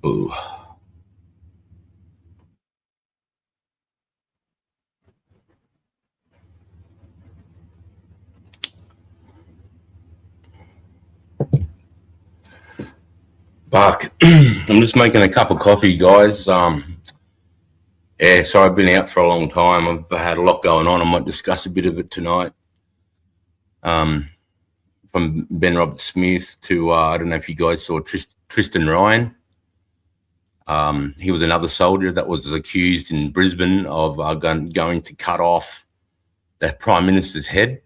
Ooh. Fuck. I'm just making a cup of coffee, guys. Yeah, so I've been out for a long time. I've had a lot going on. I might discuss a bit of it tonight. From Ben Robert Smith to I don't know if you guys saw Tristan Ryan. He was another soldier that was accused in Brisbane of going to cut off the Prime Minister's head.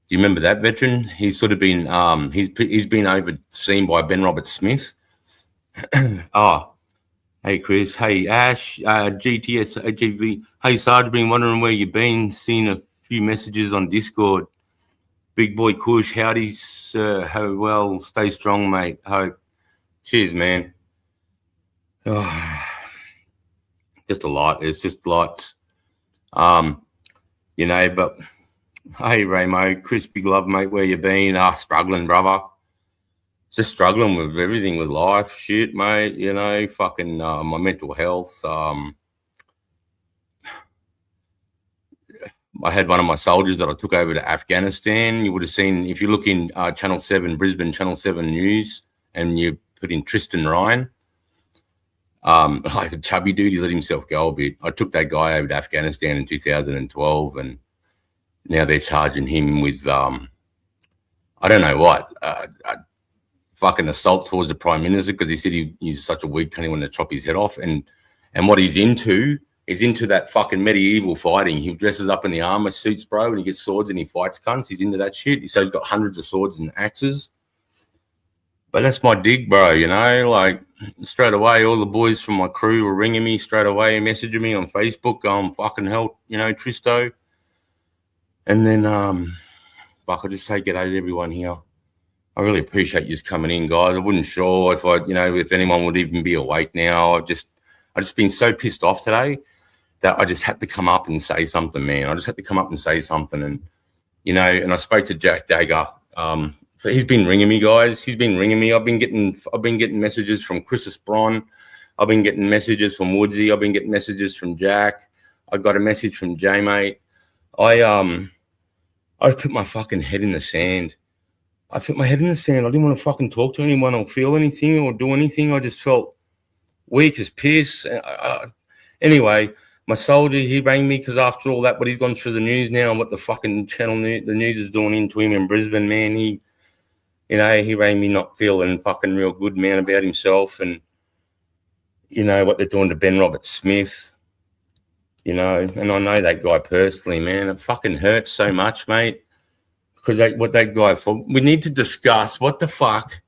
Do you remember that veteran? He's sort of been he's been overseen by Ben Robert Smith. Oh, hey Chris, hey Ash, GTS, AGV. Hey Sarge, been wondering where you've been. Seen a few messages on Discord. Big boy Kush, howdy, sir. How well? Stay strong, mate. Hope. Cheers, man. Oh, just a lot. It's just lots. But hey Ramo, Chris, big love, mate. Where you been? Struggling, brother. Just struggling with everything with life, shit, mate. Fucking my mental health. I had one of my soldiers that I took over to Afghanistan. You would have seen, if you look in Channel 7, Brisbane, Channel 7 News, and you put in Tristan Ryan, like a chubby dude, he let himself go a bit. I took that guy over to Afghanistan in 2012, and now they're charging him with, I don't know what, fucking assault towards the Prime Minister because he said he's such a weak cunt, he wanted to chop his head off. And what he's into is into that fucking medieval fighting. He dresses up in the armor suits, bro, and he gets swords and he fights cunts. He's into that shit. So he's got hundreds of swords and axes. But that's my dig, bro, like straight away, all the boys from my crew were ringing me straight away, messaging me on Facebook, going, fucking hell, Tristo. And then, I just say g'day to everyone here. I really appreciate you just coming in, guys. I wasn't sure if if anyone would even be awake now. I've just been so pissed off today that I just had to come up and say something, man. I just had to come up and say something. And, and I spoke to Jack Dagger. He's been ringing me, guys. He's been ringing me. I've been getting messages from Chris Espron. I've been getting messages from Woodsy. I've been getting messages from Jack. I got a message from J Mate. I put my fucking head in the sand. I didn't want to fucking talk to anyone or feel anything or do anything. I just felt weak as piss. Anyway, my soldier, he rang me because after all that, what he's gone through the news now and what the fucking the news is doing into him in Brisbane, man, he rang me not feeling fucking real good, man, about himself and, what they're doing to Ben Robert Smith, and I know that guy personally, man. It fucking hurts so much, mate. Because what that guy for, we need to discuss what the fuck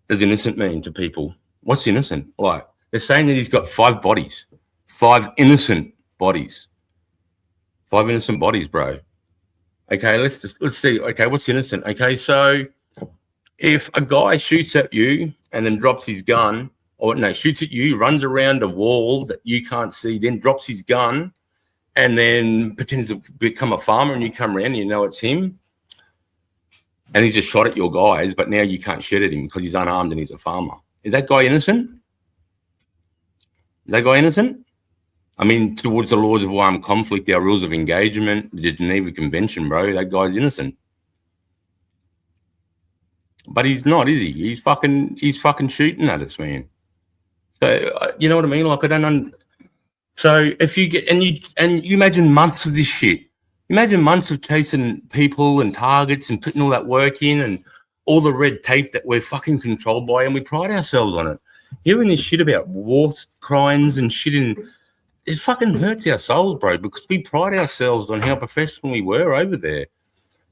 does innocent mean to people. What's innocent? Like, they're saying that he's got 5 bodies, 5 innocent bodies, 5 innocent bodies, bro. Okay, let's see. Okay, what's innocent? Okay, so if a guy shoots at you and then drops his gun, or no, shoots at you, runs around a wall that you can't see, then drops his gun, and then pretends to become a farmer, and you come around and you know it's him. And he just shot at your guys, but now you can't shoot at him because he's unarmed and he's a farmer. Is that guy innocent? Is that guy innocent? I mean, towards the laws of armed conflict, our rules of engagement, the Geneva Convention, bro, that guy's innocent. But he's not, is he? He's fucking shooting at us, man. So you know what I mean? Like, I don't. So if you get and you imagine months of this shit. Imagine months of chasing people and targets and putting all that work in and all the red tape that we're fucking controlled by, and we pride ourselves on it. Hearing this shit about war crimes and shit, it fucking hurts our souls, bro, because we pride ourselves on how professional we were over there,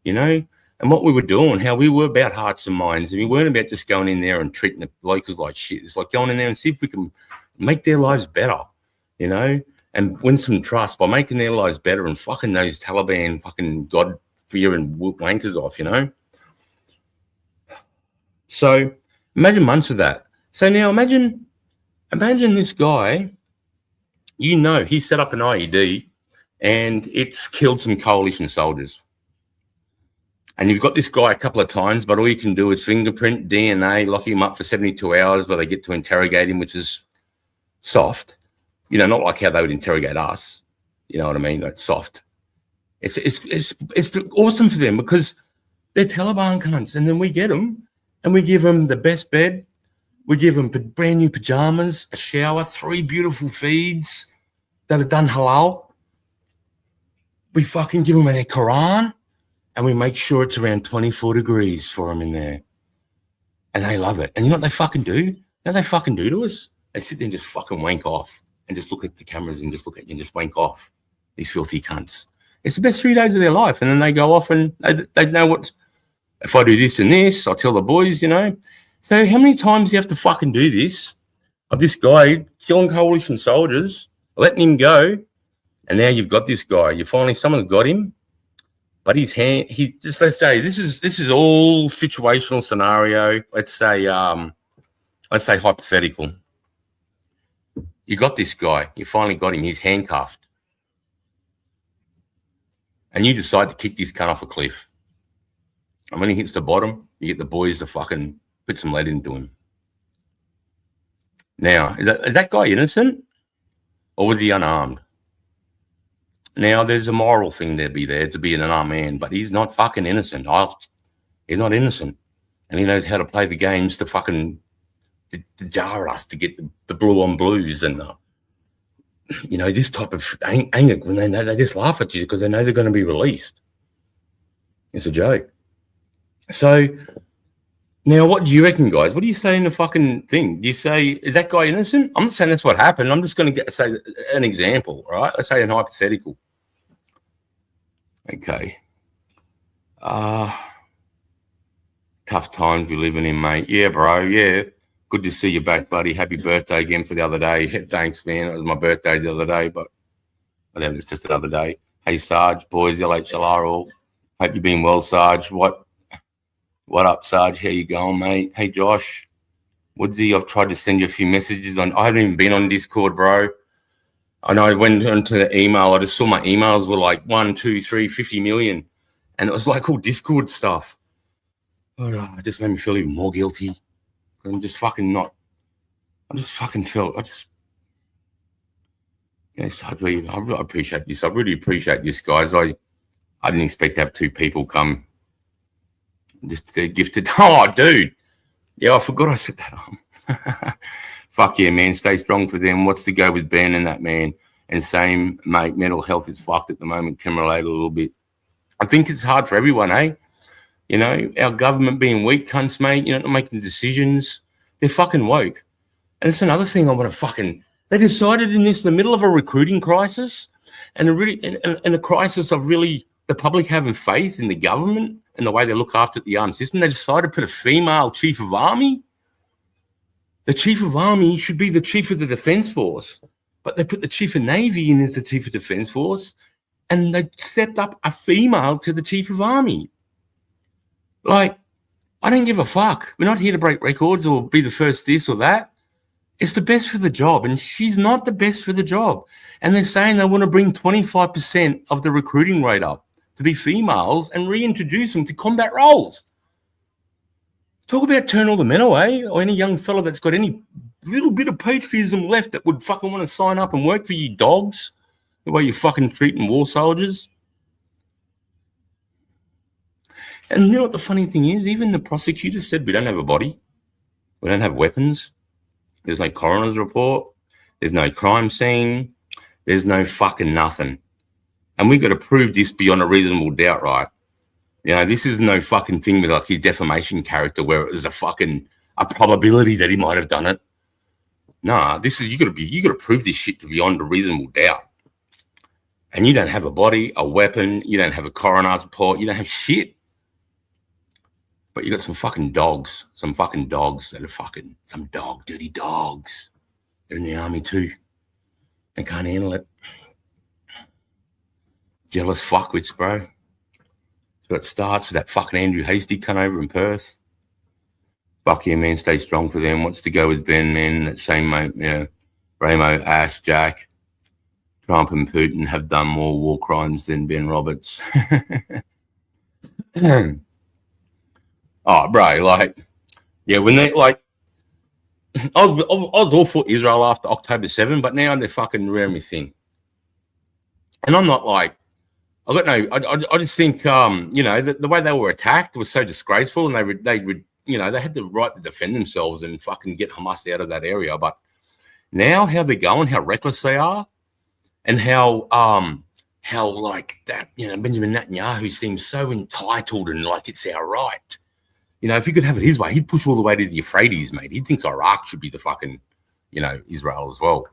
and what we were doing, how we were about hearts and minds, and we weren't about just going in there and treating the locals like shit. It's like going in there and see if we can make their lives better, and win some trust by making their lives better and fucking those Taliban fucking God-fearing wankers off, So imagine months of that. So now imagine this guy, he set up an IED and it's killed some coalition soldiers. And you've got this guy a couple of times, but all you can do is fingerprint, DNA, lock him up for 72 hours where they get to interrogate him, which is soft. You know, not like how they would interrogate us. You know what I mean? Like soft. It's awesome for them because they're Taliban cunts, and then we get them and we give them the best bed. We give them brand new pajamas, a shower, 3 beautiful feeds that are done halal. We fucking give them their Quran, and we make sure it's around 24 degrees for them in there. And they love it. And you know what they fucking do? You know what they fucking do to us? They sit there and just fucking wank off and just look at the cameras and just look at you and just wank off. These filthy cunts. It's the best 3 days of their life. And then they go off and they know what, if I do this and this, I'll tell the boys, you know. So how many times do you have to fucking do this? Of this guy killing coalition soldiers, letting him go, and now you've got this guy. You finally, someone's got him, but his hand, he just, let's say this is all situational scenario. Let's say hypothetical. You got this guy, you finally got him, he's handcuffed. And you decide to kick this cunt off a cliff. And when he hits the bottom, you get the boys to fucking put some lead into him. Now, is that guy innocent? Or was he unarmed? Now, there's a moral thing to be an unarmed man, but he's not fucking innocent. He's not innocent. And he knows how to play the games to fucking to jar us, to get the blue on blues and, you know, this type of anger when they know, they just laugh at you because they know they're going to be released. It's a joke. So, now what do you reckon, guys? What do you say in the fucking thing? Do you say, is that guy innocent? I'm not saying that's what happened. I'm just going to say an example, right? Let's say an hypothetical. Okay. Tough times we're living in, mate. Yeah, bro. Yeah. Good to see you back, buddy. Happy birthday again for the other day. Thanks, man. It was my birthday the other day, but whatever, it's just another day. Hey, Sarge, boys, LHLR all. Hope you've been well, Sarge. What up, Sarge? How you going, mate? Hey, Josh. Woodsy, I've tried to send you a few messages. I haven't even been on Discord, bro. I know I went into the email. I just saw my emails were like 1, 2, 3, 50 million. And it was like all Discord stuff. But, it just made me feel even more guilty. I'm just fucking not. Yes, I appreciate this. I really appreciate this, guys. I didn't expect to have 2 people come. Just gifted. Oh, dude. Yeah, I forgot I set that on. Fuck yeah, man. Stay strong for them. What's the go with Ben and that, man? And same, mate, mental health is fucked at the moment. Can relate a little bit. I think it's hard for everyone, eh? You know, our government being weak cunts, mate, you know, not making decisions. They're fucking woke. And it's another thing I want to fucking... They decided in the middle of a recruiting crisis and a crisis of really the public having faith in the government and the way they look after the armed system, they decided to put a female chief of army. The chief of army should be the chief of the defense force, but they put the chief of navy in as the chief of defense force, and they stepped up a female to the chief of army. Like, I don't give a fuck. We're not here to break records or be the first this or that. It's the best for the job, and she's not the best for the job. And they're saying they want to bring 25% of the recruiting rate up to be females and reintroduce them to combat roles. Talk about turn all the men away, or any young fella that's got any little bit of patriotism left that would fucking want to sign up and work for you dogs, the way you're fucking treating war soldiers. And you know what the funny thing is? Even the prosecutors said we don't have a body. We don't have weapons. There's no coroner's report. There's no crime scene. There's no fucking nothing. And we've got to prove this beyond a reasonable doubt, right? You know, this is no fucking thing with like his defamation character where it was a probability that he might have done it. Nah, this is, you got to prove this shit to beyond a reasonable doubt. And you don't have a body, a weapon, you don't have a coroner's report, you don't have shit. But you got some fucking dogs that are fucking, some dirty dogs. They're in the army too. They can't handle it. Jealous fuckwits, bro. So it starts with that fucking Andrew Hasty cunt over in Perth. Fuck yeah, man, stay strong for them. What's to go with Ben, man? That same mate, you know, Ramo, Ash, Jack, Trump and Putin have done more war crimes than Ben Roberts. Oh, bro, like, yeah, when they like, I was all for Israel after October 7, but now they're fucking rearing me thing. And I'm not like, I just think, the way they were attacked was so disgraceful, and they had the right to defend themselves and fucking get Hamas out of that area. But now how they're going, how reckless they are, and how like that, Benjamin Netanyahu seems so entitled and like it's our right. If he could have it his way, he'd push all the way to the Euphrates, mate. He thinks Iraq should be the fucking, Israel as well.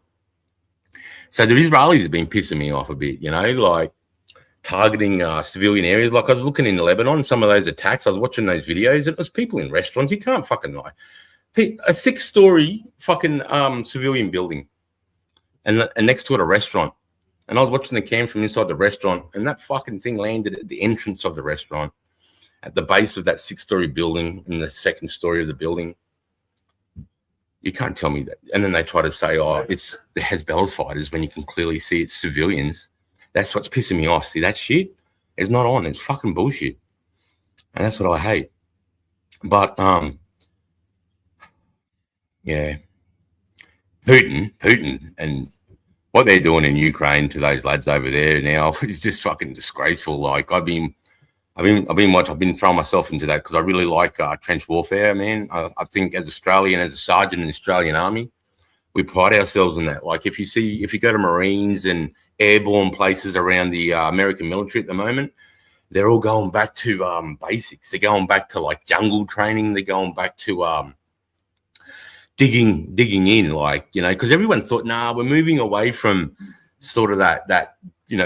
So the Israelis have been pissing me off a bit, like targeting civilian areas. Like I was looking in Lebanon, some of those attacks, I was watching those videos, and it was people in restaurants. You can't fucking lie. A 6-story fucking civilian building, and next to it a restaurant. And I was watching the cam from inside the restaurant, and that fucking thing landed at the entrance of the restaurant, at the base of that 6-story building, in the 2nd story of the building. You can't tell me that. And then they try to say, oh, it's the Hezbollah's fighters, when you can clearly see it's civilians. That's what's pissing me off. See, that shit is not on. It's fucking bullshit. And that's what I hate. But, yeah, Putin and what they're doing in Ukraine to those lads over there now is just fucking disgraceful. Like I've been throwing myself into that because I really like trench warfare, man. I think as Australian, as a sergeant in the Australian Army, we pride ourselves in that. Like if you go to Marines and airborne places around the American military at the moment, they're all going back to basics. They're going back to like jungle training. They're going back to digging in, like, because everyone thought, nah, we're moving away from sort of that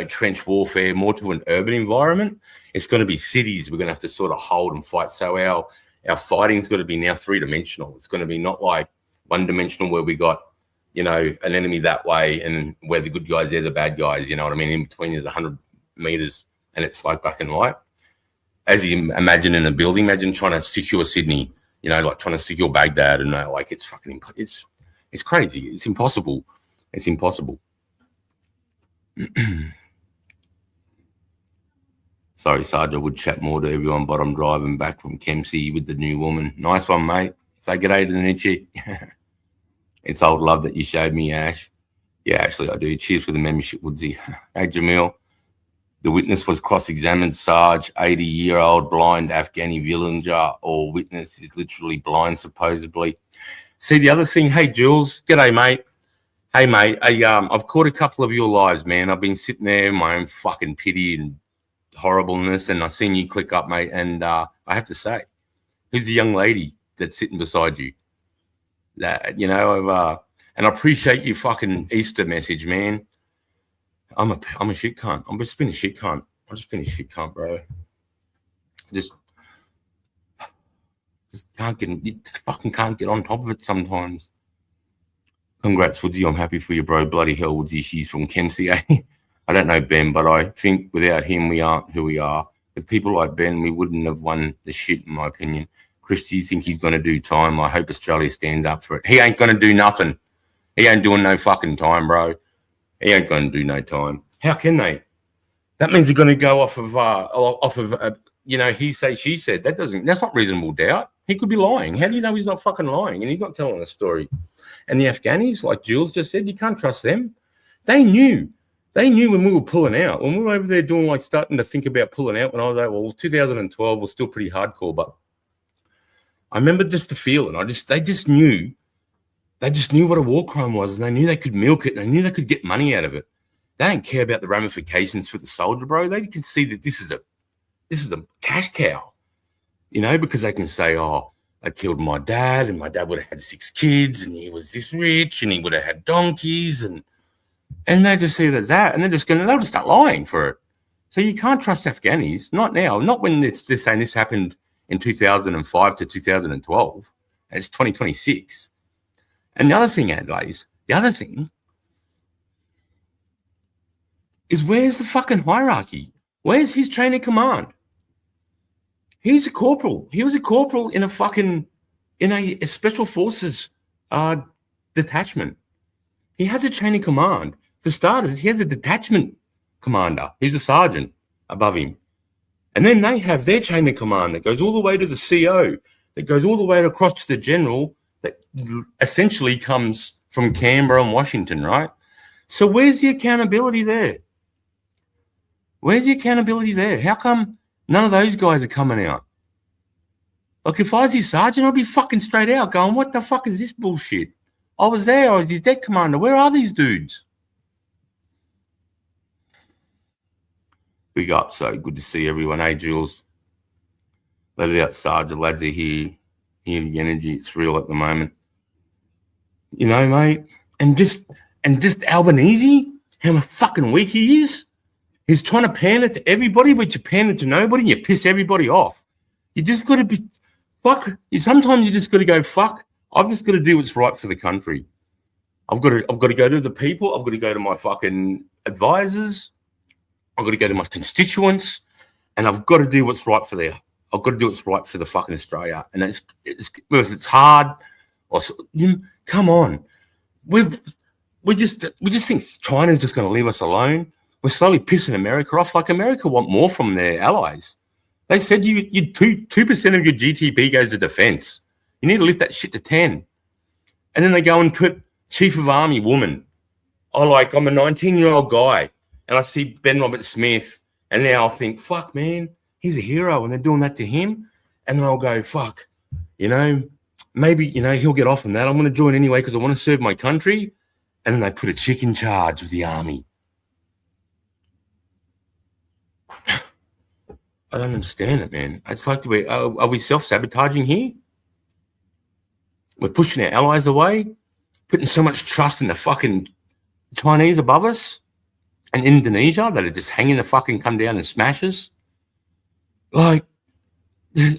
trench warfare more to an urban environment. It's going to be cities we're going to have to sort of hold and fight. So our fighting's got to be now 3-dimensional. It's going to be not like 1-dimensional where we got, an enemy that way and where the good guys, they're the bad guys, you know what I mean? In between there's 100 meters and it's like black and white. As you imagine in a building, imagine trying to secure Sydney, like trying to secure Baghdad, and like it's fucking, it's crazy. It's impossible. It's impossible. Sorry, Sarge, I would chat more to everyone, but I'm driving back from Kempsey with the new woman. Nice one, mate. Say g'day to the new chick. It's old love that you showed me, Ash. Yeah, actually, I do. Cheers for the membership, Woodsy. Hey, Jamil. The witness was cross-examined. Sarge, 80-year-old blind Afghani villager or witness is literally blind, supposedly. See, the other thing, hey, Jules. G'day, mate. Hey, mate, I've caught a couple of your lives, man. I've been sitting there in my own fucking pity and horribleness, and I've seen you click up, mate, and I have to say, who's the young lady that's sitting beside you? That, and I appreciate your fucking Easter message, man. I'm a shit cunt. I'm just being a shit cunt. I'm just being a shit cunt, bro. Just can't get on top of it sometimes. Congrats, Woodsy. I'm happy for you, bro. Bloody hell, Woodsy. She's from Kempsey, eh? I don't know Ben, but I think without him, we aren't who we are. With people like Ben, we wouldn't have won the shit, in my opinion. Chris, do you think he's going to do time? I hope Australia stands up for it. He ain't going to do nothing. He ain't doing no fucking time, bro. He ain't going to do no time. How can they? That means they're going to go off of he say, she said. That's not reasonable doubt. He could be lying. How do you know he's not fucking lying? And he's not telling a story. And the Afghanis, like Jules just said, you can't trust them. They knew when we were pulling out. When we were over there starting to think about pulling out, when I was like, well, 2012 was still pretty hardcore, but I remember just the feeling. They just knew what a war crime was, and they knew they could milk it, and they knew they could get money out of it. They don't care about the ramifications for the soldier, bro. They can see that this is a cash cow, because they can say, oh, I killed my dad, and my dad would have had 6 kids, and he was this rich, and he would have had donkeys, and they just see it as that, and they'll just start lying for it. So you can't trust Afghanis, not now, not when they're saying this happened in 2005 to 2012. It's 2026. And the other thing, Adelaide, is where's the fucking hierarchy? Where's his chain of command? He's a corporal. He was a corporal in a special forces detachment. He has a chain of command. For starters, he has a detachment commander. He's a sergeant above him. And then they have their chain of command that goes all the way to the CO, that goes all the way across to the general, that essentially comes from Canberra and Washington, right? So where's the accountability there? Where's the accountability there? How come none of those guys are coming out? Like, if I was his sergeant, I'd be fucking straight out going, what the fuck is this bullshit? I was there. I was his deck commander. Where are these dudes? Big up. So good to see everyone. Hey, Jules. Let it out, Sarge. The lads are here. Hear the energy. It's real at the moment. You know, mate. And just Albanese, how fucking weak he is. He's trying to pander to everybody, but you pander to nobody and you piss everybody off. You just got to be, fuck. Sometimes you just got to go, fuck. I've just got to do what's right for the country. I've got to go to the people. I've got to go to my fucking advisors. I've got to go to my constituents, and I've got to do what's right for there. I've got to do what's right for the fucking Australia. And it's hard. Or come on, we just think China's just going to leave us alone. We're slowly pissing America off. Like, America want more from their allies. They said you 2% of your GDP goes to defense. You need to lift that shit to 10. And then they go and put Chief of Army woman. I'm a 19-year-old guy, and I see Ben Robert Smith, and now I'll think, fuck, man, he's a hero, and they're doing that to him. And then I'll go, fuck, maybe, he'll get off on that. I'm going to join anyway because I want to serve my country. And then they put a chick in charge of the army. I don't understand it, man. It's like, are we self-sabotaging here? We're pushing our allies away, putting so much trust in the fucking Chinese above us and Indonesia that are just hanging to fucking come down and smash us. Like, we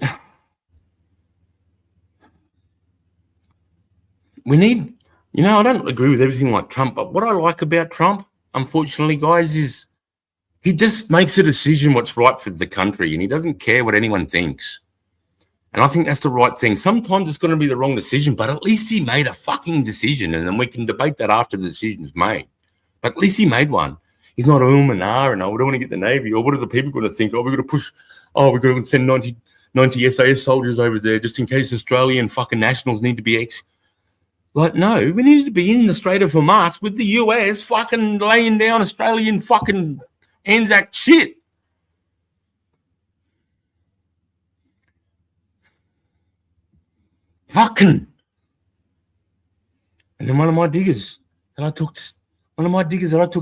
need, I don't agree with everything like Trump, but what I like about Trump, unfortunately, guys, is he just makes a decision what's right for the country, and he doesn't care what anyone thinks. And I think that's the right thing. Sometimes it's going to be the wrong decision, but at least he made a fucking decision, and then we can debate that after the decision's made. But at least he made one. He's not and we don't want to get the Navy, or what are the people going to think? We're going to push, we're going to send 90 SAS soldiers over there just in case Australian fucking nationals need to be Like, no, we need to be in the Strait of Hormuz with the US fucking laying down Australian fucking Anzac shit. Fucking. And then one of my diggers that I took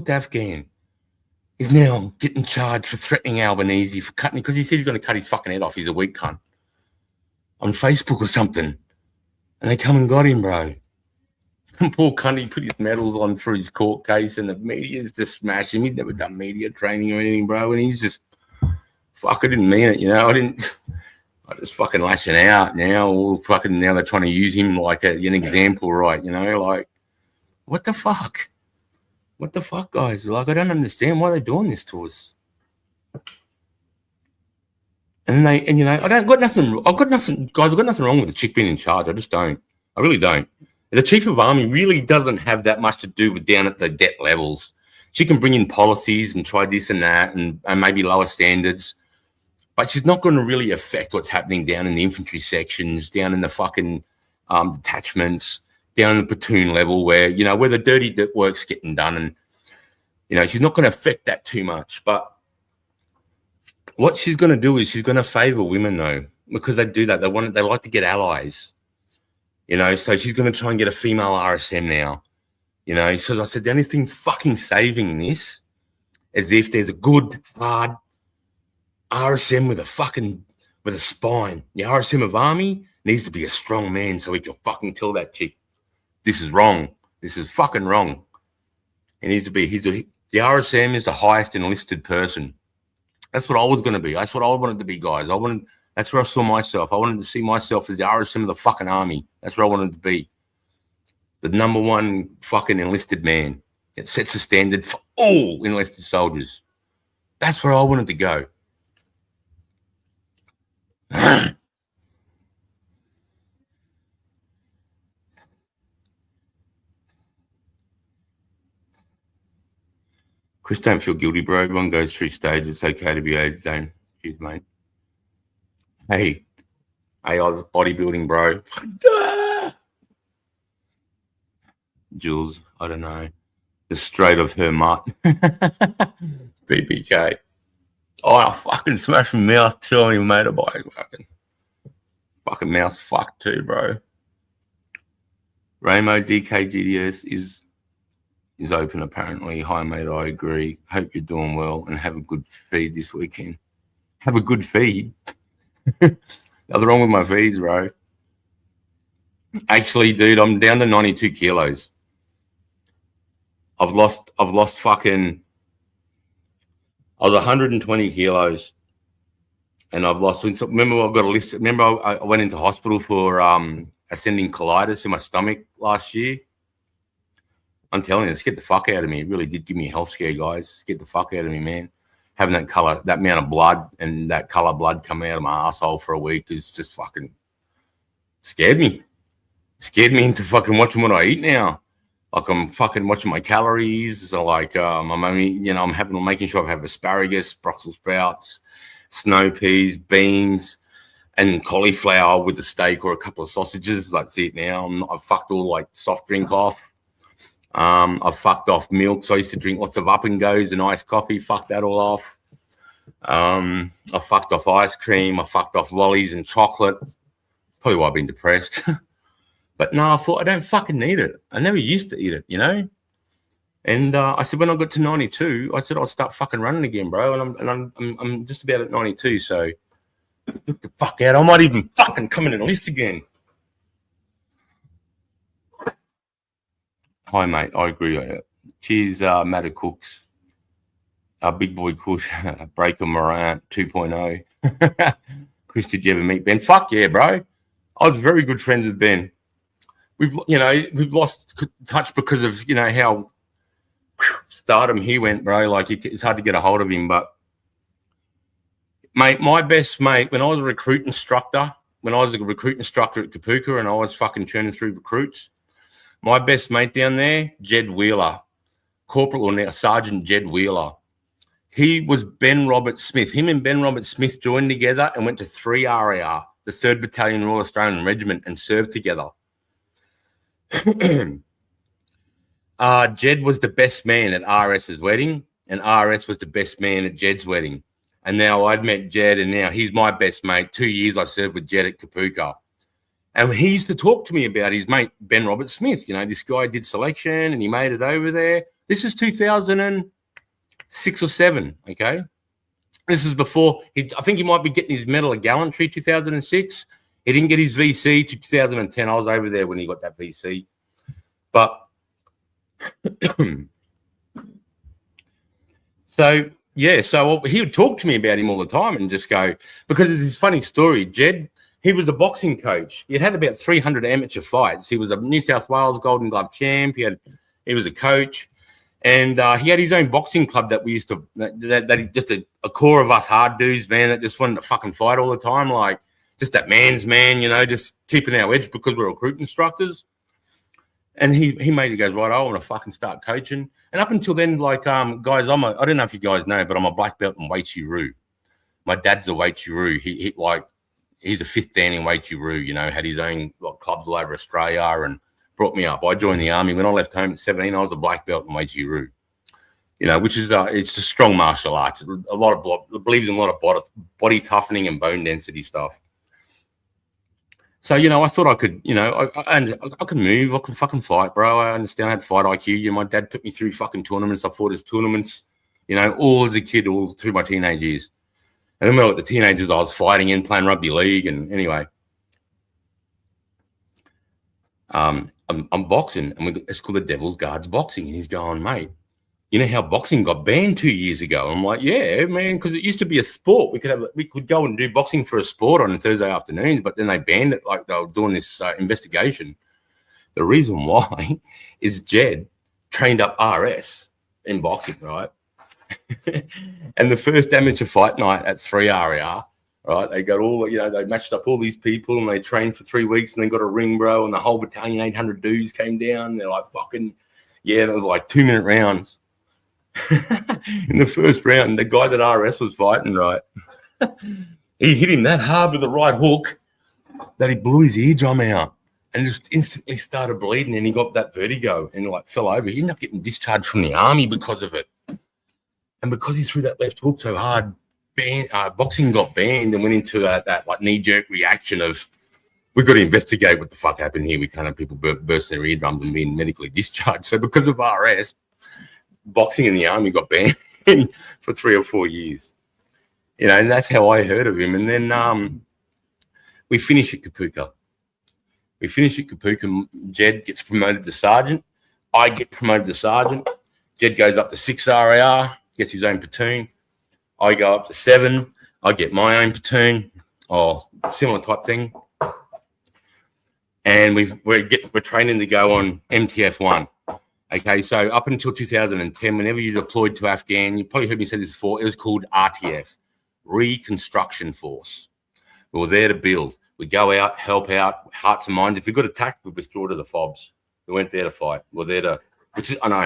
to Afghan is now getting charged for threatening Albanese for cutting, because he said he's going to cut his fucking head off. He's a weak cunt. On Facebook or something. And they come and got him, bro. Poor cunt, he put his medals on for his court case, and the media's just smashed him. He'd never done media training or anything, bro. And he's just, fuck, I didn't mean it, I just fucking lashing out now. Now they're trying to use him like an example, right? Like, what the fuck? What the fuck, guys? Like, I don't understand why they're doing this to us. And guys, I've got nothing wrong with the chick being in charge. I just don't. I really don't. The Chief of Army really doesn't have that much to do with down at the debt levels. She can bring in policies and try this and that and maybe lower standards, but she's not going to really affect what's happening down in the infantry sections, down in the fucking detachments, down in the platoon level where the dirty work's getting done. And, she's not going to affect that too much. But what she's going to do is she's going to favour women, though, because they do that. They like to get allies. So she's going to try and get a female RSM now. So I said the only thing fucking saving this is if there's a good, hard RSM with a spine. The RSM of Army needs to be a strong man so he can fucking tell that chick, this is wrong. This is fucking wrong. It needs to be, the RSM is the highest enlisted person. That's what I was going to be. That's what I wanted to be, guys. That's where I saw myself. I wanted to see myself as the RSM of the fucking army. That's where I wanted to be. The number one fucking enlisted man. It sets a standard for all enlisted soldiers. That's where I wanted to go. Chris, don't feel guilty, bro. Everyone goes through stages. It's okay to be aged. Don't Cheers, mate. Hey, I was bodybuilding, bro. Jules, I don't know. The straight of her mutt. BBK. Oh, I fucking smashed my mouth too on your motorbike. Fucking mouth's fucked too, bro. Ramo DKGDS is open apparently. Hi, mate, I agree. Hope you're doing well and have a good feed this weekend. Have a good feed? Nothing wrong with my feeds, bro. Actually, dude, I'm down to 92 kilos. I've lost fucking, I was 120 kilos and I've lost, remember I've got a list, remember I went into hospital for ascending colitis in my stomach last year? I'm telling you, it scared the fuck out of me. It really did give me a health scare, guys. It scared the fuck out of me, man. Having that color, that amount of blood and that color blood coming out of my asshole for a week is just fucking scared me. Scared me into fucking watching what I eat now. Like I'm fucking watching my calories. So like I'm only, I'm making sure I have asparagus, Brussels sprouts, snow peas, beans, and cauliflower with a steak or a couple of sausages. That's it now. I've fucked all like soft drink off. I've fucked off milk. So I used to drink lots of up and goes and iced coffee. Fucked that all off. I fucked off ice cream. I fucked off lollies and chocolate. Probably why I've been depressed. But no, I thought I don't fucking need it. I never used to eat it, And I said when I got to 92, I said I'll start fucking running again, bro. And I'm just about at 92. So look the fuck out. I might even fucking come in a list again. Hi, mate. I agree. Cheers, Matter Cooks. Big boy Kush, Breaker Morant 2.0. Chris, did you ever meet Ben? Fuck yeah, bro. I was very good friends with Ben. We've lost touch because of, how stardom he went, bro. Like it's hard to get a hold of him. But mate, my best mate, when I was a recruit instructor at Kapuka and I was fucking churning through recruits, my best mate down there, Jed Wheeler, Corporal or now Sergeant Jed Wheeler. He was Ben Robert Smith. Him and Ben Robert Smith joined together and went to 3 RAR, the 3rd Battalion Royal Australian Regiment, and served together. Jed was the best man at RS's wedding, and RS was the best man at Jed's wedding. And now I'd met Jed, and now he's my best mate. 2 years I served with Jed at Kapuka. And he used to talk to me about his mate, Ben Robert Smith. This guy did selection, and he made it over there. This is 2006 or 7, okay? This is before, I think he might be getting his Medal of Gallantry 2006. He didn't get his VC to 2010. I was over there when he got that VC. But so he would talk to me about him all the time and just go, because it's this funny story. Jed, he was a boxing coach. He had about 300 amateur fights. He was a New South Wales Golden Glove champ. He was a coach. And he had his own boxing club that we used to, that he just a core of us hard dudes, man, that just wanted to fucking fight all the time. Like, just that man's man, just keeping our edge because we're recruit instructors. And he made it, goes, right, I want to fucking start coaching. And up until then, like, guys, I don't know if you guys know, but I'm a black belt in Wei Chi Ru. My dad's a Wei Chi Ru. He's a 5th Dan in Wei Chi Ru, had his own clubs all over Australia and brought me up. I joined the army. When I left home at 17, I was a black belt in Wei Chi Ru. Which is, it's a strong martial arts. Believes in a lot of body toughening and bone density stuff. So, I thought I could, I can move. I can fucking fight, bro. I understand I had fight IQ. My dad put me through fucking tournaments. I fought his tournaments, all as a kid, all through my teenage years. And then the teenagers I was fighting in, playing rugby league. And anyway, I'm boxing. And it's called the Devil's Guards Boxing. And he's going, mate, you know how boxing got banned 2 years ago? I'm like, yeah, man, because it used to be a sport. We could go and do boxing for a sport on a Thursday afternoon, but then they banned it like they were doing this investigation. The reason why is Jed trained up RS in boxing, right? And the first amateur fight night at 3 RAR, right, they got all, they matched up all these people and they trained for 3 weeks and they got a ring, bro, and the whole battalion, 800 dudes came down. They're like, fucking, yeah, it was like 2-minute rounds. In the first round, the guy that RS was fighting, right, He hit him that hard with the right hook that he blew his eardrum out and just instantly started bleeding, and he got that vertigo and like fell over. He ended up getting discharged from the army because of it. And because he threw that left hook so hard, boxing got banned and went into that like knee-jerk reaction of, we've got to investigate what the fuck happened here. We can't have people bursting their eardrums and being medically discharged. So because of BRS, boxing in the army got banned for 3 or 4 years. You know, and that's how I heard of him. And then we finish at Kapuka. Jed gets promoted to sergeant. I get promoted to sergeant. Jed goes up to 6 RAR, gets his own platoon. I go up to 7. I get my own platoon, or similar type thing. And we're training to go on MTF1. Okay, so up until 2010, whenever you deployed to Afghan, you probably heard me say this before, it was called RTF, Reconstruction Force. We were there to build. We go out, help out, hearts and minds. If we got attacked, we withdraw to the FOBs. We weren't there to fight. We were there to, which is, I know,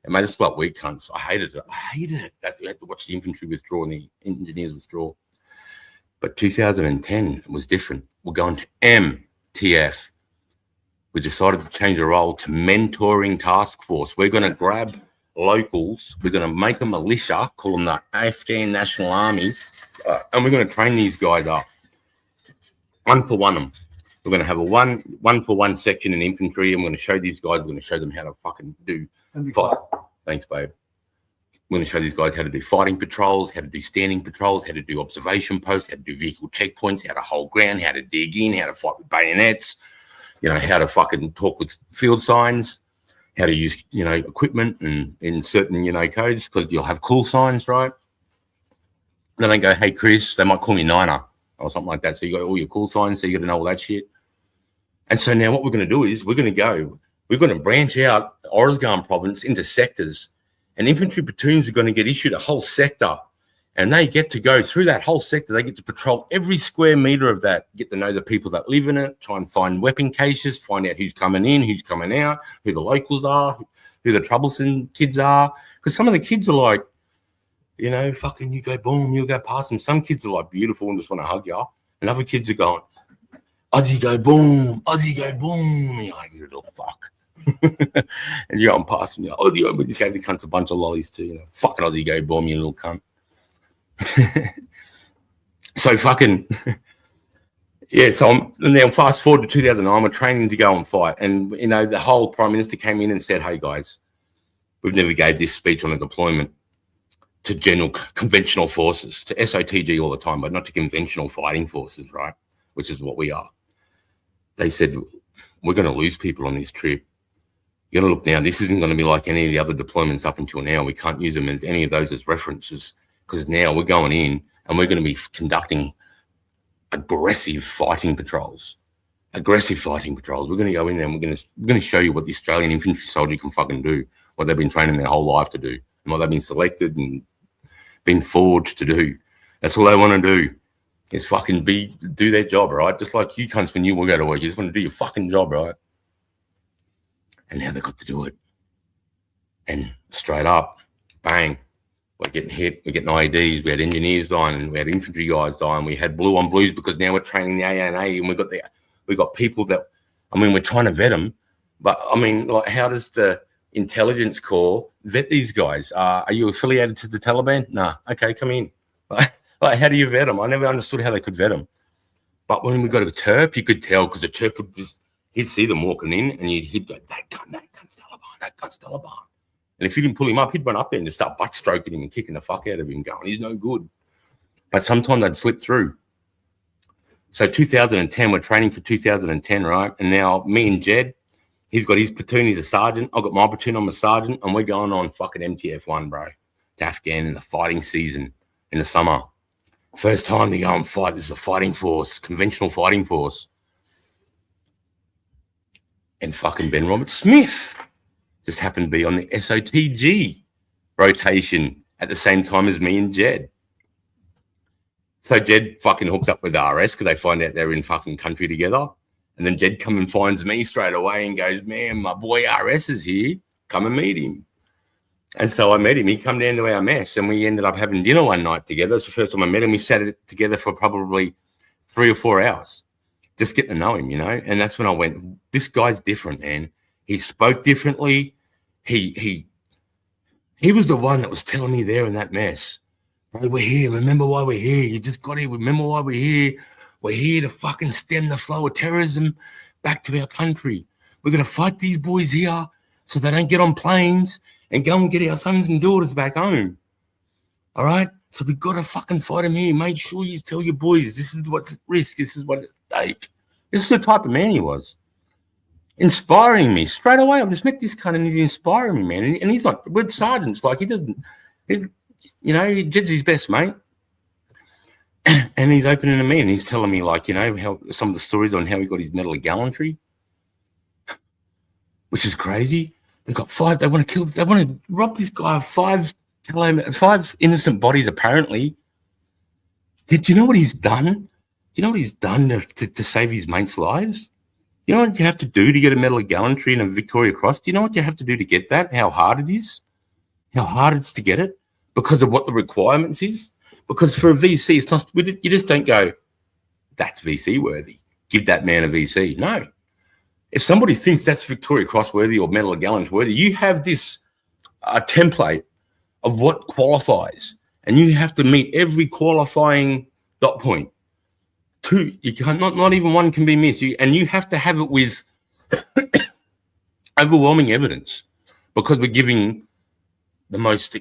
it made us like weak cunts. I hated it. That we had to watch the infantry withdraw and the engineers withdraw. But 2010 was different. We're going to MTF. We decided to change the role to mentoring task force. We're going to grab locals. We're going to make a militia, call them the Afghan National Army, and we're going to train these guys up. 1-for-1 them. We're going to have a 1-for-1 section in infantry, and we're going to show these guys. We're going to show them how to fucking do fight. Thanks, babe. We're going to show these guys how to do fighting patrols, how to do standing patrols, how to do observation posts, how to do vehicle checkpoints, how to hold ground, how to dig in, how to fight with bayonets. You know, how to fucking talk with field signs, how to use, you know, equipment and in certain, you know, codes, because you'll have call signs, right? Then they go, hey, Chris, they might call me Niner or something like that. So you got all your call signs, so you got to know all that shit. And so now what we're going to do is we're going to branch out Oruzgan province into sectors, and infantry platoons are going to get issued a whole sector. And they get to go through that whole sector. They get to patrol every square meter of that, get to know the people that live in it, try and find weapon caches, find out who's coming in, who's coming out, who the locals are, who the troublesome kids are. Because some of the kids are like, you know, fucking you go boom, you go past them. Some kids are like beautiful and just want to hug you. And other kids are going, Aussie go boom, Aussie go boom. And you're like, you little fuck. And you're going past them, you're like, Aussie, we just gave the cunts a bunch of lollies too. You know, fucking Aussie go boom, you little cunt. So fucking yeah. So now fast forward to 2009. We're training to go and fight, and you know the whole Prime Minister came in and said, "Hey guys, we've never gave this speech on a deployment to general conventional forces, to SOTG all the time, but not to conventional fighting forces, right? Which is what we are." They said, "We're going to lose people on this trip. You're going to look now. This isn't going to be like any of the other deployments up until now. We can't use them as any of those as references." Because now we're going in and we're going to be conducting aggressive fighting patrols. We're going to go in there and we're going to show you what the Australian infantry soldier can fucking do, what they've been training their whole life to do, and what they've been selected and been forged to do. That's all they want to do is fucking do their job, right? Just like you cunts when you will go to work. You just want to do your fucking job, right? And now they've got to do it. And straight up, bang. We're getting hit. We're getting IEDs. We had engineers dying, and we had infantry guys dying. We had blue on blues because now we're training the ANA, and we got people that, I mean, we're trying to vet them, but I mean, like, how does the intelligence corps vet these guys? Are you affiliated to the Taliban? Nah. Okay, come in. Like, how do you vet them? I never understood how they could vet them. But when we got to Terp, you could tell because the Terp would he'd see them walking in, and he'd go, that cunt's Taliban. And if you didn't pull him up, he'd run up there and just start butt stroking him and kicking the fuck out of him, going, he's no good. But sometimes they'd slip through. So 2010, we're training for 2010, right? And now me and Jed, he's got his platoon, he's a sergeant. I've got my platoon, I'm a sergeant. And we're going on fucking MTF1, bro, to Afghan in the fighting season in the summer. First time to go and fight. This is a fighting force, conventional fighting force. And fucking Ben Robert Smith just happened to be on the SOTG rotation at the same time as me and Jed. So Jed fucking hooks up with RS because they find out they're in fucking country together. And then Jed comes and finds me straight away and goes, man, my boy RS is here. Come and meet him. And so I met him. He come down to our mess, and we ended up having dinner one night together. It's the first time I met him. We sat together for probably 3 or 4 hours, just getting to know him, And that's when I went, this guy's different, man. He spoke differently. He was the one that was telling me there in that mess, hey, we're here. Remember why we're here. You just got here. Remember why we're here. We're here to fucking stem the flow of terrorism back to our country. We're going to fight these boys here so they don't get on planes and go and get our sons and daughters back home. All right? So we've got to fucking fight them here. Make sure you tell your boys this is what's at risk. This is what's at stake. This is the type of man he was. Inspiring me straight away. I just met this cunt and he's inspiring me, man. And he's not with sergeants. Like, he doesn't, he did his best, mate. And he's opening to me and he's telling me, like, how some of the stories on how he got his Medal of Gallantry, which is crazy. They got 5. They want to rob this guy of 5 innocent bodies, apparently. Do you know what he's done? Do you know what he's done to save his mates' lives? You know what you have to do to get a Medal of Gallantry and a Victoria Cross? Do you know what you have to do to get that? How hard it is? How hard it's to get it? Because of what the requirements is? Because for a VC, it's not. You just don't go, that's VC worthy. Give that man a VC. No. If somebody thinks that's Victoria Cross worthy or Medal of Gallantry worthy, you have this template of what qualifies, and you have to meet every qualifying dot point. 2, you can't, not even one can be missed. And you have to have it with overwhelming evidence, because we're giving the most,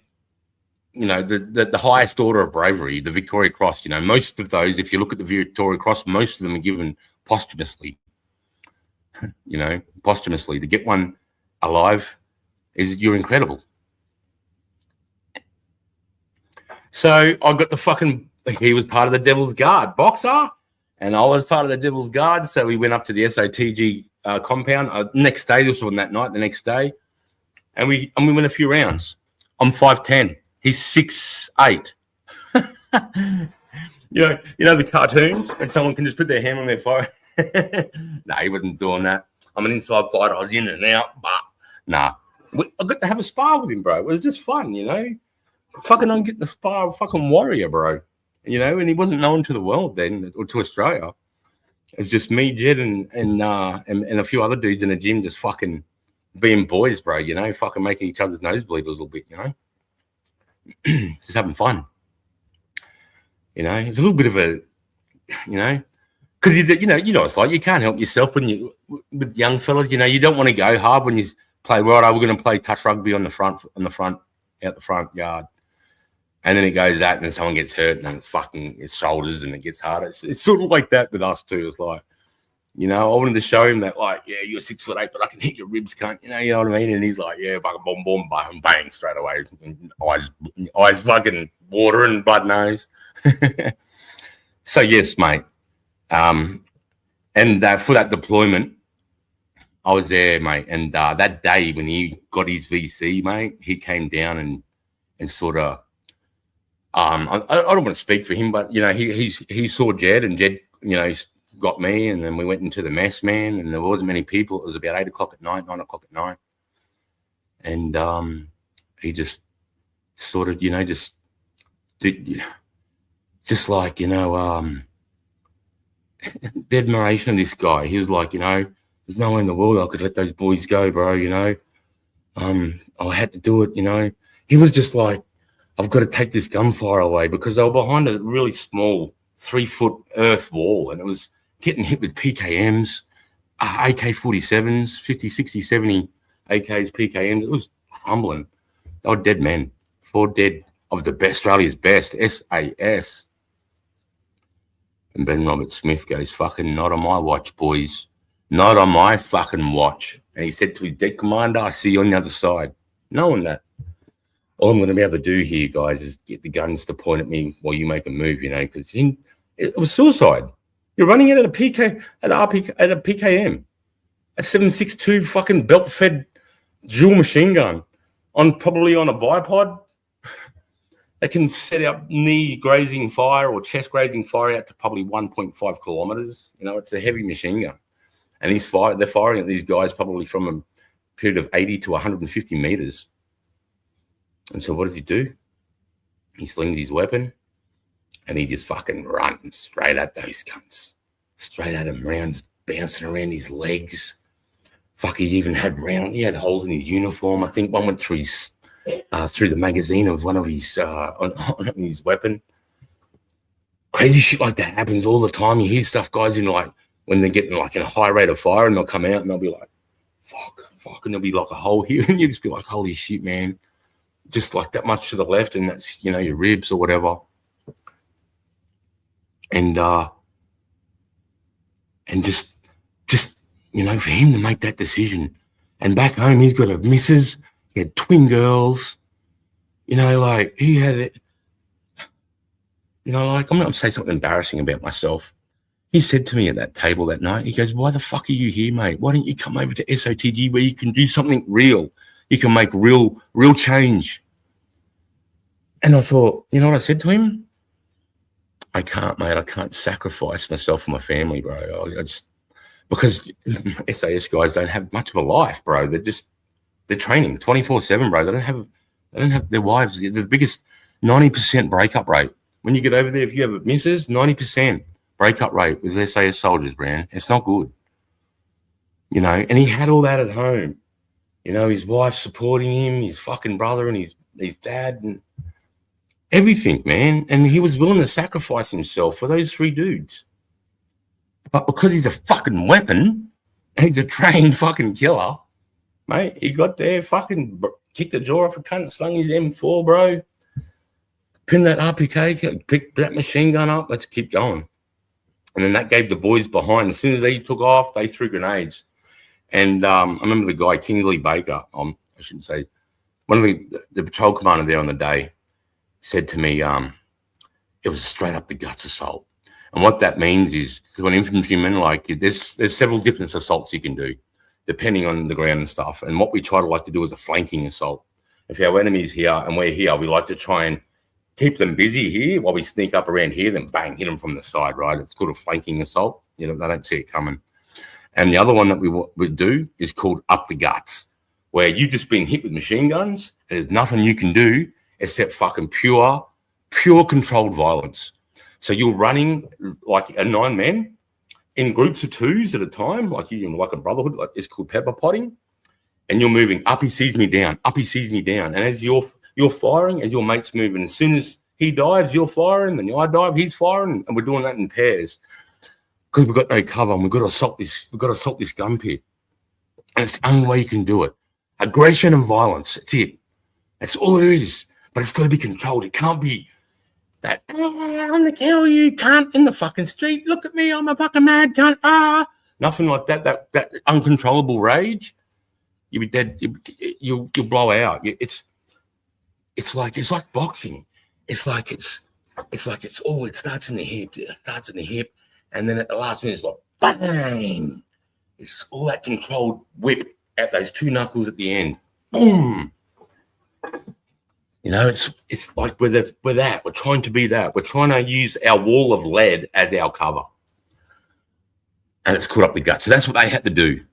the highest order of bravery, the Victoria Cross. Most of those, if you look at the Victoria Cross, most of them are given posthumously. Posthumously. To get one alive you're incredible. So I got he was part of the Devil's Guard boxer, and I was part of the Devil's Guard. So we went up to the SOTG compound next day. This was on that night, the next day, and we went a few rounds. I'm 5'10". He's 6'8". The cartoons, and someone can just put their hand on their forehead. No, he wasn't doing that. I'm an inside fighter. I was in and out, but nah. I got to have a spar with him, bro. It was just fun, Fucking I'm getting the spar, fucking warrior, bro. And he wasn't known to the world then, or to Australia. It was just me, Jed, and a few other dudes in the gym, just fucking being boys, bro. Fucking making each other's nose bleed a little bit. Just having fun. It's a little bit of a, because it's like you can't help yourself when with young fellas. You don't want to go hard when you play. Right, we're going to play touch rugby out the front yard. And then it goes that, and then someone gets hurt, and then fucking its shoulders, and it gets harder. It's sort of like that with us too. It's like, I wanted to show him that, like, yeah, you're 6'8", but I can hit your ribs, cunt. You know what I mean? And he's like, yeah, fucking boom, boom, bang, bang, straight away. Eyes fucking water and blood nose. So yes, mate. And for that deployment, I was there, mate. And that day when he got his VC, mate, he came down and sort of. I don't want to speak for him, but he saw Jed, and Jed, got me, and then we went into the mess, man, and there wasn't many people. It was about 8 o'clock at night, 9 o'clock at night, and he just sort of, just did, just like the admiration of this guy. He was like, there's no way in the world I could let those boys go, bro. I had to do it. He was just like, I've got to take this gunfire away, because they were behind a really small 3-foot earth wall, and it was getting hit with PKMs, AK-47s, 50, 60, 70 AKs, PKMs. It was crumbling. They were dead men. 4 dead of the best, Australia's best, SAS. And Ben Robert Smith goes, fucking not on my watch, boys. Not on my fucking watch. And he said to his dead commander, I see you on the other side. Knowing that. All I'm going to be able to do here, guys, is get the guns to point at me while you make a move, because it was suicide. You're running it at a PKM, a 7.62 fucking belt-fed dual machine gun, probably on a bipod. They can set up knee grazing fire or chest grazing fire out to probably 1.5 kilometers. It's a heavy machine gun, and they're firing at these guys probably from a period of 80 to 150 meters. And so what does he do? He slings his weapon and he just fucking runs straight at those cunts. Straight at him, rounds bouncing around his legs. Fuck, he even had holes in his uniform. I think one went through his through the magazine of one of his on his weapon. Crazy shit like that happens all the time. You hear stuff, guys, in like when they're getting like in a high rate of fire, and they'll come out and they'll be like, fuck, and there'll be like a hole here, and you just be like, holy shit, man, just like that much to the left, and that's, you know, your ribs or whatever. And just you know, for him to make that decision, and back home he's got a missus, he had twin girls, you know, like he had it, you know, like I'm not gonna say something embarrassing about myself. He said to me at that table that night, he goes, why the fuck are you here, mate? Why don't you come over to SOTG where you can do something real? You can make real change. And I thought, you know what I said to him? I can't, mate. I can't sacrifice myself for my family, bro. I just, because SAS guys don't have much of a life, bro. They're training 24/7, bro. They don't have their wives. The biggest 90% breakup rate. When you get over there, if you have a missus, 90% breakup rate with SAS soldiers, man. It's not good. You know, and he had all that at home. You know, his wife supporting him, his fucking brother and his dad and everything, man. And he was willing to sacrifice himself for those three dudes. But because he's a fucking weapon, and he's a trained fucking killer, mate, he got there, fucking kicked the jaw off a cunt, slung his M4, bro. Pinned that RPK, picked that machine gun up, let's keep going. And then that gave the boys behind. As soon as they took off, they threw grenades. And I remember the guy, Kingsley Baker, I shouldn't say, one of the patrol commander there on the day said to me, it was a straight up the guts assault. And what that means is, to an infantryman, like there's several different assaults you can do, depending on the ground and stuff. And what we try to like to do is a flanking assault. If our enemy's here and we're here, we like to try and keep them busy here while we sneak up around here, then bang, hit them from the side, right? It's called a flanking assault. You know, they don't see it coming. And the other one that we would do is called up the guts, where you've just been hit with machine guns and there's nothing you can do except fucking pure controlled violence. So you're running like a 9 men in groups of 2s at a time, like a brotherhood, like it's called pepper potting, and you're moving up. He sees me down. Up. He sees me down. And as you're firing, as your mate's moving, as soon as he dives, you're firing. Then I dive, he's firing, and we're doing that in pairs because we've got no cover and we've got to assault this. We've got to assault this gun pit, and it's the only way you can do it. Aggression and violence. That's it. That's all it is. But it's got to be controlled. It can't be that, I'm the kill you cunt in the fucking street. Look at me, I'm a fucking mad cunt. Nothing like that. That uncontrollable rage. You'll be dead. You'll blow out. It's like boxing. It starts in the hip. It starts in the hip, and then at the last minute it's like bang. It's all that controlled whip at those 2 knuckles at the end. Boom. You know, it's like we're that. We're trying to be that. We're trying to use our wall of lead as our cover. And it's caught up the guts. So that's what they had to do.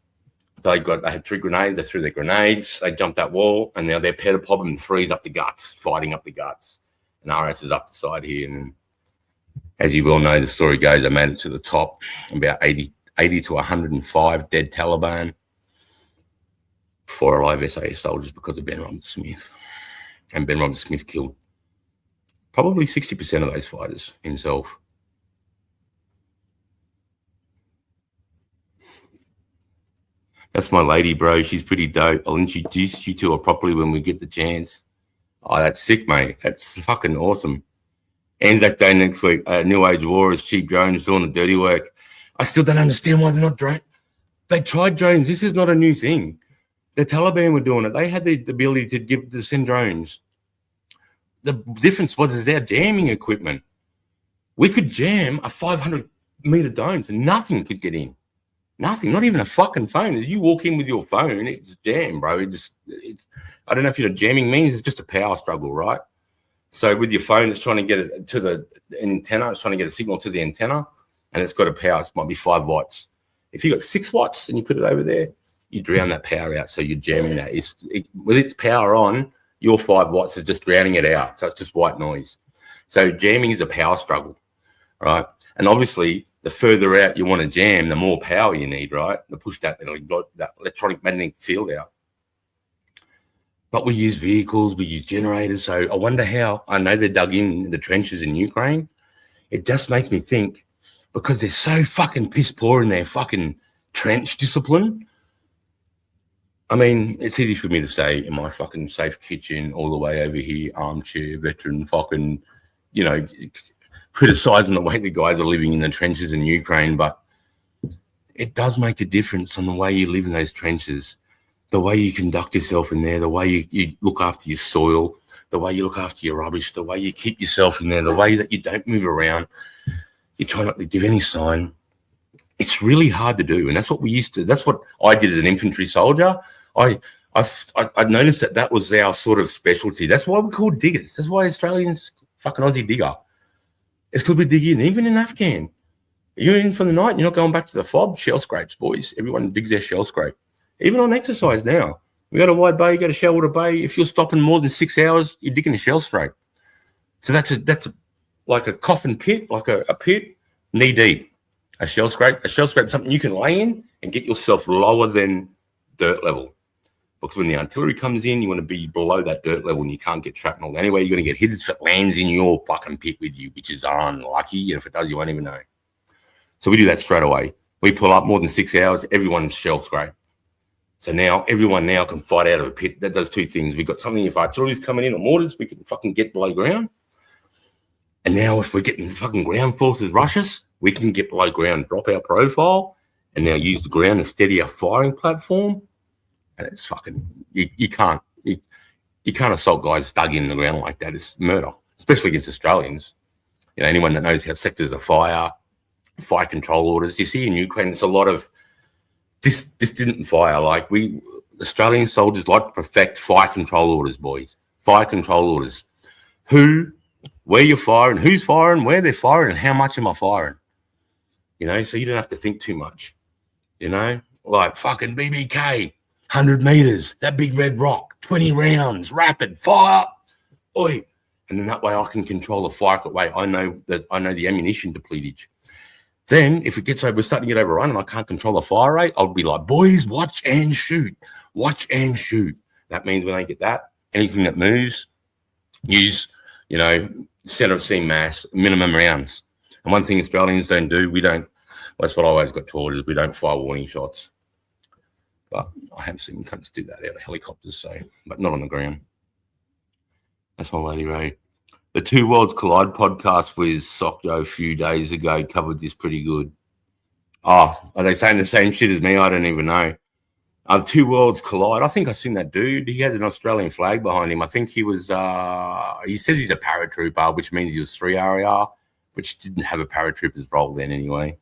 They had 3 grenades. They threw their grenades. They jumped that wall. And now they're Peter Popping and 3's up the guts, fighting up the guts. And RS is up the side here. And as you well know, the story goes, I made it to the top. About 80 to 105 dead Taliban. 4 alive SAS soldiers because of Ben Roberts-Smith. And Ben Roberts-Smith killed probably 60% of those fighters himself. That's my lady, bro. She's pretty dope. I'll introduce you to her properly when we get the chance. Oh, that's sick, mate. That's fucking awesome. Anzac Day next week. New Age Warriors, cheap drones doing the dirty work. I still don't understand why they're not drones. They tried drones. This is not a new thing. The Taliban were doing it. They had the ability to send drones. The difference was their jamming equipment. We could jam a 500-meter dome and nothing could get in. Nothing, not even a fucking phone. If you walk in with your phone, it's jammed, bro. I don't know if you know what jamming means. It's just a power struggle, right? So with your phone, it's trying to get it to the antenna. It's trying to get a signal to the antenna, and it's got a power. It might be 5 watts. If you got 6 watts and you put it over there, you drown that power out. So you're jamming that. With its power on, your 5 watts is just drowning it out. So it's just white noise. So jamming is a power struggle, right? And obviously, the further out you want to jam, the more power you need, right? To push that electronic magnetic field out. But we use vehicles, we use generators. So I wonder how, I know they're dug in the trenches in Ukraine. It just makes me think, because they're so fucking piss poor in their fucking trench discipline. I mean, it's easy for me to say in my fucking safe kitchen all the way over here, armchair, veteran, fucking, you know, criticizing the way the guys are living in the trenches in Ukraine, but it does make a difference on the way you live in those trenches, the way you conduct yourself in there, the way you look after your soil, the way you look after your rubbish, the way you keep yourself in there, the way that you don't move around, you try not to give any sign. It's really hard to do, and that's what we used to. That's what I did as an infantry soldier. I noticed that was our sort of specialty. That's why we're called diggers. That's why Australians fucking Aussie digger. It's because we dig in, even in Afghan. You're in for the night, you're not going back to the fob. Shell scrapes, boys. Everyone digs their shell scrape. Even on exercise now, we got a wide bay, you go to Shellwater Bay. If you're stopping more than 6 hours, you're digging a shell scrape. So that's like a coffin pit, like a pit, knee deep. A shell scrape is something you can lay in and get yourself lower than dirt level. Because when the artillery comes in, you want to be below that dirt level and you can't get shrapnel. The only way you're going to get hit is if it lands in your fucking pit with you, which is unlucky. And if it does, you won't even know. So we do that straight away. We pull up more than 6 hours, everyone's shell scrape. So now everyone now can fight out of a pit. That does two things. We've got something, if artillery's coming in or mortars, we can fucking get below ground. And now if we're getting fucking ground forces rush us, we can get below ground, drop our profile, and now use the ground to steady our firing platform. And it's fucking, you can't assault guys dug in the ground like that. It's murder, especially against Australians. You know, anyone that knows how sectors of fire control orders. You see in Ukraine, it's a lot of, this didn't fire. Like Australian soldiers like to perfect fire control orders, boys. Fire control orders. Where you're firing, who's firing, where they're firing, and how much am I firing? You know, so you don't have to think too much. You know, like fucking BBK, 100 meters, that big red rock, 20 rounds, rapid fire. Oi. And then that way I can control the fire way. I know the ammunition depletage. Then if it gets over, we're starting to get overrun and I can't control the fire rate, I'll be like, boys, watch and shoot. Watch and shoot. That means when they get that, anything that moves, use, you know, center of seam mass, minimum rounds. And one thing Australians don't do, that's what I always got taught, is we don't fire warning shots. But I have seen cunts do that out of helicopters, so, but not on the ground. That's my lady Ray. The Two Worlds Collide podcast with Sockjo a few days ago covered this pretty good. Oh, are they saying the same shit as me? I don't even know. The Two Worlds Collide. I think I've seen that dude. He has an Australian flag behind him. I think he was, he says he's a paratrooper, which means he was 3 RAR, which didn't have a paratrooper's role then anyway.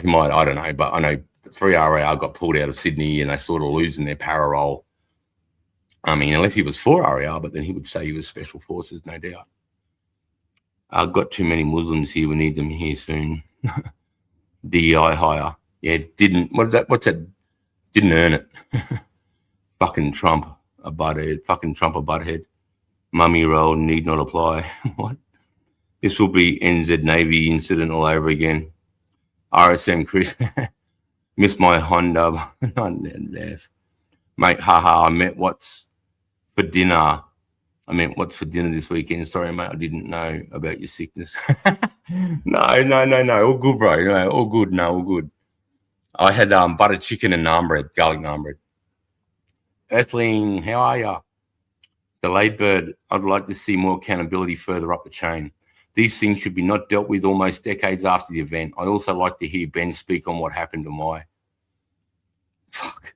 He might, I don't know, but I know 3 RAR got pulled out of Sydney and they sort of losing their para role. I mean, unless he was 4 RAR, but then he would say he was Special Forces, no doubt. I've got too many Muslims here. We need them here soon. DEI hire. Yeah, didn't. What's that? Didn't earn it. Fucking Trump, a butthead. Fucking Trump, a butthead. Mummy roll need not apply. What? This will be NZ Navy incident all over again. RSM Chris. Miss my Honda. Mate, haha, I meant what's for dinner this weekend. Sorry, mate, I didn't know about your sickness. No. All good, bro. No, all good. No, all good. I had buttered chicken and naan bread, garlic naan bread. Earthling, how are ya? Delayed bird, I'd like to see more accountability further up the chain. These things should be not dealt with almost decades after the event. I also like to hear Ben speak on what happened to Mai. Fuck.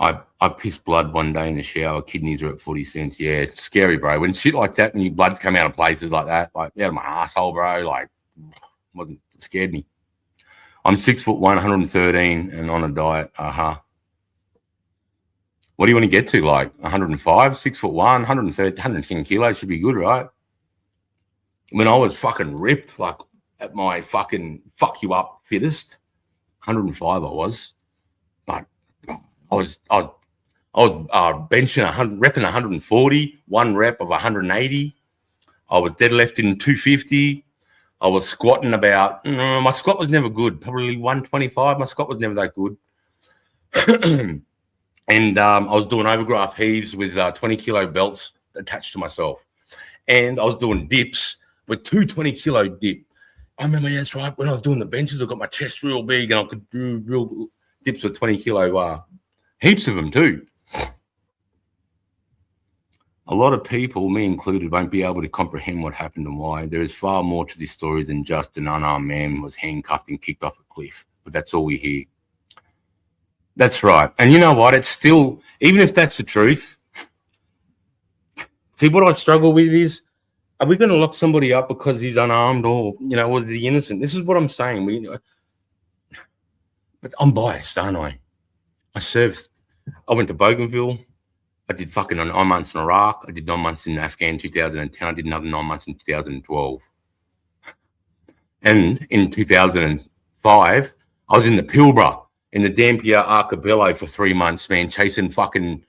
I pissed blood one day in the shower. Kidneys are at 40 cents. Yeah, it's scary, bro. When shit like that, when your blood's come out of places like that, like out of my asshole, bro, like, scared me. I'm 6'1", 113, and on a diet. What do you want to get to? Like 105, 6'1", 130, 110 kilos should be good, right? When I was fucking ripped, like at my fucking fuck you up fittest, 105 I was, but I I was benching 100, repping 140, one rep of 180. I was deadlifting 250. I was squatting about, my squat was never good, probably 125. My squat was never that good. And I was doing overgraph heaves with 20 kilo belts attached to myself. And I was doing dips with 20 kilo dip. I remember, that's right, when I was doing the benches, I got my chest real big and I could do real dips with 20 kilo, heaps of them too. A lot of people, me included, won't be able to comprehend what happened and why. There is far more to this story than just an unarmed man was handcuffed and kicked off a cliff. But that's all we hear. That's right. And you know what? It's still, even if that's the truth, see, what I struggle with is, are we going to lock somebody up because he's unarmed or, or is he innocent? This is what I'm saying. But I'm biased, aren't I? I went to Bougainville. I did fucking 9 months in Iraq. I did 9 months in Afghan in 2010. I did another 9 months in 2012. And in 2005, I was in the Pilbara, in the Dampier Archipelago for 3 months, man, chasing fucking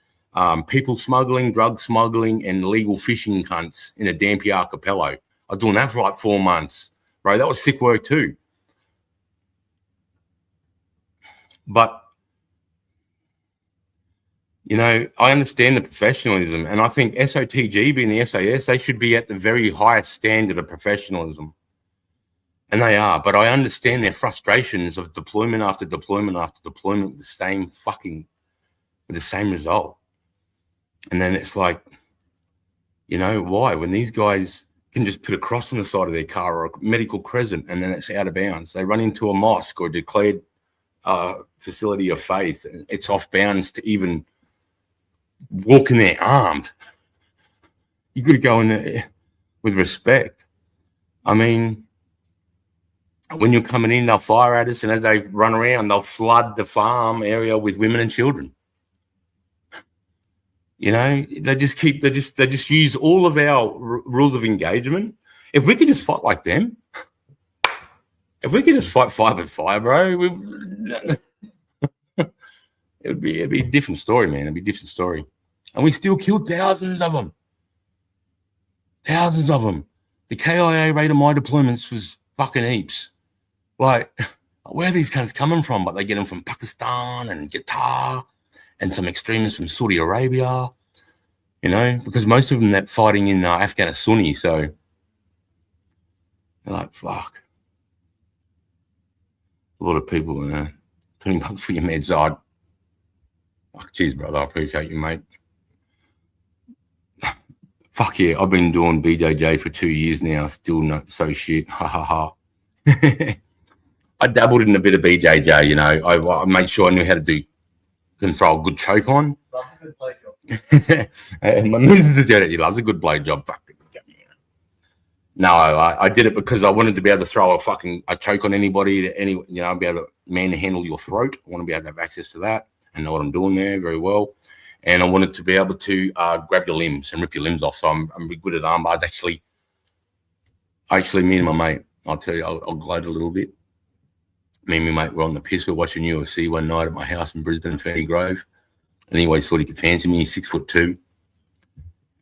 people smuggling, drug smuggling, and illegal fishing cunts in the Dampier Archipelago. I was doing that for like 4 months. Bro, that was sick work too. But I understand the professionalism, and I think SOTG being the SAS, they should be at the very highest standard of professionalism. And they are, but I understand their frustrations of deployment after deployment after deployment with the same result. And then it's like, why? When these guys can just put a cross on the side of their car or a medical crescent and then it's out of bounds. They run into a mosque or a declared facility of faith, and it's off bounds to even walk in there armed. You got to go in there with respect. I mean, when you're coming in, they'll fire at us, and as they run around, they'll flood the farm area with women and children. They just use all of our rules of engagement. If we could just fight like them, if we could just fight fire with fire, bro, it'd be a different story, man. It'd be a different story. And we still killed thousands of them. Thousands of them. The KIA rate of my deployments was fucking heaps. Like, where are these cunts coming from? But they get them from Pakistan and Qatar and some extremists from Saudi Arabia, because most of them that fighting in Afghan are Sunni. So they're like, fuck. A lot of people, $20 for your meds. Fuck, cheers, brother. I appreciate you, mate. Fuck yeah, I've been doing BJJ for 2 years now. Still not so shit. Ha ha ha. I dabbled in a bit of BJJ, I made sure I knew how to throw a good choke on. And my missus he loves a good blowjob. No, I did it because I wanted to be able to throw a choke on anybody, be able to manhandle your throat. I want to be able to have access to that and know what I'm doing there very well. And I wanted to be able to grab your limbs and rip your limbs off. So I'm good at arm bars. Actually, me and my mate, I'll tell you, I'll gloat a little bit. Me and my mate were on the piss. We were watching UFC one night at my house in Brisbane, Ferny Grove. And he always thought he could fancy me. He's 6'2".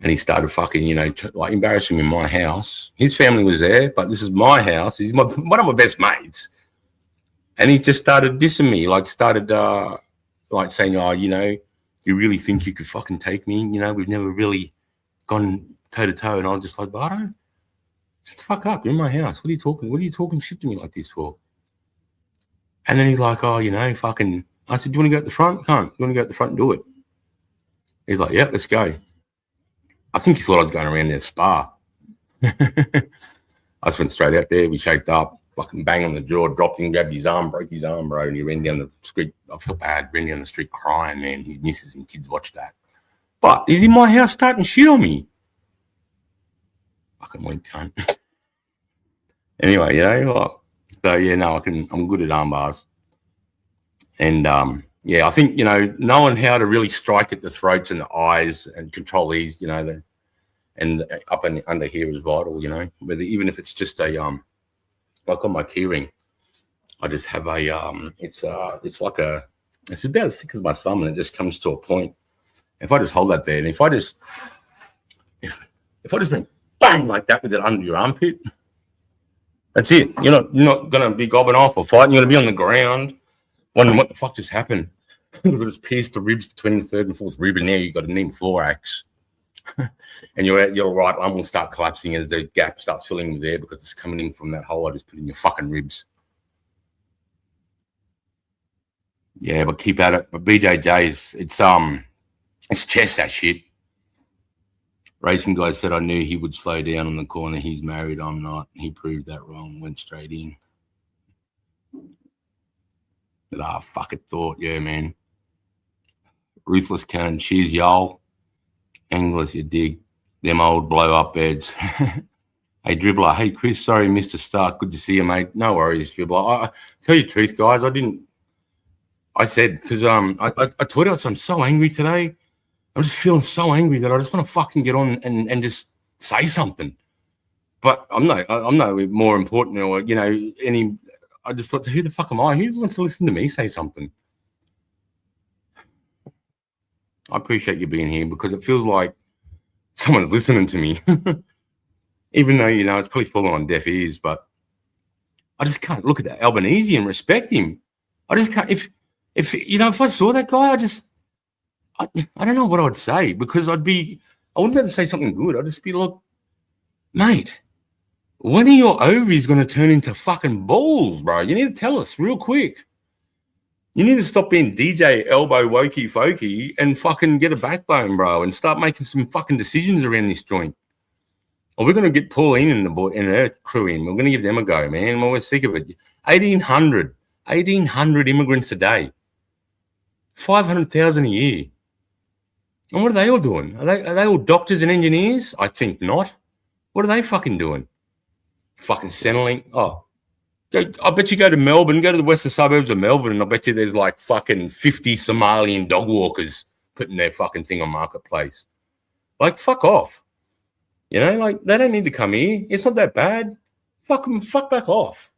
And he started fucking, embarrassing me in my house. His family was there, but this is my house. He's one of my best mates. And he just started dissing me, saying, oh, you really think you could fucking take me? We've never really gone toe-to-toe. And I was just like, Bardo, shut the fuck up. You're in my house. What are you talking shit to me like this for? And then he's like, oh, fucking. I said, do you want to go at the front? Can't. You want to go at the front and do it? He's like, yep, let's go. I think he thought I was going around their spa. I just went straight out there. We shaped up, fucking bang on the jaw, dropped him, grabbed his arm, broke his arm, bro. And he ran down the street. I felt bad, ran down the street crying, man. His missus and kids watched that. But he's in my house starting shit on me. Fucking weak cunt. Anyway, so yeah, no, I'm good at arm bars. And I think, knowing how to really strike at the throats and the eyes and control these, and up and under here is vital, whether even if it's just a like on my keyring, I just have a it's about as thick as my thumb, and it just comes to a point. If I just hold that there, and if I just went bang like that with it under your armpit, that's it. You're not gonna be gobbing off or fighting. You're gonna be on the ground wondering what the fuck just happened. It just pierced the ribs between the third and fourth rib, and now you've got a knee thorax. And your right arm will start collapsing as the gap starts filling with air because it's coming in from that hole I just put in your fucking ribs. Yeah, but keep at it. But BJJ's, it's chest, that shit. Racing guy said I knew he would slow down on the corner. He's married, I'm not. He proved that wrong, went straight in. But fuck it, thought, yeah, man. Ruthless cannon, cheers, y'all. Anglers, you dig. Them old blow-up beds. Hey, Dribbler. Hey, Chris. Sorry, Mr. Stark. Good to see you, mate. No worries, Dribbler. I tell you the truth, guys. I said, because I tweeted us, I'm so angry today. I'm just feeling so angry that I just want to fucking get on and just say something. But I'm no more important or, I just thought, who the fuck am I? Who wants to listen to me say something? I appreciate you being here because it feels like someone's listening to me. Even though, it's probably falling on deaf ears, but I just can't look at that Albanese and respect him. I just can't. If I saw that guy, I don't know what I'd say because I wouldn't be able to say something good. I'd just be like, mate, when are your ovaries going to turn into fucking balls, bro? You need to tell us real quick. You need to stop being DJ elbow wokey folky and fucking get a backbone, bro, and start making some fucking decisions around this joint. Or we're going to get Pauline and her crew in. We're going to give them a go, man. We're sick of it. 1,800 immigrants a day. 500,000 a year. And what are they all doing? Are they all doctors and engineers? I think not. What are they fucking doing? Fucking Centrelink. Oh, I bet you go to Melbourne, go to the western suburbs of Melbourne, and I bet you there's like fucking 50 Somalian dog walkers putting their fucking thing on Marketplace. Like, fuck off. Like, they don't need to come here. It's not that bad. Fuck them, fuck back off,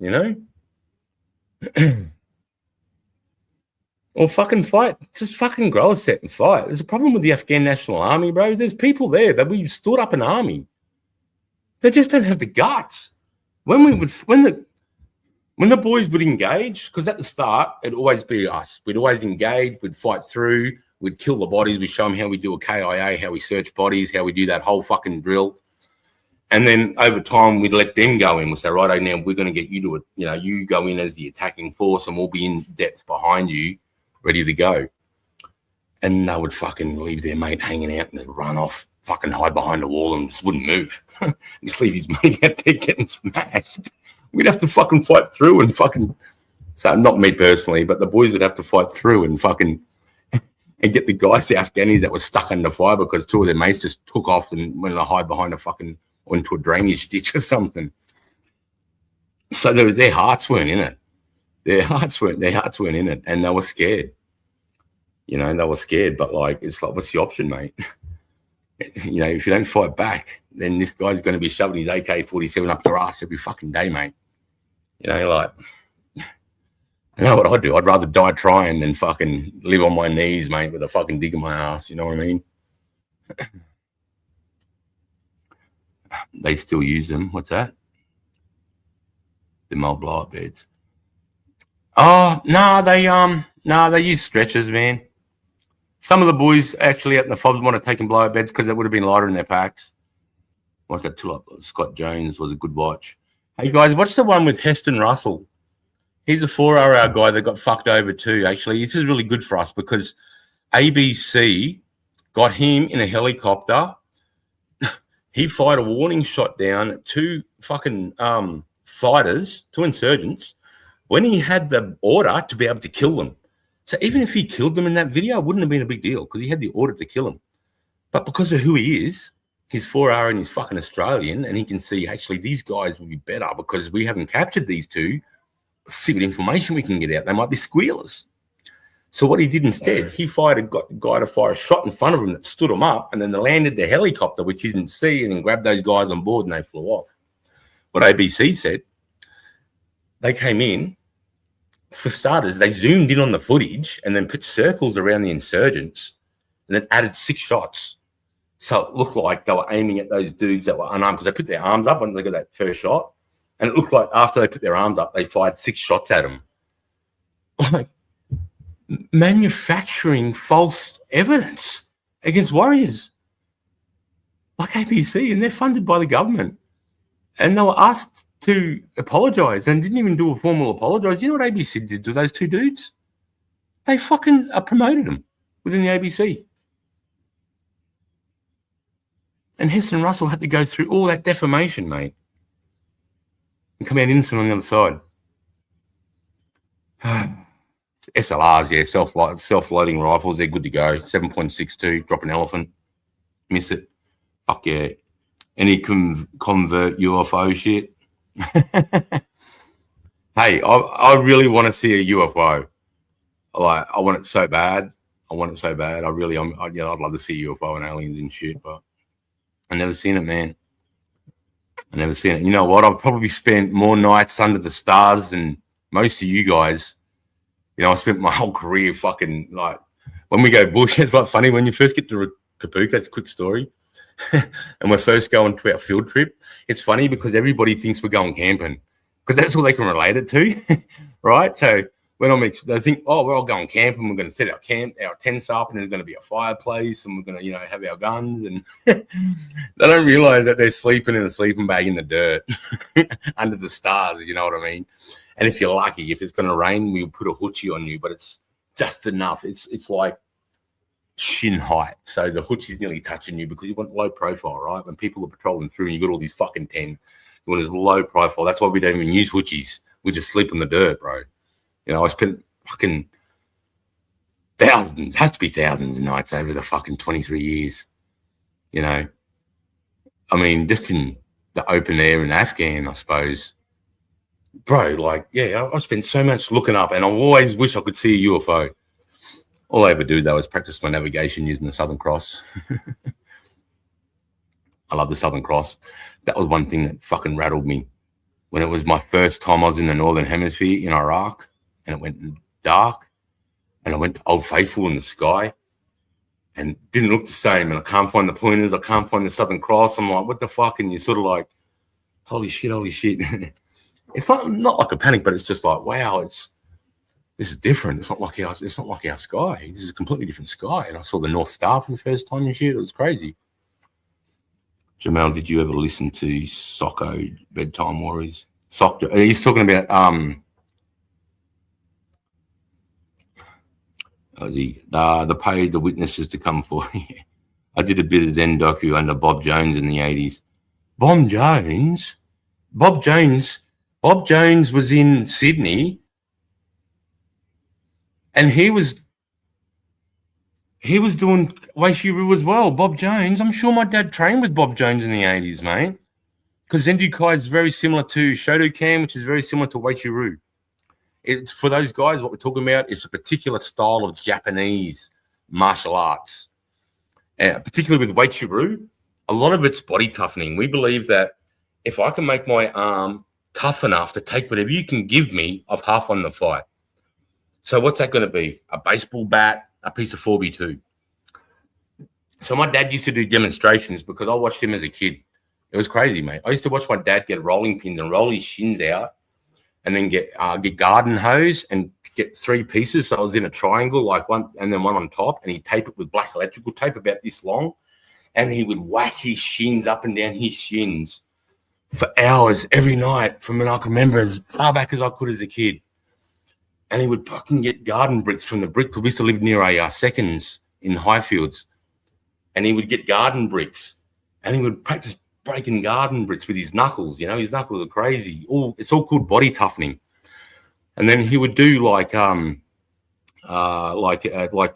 Or fucking fight. Just fucking grow a set and fight. There's a problem with the Afghan National Army, bro. There's people there that we've stood up an army. They just don't have the guts. When the boys would engage, because at the start, it'd always be us. We'd always engage, we'd fight through, we'd kill the bodies, we'd show them how we do a KIA, how we search bodies, how we do that whole fucking drill. And then over time, we'd let them go in. We'd say, right, now we're going to get you to it. You go in as the attacking force and we'll be in depth behind you, ready to go. And they would fucking leave their mate hanging out and they'd run off, fucking hide behind a wall and just wouldn't move. Just leave his mate out there getting smashed. We'd have to fucking fight through and fucking, so not me personally, but the boys would have to fight through and fucking, and get the guys, the Afghanis that were stuck under fire because two of their mates just took off and went to hide behind a fucking, or into a drainage ditch or something. So their hearts weren't in it. Their hearts weren't in it, and they were scared. They were scared, but like, it's like, what's the option, mate? If you don't fight back, then this guy's going to be shoving his AK-47 up your ass every fucking day, mate. Like, I know what I'd do. I'd rather die trying than fucking live on my knees, mate, with a fucking dig in my ass. You know what I mean? They still use them. What's that? Them old blow-up beds. Oh, no, they use stretchers, man. Some of the boys actually out in the fobs want to take and blow-up beds because it would have been lighter in their packs. Watch that tool up. Scott Jones was a good watch. Hey, guys, watch the one with Heston Russell. He's a 4-hour guy that got fucked over too, actually. This is really good for us because ABC got him in a helicopter. He fired a warning shot down at two fucking fighters, two insurgents, when he had the order to be able to kill them. So even if he killed them in that video, it wouldn't have been a big deal because he had the order to kill them. But because of who he is, he's 4-hour and he's fucking Australian, and he can see, actually, these guys will be better because we haven't captured these two. See what information we can get out. They might be squealers. So what he did instead, he got a guy to fire a shot in front of him that stood him up, and then they landed the helicopter, which he didn't see, and then grabbed those guys on board and they flew off. What ABC said, they came in, for starters, they zoomed in on the footage and then put circles around the insurgents and then added 6 shots. So it looked like they were aiming at those dudes that were unarmed because they put their arms up when they got that first shot. And it looked like after they put their arms up, they fired 6 shots at them. Like, manufacturing false evidence against warriors. Like ABC, and they're funded by the government. And they were asked to apologise and didn't even do a formal apologise. You know what ABC did to those 2 dudes? They fucking promoted them within the ABC. And Heston Russell had to go through all that defamation, mate, and come out innocent on the other side. SLRs, yeah, self-loading rifles, they're good to go. 7.62, drop an elephant, miss it. Fuck yeah. Any convert UFO shit? Hey, I really want to see a UFO. Like, I want it so bad. I'd love to see UFO and aliens and shit, but I've never seen it, man. I've never seen it. You know what? I've probably spent more nights under the stars than most of you guys. You know, I spent my whole career fucking, like, when we go bush, it's like funny when you first get to Kapuka, it's a quick story. And we're first going to our field trip. It's funny because everybody thinks we're going camping because that's all they can relate it to, right? So when they think, oh, we're all going camping, we're going to set our tents up, and there's going to be a fireplace, and we're going to, you know, have our guns, and they don't realize that they're sleeping in a sleeping bag in the dirt under the stars. You know what I mean? And if you're lucky, if it's going to rain, we'll put a hoochie on you, but it's just enough. It's like shin height, so the hoochie is nearly touching you because you want low profile, right? When people are patrolling through and you got all these fucking 10, you want this low profile. That's why we don't even use hoochies. We just sleep on the dirt, bro. You know, I spent fucking thousands of nights over the fucking 23 years. You know, I mean, just in the open air in Afghan, I suppose, bro. Like, yeah, I spent so much looking up, and I always wish I could see a UFO. All I ever do, though, is practice my navigation using the Southern Cross. I love the Southern Cross. That was one thing that fucking rattled me. When it was my first time I was in the Northern Hemisphere in Iraq, and it went dark, and I went to Old Faithful in the sky, and it didn't look the same, and I can't find the pointers, I can't find the Southern Cross. I'm like, what the fuck? And you're sort of like, holy shit. It's not like a panic, but it's just like, wow, this is different. It's not like our sky. This is a completely different sky. And I saw the North Star for the first time and shit. It was crazy. Jamal, did you ever listen to Socko Bedtime Worries? He's talking about the paid the witnesses to come for. I did a bit of Zen docu under Bob Jones in the 80s. Bob Jones was in Sydney, and he was doing Weishiru as well. Bob Jones. I'm sure my dad trained with Bob Jones in the 80s, mate. Because Zendukai is very similar to Shotokan, which is very similar to Weishiru. It's for those guys, what we're talking about is a particular style of Japanese martial arts. Particularly with Weishiru, a lot of it's body toughening. We believe that if I can make my arm tough enough to take whatever you can give me, I've half won the fight. So what's that going to be? A baseball bat, a piece of 4x2. So my dad used to do demonstrations because I watched him as a kid. It was crazy, mate. I used to watch my dad get rolling pins and roll his shins out and then get garden hose and get 3 pieces. So I was in a triangle, like one and then one on top, and he'd tape it with black electrical tape about this long, and he would whack his shins up and down his shins for hours every night from when I can remember as far back as I could as a kid. And he would fucking get garden bricks from the brick, because we used to live near a Seconds in Highfields, and he would get garden bricks, and he would practice breaking garden bricks with his knuckles. You know, his knuckles are crazy. It's all called body toughening. And then he would do like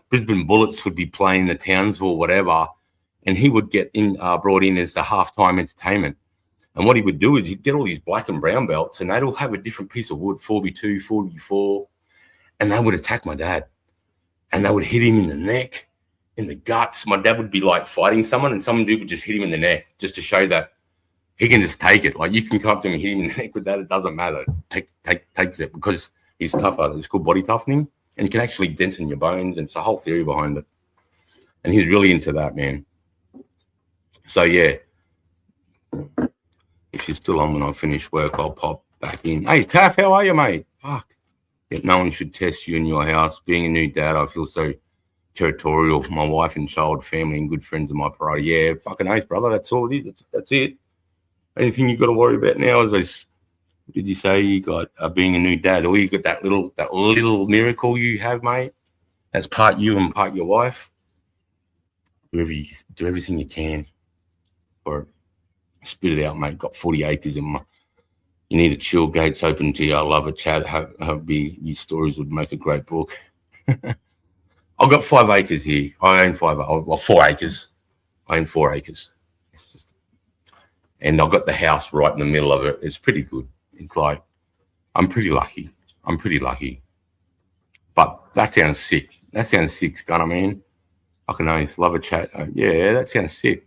Brisbane Bullets would be playing the Townsville or whatever, and he would get brought in as the halftime entertainment. And what he would do is he'd get all these black and brown belts, and they'd all have a different piece of wood, 4x2, 4x4, and they would attack my dad, and they would hit him in the neck, in the guts. My dad would be like fighting someone, and some dude would just hit him in the neck just to show that he can just take it. Like, you can come up to him and hit him in the neck with that. It doesn't matter. Takes it because he's tougher. It's called body toughening, and you can actually dent in your bones, and it's a whole theory behind it. and he's really into that, man. So yeah, if she's still on when I finish work, I'll pop back in. Hey, Taff, how are you, mate? Fuck. Yeah, no one should test you in your house. Being a new dad, I feel so territorial. My wife and child, family, and good friends are my priority. Yeah, fucking ace, brother. That's all it is. That's it. Anything you got to worry about now is this. Did you say you got being a new dad, or you got that little miracle you have, mate? That's part you and part your wife. Do everything you can, or spit it out, mate. Got 40 acres in my. You need a chill, gates open to you. I love it, Chad. Hope your stories would make a great book. I've got 5 acres here. I own 4 acres. I own 4 acres. And I've got the house right in the middle of it. It's pretty good. It's like, I'm pretty lucky. But that sounds sick. Gun, I mean. I can only love a chat. Yeah, that sounds sick.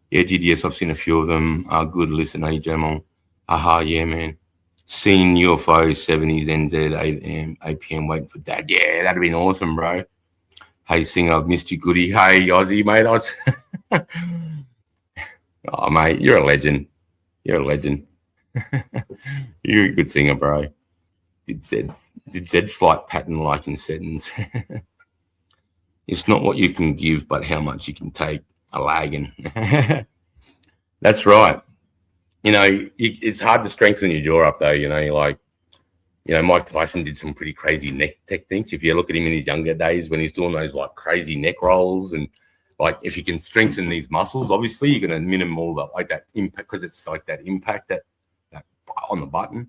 Yeah, GDS, I've seen a few of them. Good listener, Jamal. Aha, yeah, man. Seen UFO 70s NZ 8 p.m. waiting for dad. Yeah, that'd have been awesome, bro. Hey, Sing, I've missed you, goody. Hey, Aussie, mate. Oh, mate, you're a legend. You're a good singer, bro. Did Z flight pattern like in settings. It's not what you can give, but how much you can take. A lagging. That's right. You know, it's hard to strengthen your jaw up, though. You know, Mike Tyson did some pretty crazy neck techniques. If you look at him in his younger days when he's doing those like crazy neck rolls, and like if you can strengthen these muscles, obviously you're going to minimum all that like that impact, because it's like that impact that on the button.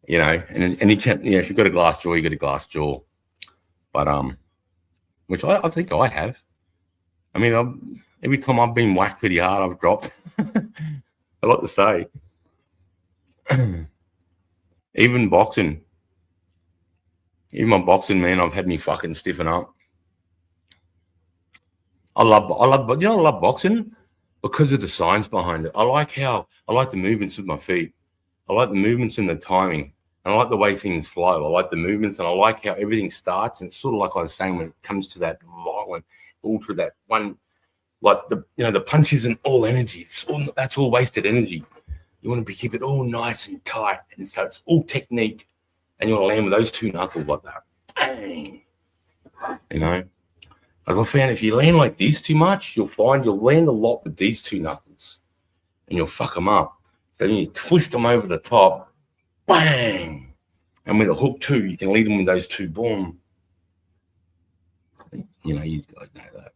You know, and you can't. You know, if you've got a glass jaw, you got a glass jaw. But which I think I have. I mean, every time I've been whacked pretty hard, I've dropped. I like to say. Even my boxing, man, I've had me fucking stiffen up. I love, I love boxing because of the science behind it. I like the movements of my feet. I like the movements and the timing. And I like the way things flow. I like the movements, and I like how everything starts. And it's sort of like I was saying when it comes to that violent, ultra, that one, like the punch isn't all energy. That's all wasted energy. You want to keep it all nice and tight, and so it's all technique. And you want to land with those 2 knuckles like that. Bang. You know, as I found, if you land like this too much, you'll find you'll land a lot with these 2 knuckles, and you'll fuck them up. So then you twist them over the top. Bang! And with a hook too, you can lead them with those 2. Boom. You know, you guys know that.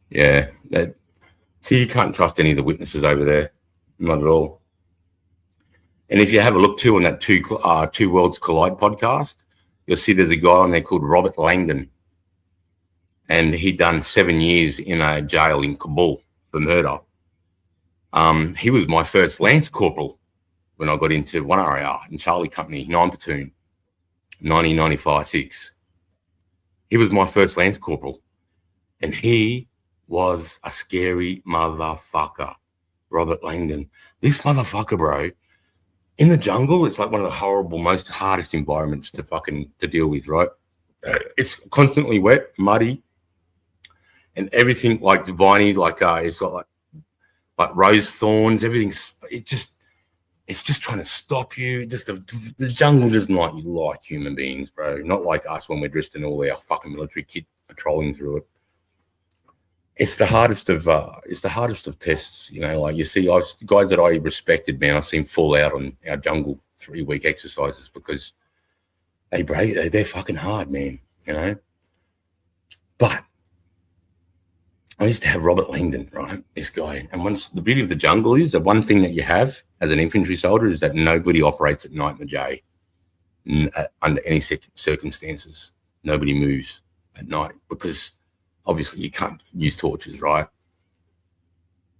Yeah. See, you can't trust any of the witnesses over there. Not at all. And if you have a look too on that Two Worlds Collide podcast, you'll see there's a guy on there called Robert Langdon. And he'd done 7 years in a jail in Kabul for murder. He was my first Lance Corporal when I got into 1RAR in Charlie Company, 9 Platoon, 1995-6. He was my first Lance Corporal. And he was a scary motherfucker, Robert Langdon. This motherfucker, bro, in the jungle, it's like one of the horrible, most hardest environments to deal with, right? It's constantly wet, muddy, and everything like viney, like it's got like rose thorns. Everything's it's just trying to stop you. Just the jungle doesn't like human beings, bro. Not like us when we're dressed in all our fucking military kit patrolling through it. It's the hardest of tests, you know. Like you see, guys that I respected, man, I've seen fall out on our jungle 3-week exercises because they're fucking hard, man, you know. But I used to have Robert Langdon, right? This guy, and the beauty of the jungle is that one thing that you have as an infantry soldier is that nobody operates at night in the J under any circumstances. Nobody moves at night because obviously you can't use torches, right?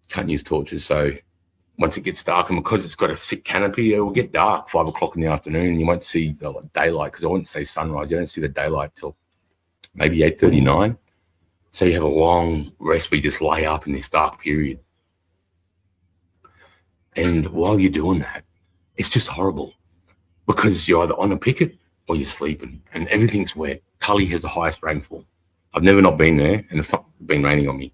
Can't use torches. So once it gets dark, and because it's got a thick canopy, it will get dark 5 o'clock in the afternoon, and you won't see the daylight, because I wouldn't say sunrise. You don't see the daylight till maybe 8:39. So you have a long rest where you just lay up in this dark period. And while you're doing that, it's just horrible. because you're either on a picket or you're sleeping, and everything's wet. Tully has the highest rainfall. I've never not been there, and it's not been raining on me.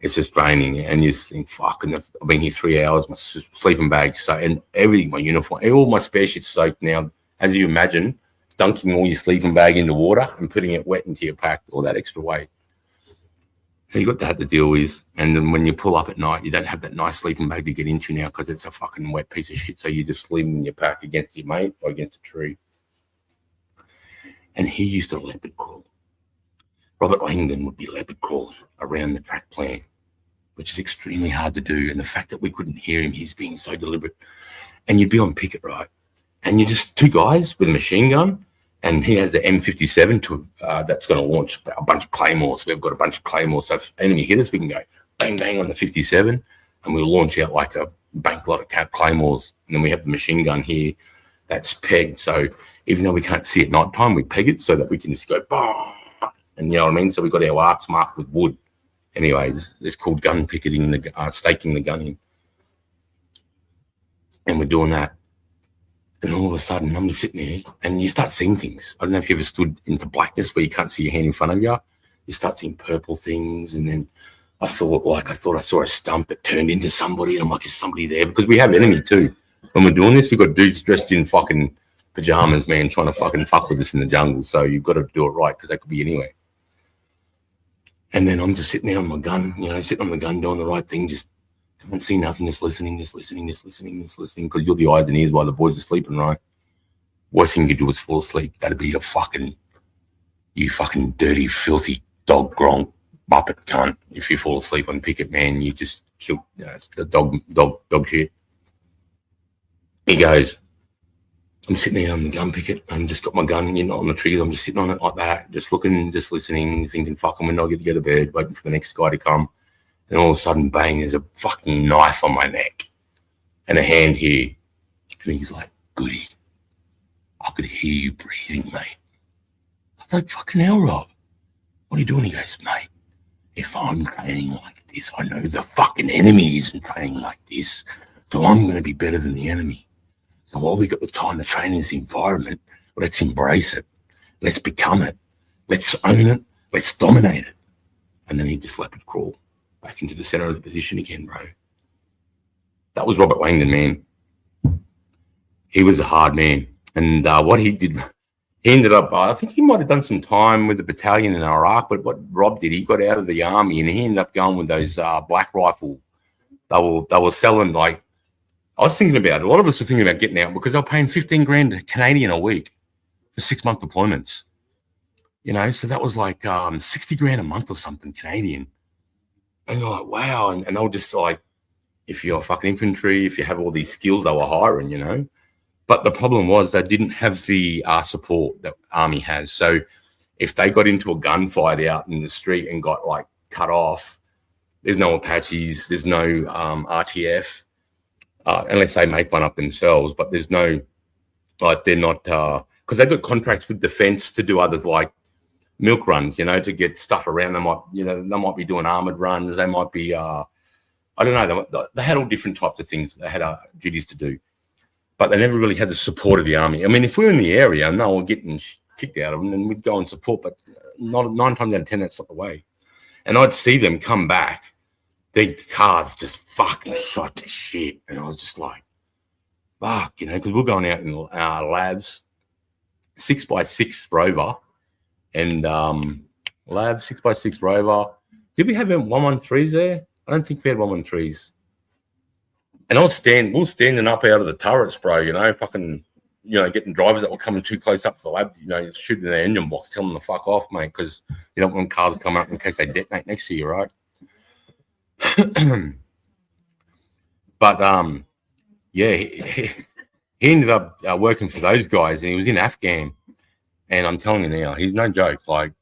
It's just raining, and you just think, fuck, and I've been here 3 hours, my sleeping bag, so, and everything, my uniform, all my spare shit's soaked now. As you imagine, dunking all your sleeping bag into water and putting it wet into your pack, all that extra weight. So you got that to deal with, and then when you pull up at night, you don't have that nice sleeping bag to get into now because it's a fucking wet piece of shit, so you're just sleeping in your pack against your mate or against a tree. And he used to leopard crawl. Robert Langdon would be leopard crawling around the track plan, which is extremely hard to do. And the fact that we couldn't hear him, he's being so deliberate. And you'd be on picket, right? And you're just two guys with a machine gun, and he has the M57 that's going to launch a bunch of claymores. We've got a bunch of claymores. So if enemy hit us, we can go bang, bang on the 57, and we'll launch out like a bank lot of claymores. And then we have the machine gun here that's pegged. So even though we can't see at night time, we peg it so that we can just go, bah! And you know what I mean? So we've got our arcs marked with wood. Anyways, it's called gun picketing, staking the gun in. And we're doing that. And all of a sudden, I'm just sitting there, and you start seeing things. I don't know if you ever stood into blackness where you can't see your hand in front of you. You start seeing purple things, and then I thought I saw a stump that turned into somebody, and I'm like, is somebody there? Because we have enemy too. When we're doing this, we've got dudes dressed in fucking pajamas, man, trying to fucking fuck with us in the jungle. So you've got to do it right because they could be anywhere. And then I'm just sitting there on my gun, sitting on the gun, doing the right thing, just can't see nothing, just listening, because you're the eyes and ears while the boys are sleeping, right? Worst thing you could do is fall asleep. That'd be you fucking dirty, filthy dog gronk muppet cunt. If you fall asleep on picket, man, you just kill the dog shit. He goes, I'm sitting there on the gun picket. I'm just got my gun, on the trees. I'm just sitting on it like that, just looking, just listening, thinking, fucking, when I get to go to bed, waiting for the next guy to come. Then all of a sudden, bang, there's a fucking knife on my neck and a hand here. And he's like, Goody, I could hear you breathing, mate. I was like, fucking hell, Rob. What are you doing? He goes, mate, if I'm training like this, I know the fucking enemy isn't training like this. So I'm going to be better than the enemy. So while we got the time to train in this environment, let's embrace it. Let's become it. Let's own it. Let's dominate it. And then he just leopard crawl back into the center of the position again, bro. That was Robert Langdon, man. He was a hard man. And what he did, he ended up, I think he might have done some time with the battalion in Iraq, but what Rob did, he got out of the army and he ended up going with those black rifle. They were selling, like, I was thinking about it. A lot of us were thinking about getting out because they were paying 15 grand Canadian a week for 6-month deployments. So that was like 60 grand a month or something Canadian. And you're like, wow. And they were just like, if you're fucking infantry, if you have all these skills, they were hiring, But the problem was they didn't have the support that Army has. So if they got into a gunfight out in the street and got like cut off, there's no Apaches, there's no RTF. Unless they make one up themselves, but there's no, like, they're not, because they've got contracts with defense to do others like milk runs, to get stuff around. They might, they might be doing armored runs. They might be, I don't know. They had all different types of things. They had duties to do, but they never really had the support of the army. I mean, if we're in the area and they were getting kicked out of them, then we'd go and support, but 9 times out of 10, that's not the way. And I'd see them come back. Their cars just fucking shot to shit. And I was just like, fuck, because we're going out in our labs, 6x6 Rover, and lab 6x6 Rover. Did we have 113s there? I don't think we had 113s. And we're standing up out of the turrets, bro, fucking, getting drivers that were coming too close up to the lab, shooting their engine box, telling them to fuck off, mate, because you don't want cars coming up in case they detonate next to you, right? But yeah, he ended up working for those guys, and he was in Afghan. And I'm telling you now, he's no joke. Like,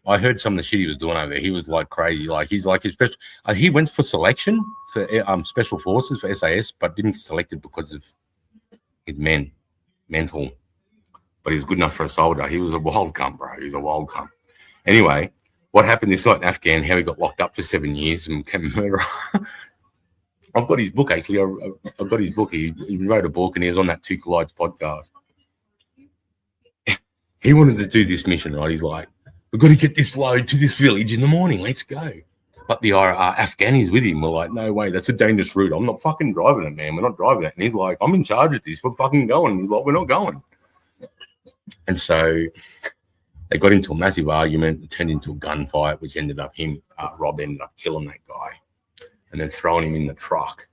I heard some of the shit he was doing over there. He was like crazy. Like, he's like his special. He went for selection for special forces for SAS, but didn't get selected because of his mental. But he was good enough for a soldier. He was a wild cunt, bro. He was a wild cunt. Anyway, what happened this night in Afghan, how he got locked up for 7 years and became a murderer. I've got his book, actually. I've got his book. He wrote a book, and he was on that Two Collides podcast. He wanted to do this mission, right? He's like, we've got to get this load to this village in the morning. Let's go. But the Afghanis with him were like, no way, that's a dangerous route. I'm not fucking driving it, man. We're not driving it. And he's like, I'm in charge of this. We're fucking going. He's like, we're not going. And so they got into a massive argument. It turned into a gunfight, which ended up Rob ended up killing that guy and then throwing him in the truck.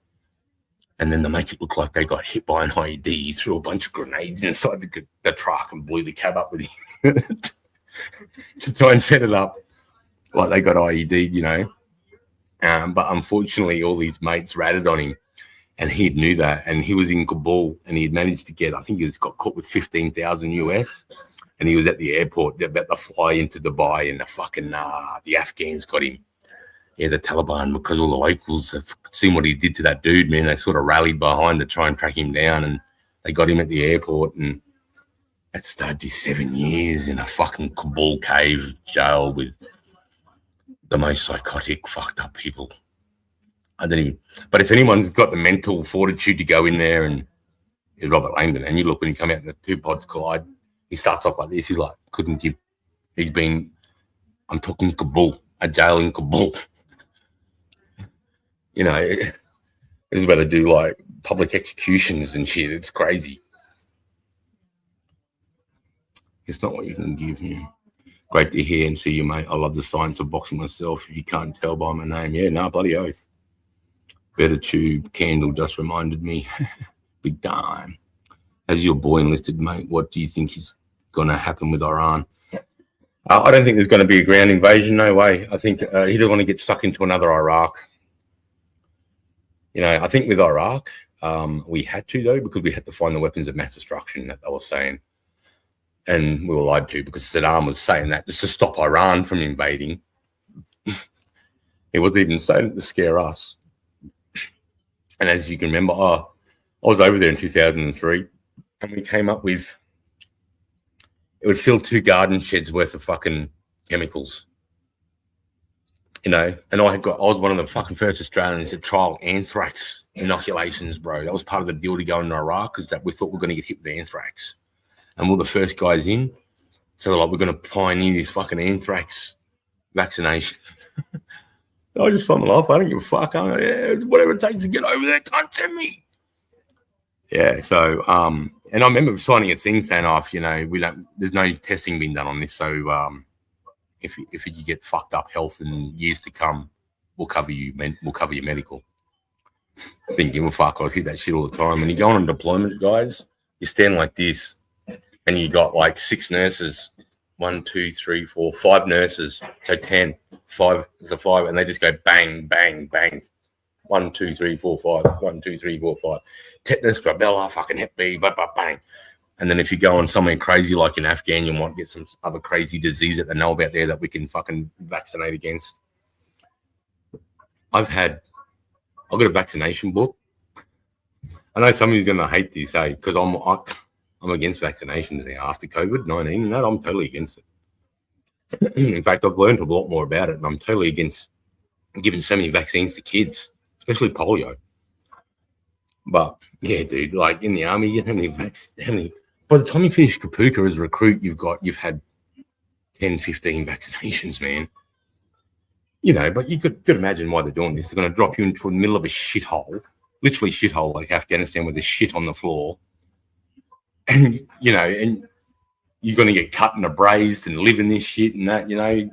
And then to make it look like they got hit by an IED, he threw a bunch of grenades inside the truck and blew the cab up with him to try and set it up like they got IED, you know. But unfortunately, all these mates ratted on him, and he knew that. And he was in Kabul, and he had managed to get, I think he got caught with 15,000 US, and he was at the airport about to fly into Dubai, and the Afghans got him. Yeah, the Taliban, because all the locals have seen what he did to that dude, man, they sort of rallied behind to try and track him down, and they got him at the airport, and that started his 7 years in a fucking Kabul cave jail with the most psychotic, fucked up people. But if anyone's got the mental fortitude to go in there, and is Robert Langdon, and you look when he come out and the two pods collide, he starts off like this. He's like, I'm talking Kabul, a jail in Kabul. You know, this is where they do like public executions and shit. It's crazy. It's not what you can give me. Great to hear and see you, mate. I love the science of boxing myself. If you can't tell by my name, yeah, no, bloody oath. Better Tube Candle just reminded me. Big time. As your boy enlisted, mate, what do you think is going to happen with Iran? I don't think there's going to be a ground invasion. No way. I think he doesn't want to get stuck into another Iraq. You know, I think with Iraq, we had to, though, because we had to find the weapons of mass destruction that they were saying. And we were lied to because Saddam was saying that just to stop Iran from invading. He was even saying it to scare us. And as you can remember, I was over there in 2003, and we came up with, it would fill 2 garden sheds worth of fucking chemicals. You know, and I was one of the fucking first Australians to trial anthrax inoculations, bro. That was part of the deal to go into Iraq, because that we thought we were going to get hit with anthrax. And we're the first guys in. So like, we're going to pioneer this fucking anthrax vaccination. I just signed off. I don't give a fuck. Yeah, whatever it takes to get over there, can't send me. Yeah, so, and I remember signing a thing saying off, you know, there's no testing being done on this. So, if you get fucked up health in years to come, we'll cover you. We'll cover your medical. Didn't give a fuck. I see that shit all the time. When you go on deployment, guys, you stand like this, and you got like 6 nurses. 1, 2, 3, 4, 5 nurses. So 10, 5 is a 5, and they just go bang, bang, bang. 1, 2, 3, 4, 5. 1, 2, 3, 4, 5. Tetanus, rubella, fucking Hep B, bang. And then if you go on somewhere crazy like in Afghan, you might get some other crazy disease that they know about there that we can fucking vaccinate against. I've got a vaccination book. I know somebody's going to hate this, because I'm against vaccinations now after COVID-19, and that I'm totally against it. In fact, I've learned a lot more about it, and I'm totally against giving so many vaccines to kids, especially polio. But yeah, dude, like in the army, you know how many by the time you finish Kapuka as a recruit, you've had 10, 15 vaccinations, man. You know, but you could imagine why they're doing this. They're going to drop you into the middle of a shithole, literally shithole like Afghanistan, with the shit on the floor. And, you know, and you're going to get cut and abrased and live in this shit and that, you know. You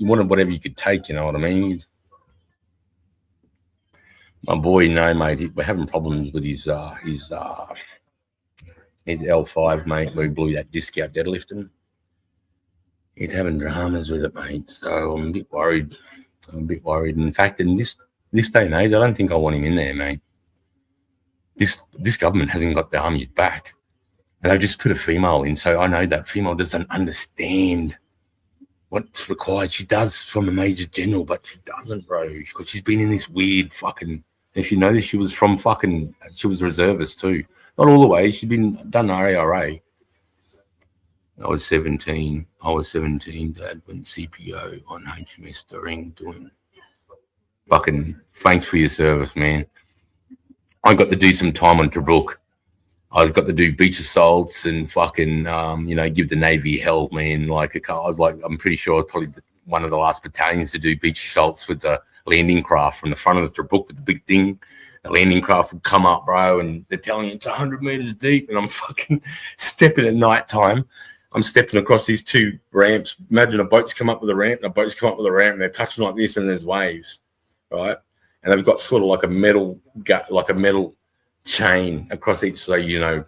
wanted whatever you could take, you know what I mean? My boy, no, mate, we're having problems with his L5, mate, where he blew that disc out deadlifting. He's having dramas with it, mate. So I'm a bit worried. In fact, in this day and age, I don't think I want him in there, mate. This government hasn't got the army back. And they've just put a female in. So I know that female doesn't understand what's required. She does from a major general, but she doesn't, bro. Because she's been in this weird fucking, if you notice, she was reservist too. Not all the way. She'd done RARA. I was 17, Dad, when CPO on HMS during doing. Fucking thanks for your service, man. I got to do some time on Tobruk. I got to do beach assaults and fucking, give the Navy hell, man. I'm pretty sure I was probably one of the last battalions to do beach assaults with the landing craft from the front of the book with the big thing. The landing craft would come up, bro, and they're telling you it's 100 meters deep, and I'm fucking stepping at night time. I'm stepping across these two ramps. Imagine a boat's come up with a ramp, and a boat's come up with a ramp, and they're touching like this, and there's waves, right? And they've got sort of like a metal chain across each, so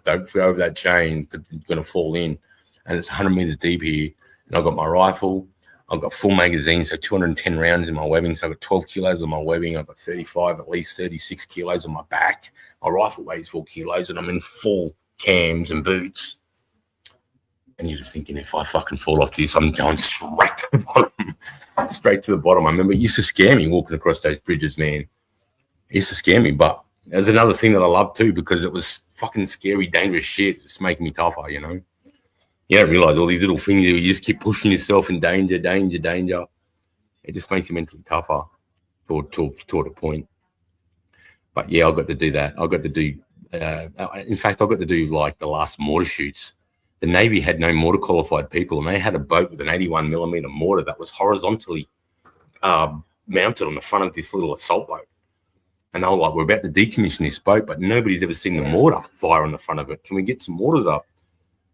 don't go over that chain because you're going to fall in. And it's 100 meters deep here. And I've got my rifle. I've got full magazine, so 210 rounds in my webbing. So I've got 12 kilos on my webbing. I've got 35, at least 36 kilos on my back. My rifle weighs 4 kilos, and I'm in full cams and boots. And you're just thinking, if I fucking fall off this, I'm going straight to the bottom. Straight to the bottom. I remember it used to scare me walking across those bridges, man. It used to scare me, but there's another thing that I love too, because it was fucking scary, dangerous shit. It's making me tougher, You don't realize all these little things. You just keep pushing yourself in danger. It just makes you mentally tougher to a point. But yeah, I got to do that. I got to do, in fact, I got to do like the last mortar shoots. The Navy had no mortar qualified people, and they had a boat with an 81 millimeter mortar that was horizontally mounted on the front of this little assault boat. And they were like, we're about to decommission this boat, but nobody's ever seen the mortar fire on the front of it. Can we get some mortars up?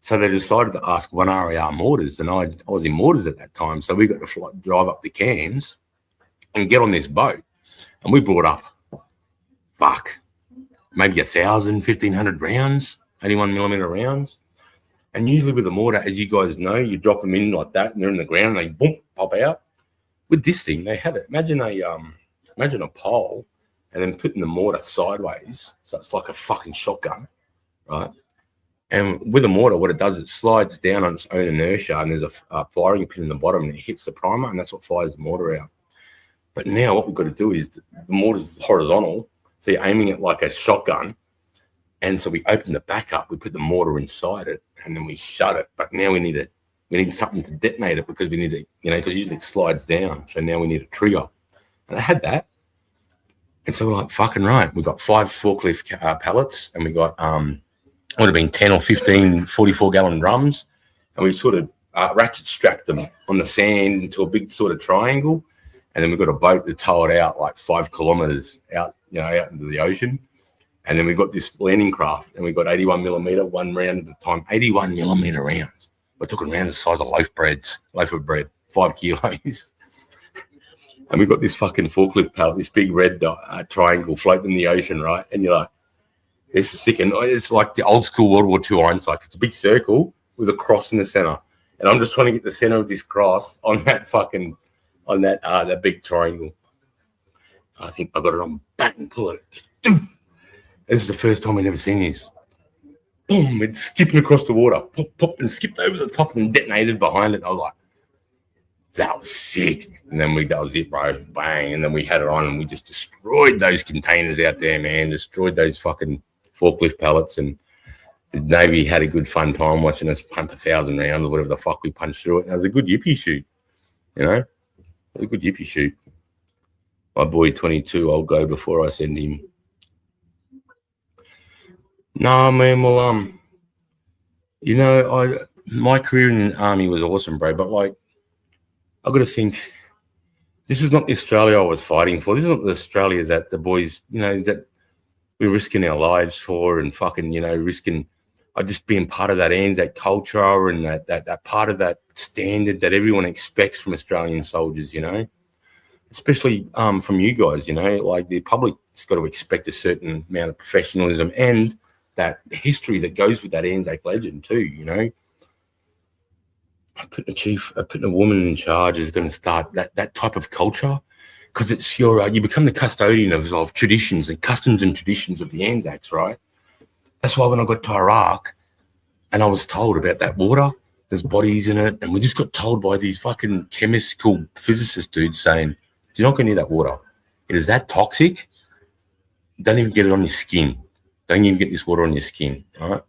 So they decided to ask 1RAR mortars, and I was in mortars at that time. So we got to drive up the Cairns and get on this boat. And we brought up, maybe 1,000, 1,500 rounds, 81 millimeter rounds. And usually with the mortar, as you guys know, you drop them in like that, and they're in the ground, and they boom, pop out. With this thing, they had it. Imagine a pole, and then putting the mortar sideways, so it's like a fucking shotgun, right? And with a mortar, what it does, it slides down on its own inertia, and there's a firing pin in the bottom, and it hits the primer, and that's what fires the mortar out. But now what we've got to do is the mortar's horizontal, so you're aiming it like a shotgun, and so we open the back up, we put the mortar inside it, and then we shut it. But now we need something to detonate it, because we need to, because usually it slides down. So now we need a trigger, and I had that. And so we're like, fucking right. We got 5 forklift pallets, and we got, would have been 10 or 15 44-gallon drums. And we sort of ratchet strapped them on the sand into a big sort of triangle. And then we've got a boat to tow it out like 5 kilometers out, out into the ocean. And then we got this landing craft, and we got 81 millimeter, one round at a time, 81 millimeter rounds. We're talking rounds the size of loaf of bread, 5 kilos. And we've got this fucking forklift pallet, this big red triangle floating in the ocean, right? And you're like, this is sick. And it's like the old school World War II iron sight. It's a big circle with a cross in the center. And I'm just trying to get the center of this cross on that big triangle. I think I got it on back and pull it. This is the first time I've ever seen this. Boom, it's skipping across the water. Pop, pop, and skipped over the top and detonated behind it. I was like, that was sick. And then that was it, bro. Bang. And then we had it on, and we just destroyed those containers out there, man. Destroyed those fucking forklift pallets. And the Navy had a good fun time watching us pump 1,000 rounds or whatever the fuck we punched through it. And it was a good yippee shoot, It was a good yippee shoot. My boy 22, I'll go before I send him. No, man, well, my career in the army was awesome, bro. But like, I've got to think, this is not the Australia I was fighting for. This is not the Australia that the boys, that we're risking our lives for, and fucking, risking just being part of that Anzac culture and that part of that standard that everyone expects from Australian soldiers, especially from you guys, like the public's got to expect a certain amount of professionalism and that history that goes with that Anzac legend too, putting a woman in charge is going to start that type of culture, because it's you become the custodian of traditions and customs and traditions of the Anzacs, right? That's why when I got to Iraq and I was told about that water, there's bodies in it, and we just got told by these fucking chemical physicist dudes saying, you're not going near that water. It is that toxic. Don't even get it on your skin. Don't even get this water on your skin, right?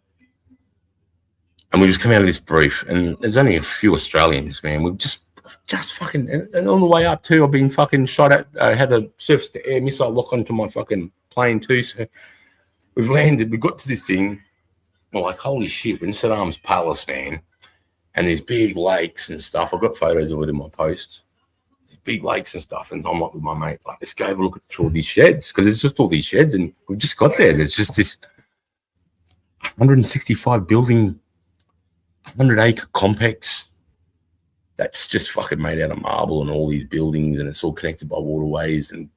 And we just come out of this brief, and there's only a few Australians, man. We've just fucking, and on the way up too, I've been fucking shot at. I had a surface-to-air missile lock onto my fucking plane too. So we've landed. We got to this thing, I'm like, holy shit, we're in Saddam's Palestine, and these big lakes and stuff. I've got photos of it in my posts. These big lakes and stuff, and I'm like with my mate, like, let's go have a look at all these sheds, because it's just all these sheds, and we've just got there. There's just this 165 building, 100-acre complex that's just fucking made out of marble, and all these buildings, and it's all connected by waterways, and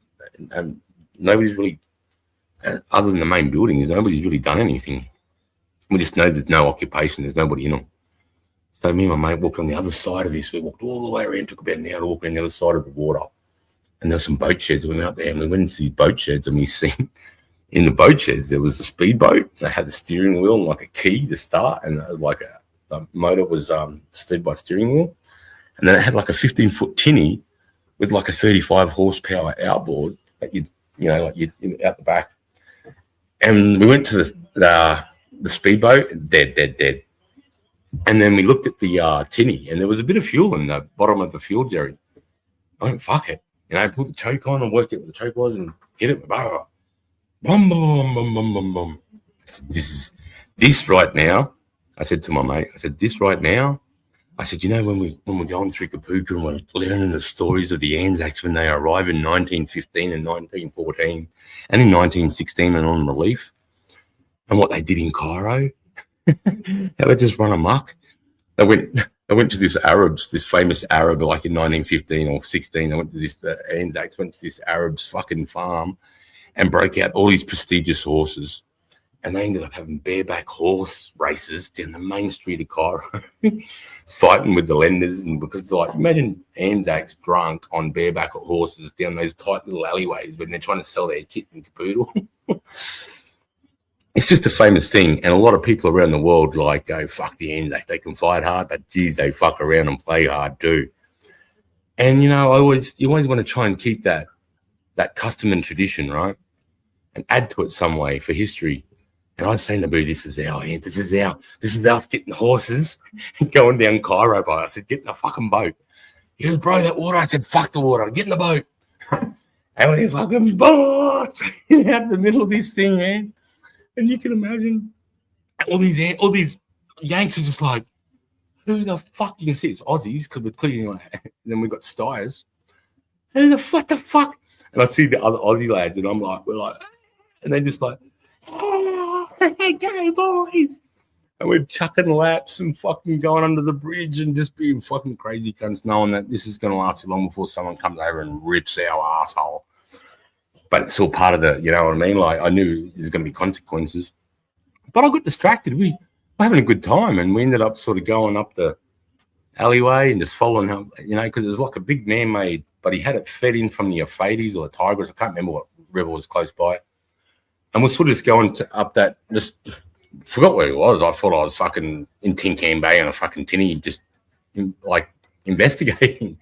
nobody's really, other than the main buildings, nobody's really done anything. We just know there's no occupation, there's nobody in them. So me and my mate walked on the other side of this. We walked all the way around, took about an hour to walk around the other side of the water. And there were some boat sheds. We went out there and we went into these boat sheds, and we seen in the boat sheds there was a speedboat. They had the steering wheel and like a key to start, and it was like the motor was steered by steering wheel. And then it had like a 15-foot tinny with like a 35 horsepower outboard that you'd out the back. And we went to the speedboat, dead. And then we looked at the tinny, and there was a bit of fuel in the bottom of the fuel jerry. I went, fuck it. Put the choke on and worked out what the choke was and hit it. Bum, bum, bum, bum, bum, bum. This right now, I said to my mate, this right now, I said, when we're going through Kapuka and we're learning the stories of the Anzacs when they arrived in 1915 and 1914 and in 1916 and on relief, and what they did in Cairo, how they just run amok. They went to this famous Arab, like in 1915 or 16. They went to the Anzacs went to this Arab's fucking farm and broke out all these prestigious horses. And they ended up having bareback horse races down the main street of Cairo, fighting with the lenders. And because, like, imagine Anzacs drunk on bareback horses down those tight little alleyways when they're trying to sell their kit and caboodle. It's just a famous thing. And a lot of people around the world go, fuck the Anzacs. They can fight hard, but geez, they fuck around and play hard too. And, you always want to try and keep that custom and tradition, right? And add to it some way for history. And I was saying to Boo, this is us getting horses and going down Cairo by. I said, get in the fucking boat. He goes, bro, that water. I said, fuck the water. Get in the boat. And we fucking out in the middle of this thing, man. And you can imagine all these Yanks are just like, who the fuck? You can see it's Aussies because we're clearly then we got Styers. Who the fuck? And I see the other Aussie lads, and we're like, and they're just like, hey, go boys. And we're chucking laps and fucking going under the bridge and just being fucking crazy cunts, knowing that this is going to last too long before someone comes over and rips our asshole. But it's all part of the, you know what I mean? Like, I knew there's going to be consequences. But I got distracted. We were having a good time, and we ended up sort of going up the alleyway and just following him, because it was like a big man-made, but he had it fed in from the Euphrates or the Tigris. I can't remember what river was close by. And we're sort of just going up that, just forgot where he was. I thought I was fucking in Tin Can Bay on a fucking tinny, just investigating.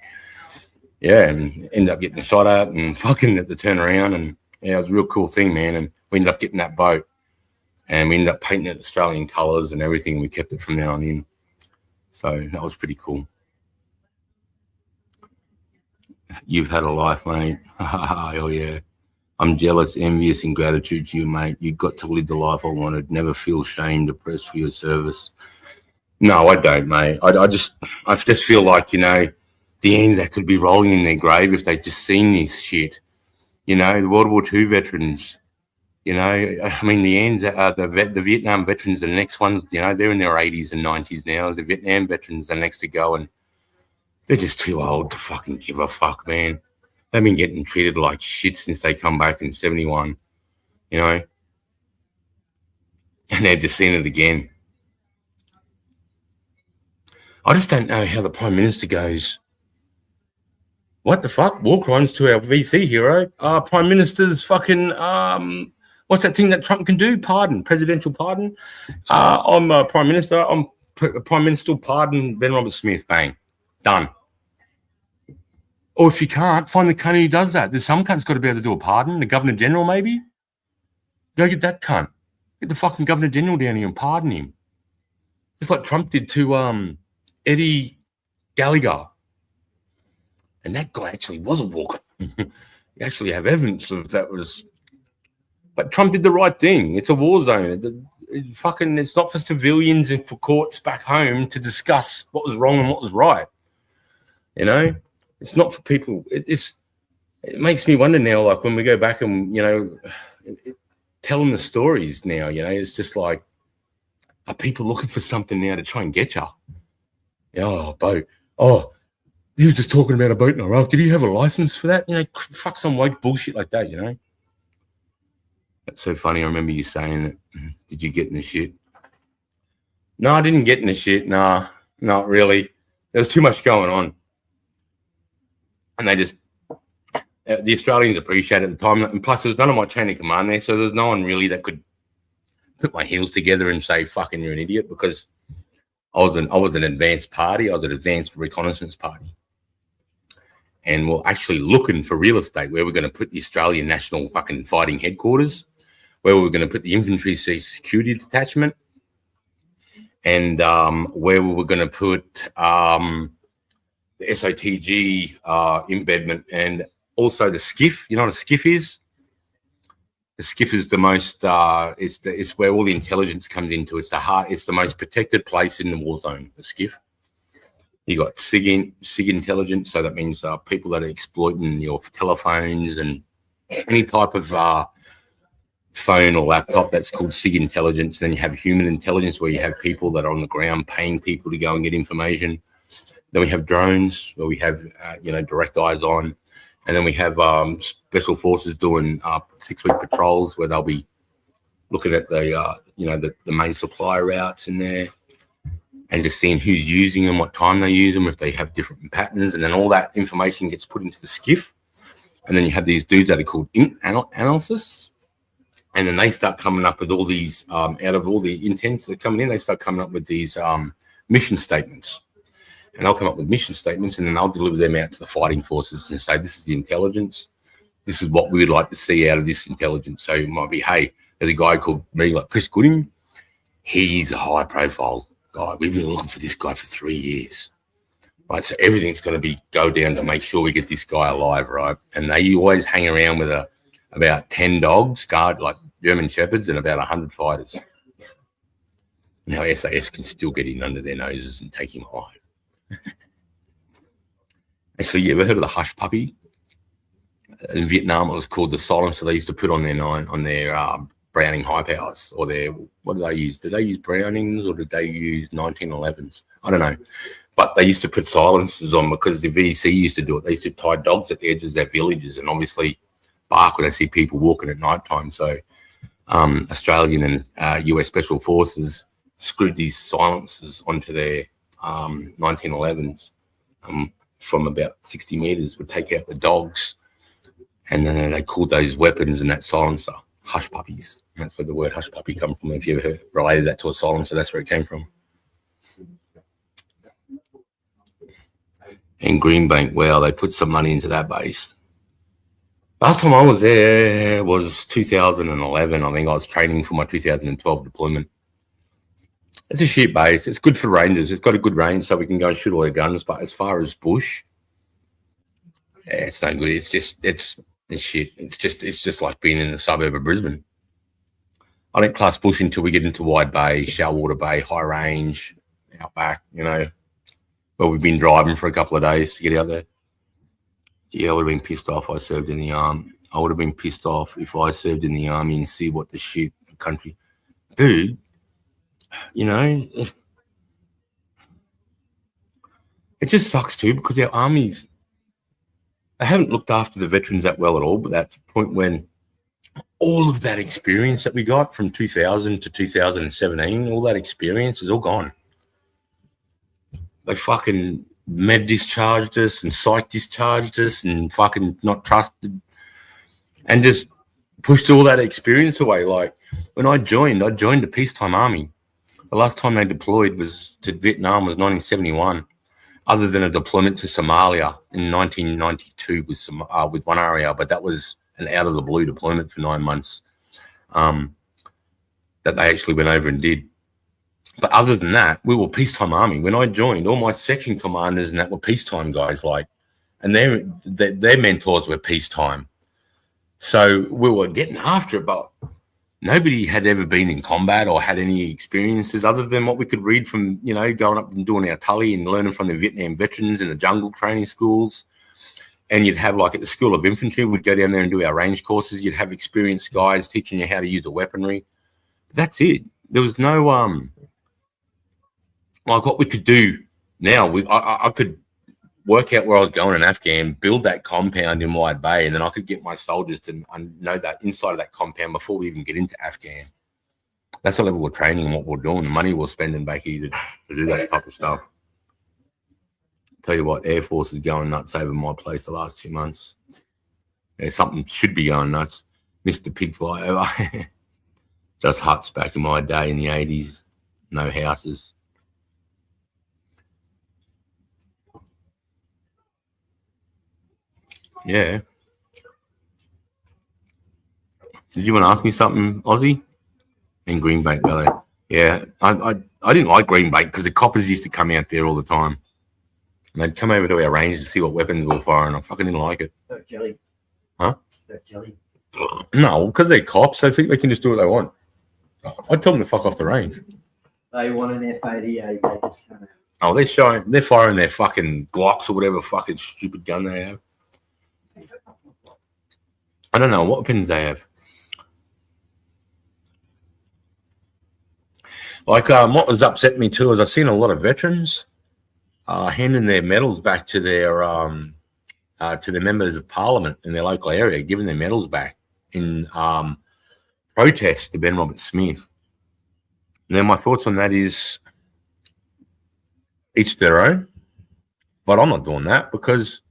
Yeah, and ended up getting shot at and fucking at the turnaround. And yeah, it was a real cool thing, man. And we ended up getting that boat, and we ended up painting it Australian colours and everything. And we kept it from now on in. So that was pretty cool. You've had a life, mate. Oh, yeah. I'm jealous, envious, and gratitude to you, mate. You got to live the life I wanted. Never feel shame, depressed for your service. No, I don't, mate. I just feel like, the Anzacs could be rolling in their grave if they'd just seen this shit. The World War II veterans, I mean, the Anzacs, the Vietnam veterans are the next ones, they're in their 80s and 90s now. The Vietnam veterans are next to go, and they're just too old to fucking give a fuck, man. They've been getting treated like shit since they come back in 71, and they've just seen it again. I just don't know how the Prime Minister goes, what the fuck? War crimes to our VC hero. Prime Minister's fucking, what's that thing that Trump can do? Pardon, presidential pardon. I'm Prime Minister. I'm Prime Minister, pardon Ben Roberts-Smith. Bang. Done. Or if you can't, find the cunt who does that. There's some cunt's got to be able to do a pardon. The Governor General, maybe? Go get that cunt. Get the fucking Governor General down here and pardon him. Just like Trump did to Eddie Gallagher. And that guy actually was a war crime. You actually have evidence of that was... But Trump did the right thing. It's a war zone. it's not for civilians and for courts back home to discuss what was wrong and what was right. You know, it's not for people. It makes me wonder now, like when we go back and, you know, telling the stories now, you know, it's just like, are people looking for something now to try and get you? Oh, boat. Oh, you were just talking about a boat in Iraq. Did you have a license for that? You know, fuck some woke bullshit like that, you know? That's so funny. I remember you saying that. Did you get in the shit? No, I didn't get in the shit. Nah, not really. There was too much going on. And they just, the Australians appreciated at the time. And plus, there's none of my chain of command there. So there's no one really that could put my heels together and say, fucking, you're an idiot, because I was an advanced party. I was an advanced reconnaissance party. And we're actually looking for real estate where we're going to put the Australian National fucking Fighting Headquarters, where we're going to put the Infantry Security Detachment, and where we were going to put the SOTG embedment, and also the SCIF. You know what a SCIF is? The SCIF is the most, it's where all the intelligence comes into. It's the most protected place in the war zone, the SCIF. You got SIG intelligence, so that means people that are exploiting your telephones and any type of phone or laptop, that's called SIG intelligence. Then you have human intelligence, where you have people that are on the ground paying people to go and get information. Then we have drones, where we have direct eyes on, and then we have special forces doing 6-week patrols, where they'll be looking at the main supply routes in there, and just seeing who's using them, what time they use them, if they have different patterns. And then all that information gets put into the SCIF. And then you have these dudes that are called analysts. And then they start coming up with all these, out of all the intents that are coming in, they start coming up with these mission statements. And they'll come up with mission statements, and then they'll deliver them out to the fighting forces and say, this is the intelligence. This is what we would like to see out of this intelligence. So it might be, hey, there's a guy called me, like Chris Gooding. He's a high profile guy. We've been looking for this guy for 3 years, right? So everything's going to go down to make sure we get this guy alive, right? And they always hang around with about 10 dogs, guard like German shepherds, and about 100 fighters. Now SAS can still get in under their noses and take him alive. Actually, you ever heard of the hush puppy? In Vietnam, it was called the silencer they used to put on their Browning high powers, or what did they use? Did they use Brownings, or did they use 1911s? I don't know. But they used to put silencers on, because the VC used to do it. They used to tie dogs at the edges of their villages and obviously bark when they see people walking at night time. So Australian and US Special Forces screwed these silencers onto their 1911s from about 60 meters, would take out the dogs. And then they called those weapons and that silencer hush puppies. That's where the word hush puppy comes from. If you ever related that to a silencer, that's where it came from. And Greenbank, wow, they put some money into that base. Last time I was there was 2011. I think I was training for my 2012 deployment. It's a shit base. It's good for rangers. It's got a good range, so we can go and shoot all their guns. But as far as bush, yeah, it's no good. It's shit. It's just like being in the suburb of Brisbane. I don't class bush until we get into Wide Bay, Shalwater Bay, High Range, Outback, where we've been driving for a couple of days to get out there. Yeah, I would have been pissed off if I served in the army. I would have been pissed off if I served in the army and see what the shit country. Dude, it just sucks too, because our armies, they haven't looked after the veterans that well at all. But that's the point when all of that experience that we got from 2000 to 2017, all that experience is all gone. They fucking med discharged us and psych discharged us and fucking not trusted, and just pushed all that experience away. Like when I joined the peacetime army. The last time they deployed to Vietnam was 1971, other than a deployment to Somalia in 1992 with one area, but that was an out of the blue deployment for 9 months that they actually went over and did. But other than that, we were peacetime army. When I joined, all my section commanders and that were peacetime guys, and their mentors were peacetime. So we were getting after it, but nobody had ever been in combat or had any experiences other than what we could read from, going up and doing our tully and learning from the Vietnam veterans in the jungle training schools. And you'd have, like, at the School of Infantry, we'd go down there and do our range courses. You'd have experienced guys teaching you how to use the weaponry. But that's it. There was no, like, what we could do now. I could work out where I was going in Afghan, build that compound in Wide Bay, and then I could get my soldiers to know that inside of that compound before we even get into Afghan. That's the level of training and what we're doing, the money we're spending back here to do that type of stuff. Tell you what, Air Force is going nuts over my place the last 2 months. Yeah, something should be going nuts. Mr. Pig flyover. Just huts back in my day in the 80s. No houses. Yeah. Did you want to ask me something, Aussie? In Greenbank Valley. Yeah, I didn't like Greenbank because the coppers used to come out there all the time. And they'd come over to our range to see what weapons we were firing. I fucking didn't like it. That jelly. Huh? That jelly. No, because they're cops. They think they can just do what they want. I'd tell them to fuck off the range. They want an F88. Oh, they're firing their fucking Glocks or whatever fucking stupid gun they have. I don't know what weapons they have. Like, what was upset me too is I've seen a lot of veterans handing their medals back to their members of parliament in their local area, giving their medals back in protest to Ben Roberts-Smith. Now, my thoughts on that is each their own, but I'm not doing that because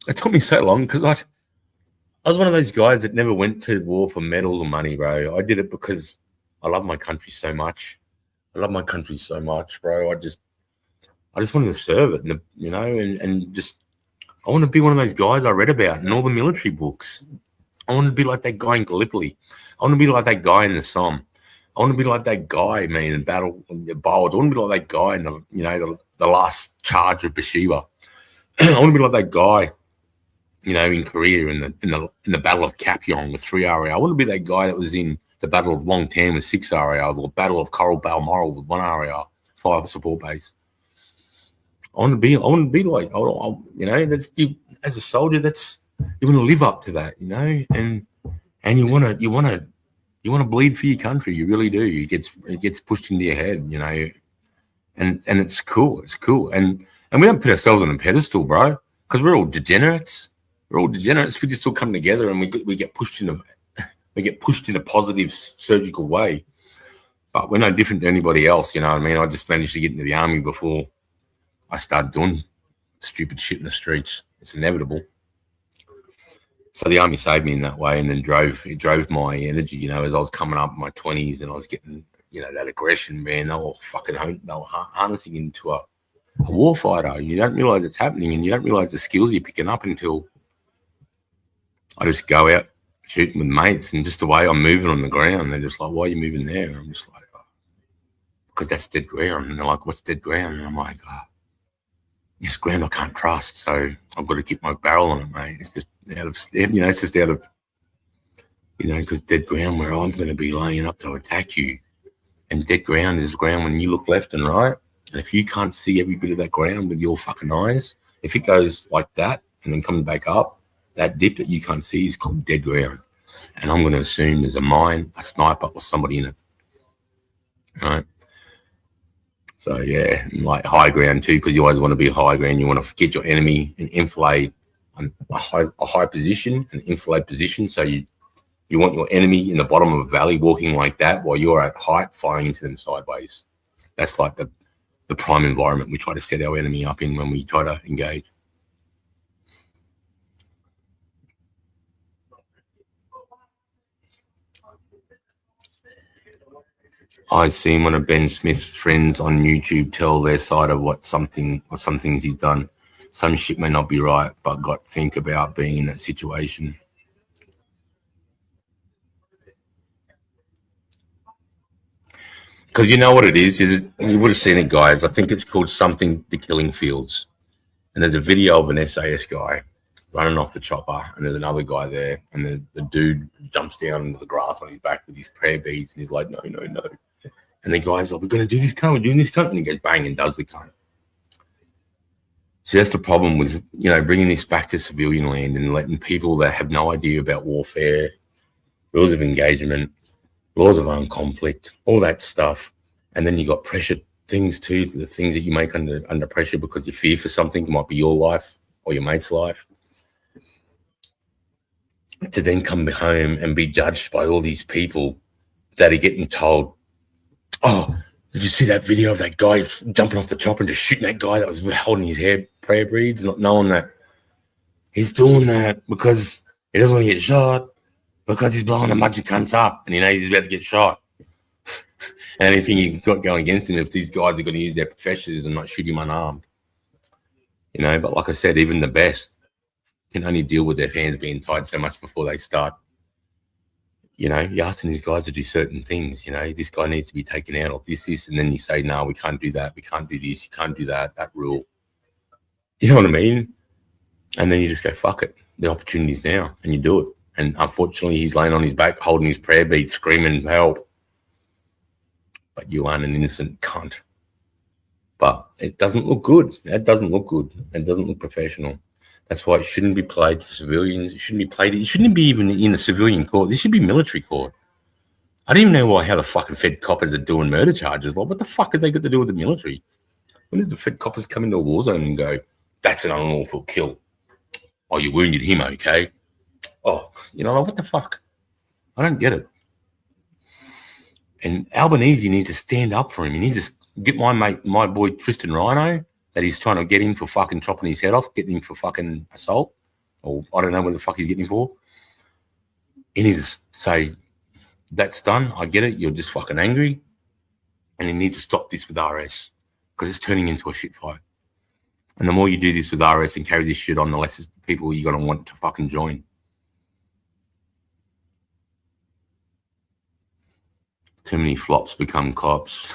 it took me so long because I was one of those guys that never went to war for medals or money, bro. I did it because I love my country so much. Bro. I just wanted to serve it, and just I want to be one of those guys I read about in all the military books. I want to be like that guy in Gallipoli. I want to be like that guy in the Somme. I want to be like that guy, man, in Battle of the Bulge. I want to be like that guy in the last charge of Beersheba. I want to be like that guy, in Korea in the Battle of Kapyong with 3 RAR. I want to be that guy that was in the Battle of Long Tan with 6 RAR, or the Battle of Coral Balmoral with 1 RAR, 5 support base. I want to be like, that's you as a soldier. That's you want to live up to that, and you want to bleed for your country. You really do. It gets pushed into your head, and it's cool. It's cool, and we don't put ourselves on a pedestal, bro, because we're all degenerates. We just all come together and we get pushed in a positive surgical way. But we're no different to anybody else, you know what I mean? I just managed to get into the army before I started doing stupid shit in the streets. It's inevitable. So the army saved me in that way, and then it drove my energy, as I was coming up in my 20s and I was getting, that aggression, man. They were harnessing into a warfighter. You don't realize it's happening, and you don't realize the skills you're picking up until I just go out shooting with mates, and just the way I'm moving on the ground, they're just like, why are you moving there? And I'm just like, because that's dead ground. And they're like, what's dead ground? And I'm like, it's ground I can't trust, so I've got to keep my barrel on it, mate. It's just out of, because dead ground where I'm going to be laying up to attack you. And dead ground is ground when you look left and right. And if you can't see every bit of that ground with your fucking eyes, if it goes like that and then comes back up, that dip that you can't see is called dead ground. And I'm going to assume there's a mine, a sniper, or somebody in it. Right? So, yeah, like high ground too, because you always want to be high ground. You want to get your enemy and inflate a high position, an inflate position. So you want your enemy in the bottom of a valley walking like that while you're at height firing into them sideways. That's like the prime environment we try to set our enemy up in when we try to engage. I seen one of Ben Smith's friends on YouTube tell their side of some things he's done. Some shit may not be right, but got to think about being in that situation. Because you know what it is? You would have seen it, guys. I think it's called something, The Killing Fields. And there's a video of an SAS guy running off the chopper, and there's another guy there, and the dude jumps down into the grass on his back with his prayer beads, and he's like, no, no, no. And the guy's like, we're going to do this cunt, we're doing this cunt, and he goes bang and does the cunt. See, that's the problem with, bringing this back to civilian land and letting people that have no idea about warfare, rules of engagement, laws of armed conflict, all that stuff. And then you got pressure things too, the things that you make under pressure because you fear for something. It might be your life or your mate's life. To then come home and be judged by all these people that are getting told, oh, did you see that video of that guy jumping off the chopper and just shooting that guy that was holding his hair prayer beads, not knowing that he's doing that because he doesn't want to get shot, because he's blowing a bunch of cunts up and he knows he's about to get shot. And anything you got going against him if these guys are going to use their professions and not shoot him unarmed. But like I said, even the best can only deal with their hands being tied so much before they start. You're asking these guys to do certain things. This guy needs to be taken out of this, and then you say, no, we can't do that. We can't do this. You can't do that rule. You know what I mean? And then you just go, fuck it. The opportunity's now, and you do it. And unfortunately, he's laying on his back, holding his prayer bead, screaming, help. But you aren't an innocent cunt. But it doesn't look good. That doesn't look good. It doesn't look professional. That's why it shouldn't be played to civilians. It shouldn't be played. It shouldn't be even in a civilian court. This should be military court. I don't even know how the fucking Fed coppers are doing murder charges. Like, what the fuck have they got to do with the military? When did the Fed coppers come into a war zone and go, that's an unlawful kill? Oh, you wounded him, okay? Oh, like, what the fuck? I don't get it. And Albanese needs to stand up for him. He needs to get my boy Tristan Rhino, that he's trying to get him for fucking chopping his head off, getting him for fucking assault, or I don't know what the fuck he's getting him for. He needs to say, that's done, I get it, you're just fucking angry, and he needs to stop this with RS, because it's turning into a shit fight. And the more you do this with RS and carry this shit on, the less people you're going to want to fucking join. Too many flops become cops.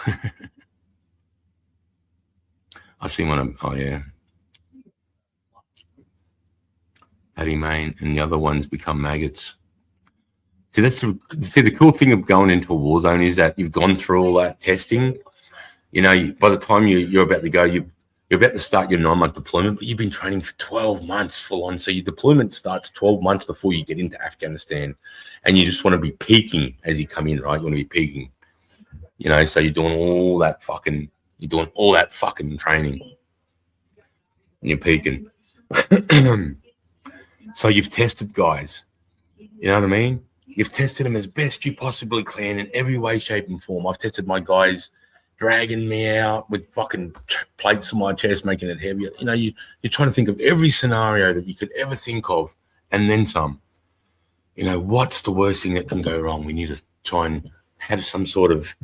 I've seen one of, oh yeah, Paddy Main, and the other ones become maggots. See, the cool thing of going into a war zone is that you've gone through all that testing. By the time you're about to go, you're about to start your 9-month deployment, but you've been training for 12 months full on. So your deployment starts 12 months before you get into Afghanistan, and you just want to be peaking as you come in, right? You want to be peaking, so you're doing all that fucking training, and you're peaking. So you've tested guys, you know what I mean? You've tested them as best you possibly can in every way, shape, and form. I've tested my guys dragging me out with fucking plates on my chest, making it heavier. You're trying to think of every scenario that you could ever think of, and then some. What's the worst thing that can go wrong? We need to try and have some sort of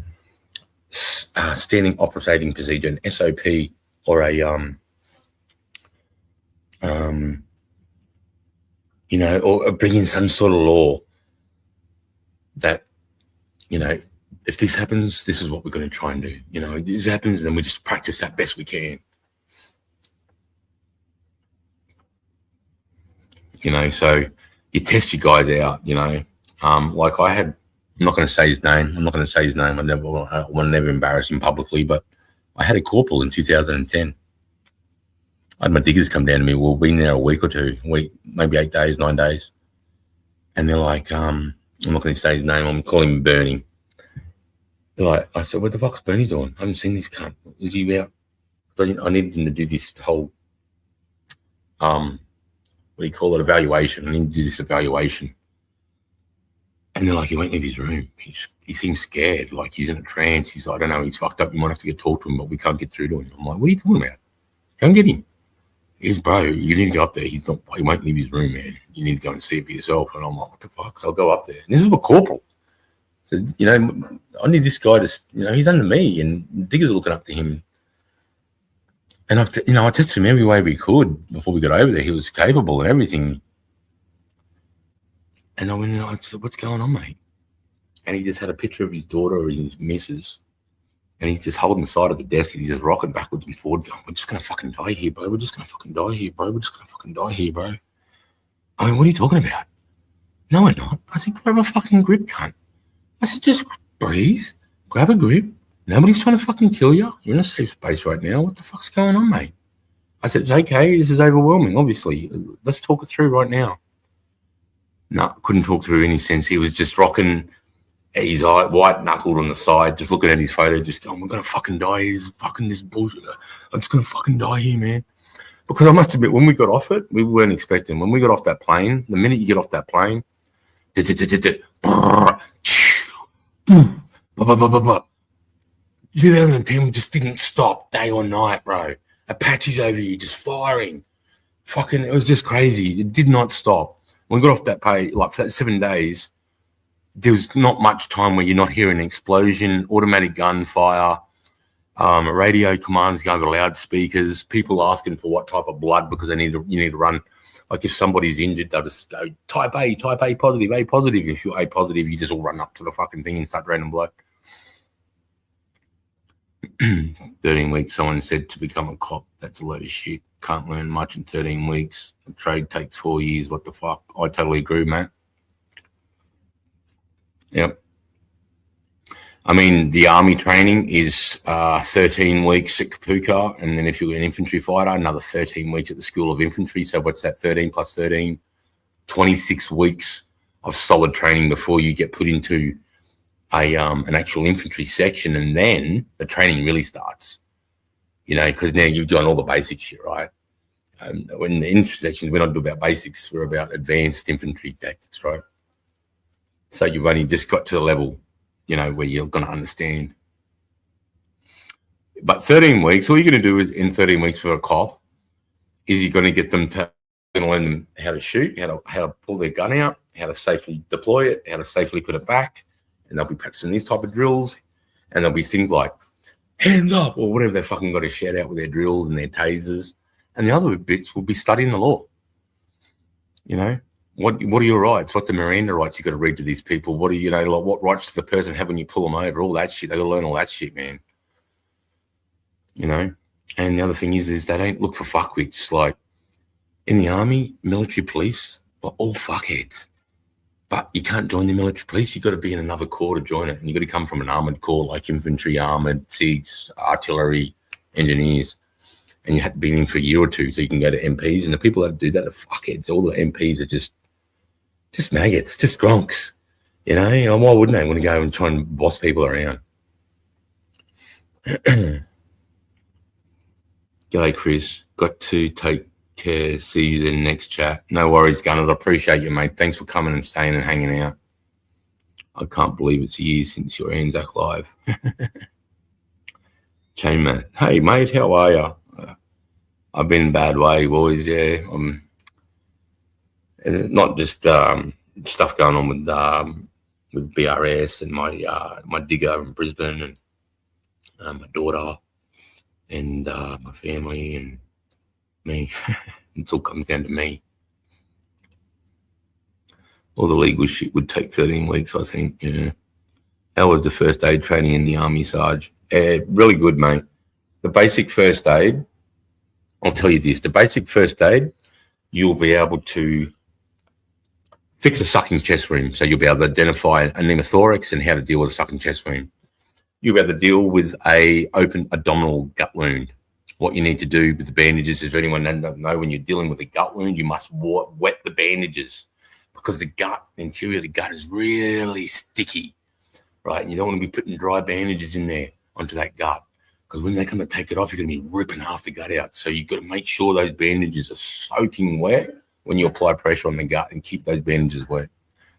standing operating procedure, an SOP, or a or bring in some sort of law that, if this happens, this is what we're going to try and do. If this happens, then we just practice that best we can. So you test your guys out, like I had, I'm not going to say his name. I want to never embarrass him publicly, but I had a corporal in 2010. I had my diggers come down to me. We've been there a week or two, maybe 8 days, 9 days. And they're like, I'm not going to say his name. I'm calling him Bernie. They're like, I said, what the fuck's Bernie doing? I haven't seen this cunt. Is he out? I needed him to do this whole, what do you call it, evaluation. I need to do this evaluation. And they're like, he won't leave his room. He seems scared, like he's in a trance. He's, I don't know, he's fucked up. You might have to talk to him, but we can't get through to him. I'm like, what are you talking about? Go and get him. He goes, bro, you need to go up there. He won't leave his room, man. You need to go and see it for yourself. And I'm like, what the fuck? So I'll go up there. And this is a corporal. So, I need this guy to, he's under me, and diggers are looking up to him. And I tested him every way we could before we got over there. He was capable and everything. And I went in and I said, what's going on, mate? And he just had a picture of his daughter or his missus. And he's just holding the side of the desk. And he's just rocking backwards and forward going, we're just going to fucking die here, bro. We're just going to fucking die here, bro. We're just going to fucking die here, bro. I mean, what are you talking about? No, we're not. I said, grab a fucking grip, cunt. I said, just breathe, grab a grip. Nobody's trying to fucking kill you. You're in a safe space right now. What the fuck's going on, mate? I said, it's okay. This is overwhelming, obviously. Let's talk it through right now. No, couldn't talk through any sense. He was just rocking his eye, white knuckled on the side, just looking at his photo, just going, I'm going to fucking die. He's fucking this bullshit. I'm just going to fucking die here, man. Because I must admit, when we got off it, we weren't expecting. When we got off that plane, the minute you get off that plane, 2010 just didn't stop day or night, bro. Apaches over you just firing. Fucking, it was just crazy. It did not stop. When we got off that plane, like for that 7 days, there was not much time where you're not hearing an explosion, automatic gunfire, radio commands going to loudspeakers, people asking for what type of blood because you need to run. Like if somebody's injured, they'll just go type A positive, A positive. If you're A positive, you just all run up to the fucking thing and start random blood. 13 weeks, someone said to become a cop. That's a load of shit. Can't learn much in 13 weeks. The trade takes 4 years. What the fuck? I totally agree, mate. Yep. I mean, the army training is 13 weeks at Kapuka, and then if you're an infantry fighter, another 13 weeks at the School of Infantry. So what's that, 13 plus 13? 26 weeks of solid training before you get put into an actual infantry section, and then the training really starts. You know, because now you've done all the basic shit, right? When the infantry sections, we're not about basics, we're about advanced infantry tactics, right? So you've only just got to the level, you know, where you're going to understand. But 13 weeks, all you're going to do is in 13 weeks for a cop is you're going to get them to learn them how to shoot, how to pull their gun out, how to safely deploy it, how to safely put it back. And they'll be practicing these type of drills. And there'll be things like hands up or whatever they fucking got to shout out with their drills and their tasers. And the other bits will be studying the law. You know, what are your rights? What the Miranda rights you got to read to these people? What are, you know, like what rights does the person have when you pull them over? All that shit. They got to learn all that shit, man. You know, and the other thing is they don't look for fuckwits. Like in the army, military police are all fuckheads. But you can't join the military police. You've got to be in another corps to join it. And you've got to come from an armoured corps like infantry, armoured, SIGs, artillery, engineers. And you have to be in for a year or two so you can go to MPs. And the people that do that are fuckheads. All the MPs are just maggots, just gronks. You know, and why wouldn't they want to go and try and boss people around? G'day, Chris. Got to take care. See you in the next chat. No worries, Gunners. I appreciate you, mate. Thanks for coming and staying and hanging out. I can't believe it's years since your Anzac Live. Chain Matt. Hey, mate, how are you? I've been in a bad way, boys. Yeah. And not just stuff going on with BRS and my digger in Brisbane and my daughter and my family and me. It all comes down to me. All the legal shit would take 13 weeks, I think. Yeah. How was the first aid training in the Army, Sarge? Really good, mate. The basic first aid, I'll tell you this. The basic first aid, you'll be able to fix a sucking chest wound. So you'll be able to identify a pneumothorax and how to deal with a sucking chest wound. You'll be able to deal with a open abdominal gut wound. What you need to do with the bandages, if anyone doesn't know, when you're dealing with a gut wound, you must wet the bandages because the interior of the gut is really sticky, right? And you don't want to be putting dry bandages in there onto that gut because when they come to take it off, you're going to be ripping half the gut out. So you've got to make sure those bandages are soaking wet when you apply pressure on the gut and keep those bandages wet.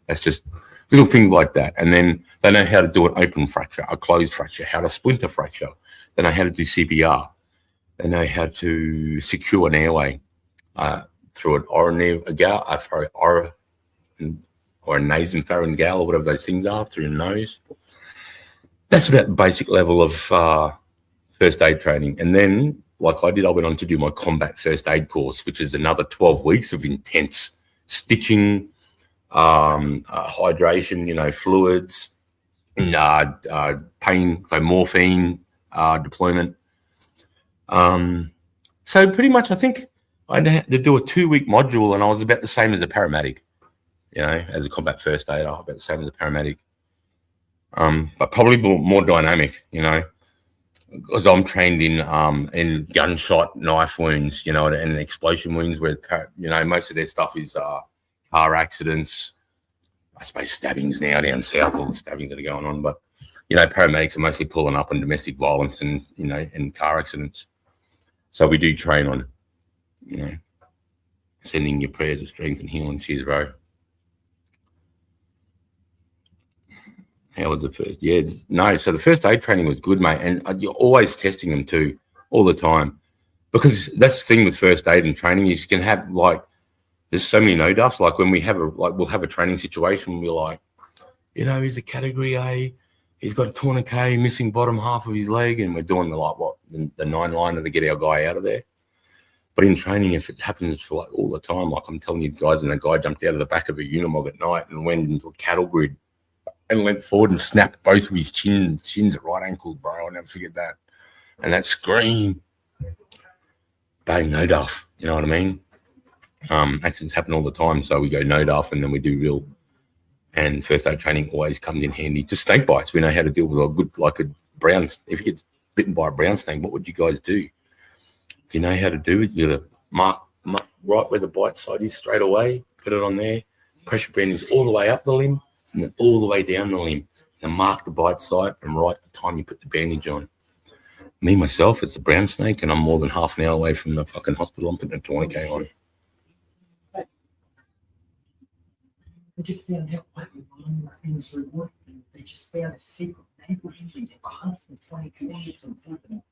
That's just little things like that. And then they know how to do an open fracture, a closed fracture, how to splinter fracture. They know how to do CPR. They know how to secure an airway through an or a nasopharyngeal or whatever those things are, through your nose. That's about the basic level of first aid training. And then, like I did, I went on to do my combat first aid course, which is another 12 weeks of intense stitching, hydration, you know, fluids, and pain, so morphine deployment. So pretty much, I think I had to do a 2-week module, and I was about the same as a paramedic, as a combat first aider, about the same as a paramedic. But probably more dynamic, because I'm trained in gunshot, knife wounds, and explosion wounds, where most of their stuff is car accidents. I suppose stabbings now down south, all the stabbings that are going on. But paramedics are mostly pulling up on domestic violence and and car accidents. So we do train on sending your prayers of strength and healing. Cheers, bro. How was the first? Yeah, no. So the first aid training was good, mate, and you're always testing them too, all the time, because that's the thing with first aid and training is you can have there's so many no duffs. Like when we have we'll have a training situation, we're like, he's a category A, he's got a tourniquet, missing bottom half of his leg, and we're doing the 9-liner to get our guy out of there. But in training, if it happens for all the time, like I'm telling you guys, and the guy jumped out of the back of a Unimog at night and went into a cattle grid and leant forward and snapped both of his shins at right ankles, bro. I'll never forget that. And that scream, bang, no duff. You know what I mean? Accidents happen all the time, so we go no duff, and then we do real. And first aid training always comes in handy. Just snake bites, we know how to deal with a brown. If you get bitten by a brown snake, what would you guys do? If you know how to do it, you mark right where the bite side is straight away. Put it on there. Pressure bandage all the way up the limb and then all the way down the limb. And mark the bite site and right the time you put the bandage on. Me, myself, it's a brown snake, and I'm more than half an hour away from the fucking hospital. I'm putting a tourniquet on. I just found out what they just found a secret naval injury to 120 kilometers from Florida.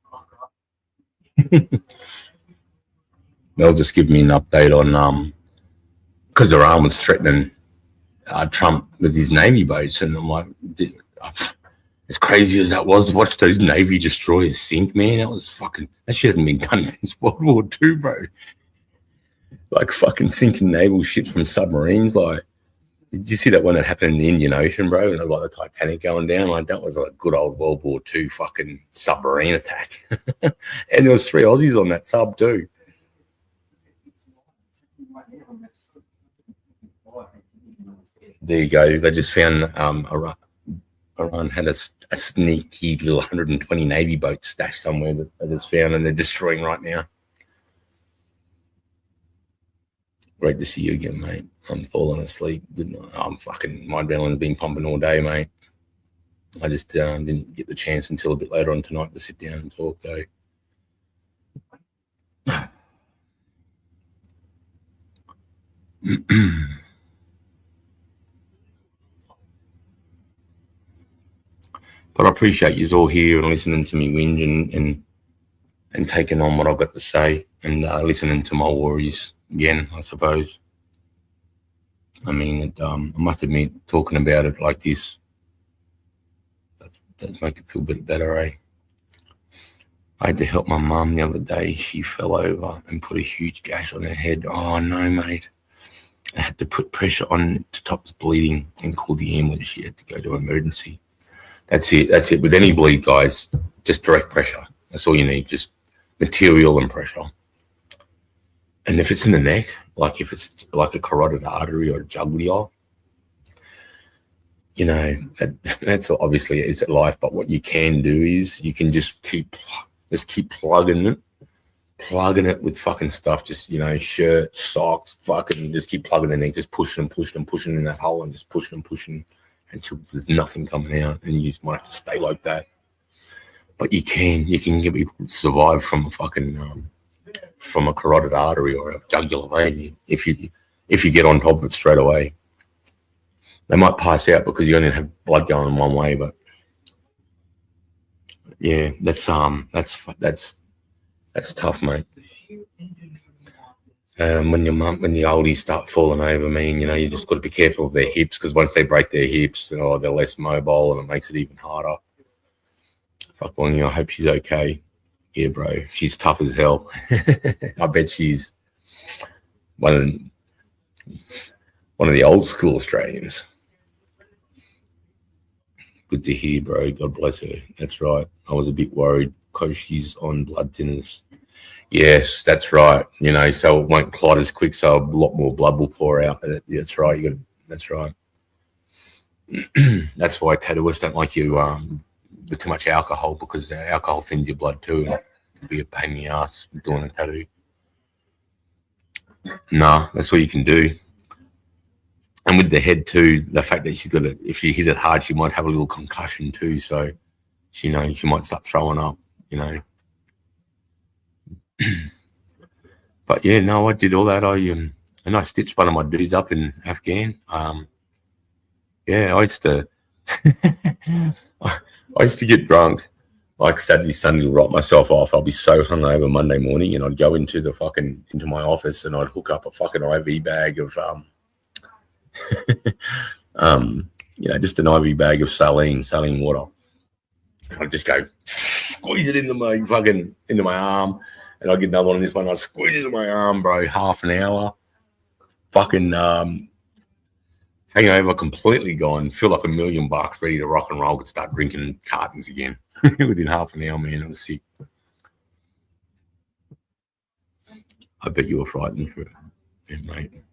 They'll just give me an update on because Iran was threatening Trump with his Navy boats, and I'm like, as crazy as that was, watch those Navy destroyers sink, man. That shit hasn't been done since World War II, bro. Like fucking sinking naval ships from submarines. Like, did you see that one that happened in the Indian Ocean, bro? And like the Titanic going down, like that was like good old World War II fucking submarine attack. And there was 3 Aussies on that sub too. There you go. They just found Iran had a sneaky little 120 Navy boats stashed somewhere that they just found, and they're destroying right now. Great to see you again, mate. I'm falling asleep. Good night. My adrenaline's been pumping all day, mate. I just didn't get the chance until a bit later on tonight to sit down and talk, though. But I appreciate you all here and listening to me whinge and taking on what I've got to say and listening to my worries again, I suppose. I mean, I must admit, talking about it like this, does make it feel a bit better, eh? I had to help my mum the other day. She fell over and put a huge gash on her head. Oh, no, mate. I had to put pressure on it to stop the bleeding and call the ambulance. She had to go to emergency. That's it. With any bleed, guys, just direct pressure. That's all you need, just material and pressure. And if it's in the neck, like if it's like a carotid artery or a jugular, that's obviously it's at life. But what you can do is you can just keep plugging it with fucking stuff. Just shirts, socks, fucking just keep plugging the neck, just pushing in that hole, and just pushing until there's nothing coming out, and you just might have to stay like that. But you can get people to survive from a fucking from a carotid artery or a jugular vein if you get on top of it straight away. They might pass out because you only have blood going in one way, but yeah, that's tough, mate. When the oldies start falling over, you just got to be careful of their hips, because once they break their hips, they're less mobile, and it makes it even harder. Fuck, well, I hope she's okay. Yeah, bro, she's tough as hell. I bet she's one of the old school Australians. Good to hear, bro. God bless her. That's right. I was a bit worried because she's on blood thinners. Yes, that's right. You know, so it won't clot as quick, so a lot more blood will pour out. That's right. That's right. That's why tattooists don't like you with too much alcohol, because alcohol thins your blood too, and it can be a pain in the ass doing a tattoo. No, that's all you can do. And with the head too, the fact that she's got it, if she hit it hard, she might have a little concussion too. So, she might start throwing up. But yeah, no, I did all that. I stitched one of my dudes up in Afghan. Yeah, I used to, I used to get drunk like Saturday, Sunday, write myself off. I'll be so hungover Monday morning, and I'd go into my office, and I'd hook up a fucking IV bag of just an IV bag of saline water. And I'd just go squeeze it into my arm, and I'd get another one in this one. I'd squeeze it in my arm, bro. Half an hour, fucking hangover completely gone. Feel like $1 million, ready to rock and roll. Could start drinking cartons again within half an hour, man. I was sick. I bet you were frightened for it, yeah, mate.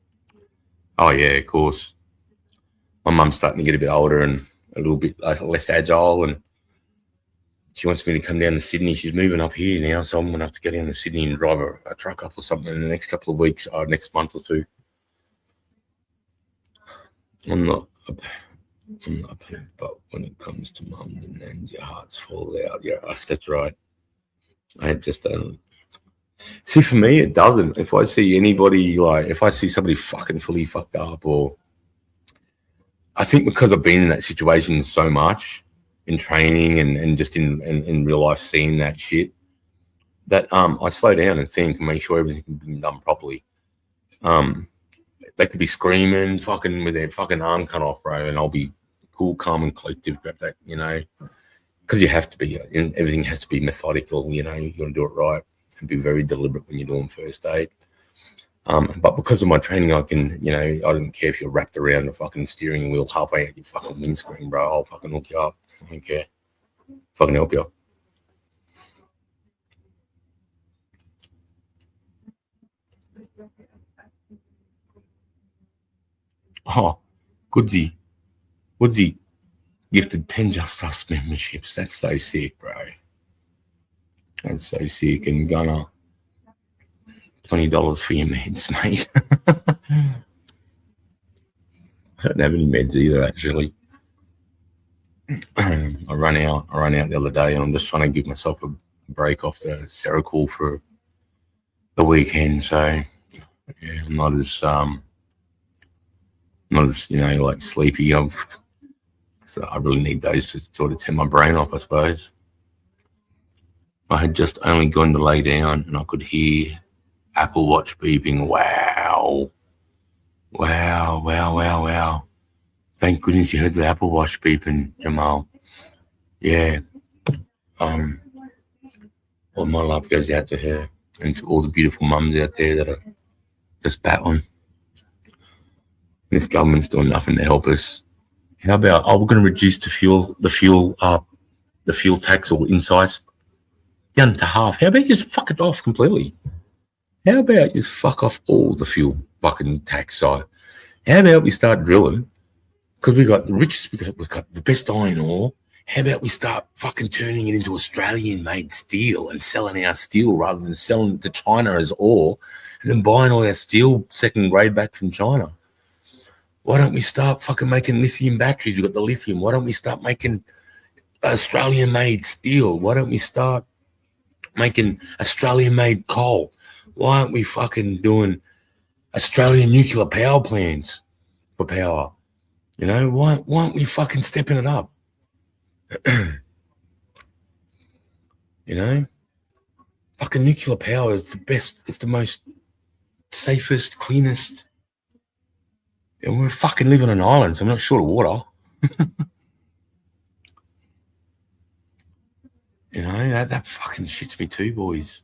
Oh yeah, of course. My mum's starting to get a bit older and a little bit less agile, and she wants me to come down to Sydney. She's moving up here now, so I'm going to have to go down to Sydney and drive a truck up or something in the next couple of weeks, or next month or two. I'm not a but when it comes to mums and nans, your hearts fall out. Yeah, that's right. I just don't. See, for me, it doesn't. If I see anybody, if I see somebody fucking fully fucked up, or I think because I've been in that situation so much in training and just in real life, seeing that shit, that I slow down and think and make sure everything's been done properly. They could be screaming, fucking with their fucking arm cut off, bro, and I'll be cool, calm, and collective. Grab that, because you have to be, and everything has to be methodical. You got to do it right and be very deliberate when you're doing first aid. But because of my training, I can, I don't care if you're wrapped around the fucking steering wheel halfway out your fucking windscreen, bro. I'll fucking hook you up. I don't care. Fucking help you. Oh, Goodsy. Woodsy gifted 10 Just Us memberships. That's so sick, bro. That's so sick. And Gunner, $20 for your meds, mate. I don't have any meds either, actually. I ran out the other day, and I'm just trying to give myself a break off the Seroquel for the weekend. So yeah, I'm not as sleepy. So I really need those to sort of turn my brain off, I suppose. I had just only gone to lay down, and I could hear Apple Watch beeping. Wow. Thank goodness you heard the Apple Watch beeping, Jamal. Yeah. All my love goes out to her and to all the beautiful mums out there that are just battling. This government's doing nothing to help us. How about we're going to reduce the fuel tax or insights down to half. How about you just fuck it off completely? How about you just fuck off all the fuel fucking tax side? How about we start drilling? Because we got the richest, we've got the best iron ore. How about we start fucking turning it into Australian-made steel and selling our steel rather than selling it to China as ore, and then buying all our steel second grade back from China? Why don't we start fucking making lithium batteries? We've got the lithium. Why don't we start making Australian-made steel? Why don't we start making Australian-made coal? Why aren't we fucking doing Australian nuclear power plants for power? Why aren't we fucking stepping it up? Fucking nuclear power is the best. It's the most safest, cleanest. And we're fucking living on an island, so I'm not short of water. That fucking shits me too, boys.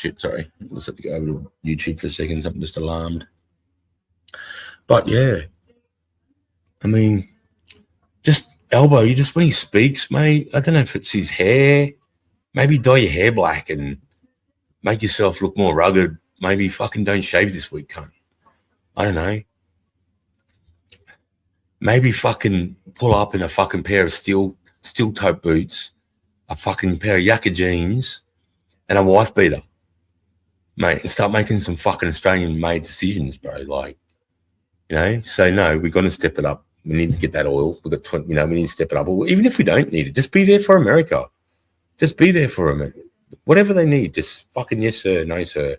shit, sorry. Let's have to go over to YouTube for a second. Something just alarmed. But yeah, I mean, just Elbow, you just, when he speaks, mate, I don't know if it's his hair. Maybe dye your hair black and make yourself look more rugged. Maybe fucking don't shave this week, cunt. I don't know. Maybe fucking pull up in a fucking pair of steel toe boots, a fucking pair of yakka jeans, and a wife beater, mate, and start making some fucking Australian-made decisions, bro. Like, you know, say, no, we're going to step it up. We need to get that oil. We've got, we need to step it up. Or even if we don't need it, just be there for America. Just be there for them. Whatever they need, just fucking yes, sir, no, sir.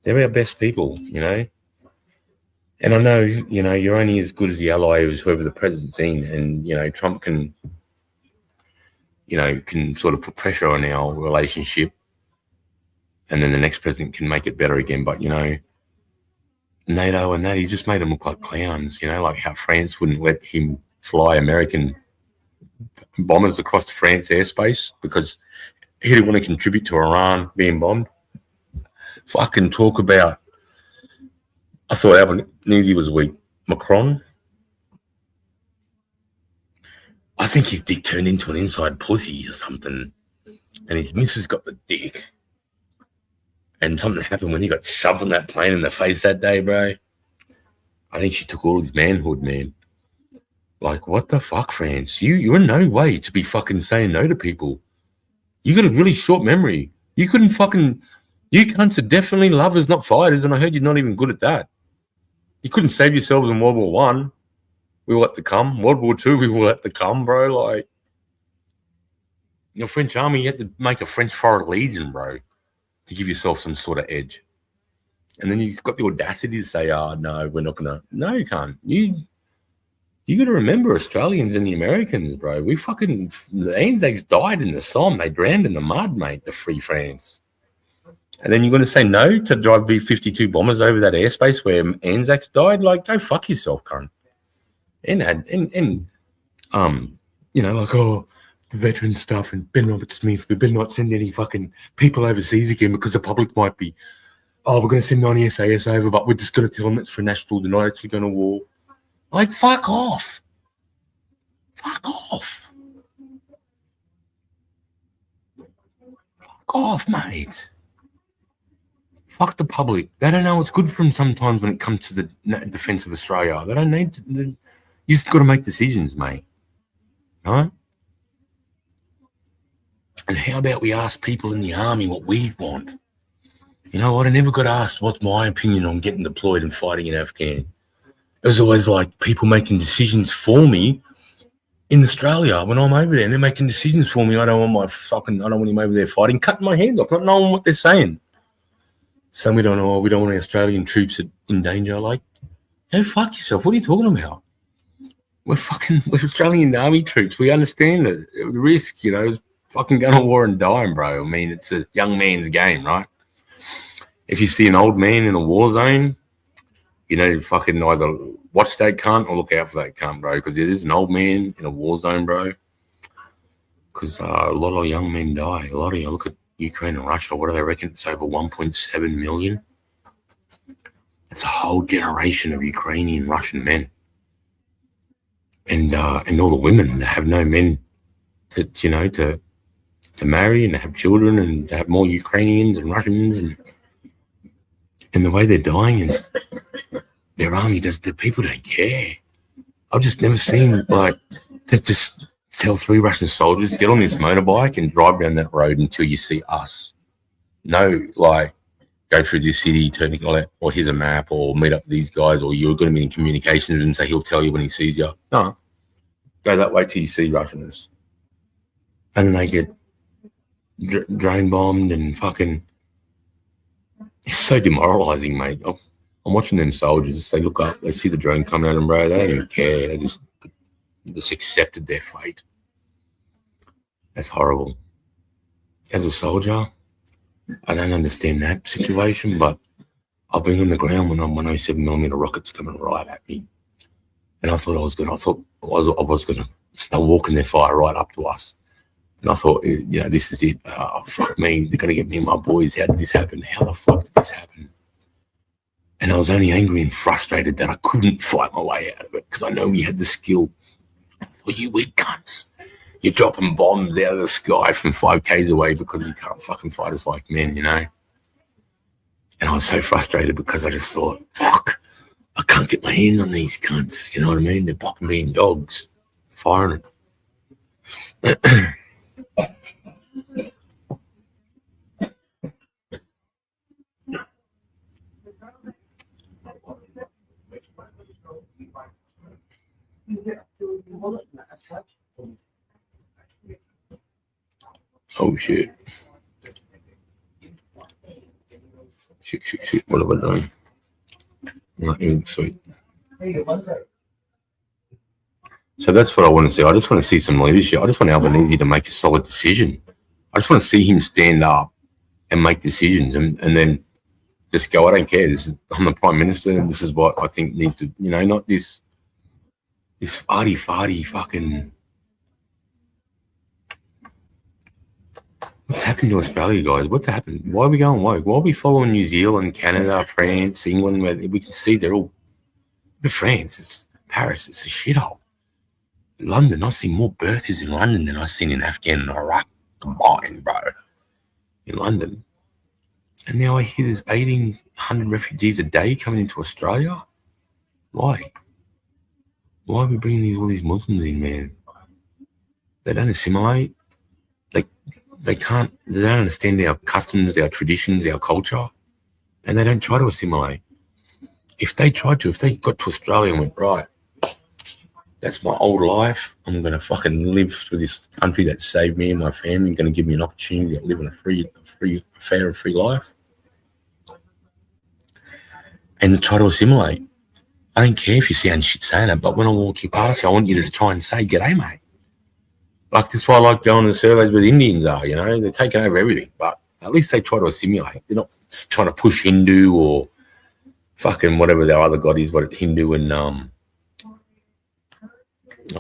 They're our best people, you know. And I know, you know, you're only as good as the ally as whoever the president's in. And, you know, Trump can, you know, can sort of put pressure on our relationship. And then the next president can make it better again. But, you know, NATO and that, he just made them look like clowns, you know, like how France wouldn't let him fly American bombers across the France airspace because he didn't want to contribute to Iran being bombed. Fucking talk about, I thought Albanese was weak. Macron, I think his dick turned into an inside pussy or something. And his missus got the dick. And something happened when he got shoved on that plane in the face that day, bro. I think she took all his manhood, man. Like, what the fuck, France? You're in no way to be fucking saying no to people. You got a really short memory. You couldn't fucking... You cunts are definitely lovers, not fighters, and I heard you're not even good at that. You couldn't save yourselves in World War One. We were let to come. World War Two, we were let to come, bro. Like, your French army, you had to make a French Foreign Legion, bro, to give yourself some sort of edge. And then you've got the audacity to say, oh, no, we're not going to. No, you can't. You got to remember Australians and the Americans, bro. We fucking, the Anzacs died in the Somme. They drowned in the mud, mate, to free France. And then you're going to say no to drive B-52 bombers over that airspace where Anzacs died? Like, go fuck yourself, cunt. And you know, like, oh, the veteran stuff and Ben Robert Smith, we better not send any fucking people overseas again because the public might be, oh, we're going to send 90 SAS over, but we're just going to tell them it's for national, they're not actually going to war. Like, fuck off. Fuck off. Fuck off, mate. Fuck the public. They don't know what's good for them sometimes when it comes to the defence of Australia. They don't need to. You just got to make decisions, mate. Right? And how about we ask people in the army what we want? You know what? I never got asked what's my opinion on getting deployed and fighting in Afghan. It was always like people making decisions for me in Australia when I'm over there. And they're making decisions for me. I don't want him over there fighting, cutting my hand off, not knowing what they're saying. Some we don't know, we don't want Australian troops in danger. Like, go fuck yourself. What are you talking about? We're Australian army troops. We understand the risk, you know, fucking going to war and dying, bro. I mean, it's a young man's game, right? If you see an old man in a war zone, you know, fucking either watch that cunt or look out for that cunt, bro, because there is an old man in a war zone, bro. Because a lot of young men die. A lot of you look at Ukraine and Russia, what do they reckon? It's over 1.7 million. It's a whole generation of Ukrainian Russian men. And all the women that have no men to, you know, to marry and to have children and to have more Ukrainians and Russians and the way they're dying is their army the people don't care. I've just never seen like to just tell 3 Russian soldiers, get on this motorbike and drive down that road until you see us. No, like, go through this city, turn it like, or here's a map, or meet up with these guys, or you're going to be in communication with him, so he'll tell you when he sees you. No. Go that way till you see Russians. And then they get drone bombed and fucking... It's so demoralizing, mate. I'm watching them soldiers. They look up, they see the drone coming at them, bro. They don't even care. They just accepted their fate. That's horrible. As a soldier, I don't understand that situation, but I've been on the ground when 107mm rockets coming right at me. And I thought I was going to start walking their fire right up to us. And I thought, this is it. Oh, fuck me. They're going to get me and my boys. How did this happen? How the fuck did this happen? And I was only angry and frustrated that I couldn't fight my way out of it because I know we had the skill. Well, you weak cunts. You're dropping bombs out of the sky from 5Ks away because you can't fucking fight us like men, And I was so frustrated because I just thought, fuck, I can't get my hands on these cunts. You know what I mean? They're fucking being dogs, firing it. Oh, shit. Shit. What have I done? Not even sweet. So that's what I want to see. I just want to see some leadership. I just want Albanese to make a solid decision. I just want to see him stand up and make decisions and then just go, I don't care. I'm the Prime Minister and this is what I think needs to, not this farty fucking. What's happened to Australia, guys? What's happened? Why are we going woke? Why are we following New Zealand, Canada, France, England, where we can see they're all. France, it's Paris, it's a shithole. London, I've seen more births in London than I've seen in Afghan and Iraq combined, bro. In London. And now I hear there's 1,800 refugees a day coming into Australia. Why? Why are we bringing all these Muslims in, man? They don't assimilate. They don't understand our customs, our traditions, our culture, and they don't try to assimilate. If they got to Australia and went, right, that's my old life, I'm going to fucking live for this country that saved me and my family, going to give me an opportunity to live in a fair and free life, and try to assimilate. I don't care if you sound shit saying it, but when I walk you past, I want you to try and say, g'day, mate. Like, that's why I like going to the surveys where the Indians are, They're taking over everything. But at least they try to assimilate. They're not just trying to push Hindu or fucking whatever their other god is, Hindu and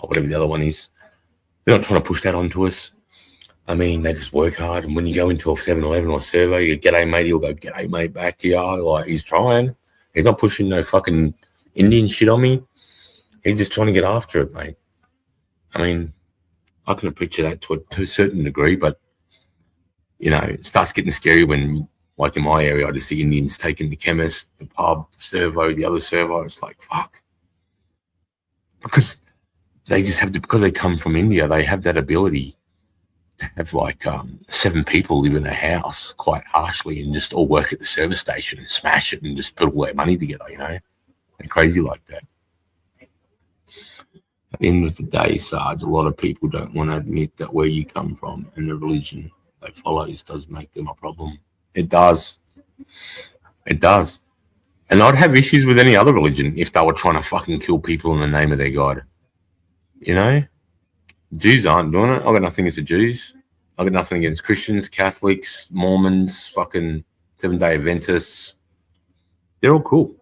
whatever the other one is. They're not trying to push that onto us. I mean, they just work hard. And when you go into a 7-Eleven or a survey, you go, g'day, mate, he'll go, g'day, mate, back to you. Like, he's trying. He's not pushing no fucking Indian shit on me. He's just trying to get after it, mate. I mean, I can appreciate that to a certain degree, but, it starts getting scary when, like in my area, I just see Indians taking the chemist, the pub, the servo, the other servo. It's like, fuck. Because they just have to, because they come from India, they have that ability to have like 7 people live in a house quite harshly and just all work at the service station and smash it and just put all their money together, They're crazy like that. At the end of the day, Sarge, a lot of people don't want to admit that where you come from and the religion they follow does make them a problem. It does. It does. And I'd have issues with any other religion if they were trying to fucking kill people in the name of their God. Jews aren't doing it. I've got nothing against the Jews. I've got nothing against Christians, Catholics, Mormons, fucking Seventh-day Adventists. They're all cool.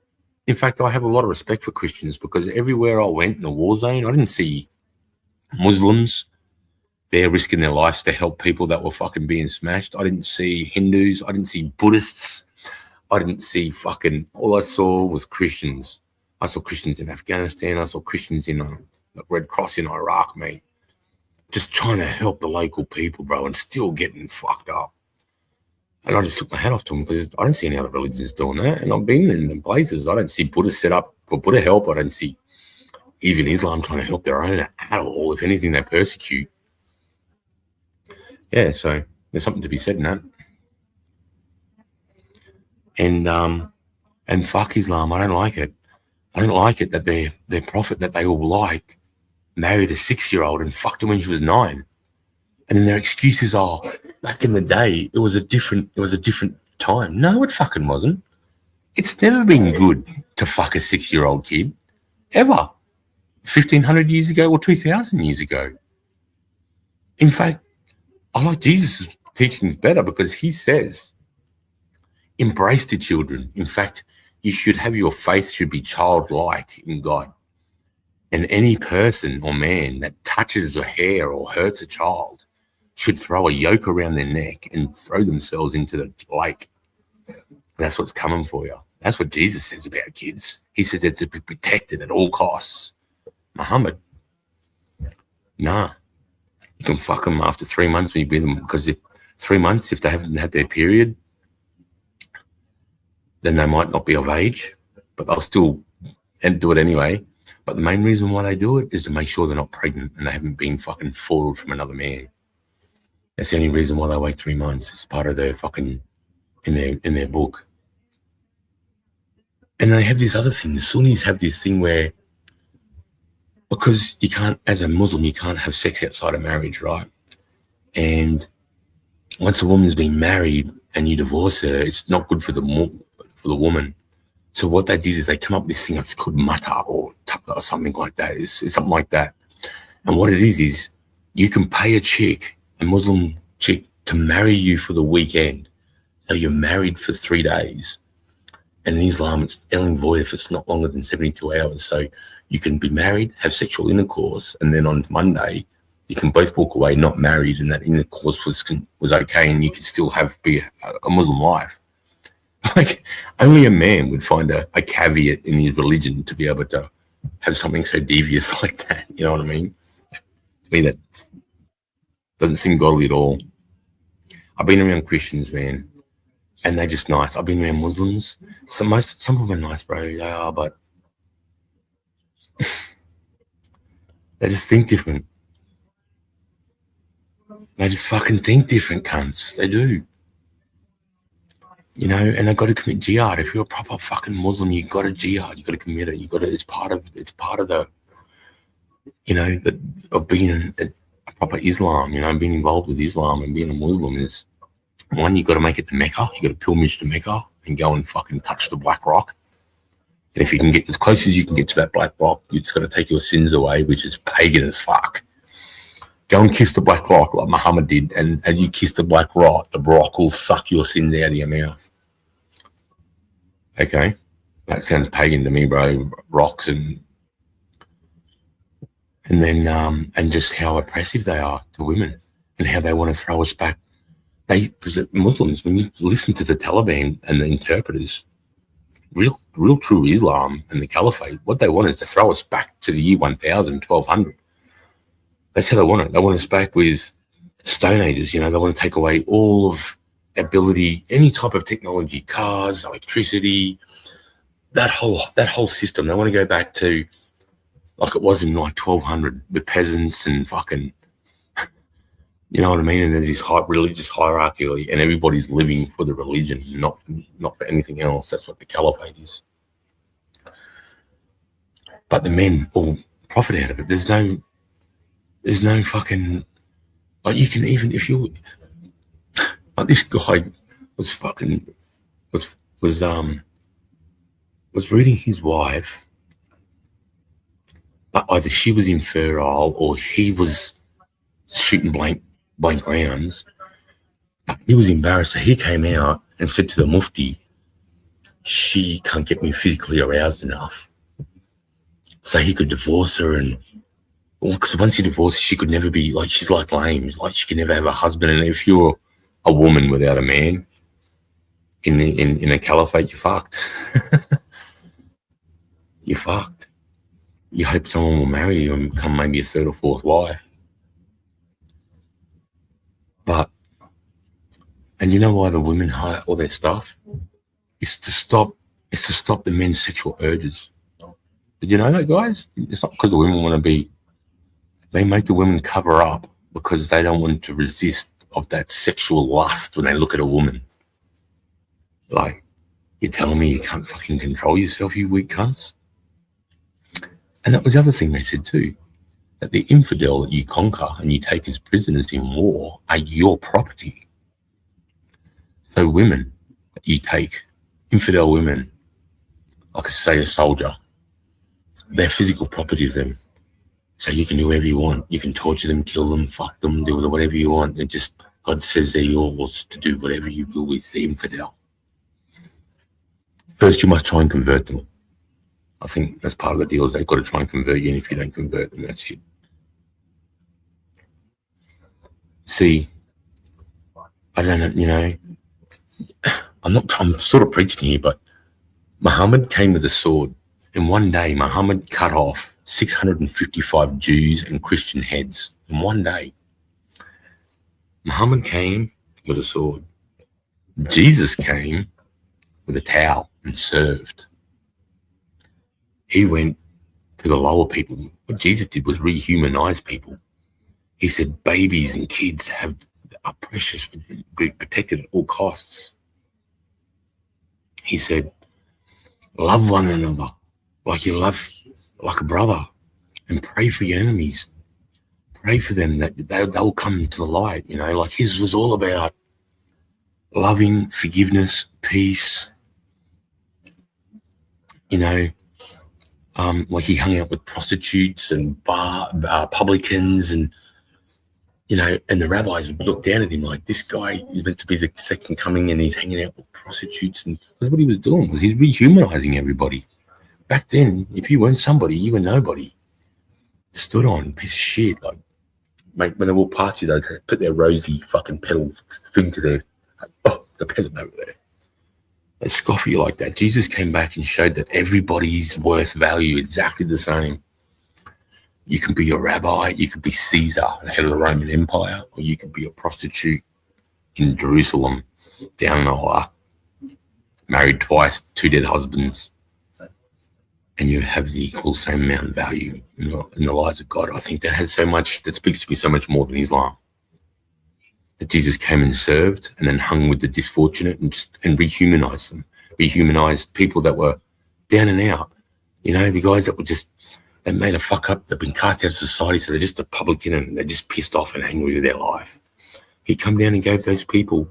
In fact, I have a lot of respect for Christians because everywhere I went in a war zone, I didn't see Muslims there risking their lives to help people that were fucking being smashed. I didn't see Hindus. I didn't see Buddhists. I didn't see fucking, all I saw was Christians. I saw Christians in Afghanistan. I saw Christians in the Red Cross in Iraq, mate. Just trying to help the local people, bro, and still getting fucked up. And I just took my hat off to them because I don't see any other religions doing that. And I've been in the places. I don't see Buddhists set up for Buddha help. I don't see even Islam trying to help their own at all. If anything, they persecute. Yeah, so there's something to be said in that. And fuck Islam. I don't like it. I don't like it that their prophet that they all like married a 6-year-old and fucked her when she was 9. And then their excuses are, back in the day, it was a different time. No, it fucking wasn't. It's never been good to fuck a 6-year-old kid, ever. 1,500 years ago or 2,000 years ago. In fact, I like Jesus' teachings better because he says, embrace the children. In fact, you should have your faith should be childlike in God. And any person or man that touches a hair or hurts a child should throw a yoke around their neck and throw themselves into the lake. That's what's coming for you. That's what Jesus says about kids. He says they're to be protected at all costs. Muhammad, nah. You can fuck them after 3 months when you with them, because if 3 months, if they haven't had their period, then they might not be of age, but they'll still do it anyway. But the main reason why they do it is to make sure they're not pregnant and they haven't been fucking foiled from another man. That's the only reason why they wait 3 months. It's part of their fucking in their book. And they have this other thing. The Sunnis have this thing where, because you can't, as a Muslim, you can't have sex outside of marriage, right? And once a woman's been married and you divorce her, it's not good for the woman. So what they did is they come up with this thing that's called mata or taka or something like that. It's something like that. And what it is you can pay a chick, a Muslim chick, to marry you for the weekend. So you're married for 3 days. And in Islam, it's null void if it's not longer than 72 hours. So you can be married, have sexual intercourse, and then on Monday, you can both walk away not married, and that intercourse was okay, and you can still be a Muslim life. Like, only a man would find a caveat in his religion to be able to have something so devious like that. You know what I mean? To me, that doesn't seem godly at all. I've been around Christians, man, and they're just nice. I've been around Muslims. Some of them are nice, bro. They are, but they just think different. They just fucking think different, cunts. They do. You know, and they've got to commit jihad. If you're a proper fucking Muslim, you've got to jihad. You've got to commit it. It's part of the, you know, of being a proper Islam. You know, being involved with Islam and being a Muslim is, one, you've got to make it to Mecca. You've got to pilgrimage to Mecca and go and fucking touch the black rock. And if you can get as close as you can get to that black rock, it's going to take your sins away, which is pagan as fuck. Go and kiss the black rock like Muhammad did, and as you kiss the black rock, the rock will suck your sins out of your mouth. Okay? That sounds pagan to me, bro. Rocks and then and just how oppressive they are to women and how they want to throw us back. Because Muslims, when you listen to the Taliban and the interpreters, real true Islam and the Caliphate, what they want is to throw us back to the year 1000, 1200. That's how they want it. They want us back with Stone Ages. You know, they want to take away all of ability, any type of technology, cars, electricity, that whole system. They want to go back to like it was in like 1200 with peasants and fucking, you know what I mean? And there's this religious hierarchy, and everybody's living for the religion, not for anything else. That's what the Caliphate is. But the men all profit out of it. There's no fucking, like, you can, even if you, like, this guy was fucking was reading his wife, but either she was infertile or he was shooting blank rounds. But he was embarrassed, so he came out and said to the Mufti, she can't get me physically aroused enough, so he could divorce her. And because once he divorced, she could never be, like, she's like lame, like she can never have a husband. And if you're a woman without a man in a caliphate, you're fucked. You're fucked. You hope someone will marry you and become maybe a third or fourth wife. But, and you know why the women hire all their stuff? It's to stop the men's sexual urges. Did you know that, guys? It's not because the women want to be, they make the women cover up because they don't want to resist of that sexual lust when they look at a woman. Like, you're telling me you can't fucking control yourself, you weak cunts? And that was the other thing they said too, that the infidel that you conquer and you take as prisoners in war are your property. So women that you take, infidel women, like say a soldier, they're physical property of them. So you can do whatever you want. You can torture them, kill them, fuck them, do whatever you want. They're just, God says they're yours to do whatever you will with the infidel. First, you must try and convert them. I think that's part of the deal, is they've got to try and convert you, and if you don't convert them, that's it. See, I don't know, you know, I'm sort of preaching here, but Muhammad came with a sword. In one day, Muhammad cut off 655 Jews and Christian heads. In one day. Muhammad came with a sword. Jesus came with a towel and served. He went to the lower people. What Jesus did was rehumanize people. He said babies and kids are precious, be protected at all costs. He said, love one another like you love like a brother, and pray for your enemies. Pray for them that they'll come to the light. You know, like his was all about loving, forgiveness, peace. You know, like he hung out with prostitutes and publicans, and you know, and the rabbis would look down at him like, this guy is meant to be the second coming, and he's hanging out with prostitutes. And that's what he was doing, was he's rehumanizing everybody. Back then, if you weren't somebody, you were nobody. Stood on, piece of shit. Like, mate, when they walk past you, they'd put their rosy fucking petal thing to their, oh, the peasant over there. They scoff at you like that. Jesus came back and showed that everybody's worth value exactly the same. You can be a rabbi, you could be Caesar, the head of the Roman Empire, or you could be a prostitute in Jerusalem, down in Iraq, married twice, 2 dead husbands, and you have the equal same amount of value in the lives of God. I think that speaks to me so much more than Islam. That Jesus came and served and then hung with the disfortunate and rehumanized them. Rehumanized people that were down and out. You know, the guys that were they made a fuck up, they've been cast out of society, so they're just a publican and they're just pissed off and angry with their life. He come down and gave those people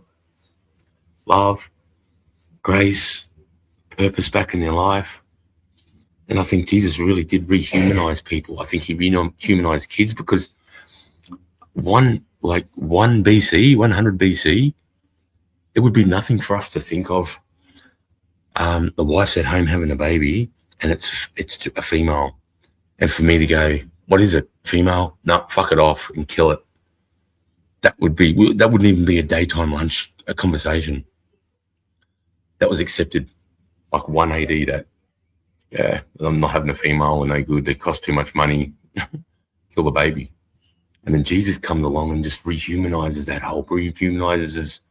love, grace, purpose back in their life. And I think Jesus really did rehumanize people. I think he rehumanized kids, because 100 BC, it would be nothing for us to think of the wife's at home having a baby and it's a female. And for me to go, what is it? Female? No, fuck it off and kill it. That wouldn't even be a daytime lunch, a conversation. That was accepted, like 180 that, yeah, I'm not having a female, and no good. They cost too much money. Kill the baby. And then Jesus comes along and just rehumanizes that whole, rehumanizes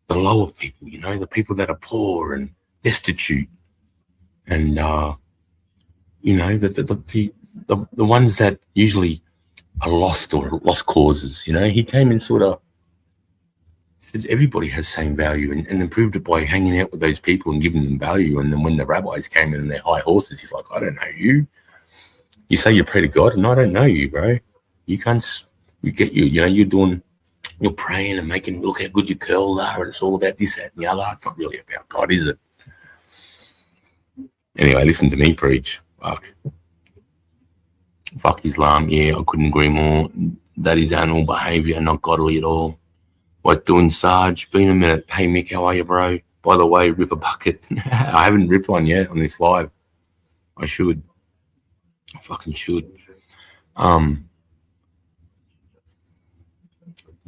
the lower people, you know, the people that are poor and destitute, and you know, the ones that usually are lost or lost causes. You know, he came and sort of said everybody has the same value, and then proved it by hanging out with those people and giving them value. And then when the rabbis came in their high horses, he's like, I don't know you. You say you pray to God, and I don't know you, bro. You can't. You know, you're praying and making look how good your curls are, and it's all about this, that, and the other. It's not really about God, is it? Anyway, listen to me preach. Fuck Islam. Yeah, I couldn't agree more. That is animal behavior, not godly at all. What doing, Sarge? Been a minute. Hey, Mick, how are you, bro? By the way, rip a bucket. I haven't ripped one yet on this live. I should. I fucking should.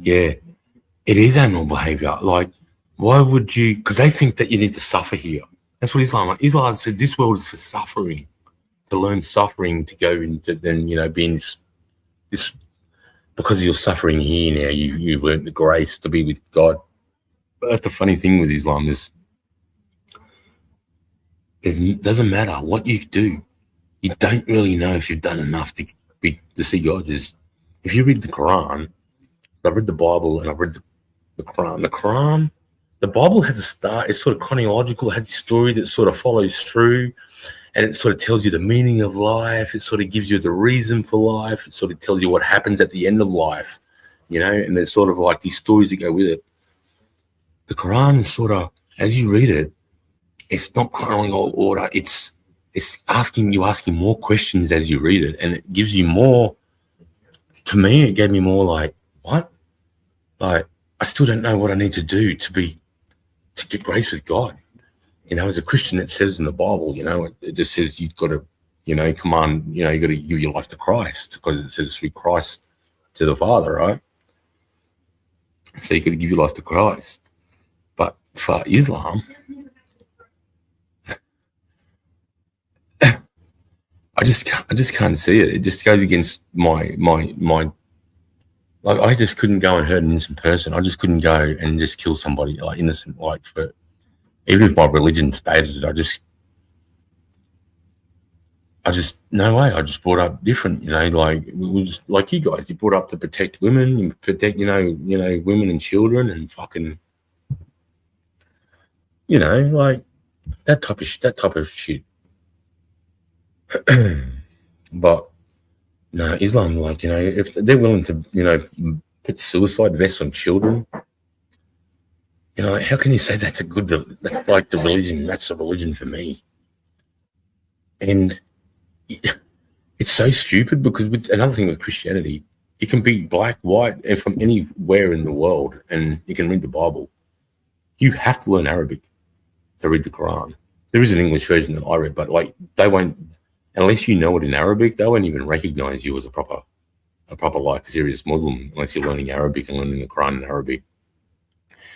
Yeah, it is animal behavior. Like, why would you? Because they think that you need to suffer here. That's what Islam said. This world is for suffering, to learn suffering, to go into then, you know, being this because you're suffering here now. You learn the grace to be with God. But that's the funny thing with Islam is it doesn't matter what you do. You don't really know if you've done enough to see God. If you read the Quran, I've read the Bible and I've read the Quran. The Bible has a start. It's sort of chronological. It has a story that sort of follows through, and it sort of tells you the meaning of life. It sort of gives you the reason for life. It sort of tells you what happens at the end of life, you know, and there's sort of like these stories that go with it. The Quran is sort of, as you read it, it's not chronological order. It's asking more questions as you read it, and it gives you more. To me, it gave me more like, what? Like, I still don't know what I need to do to get grace with God. You know, as a Christian, it says in the Bible, you know, it just says you've got to, you know, come on, you know, you got to give your life to Christ, because it says through Christ to the Father, right? so you got to give your life to Christ. But for Islam, I just can't see it. It just goes against my. Like, I just couldn't go and hurt an innocent person. I just couldn't go and just kill somebody, like, innocent. Like, for even if my religion stated it, I just no way. I just brought up different, like, it was like you guys. You brought up to protect women, and protect, women and children, and fucking, like that type of shit. But no, Islam, like, if they're willing to, put suicide vests on children, how can you say that's a good? That's like the religion. That's a religion for me. And it's so stupid, because with another thing with Christianity, you can be black, white, and from anywhere in the world, and you can read the Bible. You have to learn Arabic to read the Quran. There is an English version that I read, but like, they won't, unless you know it in Arabic, they won't even recognize you as a proper like serious Muslim unless you're learning Arabic and learning the Quran in Arabic.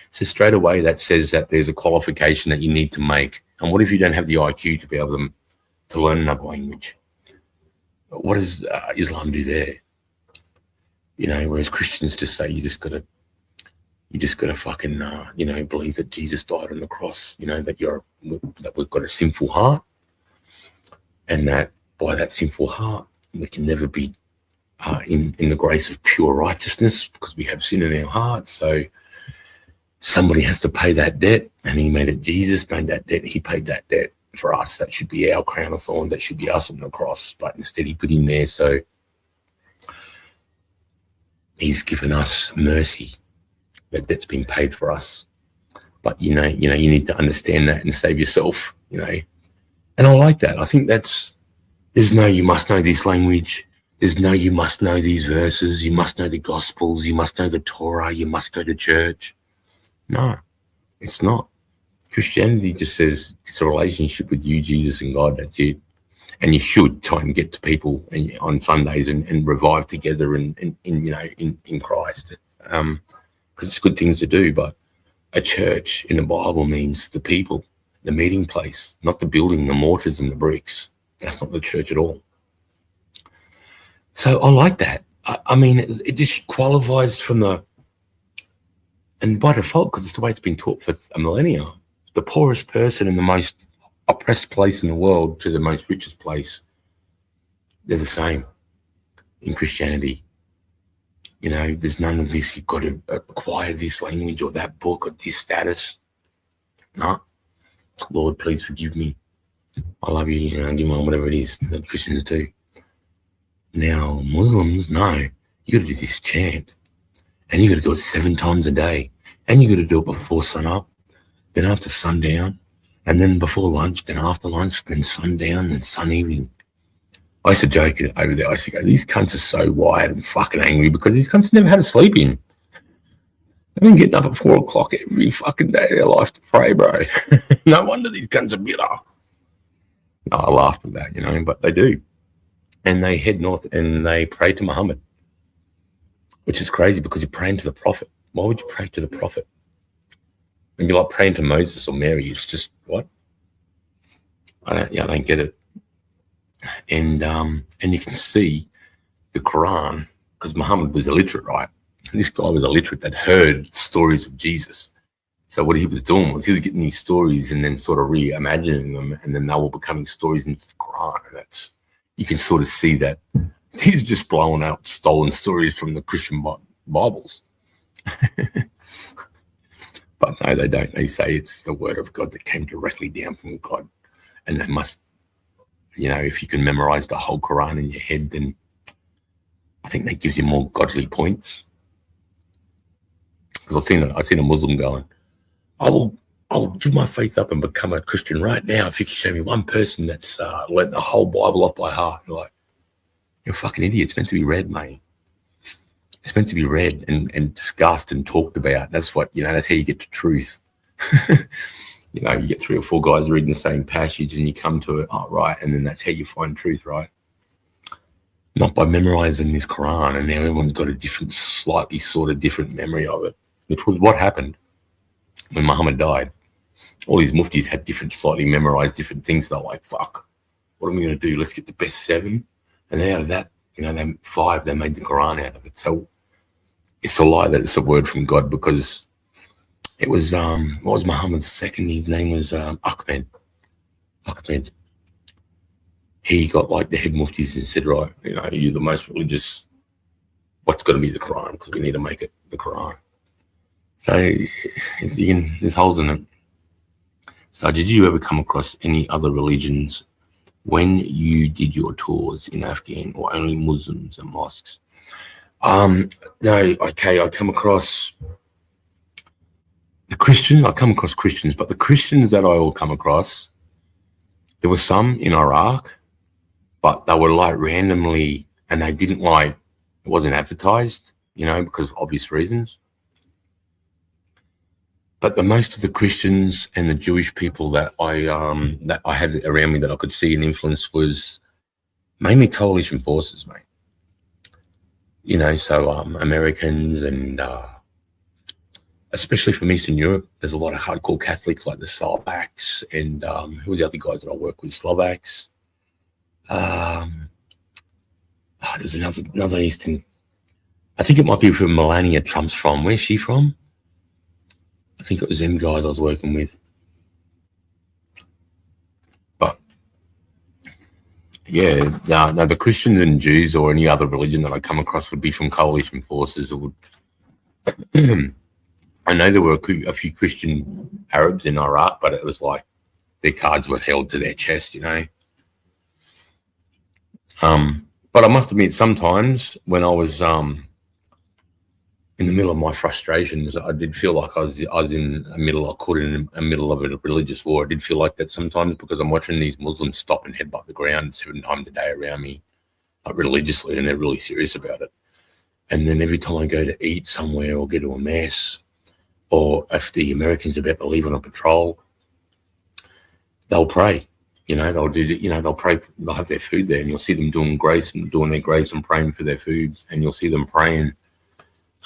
So straight away that says that there's a qualification that you need to make. And what if you don't have the IQ to be able to learn another language? What does Islam do there? Whereas Christians just say you just gotta fucking believe that Jesus died on the cross. That we've got a sinful heart, and that by that sinful heart we can never be in the grace of pure righteousness, because we have sin in our heart. So somebody has to pay that debt, and he made it. Jesus made that debt. He paid that debt for us. That should be our crown of thorns. That should be us on the cross. But instead he put him there. So he's given us mercy. That debt's been paid for us. But, you need to understand that and save yourself, And I like that. I think there's no, you must know this language. There's no, you must know these verses. You must know the Gospels. You must know the Torah. You must go to church. No, it's not. Christianity just says it's a relationship with you, Jesus, and God. That's it. And you should try and get to people on Sundays and revive together in Christ, because it's good things to do. But a church in the Bible means the people, the meeting place, not the building, the mortars and the bricks. That's not the church at all. So I like that. I mean, it just qualifies and by default, because it's the way it's been taught for a millennia. The poorest person in the most oppressed place in the world to the most richest place, they're the same in Christianity. There's none of this. You've got to acquire this language or that book or this status. No. Lord, please forgive me. I love you. Give me whatever it is that Christians do. Now, Muslims, no. You got to do this chant. And you got to do it 7 times a day. And you got to do it before sun up, then after sundown, and then before lunch, then after lunch, then sundown, then sun evening. I used to joke over there. I used to go, these cunts are so wired and fucking angry because these cunts never had a sleep in. They've been getting up at 4 o'clock every fucking day of their life to pray, bro. No wonder these cunts are bitter. No, I laughed at that, but they do. And they head north and they pray to Muhammad, which is crazy because you're praying to the prophet. Why would you pray to the prophet? And you're like praying to Moses or Mary. It's just, what? I don't get it. And you can see the Quran, because Muhammad was illiterate, right? And this guy was illiterate that heard stories of Jesus. So what he was doing was he was getting these stories and then sort of reimagining them, and then they were becoming stories into the Quran. And you can sort of see that these are just blowing out stolen stories from the Christian Bibles. But no, they don't. They say it's the word of God that came directly down from God. And they must, if you can memorize the whole Quran in your head, then I think that gives you more godly points. Because I've seen a Muslim going, I'll give my faith up and become a Christian right now if you can show me one person that's learned the whole Bible off by heart. You're like, you're a fucking idiot. It's meant to be read, mate. It's meant to be read and discussed and talked about. That's what, that's how you get to truth. You get 3 or 4 guys reading the same passage and you come to it, oh, right, and then that's how you find truth, right? Not by memorizing this Quran, and now everyone's got a different, slightly sort of different memory of it. which was what happened when Muhammad died. All these muftis had slightly memorized different things. They're like, fuck, what are we going to do? Let's get the best 7. And out of that, they 5, they made the Quran out of it. So it's a lie that it's a word from God, because it was, what was Muhammad's second? His name was Ahmed. He got like the head muftis and said, right, you're the most religious. What's going to be the Quran? Because we need to make it the Quran. So there's holes in it. So did you ever come across any other religions when you did your tours in Afghan, or only Muslims and mosques? No, okay, I come across the Christians. I come across Christians, but the Christians that I all come across, there were some in Iraq, but they were like randomly, and they didn't it wasn't advertised, because of obvious reasons. But the most of the Christians and the Jewish people that I had around me that I could see and influence was mainly coalition forces, mate. So Americans and especially from Eastern Europe, there's a lot of hardcore Catholics like the Slovaks and who were the other guys that I work with? Slovaks. There's another Eastern. I think it might be from Melania Trump's from. Where's she from? I think it was them guys I was working with. But yeah, no, the Christians and Jews or any other religion that I come across would be from coalition forces. Or would I know there were a few Christian Arabs in Iraq, but it was like their cards were held to their chest, But I must admit, sometimes when I was in the middle of my frustrations, I did feel like I was in the middle of a religious war. I did feel like that sometimes, because I'm watching these Muslims stop and headbutt the ground 7 times a day around me, like religiously, and they're really serious about it. And then every time I go to eat somewhere or go to a mass, or if the Americans are about to leave on a patrol, they'll pray. They'll do they'll pray, they'll have their food there, and you'll see them doing their grace and praying for their food, and you'll see them praying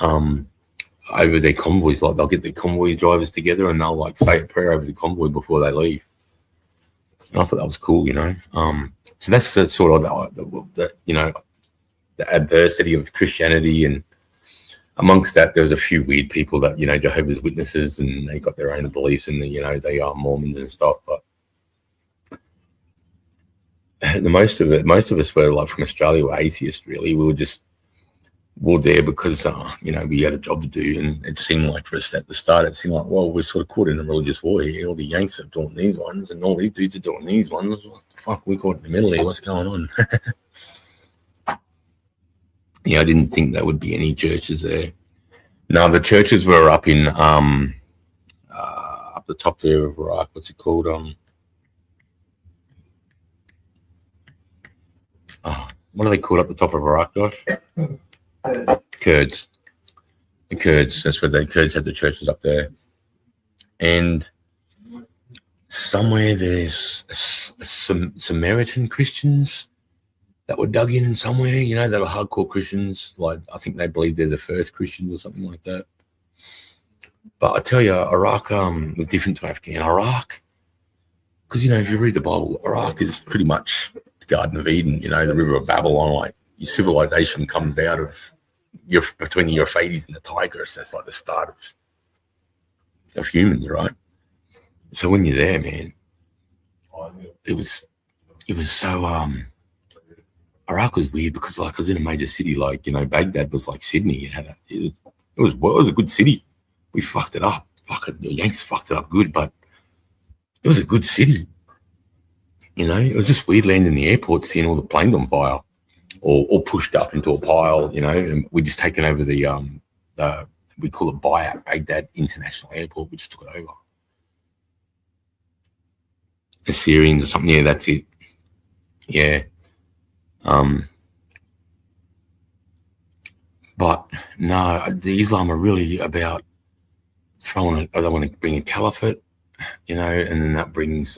over their convoys. Like they'll get their convoy drivers together and they'll say a prayer over the convoy before they leave. And I thought that was cool, So that's the sort of the adversity of Christianity, and amongst that, there was a few weird people that Jehovah's Witnesses, and they got their own beliefs, and they are Mormons and stuff, but. Most of us were from Australia were atheists, really. We were there because we had a job to do, and it seemed like for us at the start, it seemed like, well, we're sort of caught in a religious war here. All the Yanks are doing these ones, and all these dudes are doing these ones. What the fuck, we're caught in the middle here. What's going on? Yeah, I didn't think there would be any churches there. No, the churches were up in up the top there of Iraq. What's it called? What are they called up the top of Iraq, Josh? Kurds. The Kurds. That's where the Kurds had the churches up there. And somewhere there's some Samaritan Christians that were dug in somewhere, that are hardcore Christians. Like, I think they believe they're the first Christians or something like that. But I tell you, Iraq was different to Afghan. Iraq, because, if you read the Bible, Iraq is pretty much Garden of Eden, the River of Babylon. Like, your civilization comes out of between the Euphrates and the Tigris. That's like the start of humans, right? So when you're there, man, it was so Iraq was weird, because I was in a major city, Baghdad was like Sydney. It was a good city. We fucked it up. The Yanks fucked it up good, but it was a good city. It was just weird landing in the airport, seeing all the planes on fire, or pushed up into a pile, and we just taken over the we call it Bayat, Baghdad International Airport. We just took it over. The Syrians or something, yeah, that's it. Yeah. But no, the Islam are really about they want to bring a caliphate, and then that brings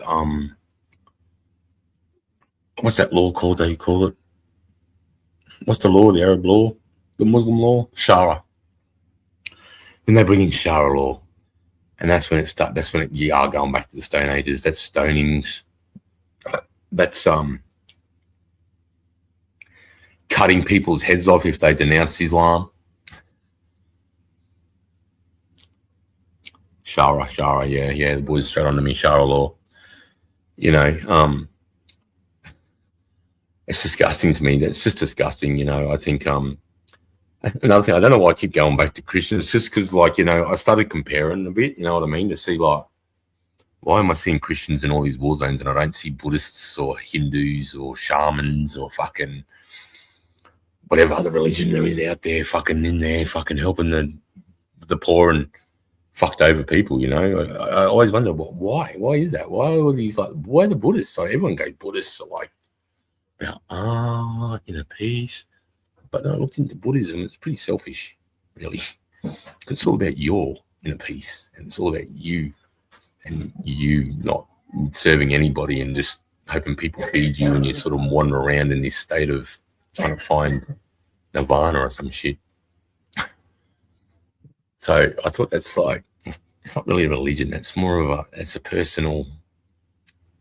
what's that law called? They call it. What's the law? The Arab law, the Muslim law, Sharia. Then they bring in Sharia law, and that's when it starts. That's when you are going back to the Stone Ages. That's stonings. That's cutting people's heads off if they denounce Islam. Sharia, yeah, the boys straight onto me, Sharia law. You know, it's disgusting to me. That's just disgusting, you know. I think another thing, I don't know why I keep going back to Christians. It's just because, like, you know, I started comparing a bit, you know what I mean, to see, like, why am I seeing Christians in all these war zones and I don't see Buddhists or Hindus or shamans or fucking whatever other religion there is out there fucking in there fucking helping the poor and fucked over people, you know? I always wonder, well, why? Why is that? Why are these, like, why the Buddhists? Like, everyone goes Buddhists are like, about art, inner peace. But then I looked into Buddhism, it's pretty selfish, really. It's all about your inner peace, and it's all about you and you not serving anybody and just hoping people feed you and you sort of wander around in this state of trying to find nirvana or some shit. So I thought that's like, it's not really a religion. That's more of it's a personal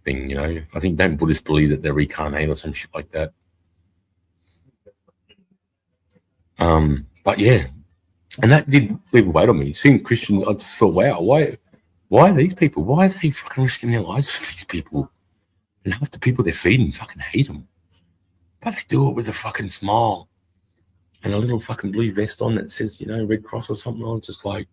thing, you know. I think don't Buddhists believe that they're reincarnated or some shit like that? But yeah, and that did leave a weight on me. Seeing Christians, I just thought, wow, why are these people? Why are they fucking risking their lives for these people? And half the people they're feeding fucking hate them. But they do it with a fucking smile and a little fucking blue vest on that says, you know, Red Cross or something. I was just like,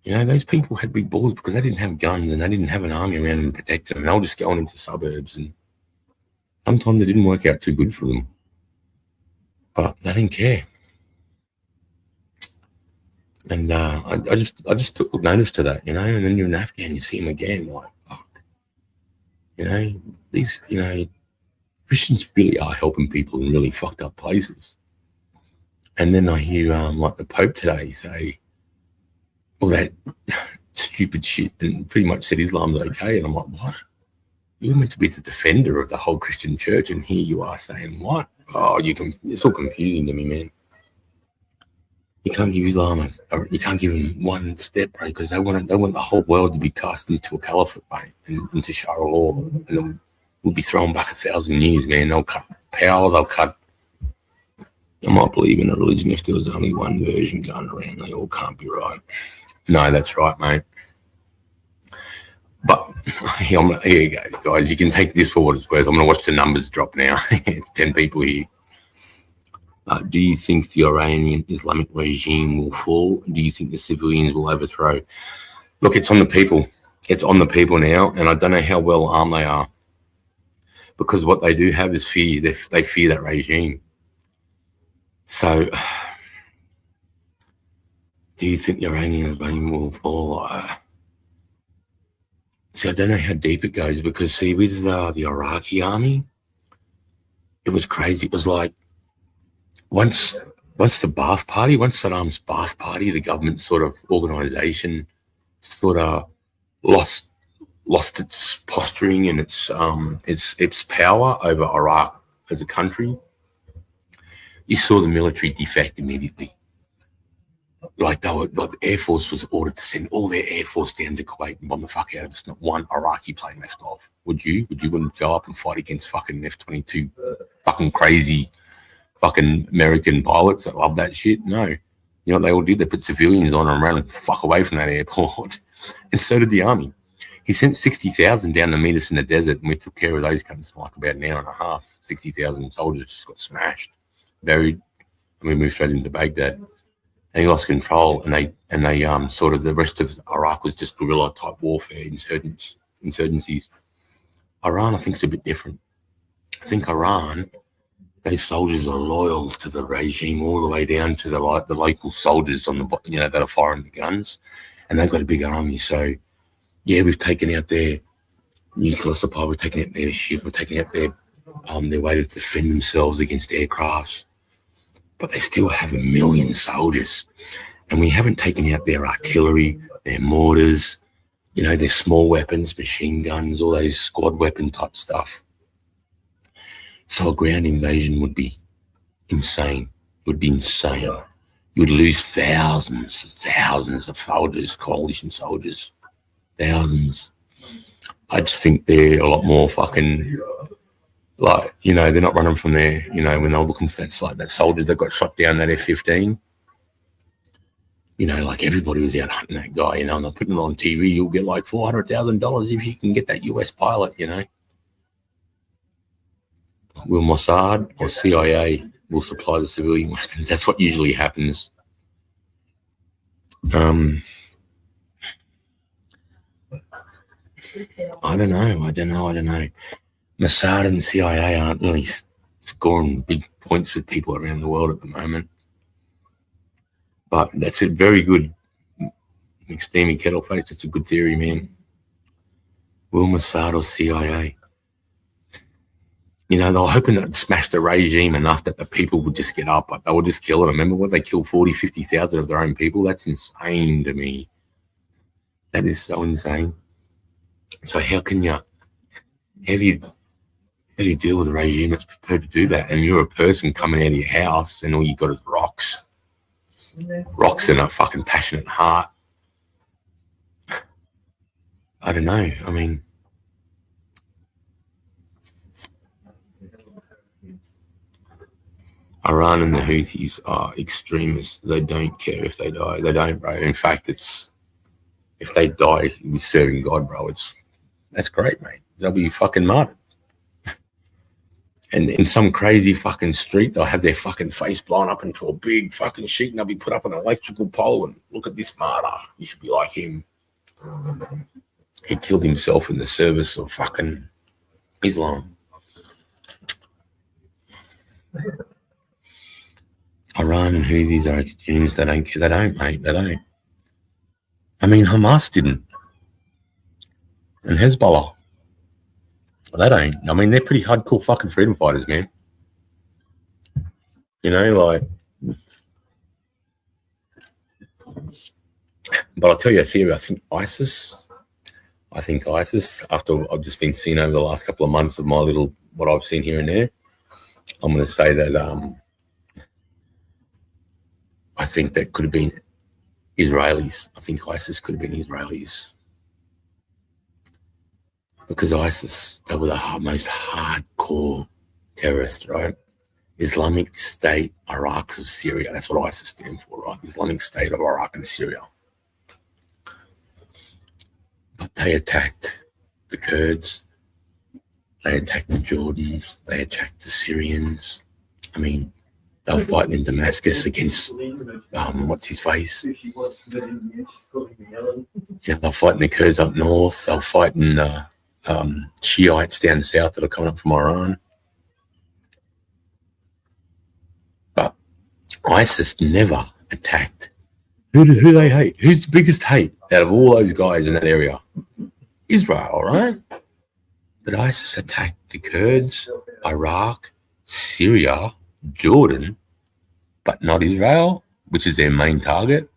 you know, those people had big balls because they didn't have guns and they didn't have an army around them protecting them. And they were just going into suburbs, and sometimes it didn't work out too good for them. But they didn't care. And I just took notice to that, you know. And then you're in Afghan, you see them again, like, fuck. You know, these, you know, Christians really are helping people in really fucked up places. And then I hear like the Pope today say all that stupid shit and pretty much said Islam's okay. And I'm like, what? You're meant to be the defender of the whole Christian church, and here you are saying what? Oh, it's all confusing to me, man. You can't give Islam, you can't give them one step, right? Because they want the whole world to be cast into a caliphate, mate, and into Sharia law, and then we'll be thrown back 1,000 years, man. They'll cut power, they'll cut. I might believe in a religion if there was only one version going around. They all can't be right. No, that's right, mate. But here you go, guys. You can take this for what it's worth. I'm going to watch the numbers drop now. 10 people here. Do you think the Iranian Islamic regime will fall? Do you think the civilians will overthrow? Look, it's on the people. It's on the people now, and I don't know how well armed they are, because what they do have is fear. They fear that regime. So, do you think the Iranian regime will fall? See, I don't know how deep it goes, because, see, with the Iraqi army, it was crazy. It was like, once Saddam's Ba'ath Party, the government sort of organization, sort of lost its posturing and its power over Iraq as a country, you saw the military defect immediately. Like the Air Force was ordered to send all their Air Force down to Kuwait and bomb the fuck out of us. Not one Iraqi plane left off. Would you? Would you want to go up and fight against fucking F-22 fucking crazy fucking American pilots that love that shit? No. You know what they all did? They put civilians on and ran and fuck away from that airport. And so did the army. He sent 60,000 down to meet us in the desert, and we took care of those cunts for like about an hour and a half. 60,000 soldiers just got smashed, buried, and we moved straight into Baghdad. And he lost control, and they sort of, the rest of Iraq was just guerrilla type warfare, insurgencies. Iran, I think, is a bit different. I think Iran, those soldiers are loyal to the regime all the way down to the local soldiers on the, you know, that are firing the guns, and they've got a big army. So yeah, we've taken out their nuclear supply, we've taken out their ship, we've taken out their way to defend themselves against aircrafts, but they still have 1 million soldiers, and we haven't taken out their artillery, their mortars, you know, their small weapons, machine guns, all those squad weapon type stuff. So a ground invasion would be insane. It would be insane. you'd lose thousands of soldiers, coalition soldiers, thousands. I just think they're a lot more fucking, like, you know, they're not running from there, you know, when they're looking for that soldiers that got shot down, that F-15. You know, like everybody was out hunting that guy, you know, and they're putting it on TV. You'll get like $400,000 if you can get that US pilot, you know. Will Mossad or CIA will supply the civilian weapons? That's what usually happens. I don't know. Mossad and CIA aren't really scoring big points with people around the world at the moment. But that's a very good, steamy kettle face. That's a good theory, man. Will Mossad or CIA? You know, they were hoping that smash the regime enough that the people would just get up, but they would just kill it. Remember what, they killed 40, 50,000 of their own people? That's insane to me. That is so insane. So how do you deal with a regime that's prepared to do that? And you're a person coming out of your house and all you got is rocks. Rocks and a fucking passionate heart. I don't know. I mean, Iran and the Houthis are extremists. They don't care if they die. They don't, bro. In fact, if they die serving God, bro, that's great, mate. They'll be fucking martyred. And in some crazy fucking street, they'll have their fucking face blown up into a big fucking sheet and they'll be put up on an electrical pole and look at this martyr. You should be like him. He killed himself in the service of fucking Islam. Iran and Houthis are extremists. They don't care. They don't, mate. They don't. I mean, Hamas didn't. And Hezbollah. They don't. I mean, they're pretty hardcore fucking freedom fighters, man. You know, like. But I'll tell you a theory. I think ISIS, after I've just been seeing over the last couple of months of what I've seen here and there, I'm going to say that I think that could have been Israelis. I think ISIS could have been Israelis. Because ISIS, they were the most hardcore terrorists, right? Islamic State Iraqs of Syria. That's what ISIS stands for, right? Islamic State of Iraq and Syria. But they attacked the Kurds. They attacked the Jordans. They attacked the Syrians. I mean, they were fighting in Damascus against, what's his face? Yeah, they're fighting the Kurds up north. They're fighting Shiites down south that are coming up from Iran. But ISIS never attacked. Who do they hate? Who's the biggest hate out of all those guys in that area? Israel, right? But ISIS attacked the Kurds, Iraq, Syria, Jordan, but not Israel, which is their main target.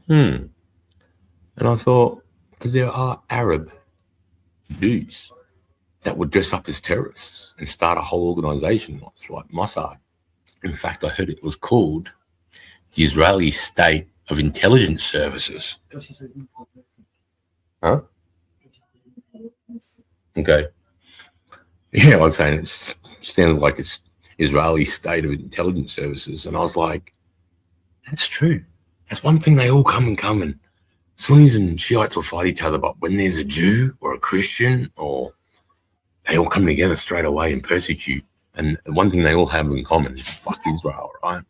And I thought, because there are Arab Jews that would dress up as terrorists and start a whole organization like Mossad. In fact, I heard it was called the Israeli State of Intelligence Services. Huh? Okay. Yeah, I was saying it sounds like it's Israeli State of Intelligence Services. And I was like, that's true. That's one thing they all come in common. Sunnis and Shiites will fight each other, but when there's a Jew or a Christian, or they all come together straight away and persecute. And one thing they all have in common is fuck Israel, right?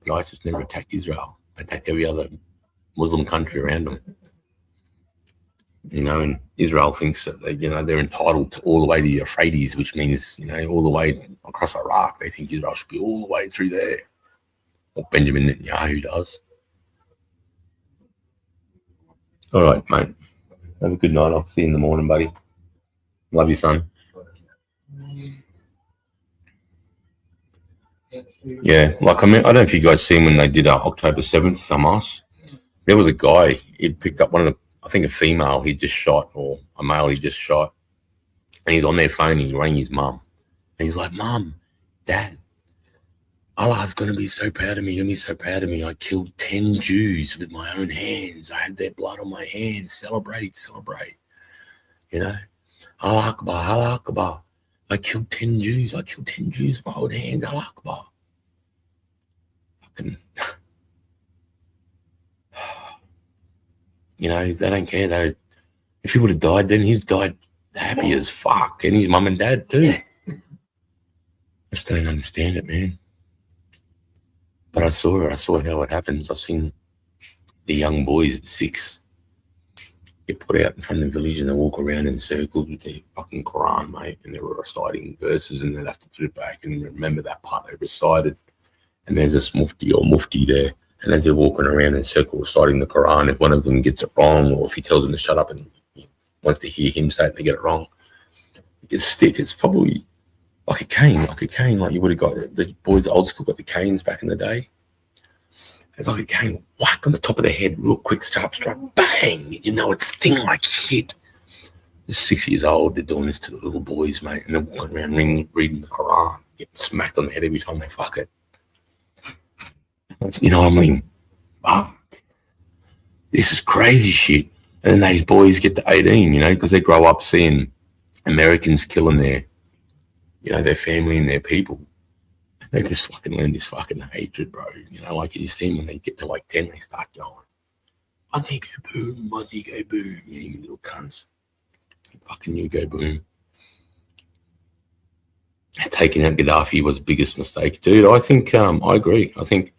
But ISIS never attacked Israel. They attacked every other Muslim country around them. You know, and Israel thinks that they're entitled to all the way to the Euphrates, which means, all the way across Iraq. They think Israel should be all the way through there. What Benjamin Netanyahu does. All right, mate. Have a good night. I'll see you in the morning, buddy. Love you, son. Yeah, like, I mean, I don't know if you guys seen when they did October 7th, Hamas. There was a guy, he'd picked up one of the, I think a female he just shot, or a male he just shot. And he's on their phone and he rang his mum. And he's like, Mum, Dad, Allah's going to be so proud of me. You're going to be so proud of me. I killed 10 Jews with my own hands. I had their blood on my hands. Celebrate, celebrate. You know, Allah Akbar, Allah Akbar. I killed 10 Jews. I killed 10 Jews with my own hands. Allah Akbar. Fucking, you know, they don't care. They, if he would have died, then he'd died happy as fuck. And his mum and dad too. I just don't understand it, man. But I saw it. I saw how it happens. I've seen the young boys at 6 get put out in front of the village and they walk around in circles with their fucking Quran, mate, and they were reciting verses and they'd have to put it back and remember that part they recited. And there's a mufti or mufti there, and as they're walking around in circles reciting the Quran, if one of them gets it wrong or if he tells them to shut up and wants to hear him say it, they get it wrong, it gets stick. It's probably like a cane, like you would have got the boys old school got the canes back in the day. It's like a cane, whack on the top of the head, real quick, sharp strike, bang. You know, it's sting like shit. They're 6 years old, they're doing this to the little boys, mate, and they're walking around reading the Quran, getting smacked on the head every time they fuck it. You know what I mean? Fuck. This is crazy shit. And then those boys get to 18, you know, because they grow up seeing Americans killing their, you know, their family and their people. They just fucking learn this fucking hatred, bro. You know, like you see them when they get to like 10, they start going, Aussie go boom, Aussie go boom. You little cunts. Fucking you go boom. Taking out Gaddafi was the biggest mistake. Dude, I think, I agree. I think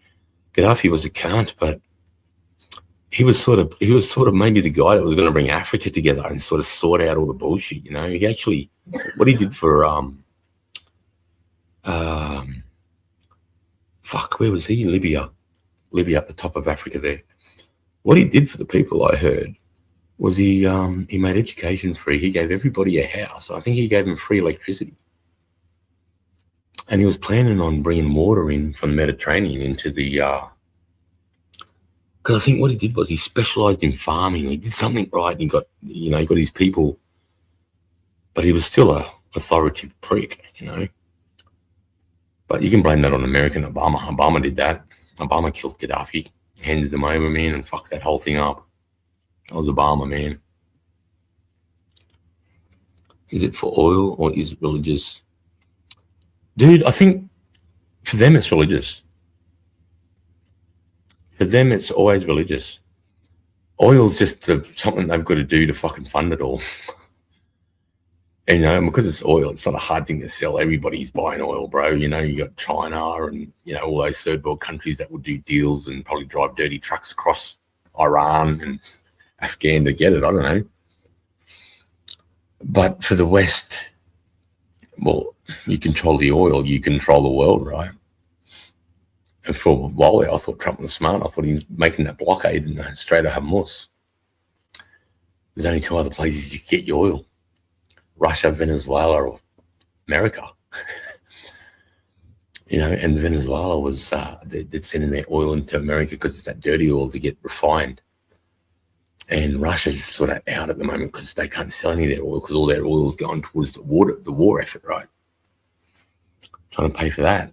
Gaddafi was a cunt, but he was sort of maybe the guy that was going to bring Africa together and sort of sort out all the bullshit, you know. He actually, what he did for, fuck, where was he? Libya at the top of Africa there. What he did for the people, I heard, was he made education free. He gave everybody a house. I think he gave them free electricity. And he was planning on bringing water in from the Mediterranean into the, because I think what he did was he specialized in farming. He did something right and he got, you know, he got his people, but he was still a authoritative prick, you know. But you can blame that on America and Obama. Obama did that. Obama killed Gaddafi, handed them over, man, and fucked that whole thing up. That was Obama, man. Is it for oil or is it religious? Dude, I think for them it's religious. For them it's always religious. Oil's just something they've got to do to fucking fund it all. And, you know, because it's oil, it's not a hard thing to sell. Everybody's buying oil, bro. You know, you got China and, you know, all those third world countries that will do deals and probably drive dirty trucks across Iran and Afghan to get it. I don't know. But for the West, well, you control the oil, you control the world, right? And for a while there, I thought Trump was smart. I thought he was making that blockade in the Strait of Hormuz. There's only 2 other places you can get your oil. Russia, Venezuela, or America. You know, and Venezuela was, they're sending their oil into America because it's that dirty oil to get refined. And Russia's sort of out at the moment because they can't sell any of their oil because all their oil is going towards the war effort, right? Trying to pay for that.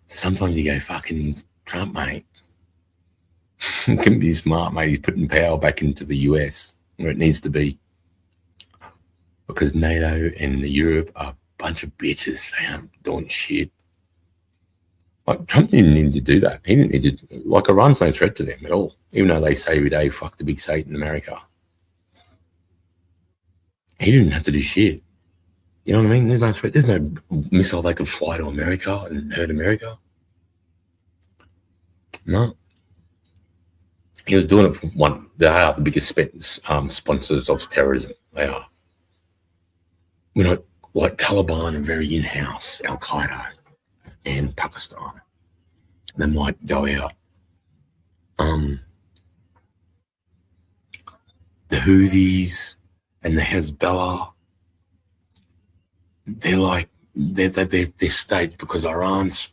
So sometimes you go, fucking Trump, mate. Can be smart, mate. He's putting power back into the US where it needs to be. Because NATO and Europe are a bunch of bitches. They aren't doing shit. Like, Trump didn't need to do that. He didn't need to, like, Iran's no threat to them at all. Even though they say every day, fuck the big Satan, America. He didn't have to do shit. You know what I mean? There's no threat. There's no missile they could fly to America and hurt America. No. He was doing it for one. They are the biggest sponsors of terrorism. They are. You know, like Taliban are very in-house, Al-Qaeda and Pakistan. They might go out. The Houthis and the Hezbollah, they're staged because Iran's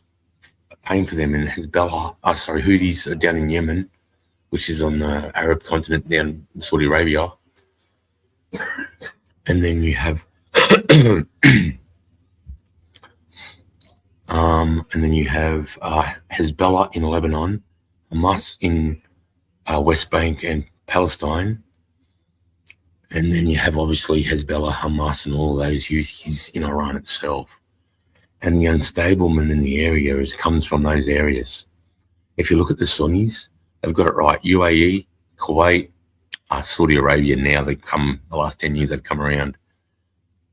paying for them, and Houthis are down in Yemen, which is on the Arab continent down in Saudi Arabia. And then you have And then you have Hezbollah in Lebanon, Hamas in West Bank and Palestine. And then you have obviously Hezbollah, Hamas, and all those Houthis in Iran itself. And the unstablement in the area comes from those areas. If you look at the Sunnis, they've got it right. UAE, Kuwait, Saudi Arabia now, the last 10 years they've come around.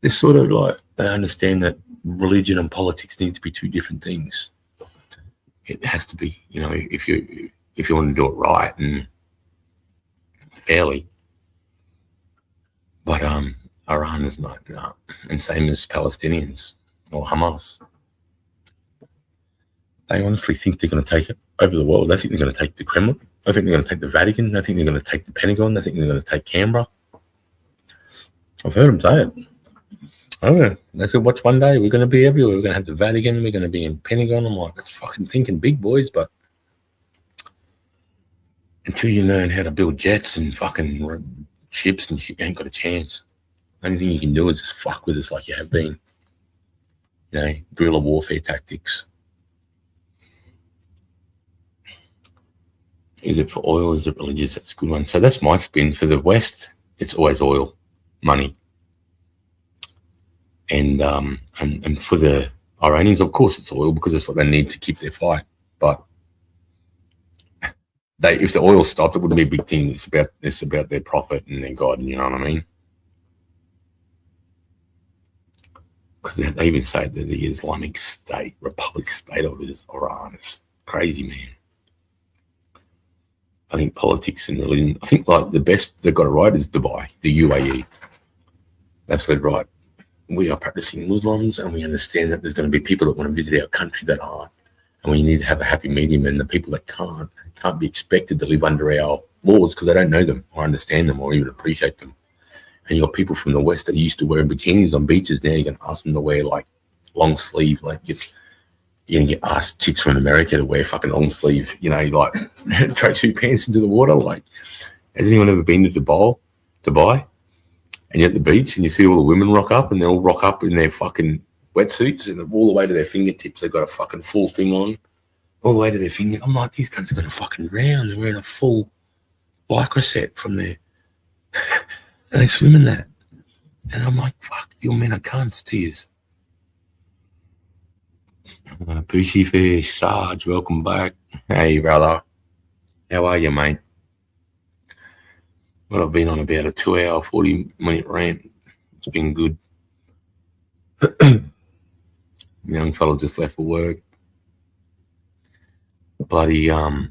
They're sort of like, they understand that religion and politics need to be two different things. It has to be, if you want to do it right and fairly. But Iran is not, and same as Palestinians or Hamas. They honestly think they're going to take it over the world. They think they're going to take the Kremlin. I think they're going to take the Vatican. I think they're going to take the Pentagon. I think they're going to take Canberra. I've heard them say it. Oh, they said, watch one day, we're going to be everywhere. We're going to have the Vatican. We're going to be in Pentagon. I'm like, that's fucking thinking big, boys. But until you learn how to build jets and fucking ships and shit, you ain't got a chance. The only thing you can do is just fuck with us like you have been. Guerrilla warfare tactics. Is it for oil? Is it religious? That's a good one. So that's my spin. For the West, it's always oil, money. And for the Iranians, of course, it's oil because that's what they need to keep their fight. But if the oil stopped, it wouldn't be a big thing. It's about their profit and their God. You know what I mean? Because they even say that the Islamic State, Republic State of Iran is crazy, man. I think politics and religion, I think like the best they've got it right is Dubai, the UAE. Absolutely right. We are practicing Muslims and we understand that there's going to be people that want to visit our country that aren't. And we need to have a happy medium, and the people that can't be expected to live under our laws because they don't know them or understand them or even appreciate them. And you've got people from the West that used to wear bikinis on beaches. Now you're going to ask them to wear like long sleeve, like you're going to get asked chicks from America to wear fucking long sleeve, like tracksuit pants into the water. Like, has anyone ever been to Dubai? And you're at the beach and you see all the women rock up and they all rock up in their fucking wetsuits and all the way to their fingertips. They've got a fucking full thing on all the way to their finger. I'm like, these cunts are going to fucking drown. They're wearing a full lycra set from there. And they swim in that. And I'm like, fuck, your men are cunts, tears. Bushy Fish, Sarge, welcome back. Hey, brother. How are you, mate? Well, I've been on about a 2-hour, 40-minute rant. It's been good. Young fella just left for work. Bloody, oil.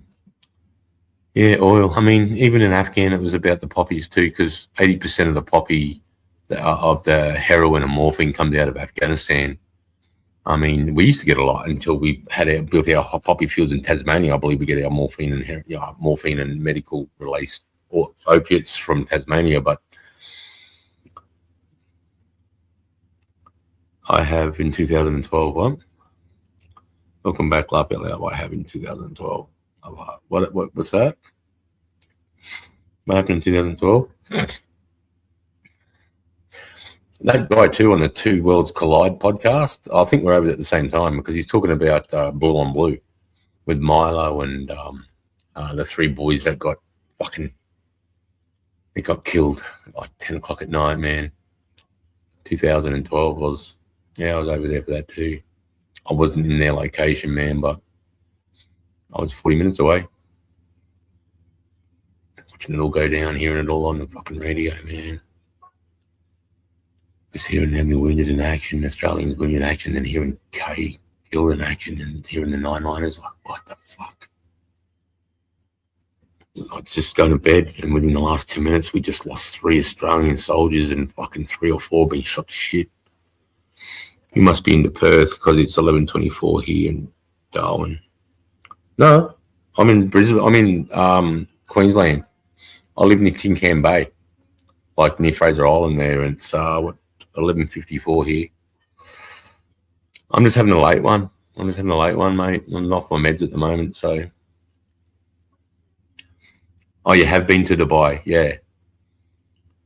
I mean, even in Afghan, it was about the poppies too, because 80% of the poppy, of the heroin and morphine comes out of Afghanistan. I mean, we used to get a lot until we built our poppy fields in Tasmania. I believe we get our morphine and medical release or opiates from Tasmania. But I have in 2012. Welcome back, laugh out loud. I have in 2012. What's that? What happened in 2012? That guy too on the Two Worlds Collide podcast. I think we're over there at the same time because he's talking about Blue on Blue with Milo and the three boys that got killed at like 10 o'clock at night, man. 2012 was. Yeah, I was over there for that too. I wasn't in their location, man, but I was 40 minutes away. Watching it all go down, hearing it all on the fucking radio, man. Just hearing them wounded in action, Australians wounded in action, then hearing K killed in action and hearing the 9-liners, like, what the fuck? I was just going to bed, and within the last 10 minutes, we just lost 3 Australian soldiers and fucking 3 or 4 being shot to shit. You must be into Perth because it's 11:24 here in Darwin. No, I'm in Brisbane. I'm in Queensland. I live near Tinkham Bay, like near Fraser Island there. And it's 11:54 here. I'm just having a late one. Mate. I'm off my meds at the moment, so. Oh, you have been to Dubai, yeah.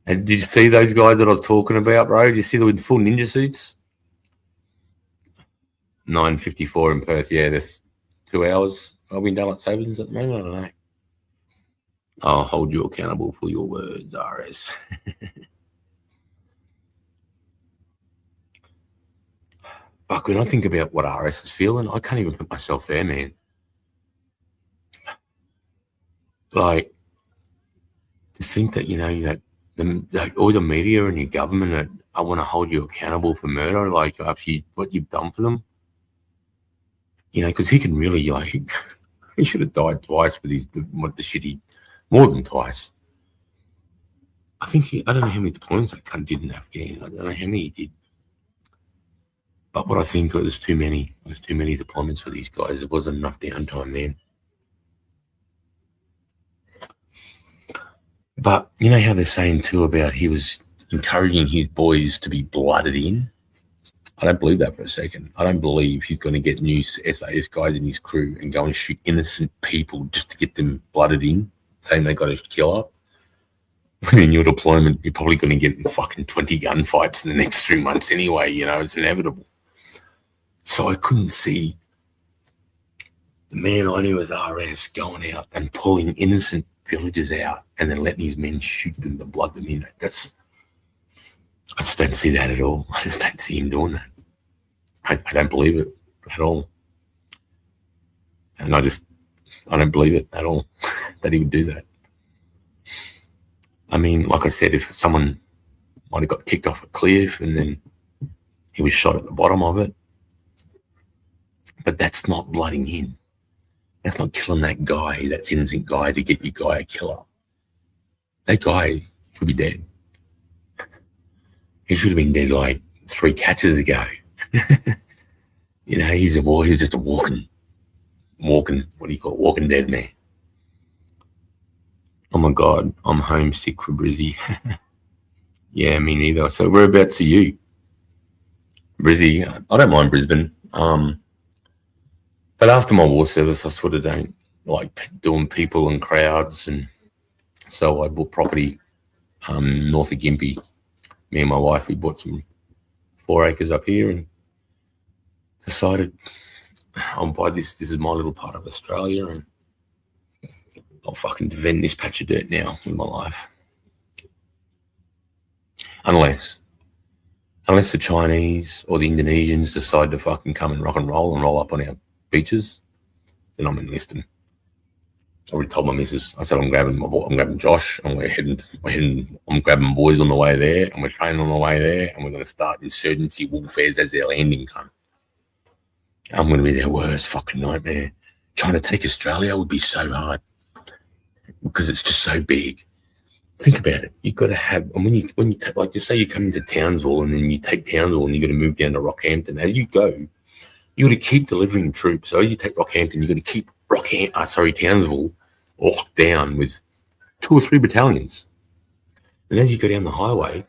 And did you see those guys that I was talking about, bro? Did you see them with full ninja suits? 9:54 in Perth. Yeah, that's 2 hours. Are we in daylight savings at the moment? I don't know. I'll hold you accountable for your words, RS. Fuck, when I think about what RS is feeling, I can't even put myself there, man. Like, to think that, you know, that all the media and your government that I want to hold you accountable for murder, like after what you've done for them, you know, because he can really, like, he should have died twice with the shit more than twice. I don't know how many deployments that cunt did in Afghanistan. I don't know how many he did. But what I think was too many. There's too many deployments for these guys. There wasn't enough downtime then. But you know how they're saying too about he was encouraging his boys to be blooded in? I don't believe that for a second. I don't believe he's going to get new SAS guys in his crew and go and shoot innocent people just to get them blooded in, saying they got a killer. When in your deployment, you're probably going to get in fucking 20 gunfights in the next 3 months anyway. You know, it's inevitable. So I couldn't see the man I knew as RS going out and pulling innocent villagers out and then letting his men shoot them to blood them in. I just don't see that at all. I just don't see him doing that. I don't believe it at all. And I don't believe it at all that he would do that. I mean, like I said, if someone might have got kicked off a cliff and then he was shot at the bottom of it, but that's not blooding in. That's not killing that guy, that innocent guy, to get your guy a killer. That guy should be dead. He should have been dead like 3 catches ago. You know, he's just a walking, what do you call it? Walking dead man. Oh my God, I'm homesick for Brizzy. Yeah, me neither. So whereabouts are you? Brizzy, I don't mind Brisbane. But after my war service, I sort of don't like doing people and crowds, and so I bought property north of Gympie. Me and my wife, we bought some 4 acres up here and decided I'll buy this. This is my little part of Australia, and I'll fucking defend this patch of dirt now with my life. Unless the Chinese or the Indonesians decide to fucking come and rock and roll up on our beaches, then I'm enlisting. I already told my missus. I said I'm grabbing Josh, and I'm grabbing boys on the way there, and we're training on the way there, and we're going to start insurgency warfares as their landing cunt. I'm going to be their worst fucking nightmare. Trying to take Australia would be so hard because it's just so big. Think about it. You've got to have, and when you take, like, just say you come into Townsville and then you take Townsville and you're going to move down to Rockhampton. As you go, you got to keep delivering troops. So as you take Rockhampton, you're going to keep Townsville locked down with 2 or 3 battalions. And as you go down the highway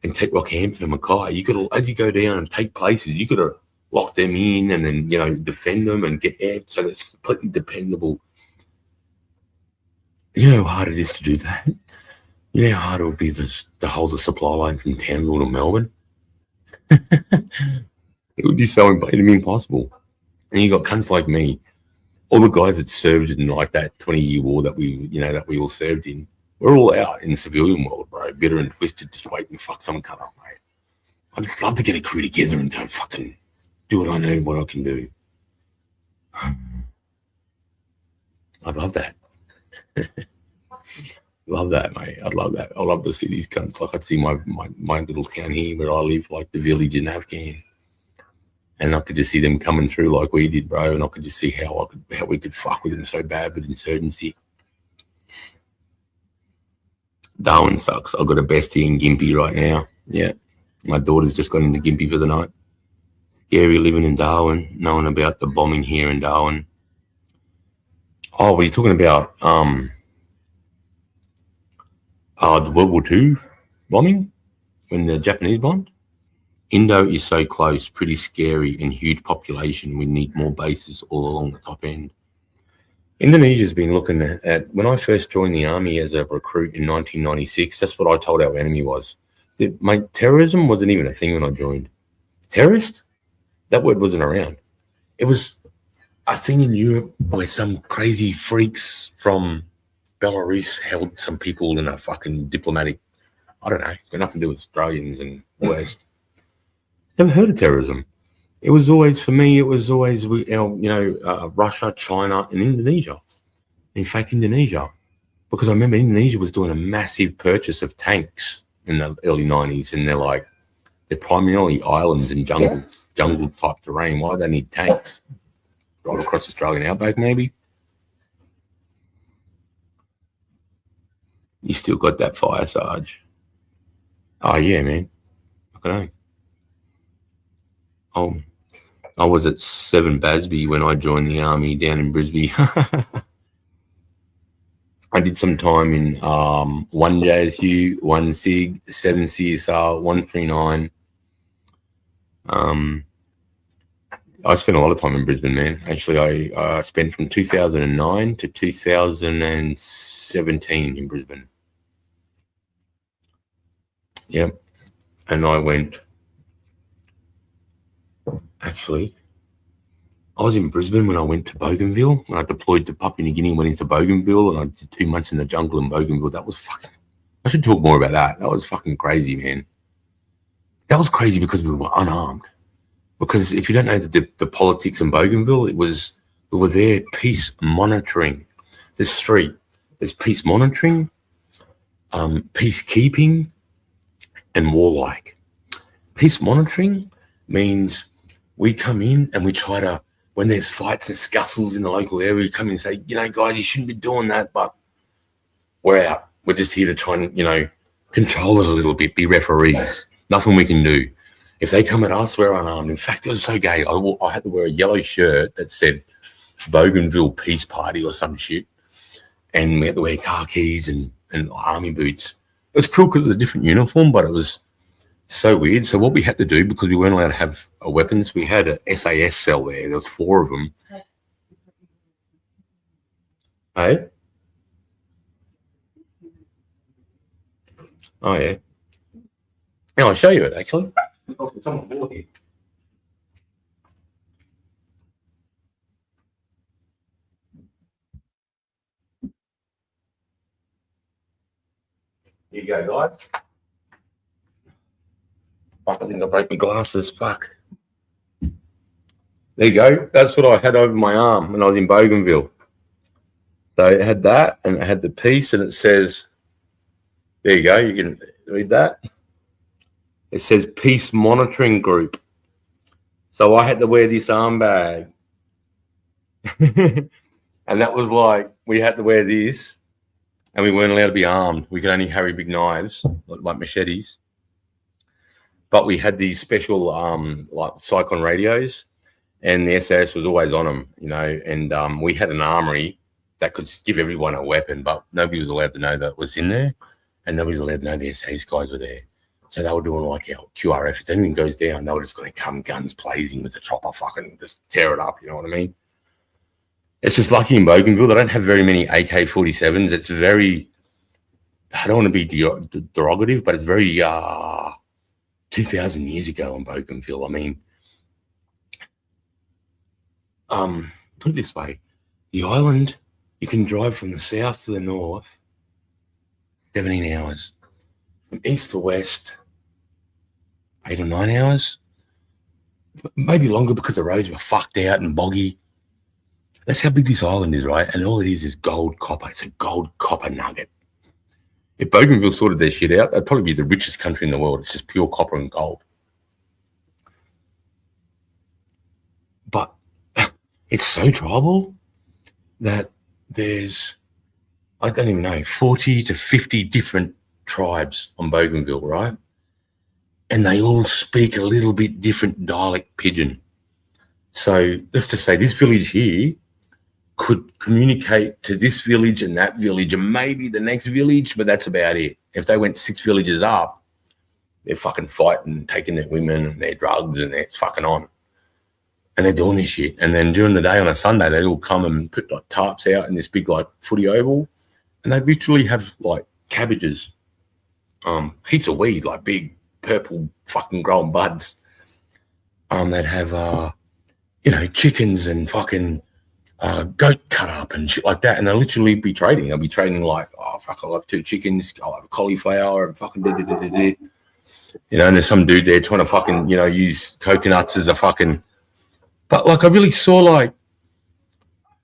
and take Rockhampton and Mackay, as you go down and take places, you got to lock them in and then, you know, defend them and get out so that's completely dependable. You know how hard it is to do that? You know how hard it would be to hold the supply line from Townsville to Melbourne? It would be it'd be impossible. And you got cunts like me, all the guys that served in like that 20-year war that we all served in, we're all out in the civilian world, bro, bitter and twisted, just waiting to fuck someone cut up, mate. I'd just love to get a crew together and go fucking do what I know, what I can do. I'd love that. Love that, mate. I'd love that. I'd love to see these cunts. Like, I'd see my little town here where I live, like the village in Afghan. And I could just see them coming through like we did, bro. And I could just see how we could fuck with them so bad with insurgency. Darwin sucks. I've got a bestie in Gympie right now. Yeah. My daughter's just got into Gympie for the night. Scary living in Darwin, knowing about the bombing here in Darwin. Oh, were you talking about the World War II bombing when the Japanese bombed? Indo is so close, pretty scary and huge population. We need more bases all along the top end. Indonesia's been looking at when I first joined the army as a recruit in 1996, that's what I told our enemy was. Terrorism wasn't even a thing when I joined. Terrorist? That word wasn't around. it was a thing in Europe where some crazy freaks from Belarus held some people in a fucking diplomatic, I don't know, it's got nothing to do with Australians and West. Never heard of terrorism. It was always, for me, it was always, Russia, China, and Indonesia. In fact, Indonesia, because I remember Indonesia was doing a massive purchase of tanks in the early 90s, and they're primarily islands and jungle type terrain. Why do they need tanks? Right across the Australian outback, maybe? You still got that fire, Sarge? Oh, yeah, man. I don't know. I was at 7 Basby when I joined the army down in Brisbane. I did some time in 1 JSU, 1 SIG, 7 CSR, 139. I spent a lot of time in Brisbane, man. Actually, I spent from 2009 to 2017 in Brisbane. Yep. And I went, actually, I was in Brisbane when I went to Bougainville. When I deployed to Papua New Guinea and went into Bougainville, and I did 2 months in the jungle in Bougainville. That was fucking, I should talk more about that. That was fucking crazy, man. That was crazy because we were unarmed. Because if you don't know the politics in Bougainville, we were there peace monitoring. There's 3. There's peace monitoring, peacekeeping, and warlike. Peace monitoring means we come in and we try to, when there's fights and scuffles in the local area, we come in and say, guys, you shouldn't be doing that, but we're out. We're just here to try and, control it a little bit, be referees. Nothing we can do. If they come at us, we're unarmed. In fact, it was so gay. I had to wear a yellow shirt that said Bougainville Peace Party or some shit. And we had to wear car keys and army boots. It was cool because it was a different uniform, but it was so weird. So what we had to do, because we weren't allowed to have weapons, we had a SAS cell there. There was 4 of them. Hey? Oh, yeah. Yeah, I'll show you it, actually. It's on the board here. Here you go, guys. Fuck, I think I broke my glasses. Fuck. There you go. That's what I had over my arm when I was in Bougainville. So it had that, and it had the piece, and it says, there you go. You can read that. It says Peace Monitoring Group. So I had to wear this armbag. And that was like, we had to wear this, and we weren't allowed to be armed. We could only carry big knives, like machetes. But we had these special, like Cyclone radios, and the SAS was always on them, and we had an armory that could give everyone a weapon, but nobody was allowed to know that it was in there, and nobody was allowed to know the SAS guys were there. So they were doing like our QRF. If anything goes down, they were just going to come guns blazing with a chopper, fucking just tear it up, you know what I mean? It's just lucky in Bougainville, they don't have very many AK-47s. It's very, I don't want to be derogative, but it's very 2,000 years ago in Bougainville. I mean, put it this way, the island, you can drive from the south to the north 17 hours. From east to west, 8 or 9 hours. Maybe longer because the roads were fucked out and boggy. That's how big this island is, right? And all it is gold copper. It's a gold copper nugget. If Bougainville sorted their shit out, they'd probably be the richest country in the world. It's just pure copper and gold. But it's so tribal that there's, I don't even know, 40 to 50 different tribes on Bougainville, right? And they all speak a little bit different dialect pidgin. So let's just say this village here could communicate to this village and that village and maybe the next village, but that's about it. If they went 6 villages up, they're fucking fighting, taking their women and their drugs, and they're fucking on. And they're doing this shit. And then during the day on a Sunday, they all come and put like tarps out in this big like footy oval, and they literally have like cabbages, heaps of weed, like big purple fucking growing buds. They'd have chickens and fucking goat cut up and shit like that. And they'll literally be trading. They'll be trading like, oh, fuck, I'll have 2 chickens, I'll have cauliflower and fucking and there's some dude there trying to fucking, use coconuts as a fucking, but like I really saw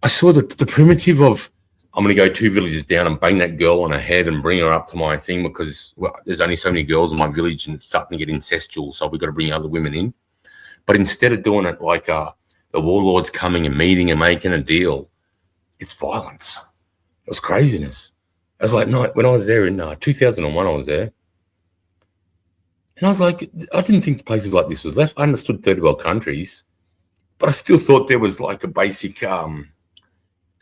I saw the primitive of, I'm going to go 2 villages down and bang that girl on her head and bring her up to my thing because there's only so many girls in my village and it's starting to get incestual. So we've got to bring other women in. But instead of doing it like the warlords coming and meeting and making a deal, it's violence. It was craziness. I was like, no, when I was there in 2001, I was there. And I was like, I didn't think places like this was left. I understood third world countries, but I still thought there was like a basic,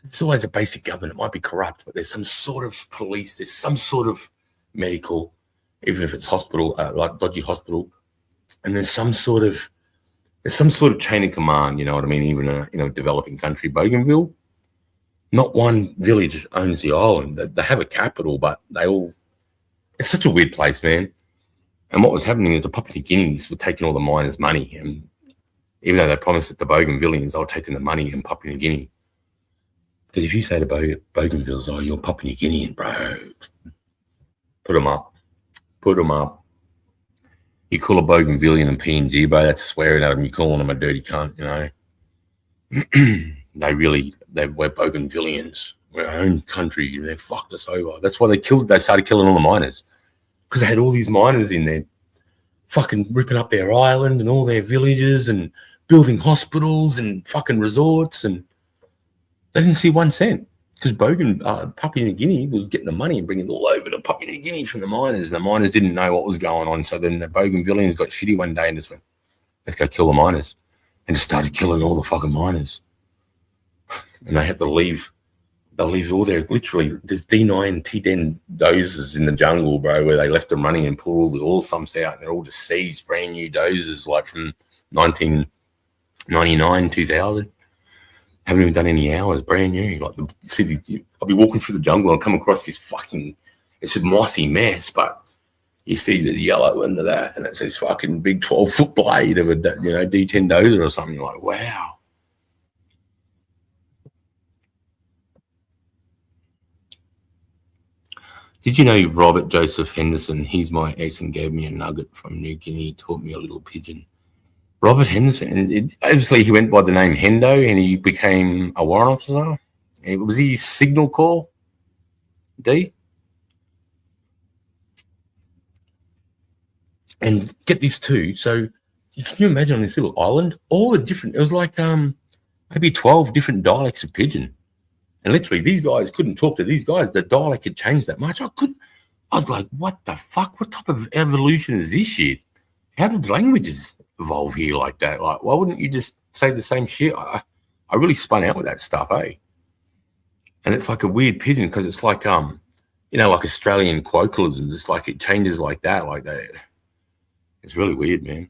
it's always a basic government. It might be corrupt, but there's some sort of police, there's some sort of medical, even if it's hospital, like dodgy hospital, and there's some sort of chain of command, you know what I mean? Even in a developing country, Bougainville, not one village owns the island. They have a capital, but it's such a weird place, man. And what was happening is the Papua New Guineans were taking all the miners' money, and even though they promised it to Bougainvilleans, they were taking the money in Papua New Guinea. Because if you say to Bougainville's, oh, you're Papua New Guinean, bro, put them up. You call a Bougainvillean and PNG, bro, that's swearing at them. You're calling them a dirty cunt, we're Bougainvilleans. We're our own country. They fucked us over. That's why they started killing all the miners. Because they had all these miners in there fucking ripping up their island and all their villages and building hospitals and fucking resorts, and they didn't see 1 cent because Papua New Guinea was getting the money and bringing it all over to Papua New Guinea from the miners, and the miners didn't know what was going on. So then the Bougainvilleans got shitty one day and just went, let's go kill the miners, and just started killing all the fucking miners. And they had to leave. They'll leave all their, literally, there's D9, T10 dozers in the jungle, bro, where they left them running and pulled all the oil sumps out. And they're all just seized, brand new dozers, like from 1999, 2000. Haven't even done any hours, brand new. Like I'll be walking through the jungle and I'll come across this it's a mossy mess, but you see the yellow under that, and it says fucking big 12-foot blade of a, D10 dozer or something. You're like, wow. Did you know Robert Joseph Henderson? He's my ex and gave me a nugget from New Guinea, taught me a little pigeon. Robert Henderson, and obviously he went by the name Hendo, and he became a warrant officer. Was he Signal Corps? D? And get this too. So can you imagine on this little island, all the different, it was like maybe 12 different dialects of pigeon. And literally, these guys couldn't talk to these guys. The dialect had changed that much. I was like, what the fuck? What type of evolution is this shit? How did languages evolve here like that? Like, why wouldn't you just say the same shit? I really spun out with that stuff, eh? And it's like a weird pigeon because it's like, like Australian colloquialisms. It's like it changes like that. It's really weird, man.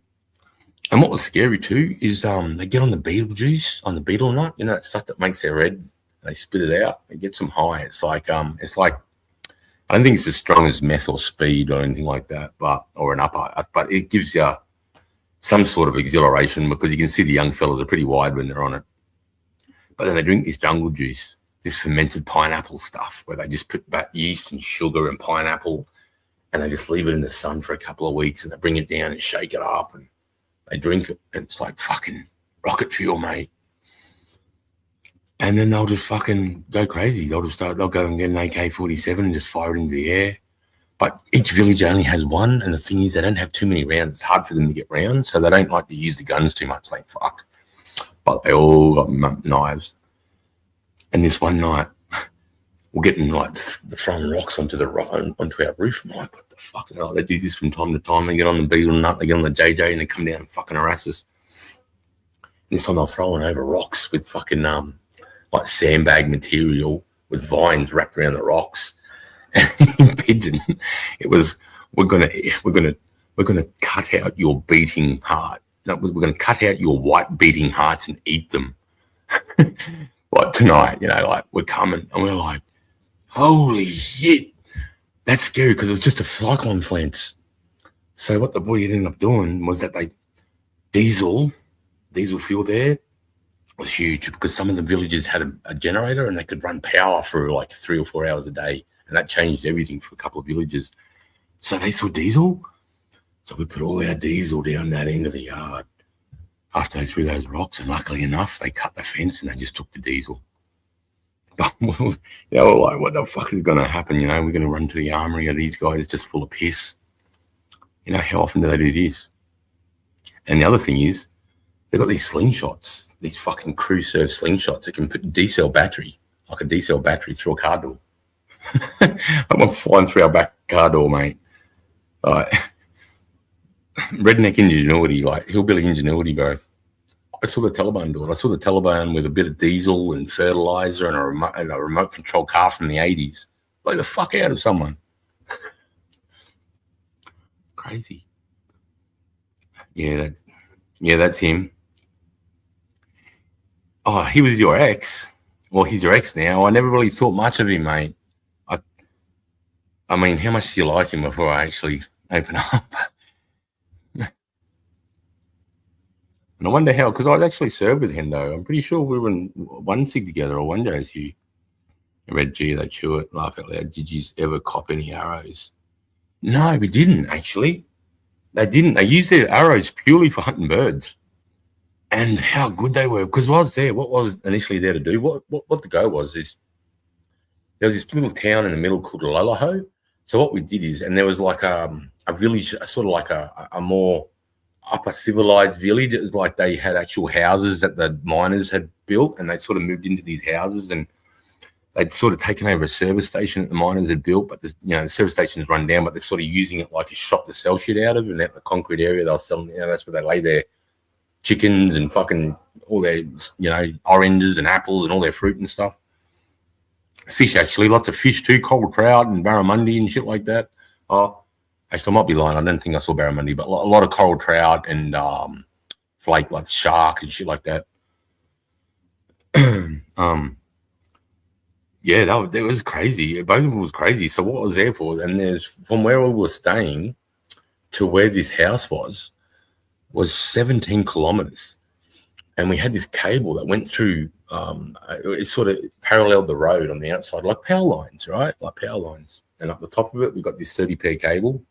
And what was scary too is they get on the beetle juice, on the beetle nut, that stuff that makes their red. They spit it out. It gets them high. It's like I don't think it's as strong as meth or speed or anything like that, or an upper. But it gives you some sort of exhilaration because you can see the young fellas are pretty wide when they're on it. But then they drink this jungle juice, this fermented pineapple stuff, where they just put back yeast and sugar and pineapple, and they just leave it in the sun for a couple of weeks, and they bring it down and shake it up, and they drink it, and it's like fucking rocket fuel, mate. And then they'll just fucking go crazy. They'll go and get an AK-47 and just fire it into the air. But each village only has one, and the thing is they don't have too many rounds. It's hard for them to get rounds, so they don't like to use the guns too much. Like, fuck. But they all got knives. And this one night, we're getting throwing rocks onto our roof. I'm like, what the fuck? Oh, they do this from time to time. They get on the beetle nut, they get on the JJ, and they come down and fucking harass us. And this time they're throwing over rocks with fucking like sandbag material with vines wrapped around the rocks. In pigeon, it was we're gonna cut out your beating heart. No, we're gonna cut out your white beating hearts and eat them. Like tonight, we're coming, and we're like, holy shit, that's scary because it was just a cyclone fence. So what the boy ended up doing was that they diesel fuel there, was huge because some of the villages had a generator and they could run power for like 3 or 4 hours a day. And that changed everything for a couple of villages. So they saw diesel. So we put all our diesel down that end of the yard after they threw those rocks. And luckily enough, they cut the fence and they just took the diesel. But you know, like, what the fuck is going to happen? You know, we're going to run to the armory. Are these guys just full of piss? You know, how often do they do this? And the other thing is, they've got these slingshots, these fucking crew serve slingshots that can put a D-cell battery, like a D-cell battery, through a car door. I'm flying through our back car door, mate. Redneck ingenuity, like hillbilly ingenuity, bro. I saw the Taliban do it. I saw the Taliban with a bit of diesel and fertilizer and a remote control car from the 80s. Blow the fuck out of someone. Crazy. Yeah, that's him. Oh, he was your ex. Well, he's your ex now. I never really thought much of him, mate. I mean, how much do you like him before I actually open up? And I wonder how, because I actually served with Hendo. I'm pretty sure we were in one SIG together or one JSU. I read, gee, they chew it, laugh out loud. Did you ever cop any arrows? No, we didn't, actually. They didn't. They used their arrows purely for hunting birds. And how good they were. Because I was there, what was initially there to do, what the go was is there was this little town in the middle called Lolaho. So what we did is, and there was like a village, sort of like a more upper civilized village. It was like they had actual houses that the miners had built, and they sort of moved into these houses, and they'd sort of taken over a service station that the miners had built, but the service station's run down, but they're sort of using it like a shop to sell shit out of, and out the concrete area they'll sell, that's where they lay their chickens and fucking all their, oranges and apples and all their fruit and stuff. Fish, actually, lots of fish too, coral trout and barramundi and shit like that. Oh, actually, I might be lying. I don't think I saw barramundi, but a lot of coral trout and flake, like shark and shit like that. Yeah, that was crazy. Both of them was crazy. So what I was there for, and there's from where we were staying to where this house was 17 kilometers. And we had this cable that went through, it sort of paralleled the road on the outside, like power lines, right? Like power lines. And up the top of it, we got this 30-pair cable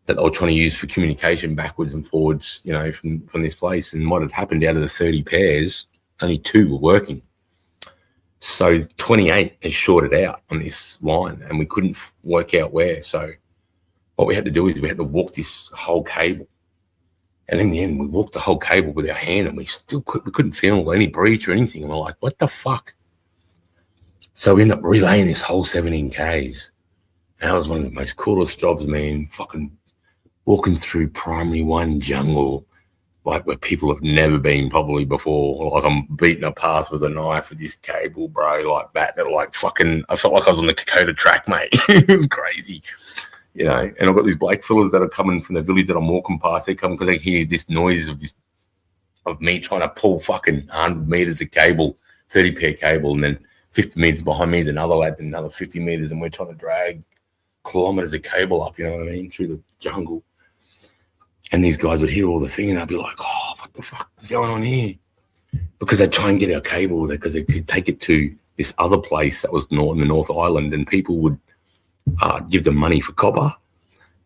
that they were trying to use for communication backwards and forwards, from this place. And what had happened, out of the 30 pairs, only 2 were working. So 28 is shorted out on this line, and we couldn't work out where. So what we had to do is we had to walk this whole cable. And in the end, we walked the whole cable with our hand, and we couldn't feel any breach or anything. And we're like, what the fuck? So we ended up relaying this whole 17 Ks. And that was one of the most coolest jobs, man. Fucking walking through primary 1 jungle, like where people have never been probably before. Like I'm beating a path with a knife with this cable, bro, like that. Like fucking, I felt like I was on the Kokoda track, mate. It was crazy. And I've got these black fellas that are coming from the village that I'm walking past. They come because they hear this noise of me trying to pull fucking 100 meters of cable, 30-pair cable, and then 50 meters behind me is another lad, and another 50 meters, and we're trying to drag kilometers of cable up, you know what I mean, through the jungle. And these guys would hear all the thing, and I'd be like, oh, what the fuck is going on here? Because they'd try and get our cable there because they could take it to this other place that was in the North Island, and people would give them money for copper.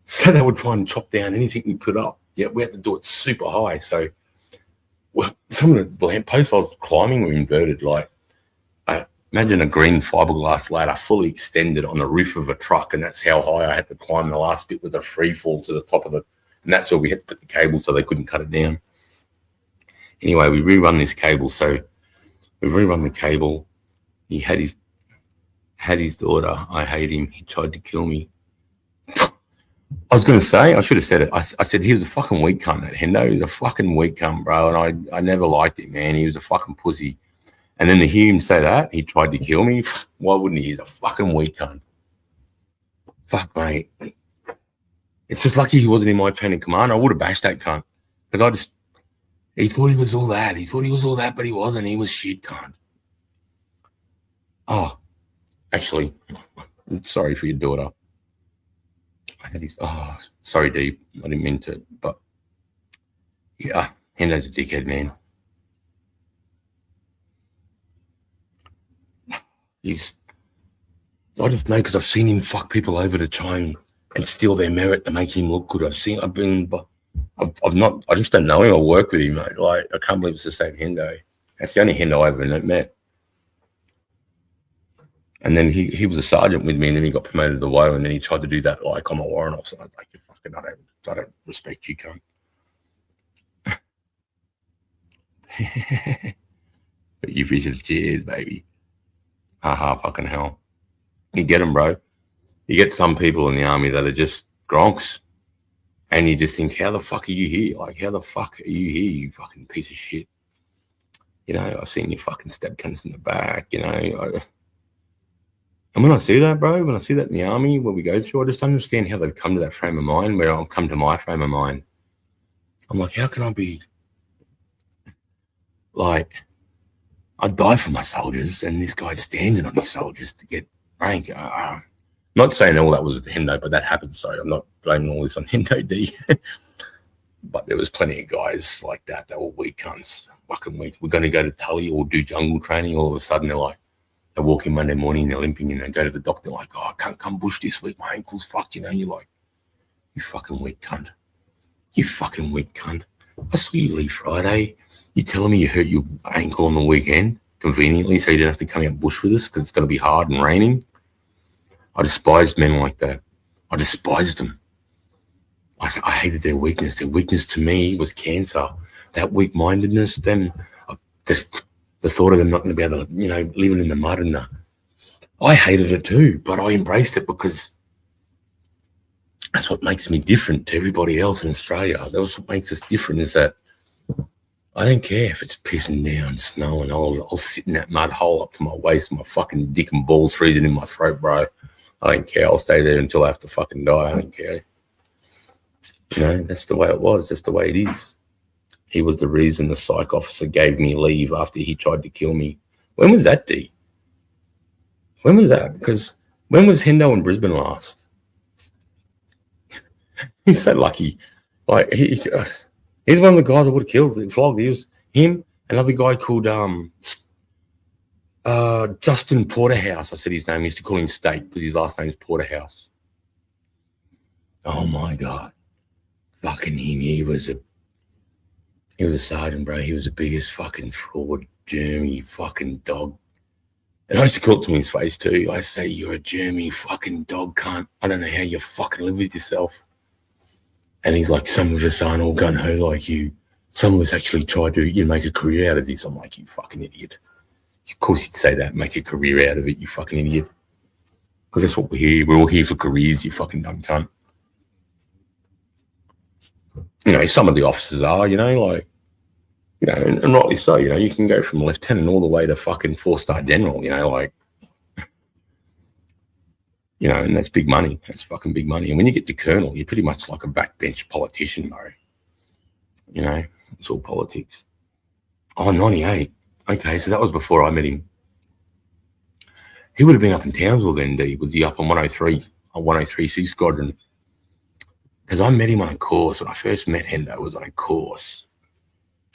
So they would try and chop down anything we put up. Yeah, we had to do it super high. So some of the lamp posts I was climbing were inverted. Like, imagine a green fiberglass ladder fully extended on the roof of a truck, and that's how high I had to climb. The last bit was a free fall to the top of it, and that's where we had to put the cable so they couldn't cut it down. Anyway, we rerun this cable. So we rerun the cable. He had his daughter. I hate him. He tried to kill me. I was going to say, I should have said it. I said he was a fucking weak cunt, that Hendo. He was a fucking weak cunt, bro. And I never liked it, man. He was a fucking pussy. And then to hear him say that, he tried to kill me. Why wouldn't he? He's a fucking weak cunt. Fuck, mate. It's just lucky he wasn't in my chain of command. I would have bashed that cunt. Because he thought he was all that. He thought he was all that, but he wasn't. He was shit cunt. Oh, actually, I'm sorry for your daughter. I had his, sorry, Deep. I didn't mean to, but yeah, Hendo's a dickhead, man. I just know because I've seen him fuck people over to try and steal their merit to make him look good. I just don't know him or work with him, mate. Like, I can't believe it's the same Hendo. That's the only Hendo I've ever met. And then he was a sergeant with me, and then he got promoted to the WO, and then he tried to do that like I'm a warrant officer. I was like, you fucking, I don't respect you, cunt. But you fishes, cheers, baby. Haha, fucking hell. You get them, bro. You get some people in the army that are just gronks, and you just think, how the fuck are you here? Like, how the fuck are you here, you fucking piece of shit? You know, I've seen you fucking stab cunts in the back, you know. And when I see that, bro, when I see that in the army, what we go through, I just understand how they've come to that frame of mind where I've come to my frame of mind. I'm like, how can I be, like, I'd die for my soldiers, and this guy's standing on his soldiers to get rank. Not saying all that was with Hendo, but that happened, so I'm not blaming all this on Hendo D. But there was plenty of guys like that were weak cunts, fucking weak. We're going to go to Tully or do jungle training. All of a sudden, they're like, they walk in Monday morning, they're limping, and they go to the doctor like, oh, I can't come bush this week. My ankle's fucked, you know. You're like, you fucking weak cunt. You fucking weak cunt. I saw you leave Friday. You telling me you hurt your ankle on the weekend conveniently so you don't have to come out bush with us because it's going to be hard and raining? I despised men like that. I despised them. I hated their weakness. Their weakness to me was cancer. That weak-mindedness, them, the thought of them not going to be able to, you know, living in the mud and I hated it too, but I embraced it because that's what makes me different to everybody else in Australia. That's what makes us different, is that I don't care if it's pissing down, snowing. I'll sit in that mud hole up to my waist, my fucking dick and balls freezing in my throat, bro. I don't care. I'll stay there until I have to fucking die. I don't care. You know, that's the way it was. That's the way it is. He was the reason the psych officer gave me leave after he tried to kill me. When was that, D? When was that? Because when was Hendo in Brisbane last? He's so lucky. Like, he's one of the guys I would have killed and flogged. He was him, another guy called Justin Porterhouse. I said his name. I used to call him State because his last name is Porterhouse. Oh my God. Fucking him. He was a sergeant, bro. He was the biggest fucking fraud, germy fucking dog. And I used to call it to his face too. I say, you're a germy fucking dog cunt. I don't know how you fucking live with yourself. And he's like, some of us aren't all gun-ho like you. Some of us actually tried to make a career out of this. I'm like, you fucking idiot. Of course you'd say that, make a career out of it, you fucking idiot. Because that's what we're here. We're all here for careers, you fucking dumb cunt. You know, some of the officers are, you know, like, you know, and rightly so, you know, you can go from lieutenant all the way to fucking 4-star general, you know, like, you know, and that's big money. That's fucking big money. And when you get to colonel, you're pretty much like a backbench politician, bro. You know, it's all politics. Oh, 98. Okay, so that was before I met him. He would have been up in Townsville then, D. Was he up on 103, on 103C Squadron? Because I met him on a course. When I first met Hendo, it was on a course.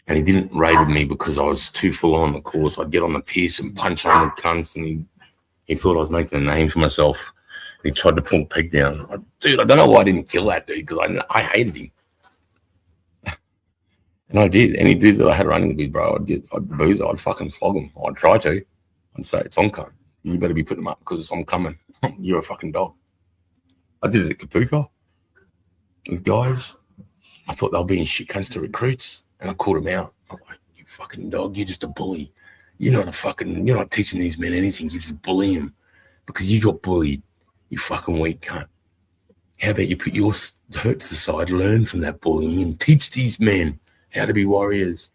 And he didn't rated me because I was too full on the course. I'd get on the piss and punch on with cunts, and he thought I was making a name for myself. He tried to pull a peg down. Dude, I don't know why I didn't kill that dude, because I hated him. And I did. Any dude that I had running with, bro, I'd booze, I'd fucking flog him. I'd try to. I'd say, it's on cunt. You better be putting him up because I'm coming. You're a fucking dog. I did it at Kapuka with guys. I thought they were being shit cunts to recruits, and I called them out. I'm like, you fucking dog, you're just a bully. You're not teaching these men anything. You just bully them because you got bullied. You fucking weak cunt. How about you put your hurt to the side, learn from that bullying, and teach these men how to be warriors?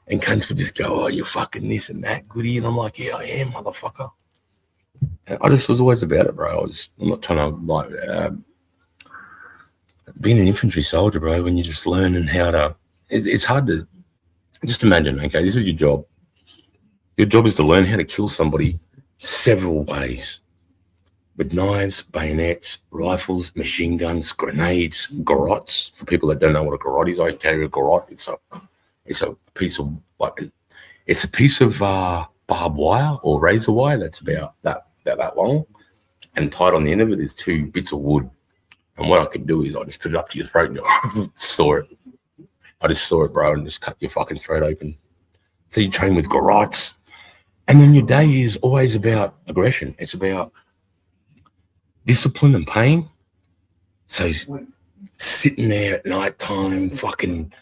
And cunts would just go, oh, you're fucking this and that, goody. And I'm like, yeah, I am, motherfucker. And I just was always about it, bro. I'm not trying to, like, being an infantry soldier, bro, when you're just learning how to, it's hard to, just imagine, okay, this is your job. Your job is to learn how to kill somebody several ways. With knives, bayonets, rifles, machine guns, grenades, garrots. For people that don't know what a garrote is, I carry a garrote. It's a piece of, like, it's a piece of barbed wire or razor wire that's about that long, and tied on the end of it is 2 bits of wood. And what I can do is I just put it up to your throat and saw it. I just saw it, bro, and just cut your fucking throat open. So you train with garrots. And then your day is always about aggression. It's about discipline and pain. So sitting there at night time, fucking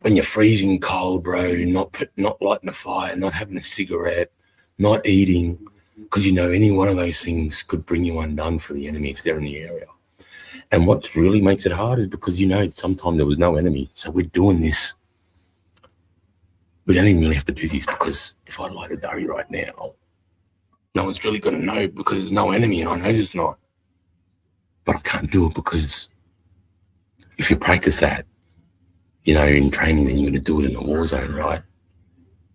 when you're freezing cold, bro, not lighting a fire, not having a cigarette, not eating, because you know any one of those things could bring you undone for the enemy if they're in the area. And what really makes it hard is because, you know, sometimes there was no enemy. So we're doing this. We don't even really have to do this, because if I light a durry right now, no one's really going to know because there's no enemy, and I know there's not. But I can't do it because if you practice that, you know, in training, then you're going to do it in the war zone, right?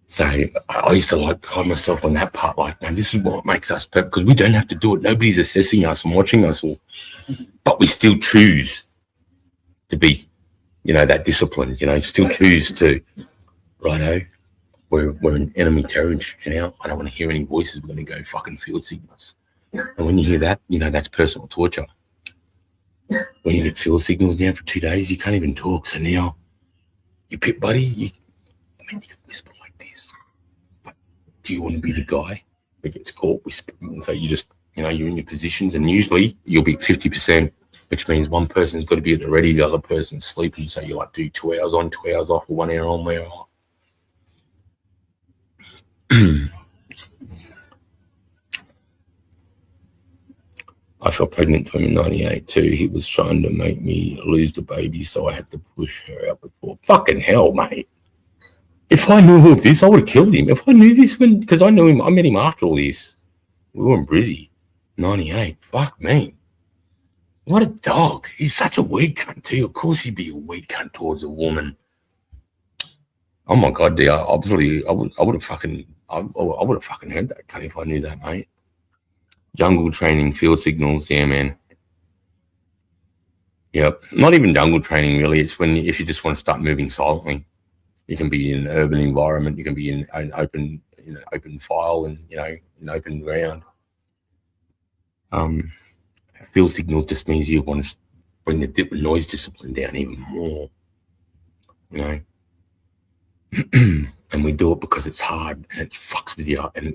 So I used to like pride myself on that part, like, man, this is what makes us perfect, because we don't have to do it. Nobody's assessing us and watching us all, but we still choose to be, you know, that discipline, you know, still choose to, righto, we're in enemy territory now. I don't want to hear any voices. We're going to go fucking field signals. And when you hear that, you know, that's personal torture. When you get field signals down for 2 days, you can't even talk. So now, you pit buddy, you can whisper like this. But do you want to be the guy that gets caught whispering? So you just, you know, you're in your positions, and usually you'll be 50%, which means one person's got to be at the ready, the other person's sleeping. So you like do 2 hours on, 2 hours off, or 1 hour on, 1 hour off. I fell pregnant to him in 98 too. He was trying to make me lose the baby, so I had to push her out before. Fucking hell, mate. If I knew all of this, I would have killed him. If I knew this, because I knew him, I met him after all this. We were in Brizzy, 98. Fuck me. What a dog. He's such a weak cunt too. Of course he'd be a weak cunt towards a woman. Oh my God, dear. I would have fucking heard that cunt if I knew that, mate. Jungle training, field signals, yeah, man. Yep. Not even jungle training, really. It's if you just want to start moving silently. You can be in an urban environment. You can be in an open file, and, you know, in open ground. Field signals just means you want to bring the noise discipline down even more, you know. And we do it because it's hard and it fucks with you, and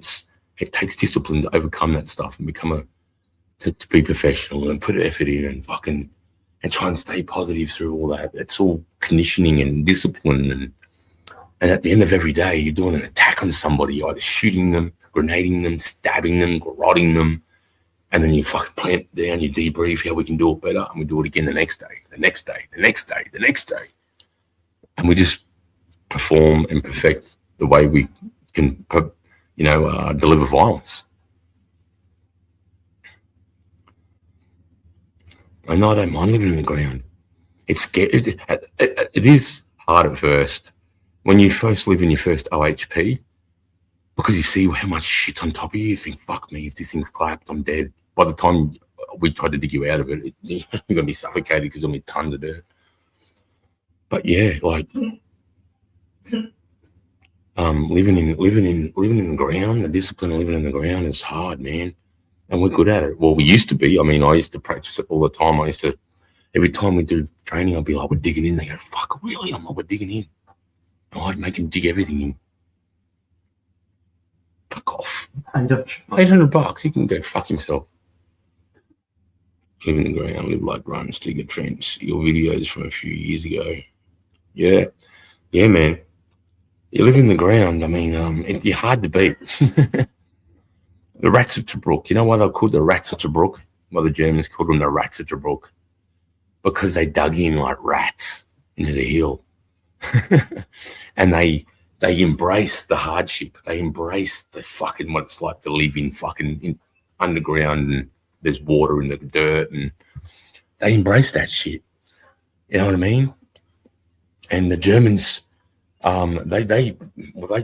it takes discipline to overcome that stuff and become to be professional and put effort in and fucking and try and stay positive through all that. It's all conditioning and discipline, and at the end of every day, you're doing an attack on somebody. You're either shooting them, grenading them, stabbing them, garroting them, and then you fucking plant down, you debrief how we can do it better, and we do it again the next day, the next day, the next day, the next day. And we just perform and perfect the way we can, you know, deliver violence. I know I don't mind living in the ground. It's scary. It is hard at first. When you first live in your first OHP, because you see how much shit's on top of you, you think, fuck me, if this thing's clapped, I'm dead. By the time we try to dig you out of it, you're going to be suffocated because there'll be tons of dirt. But yeah, like living in the ground, the discipline of living in the ground is hard, man. And we're good at it. Well, we used to be. I mean, I used to practice it all the time. Every time we do training, I'd be like, we're digging in. They go, fuck, really? I'm like, we're digging in. And I'd make him dig everything in. Fuck off. $800. He can go fuck himself. Live in the ground, live like runs, dig a trench. Your videos from a few years ago. Yeah. Yeah, man. You live in the ground. I mean, you're hard to beat. The rats of Tobruk. You know why they're called the rats of Tobruk? Why the Germans called them the rats of Tobruk? Because they dug in like rats into the hill. And they embraced the hardship. They embraced the fucking what it's like to live in fucking underground, and there's water in the dirt, and they embraced that shit. You know what I mean? And the Germans, they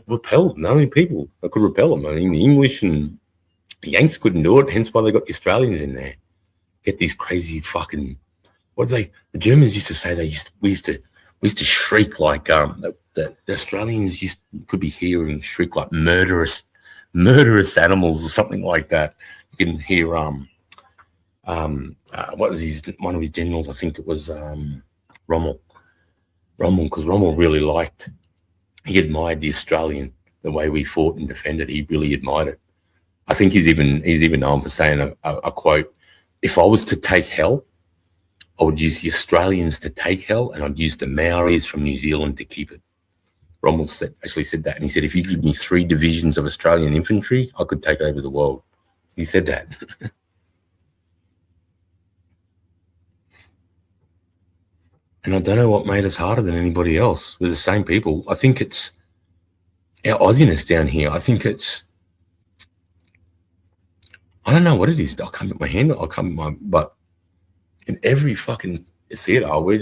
repelled. The only people that could repel them. I mean, the English and the Yanks couldn't do it. Hence why they got the Australians in there. Get these crazy fucking. The Germans used to say we used to shriek like the Australians could be hearing shriek like murderous murderous animals or something like that. You can hear what was one of his generals? I think it was Rommel, because Rommel really he admired the Australian, the way we fought and defended. He really admired it. I think he's even known for saying a quote: "If I was to take hell, I would use the Australians to take hell, and I'd use the Maoris from New Zealand to keep it." Rommel actually said that, and he said, "If you give me 3 divisions of Australian infantry, I could take over the world." He said that. And I don't know what made us harder than anybody else. We're the same people. I think it's our Aussiness down here. I think it's, I don't know what it is. I can't put my hand on. I can't put my, but in every fucking theatre, we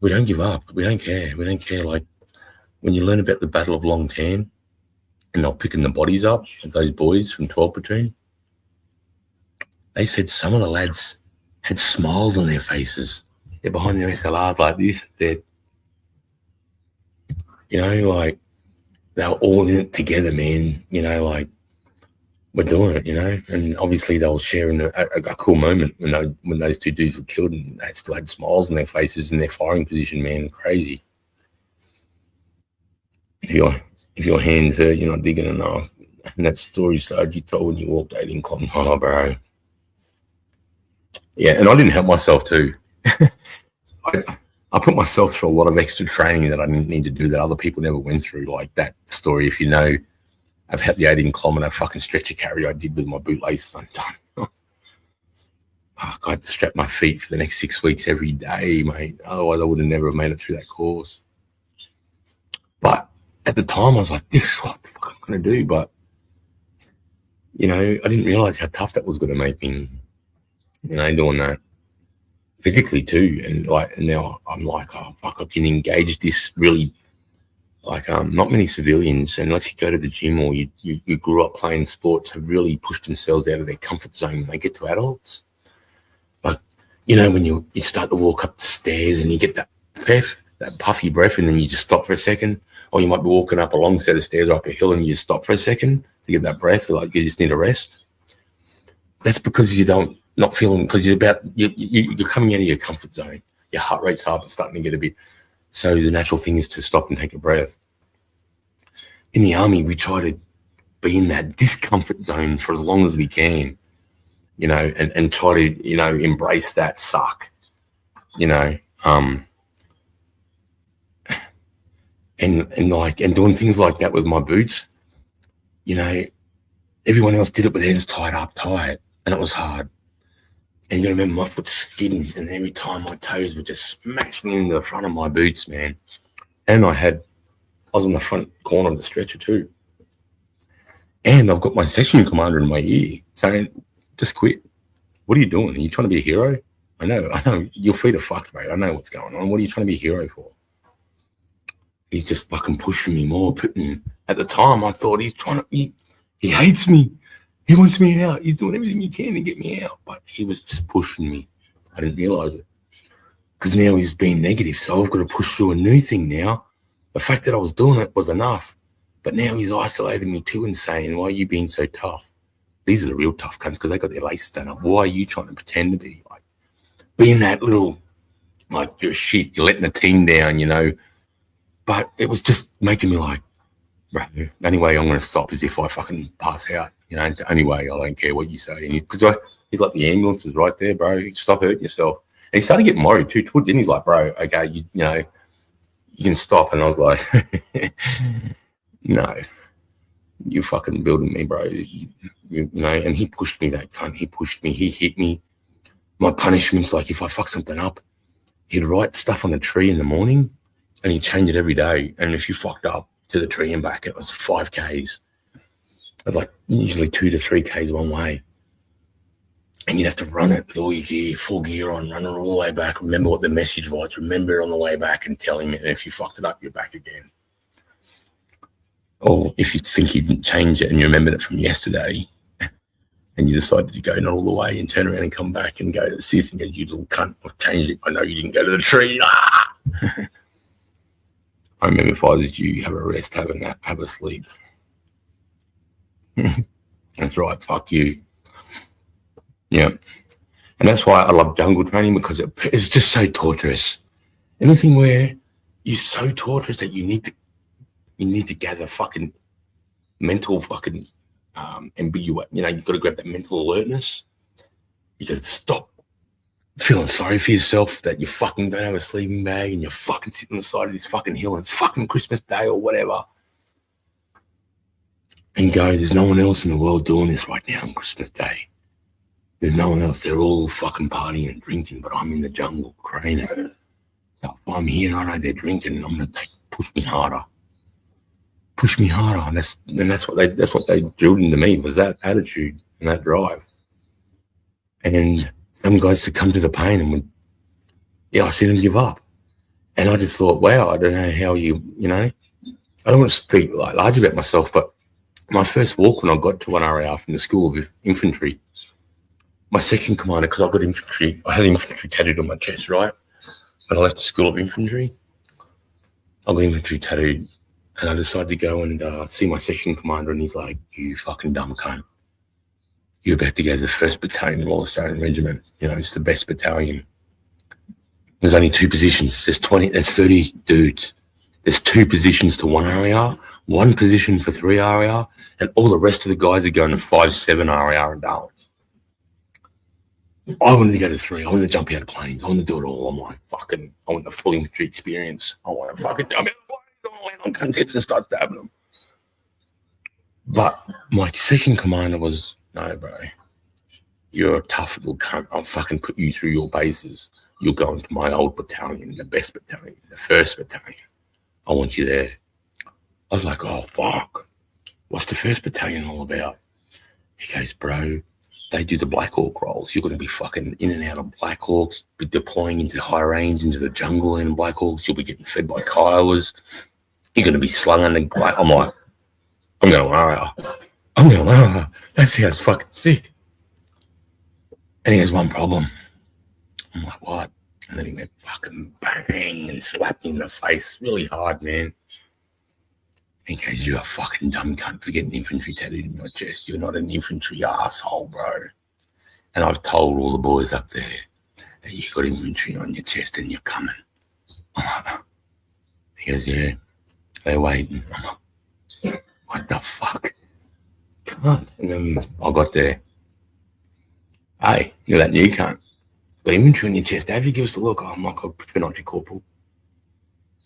don't give up. We don't care. We don't care. Like when you learn about the Battle of Long Tan and they're picking the bodies up of those boys from 12 Platoon, they said some of the lads had smiles on their faces. They're behind their SLRs like this. They're, like they were all in it together, man. Like we're doing it, And obviously they were sharing a cool moment when those 2 dudes were killed, and they still had smiles on their faces in their firing position, man. Crazy. If your hands hurt, you're not digging enough. And that story, Sarge, you told when you walked 18 kilometers, oh, bro. Yeah, and I didn't help myself too. I put myself through a lot of extra training that I didn't need to do that other people never went through. Like that story, if you know, I've had the 18 kilometer fucking stretcher carry I did with my bootlaces undone. I had to strap my feet for the next 6 weeks every day, mate. Otherwise, I would have never made it through that course. But at the time, I was like, this is what the fuck I'm going to do. But, I didn't realize how tough that was going to make me. Doing that physically too, and now I'm like, oh fuck, I can engage this really, not many civilians, unless you go to the gym or you grew up playing sports, have really pushed themselves out of their comfort zone when they get to adults. Like, when you start to walk up the stairs and you get that puffy breath, and then you just stop for a second, or you might be walking up a long set of stairs or up a hill and you just stop for a second to get that breath, like you just need a rest. That's because not feeling, because you're coming out of your comfort zone. Your heart rate's up, it's starting to get a bit. So the natural thing is to stop and take a breath. In the army, we try to be in that discomfort zone for as long as we can, and try to, embrace that suck, and doing things like that with my boots, everyone else did it with their hands tied up tight, and it was hard. And you got to remember, my foot's skinny, and every time my toes were just smashing into the front of my boots, man. And I was on the front corner of the stretcher too. And I've got my section commander in my ear saying, just quit. What are you doing? Are you trying to be a hero? I know. Your feet are fucked, mate. I know what's going on. What are you trying to be a hero for? He's just fucking pushing me more. At the time, I thought he hates me. He wants me out. He's doing everything he can to get me out. But he was just pushing me. I didn't realize it. Because now he's being negative. So I've got to push through a new thing now. The fact that I was doing it was enough. But now he's isolating me too and saying, why are you being so tough? These are the real tough cunts because they got their laces done up. Why are you trying to pretend to be? Like, being that little, like, you're shit. You're letting the team down, But it was just making me like, bro, the only way I'm going to stop is if I fucking pass out. It's the only way. I don't care what you say. And because he's like, the ambulance is right there, bro. Stop hurting yourself. And he started getting worried too. Towards the end, he's like, bro, okay, you can stop. And I was like, no, you fucking building me, bro. And he pushed me, that cunt. He pushed me. He hit me. My punishment's like, if I fuck something up, he'd write stuff on a tree in the morning and he'd change it every day. And if you fucked up to the tree and back, it was 5 Ks. It was like usually 2 to 3 Ks one way. And you'd have to run it with all your gear, full gear on, run it all the way back. Remember what the message was. Remember it on the way back and tell him. And if you fucked it up, you're back again. Or if you think he didn't change it and you remembered it from yesterday and you decided to go not all the way and turn around and come back and go to the sis and go, you little cunt, I've changed it. I know you didn't go to the tree. I remember if I was you, have a rest, have a nap, have a sleep. That's right. Fuck you. Yeah. And that's why I love jungle training, because it's just so torturous. Anything where you're so torturous that you need to gather fucking mental fucking ambiguous. You know, you've got to grab that mental alertness. You got to stop feeling sorry for yourself that you fucking don't have a sleeping bag and you're fucking sitting on the side of this fucking hill and it's fucking Christmas Day or whatever. And go, there's no one else in the world doing this right now on Christmas Day. There's no one else. They're all fucking partying and drinking, but I'm in the jungle craning. So if I'm here, I know they're drinking, and I'm gonna push me harder. And that's what they drilled into me, was that attitude and that drive. And some guys succumbed to the pain and would, I see them give up. And I just thought, wow, I don't know how you know, I don't want to speak like large about myself, but my first walk when I got to 1RAR from the School of Infantry, my section commander, because I had infantry tattooed on my chest, right? When I left the School of Infantry, I got infantry tattooed, and I decided to go and see my section commander, and he's like, "You fucking dumb cunt. You're about to go to the 1st Battalion Royal Australian Regiment. You know, it's the best battalion. There's only 2 positions. There's 30 dudes. There's 2 positions to 1RAR, 1 position for 3RAR, and all the rest of the guys are going to 5-7 RAR and Darwin. I wanted to go to 3. I wanted to jump out of planes. I wanted to do it all. I'm like, fucking, I want the full infantry experience. I want to fucking jump out of planes. I want to land on gunsets and start stabbing them." But my second commander was, "No, bro. You're a tough little cunt. I'll fucking put you through your bases. You're going to my old battalion, the best battalion, the 1st Battalion. I want you there." I was like, "Oh, fuck. What's the 1st Battalion all about?" He goes, "Bro, they do the Black Hawk rolls. You're going to be fucking in and out of Black Hawks, be deploying into high range, into the jungle in Black Hawks. You'll be getting fed by Kiowas. You're going to be slung under." I'm like, I'm going to that sounds fucking sick. And he has one problem. I'm like, "What?" And then he went fucking bang and slapped me in the face really hard, man. He goes, "You're a fucking dumb cunt for getting infantry tattooed in your chest. You're not an infantry asshole, bro. And I've told all the boys up there that you got infantry on your chest and you're coming." I'm like, he goes, "Yeah, they're waiting." I'm like, what the fuck? Come on. And then I got there. "Hey, you're that new cunt. Got infantry on your chest. Have you give us a look?" I'm like, "I prefer not to, Corporal.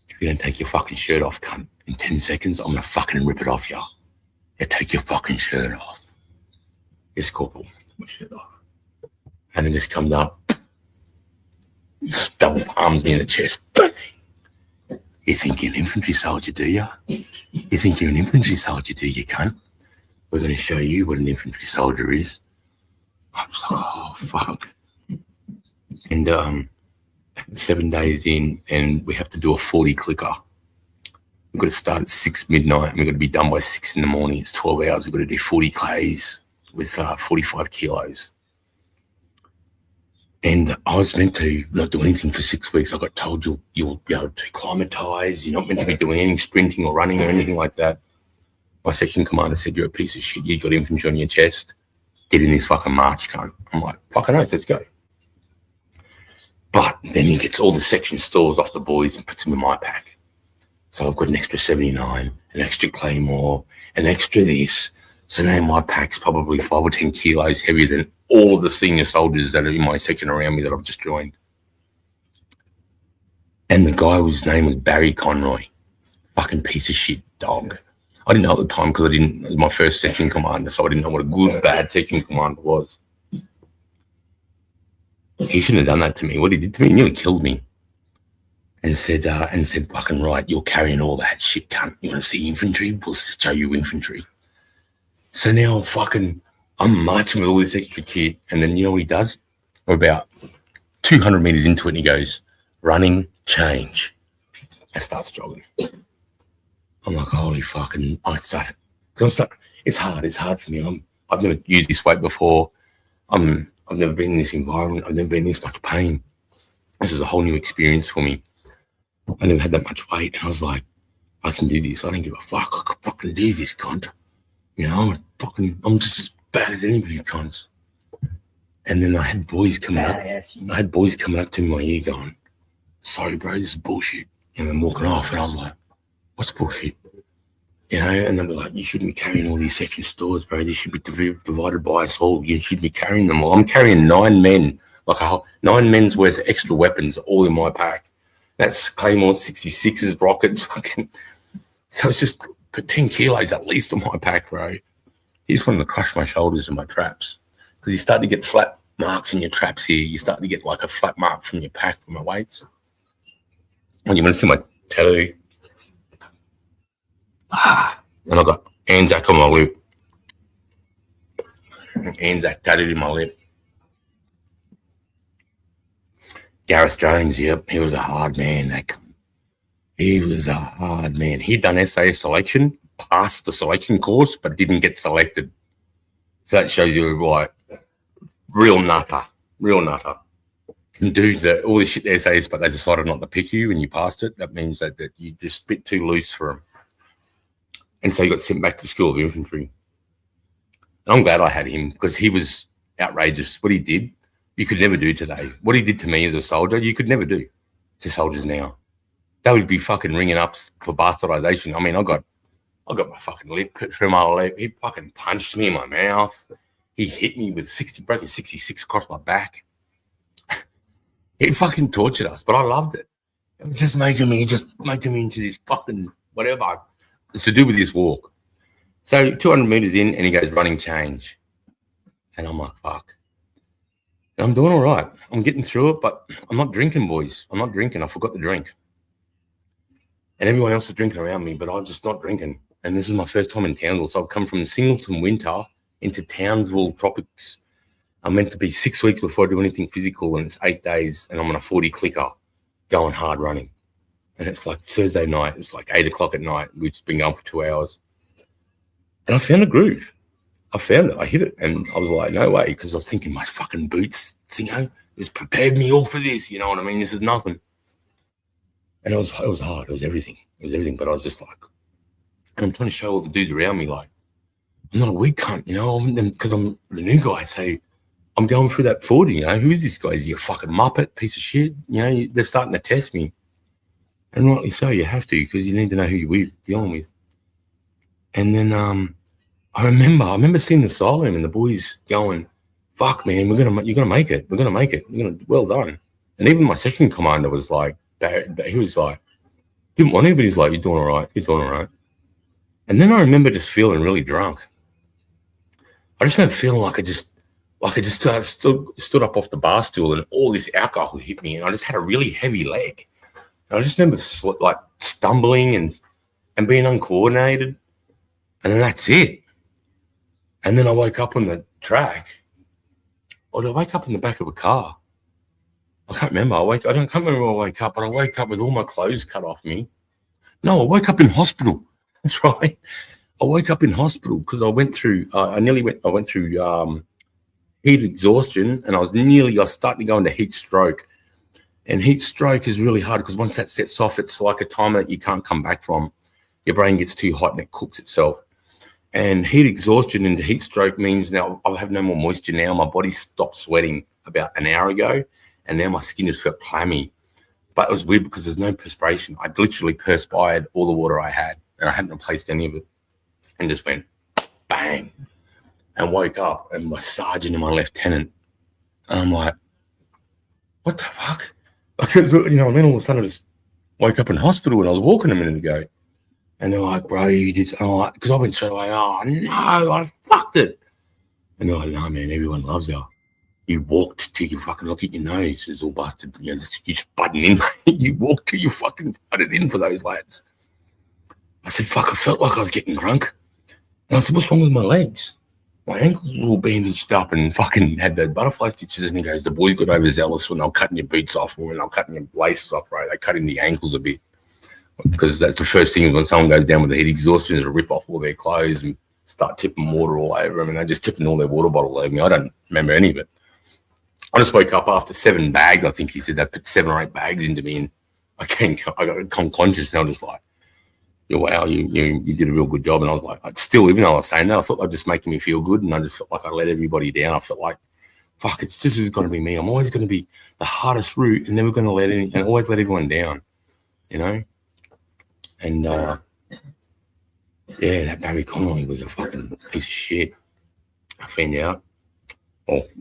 If you don't take your fucking shirt off, cunt, in 10 seconds, I'm going to fucking rip it off you. You take your fucking shirt off." "Yes, Corporal, take my shirt off." And then just comes up, double palms me in the chest. "You think you're an infantry soldier, do you? You think you're an infantry soldier, do you, cunt? We're going to show you what an infantry soldier is." I was like, oh, fuck. And 7 days in, and we have to do a 40 clicker. We've got to start at 6 midnight, and we've got to be done by 6 in the morning. It's 12 hours. We've got to do 40 Ks with 45 kilos. And I was meant to not do anything for 6 weeks. I got told you'll be able to acclimatise. You're not meant to be doing any sprinting or running or anything like that. My section commander said, "You're a piece of shit. You got infantry on your chest. Get in this fucking march, cunt." I'm like, fucking oath, let's go. But then he gets all the section stores off the boys and puts them in my pack. So I've got an extra 79, an extra Claymore, an extra this. So now my pack's probably 5 or 10 kilos heavier than all of the senior soldiers that are in my section around me that I've just joined. And the guy whose name was Barry Conroy. Fucking piece of shit dog. I didn't know at the time because it was my first section commander, so I didn't know what a good, bad section commander was. He shouldn't have done that to me. What he did to me, he nearly killed me. And said, fucking right, you're carrying all that shit, cunt. You want to see infantry? We'll show you infantry. So now I'm marching with all this extra kit, and then you know what he does? We're about 200 meters into it, and he goes, "Running, change." I starts jogging. I'm like, holy fucking, it's hard for me. I've never used this weight before. I've never been in this environment. I've never been in this much pain. This is a whole new experience for me. I never had that much weight, and I was like, I can do this. I don't give a fuck. I could fucking do this, cunt. You know, I'm just as bad as any of you cunts. And then I had boys coming up. Badass. I had boys coming up to me in my ear going, sorry, bro, this is bullshit. And then walking off. And I was like, what's bullshit? You know, and they were like, you shouldn't be carrying all these section stores, bro. They should be divided by us all. You shouldn't be carrying them all. I'm carrying 9 men, like 9 men's worth of extra weapons all in my pack. That's Claymore 66s, rockets, fucking. So it's just put 10 kilos at least on my pack, bro. He just wanted to crush my shoulders and my traps. Because you start to get flat marks in your traps here. You start to get like a flat mark from your pack from my weights. And you want to see my tattoo? And I got Anzac on my lip. Anzac tattooed in my lip. Gareth Jones, yep, he was a hard man. He was a hard man. He'd done SAS selection, passed the selection course, but didn't get selected. So that shows you why. Real nutter. Can do all this shit SAS, but they decided not to pick you and you passed it. That means that you just a bit too loose for them. And so he got sent back to School of Infantry. And I'm glad I had him because he was outrageous. What he did, you could never do today. What he did to me as a soldier, you could never do to soldiers now. They would be fucking ringing up for bastardization. I mean, I got my fucking lip cut through my lip. He fucking punched me in my mouth. He hit me with broke a 66 across my back. He fucking tortured us, but I loved it. It was just making me into this fucking whatever. It's to do with this walk. So 200 meters in, and he goes running change. And I'm like, fuck. And I'm doing all right. I'm getting through it, but I'm not drinking, boys. I'm not drinking. I forgot to drink. And everyone else is drinking around me, but I'm just not drinking. And this is my first time in Townsville. So I've come from Singleton winter into Townsville tropics. I'm meant to be 6 weeks before I do anything physical, and it's 8 days, and I'm on a 40 clicker going hard running. And it's like Thursday night. It's like 8 o'clock at night. We've just been going for 2 hours. And I found a groove. I found it. I hit it. And I was like, no way. Because I was thinking my fucking boots, you know, just prepared me all for this. You know what I mean? This is nothing. And it was hard. It was everything. But I was just like, I'm trying to show all the dudes around me, like, I'm not a weak cunt, you know, because I'm the new guy. So I'm going through that 40, you know. Who is this guy? Is he a fucking muppet, piece of shit? You know, they're starting to test me. And rightly so, you have to, because you need to know who you're dealing with. And then I remember seeing the asylum and the boys going, fuck, man, you're going to make it. We're going to make it. Well done. And even my section commander was like, he was like, didn't want to, but he's like, you're doing all right. And then I remember just feeling really drunk. I just remember feeling like I just stood up off the bar stool and all this alcohol hit me, and I just had a really heavy leg. And I just remember like stumbling and being uncoordinated, and then that's it. And then I woke up on the track, or did I wake up in the back of a car? I can't remember. I can't remember when I woke up, but I woke up with all my clothes cut off me. No, I woke up in hospital. That's right. I woke up in hospital because I went through. I went through heat exhaustion, and I was starting to go into heat stroke. And heat stroke is really hard because once that sets off, it's like a timer that you can't come back from. Your brain gets too hot and it cooks itself. And heat exhaustion into heat stroke means now I have no more moisture now. My body stopped sweating about an hour ago, and now my skin just felt clammy. But it was weird because there's no perspiration. I literally perspired all the water I had, and I hadn't replaced any of it, and just went bang, and woke up, and my sergeant and my lieutenant, and I'm like, what the fuck? Like, you know, and then all of a sudden I just woke up in hospital, and I was walking a minute ago, and they're like, bro, you did, because I went straight away, oh no, I fucked it. And they're like, no, man, everyone loves you. You walked till you fucking look at your nose. It's all busted. You know, you just button in. You walked till you fucking butted in for those lads. I said, fuck, I felt like I was getting drunk. And I said, what's wrong with my legs? My ankles were all bandaged up and fucking had the butterfly stitches. And he goes, the boys got overzealous when they were cutting your boots off or when they were cutting your laces off, right? They cut in the ankles a bit. Because that's the first thing when someone goes down with the heat exhaustion is to rip off all their clothes and start tipping water all over them. And they're just tipping all their water bottle over me. I don't remember any of it. I just woke up after 7 bags. I think he said they put 7 or 8 bags into me, and I got unconscious, and I was just like, wow, you did a real good job. And I was like, still, even though I was saying that, I thought they were just making me feel good, and I just felt like I let everybody down. I felt like, fuck, it's just going to be me. I'm always going to be the hardest route, and never going to always let everyone down, you know. And yeah, that Barry Connolly was a fucking piece of shit. I found out,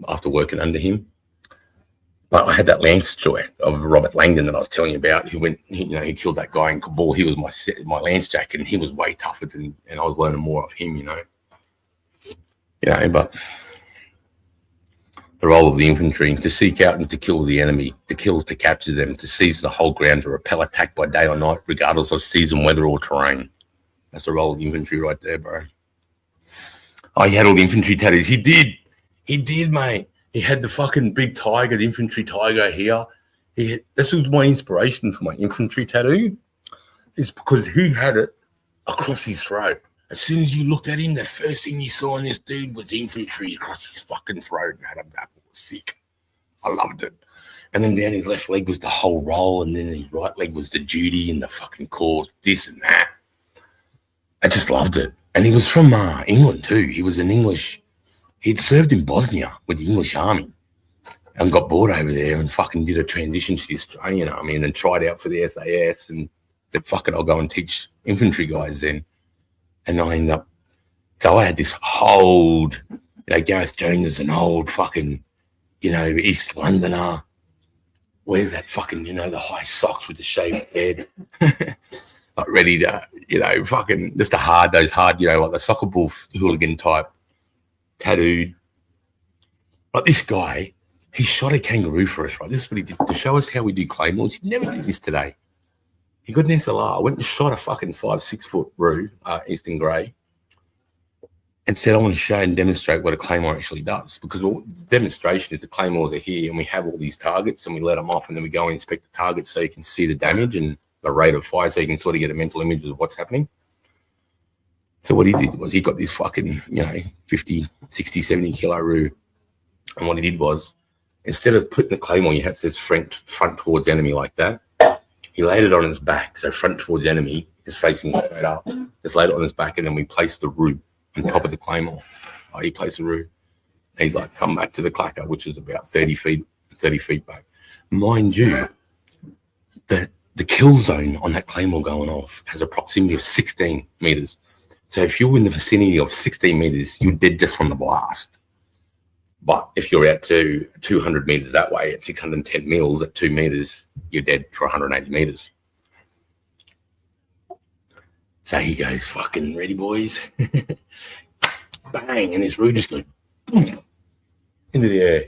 after working under him. But I had that lance joy of Robert Langdon that I was telling you about. He killed that guy in Kabul. He was my lance jacket, and he was way tougher than, and I was learning more of him, you know. But the role of the infantry to seek out and to kill the enemy, to capture them, to seize the whole ground, to repel attack by day or night, regardless of season, weather, or terrain. That's the role of the infantry right there, bro. Oh, he had all the infantry tattoos. He did, mate. He had the fucking big tiger, the infantry tiger here. This was my inspiration for my infantry tattoo, is because he had it across his throat. As soon as you looked at him, the first thing you saw in this dude was infantry across his fucking throat. And had a map. It was sick. I loved it. And then down his left leg was the whole roll, and then his right leg was the duty and the fucking corps, this and that. I just loved it. And he was from England too. He was an English. He'd served in Bosnia with the English army and got bored over there and fucking did a transition to the Australian army and then tried out for the SAS and said, fuck it, I'll go and teach infantry guys then. And I ended up, so I had this old, Gareth Jones is an old fucking, East Londoner. Wears that fucking, the high socks with the shaved head. Like ready to, fucking just those hard, like the soccer ball hooligan type. Tattooed. Like this guy, he shot a kangaroo for us, right? This is what he did to show us how we do claymores. He'd never do this today. He got an SLR, went and shot a fucking 5-6 foot roo, Eastern Grey, and said, I want to show and demonstrate what a claymore actually does. Because demonstration is the claymores are here and we have all these targets and we let them off and then we go and inspect the targets so you can see the damage and the rate of fire so you can sort of get a mental image of what's happening. So what he did was he got this fucking, 50, 60, 70 kilo roo. And what he did was, instead of putting the claymore, you had says front towards enemy like that, he laid it on his back. So front towards enemy is facing straight up. Just laid it on his back and then we placed the roo on top of the claymore. He placed the roo. And he's like, come back to the clacker, which is about 30 feet back. Mind you, the kill zone on that claymore going off has a proximity of 16 meters. So if you're in the vicinity of 16 meters, you're dead just from the blast. But if you're out to 200 meters that way at 610 mils at 2 meters, you're dead for 180 meters. So he goes, fucking ready, boys. Bang. And this roo just goes boom, into the air.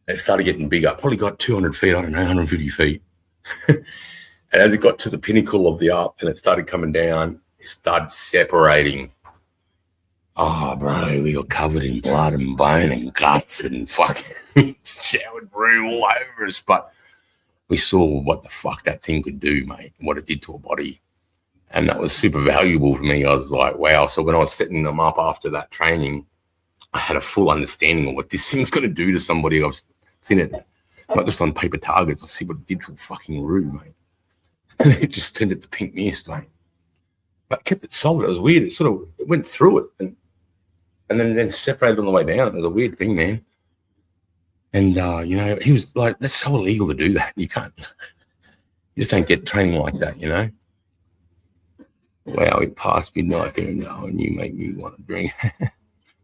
And it started getting bigger. Probably got 200 feet, I don't know, 150 feet. And as it got to the pinnacle of the up and it started coming down, it started separating. Oh, bro, we got covered in blood and bone and guts and fucking showered roo all over us. But we saw what the fuck that thing could do, mate, what it did to a body. And that was super valuable for me. I was like, wow. So when I was setting them up after that training, I had a full understanding of what this thing's going to do to somebody. I've seen it, not just on paper targets. I see what it did to a fucking roo, mate. And it just turned it to pink mist, mate. But kept it solid. It was weird. It went through it and then separated on the way down. It was a weird thing, man. And, he was like, that's so illegal to do that. You can't, you just don't get training like that, Wow, it passed midnight there and you make me want to drink.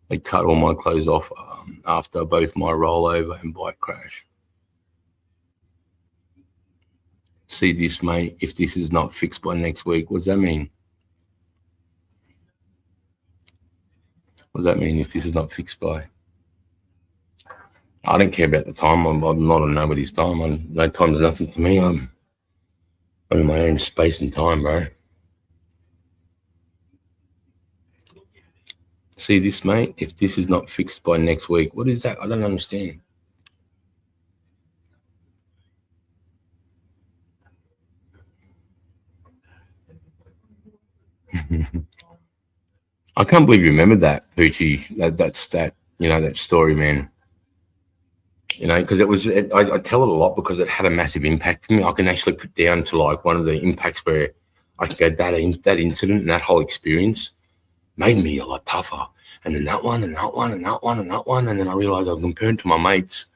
They cut all my clothes off after both my rollover and bike crash. See this, mate. If this is not fixed by next week, what does that mean? What does that mean if this is not fixed by? I don't care about the time. I'm not on nobody's time. No time is nothing to me. I'm in my own space and time, bro. See this, mate? If this is not fixed by next week, what is that? I don't understand. I can't believe you remembered that, Poochie. That story, man. Because I tell it a lot because it had a massive impact for me. I can actually put down to like one of the impacts where I can go that incident and that whole experience made me a lot tougher. And then that one and that one and that one and that one. And then I realized I was comparing to my mates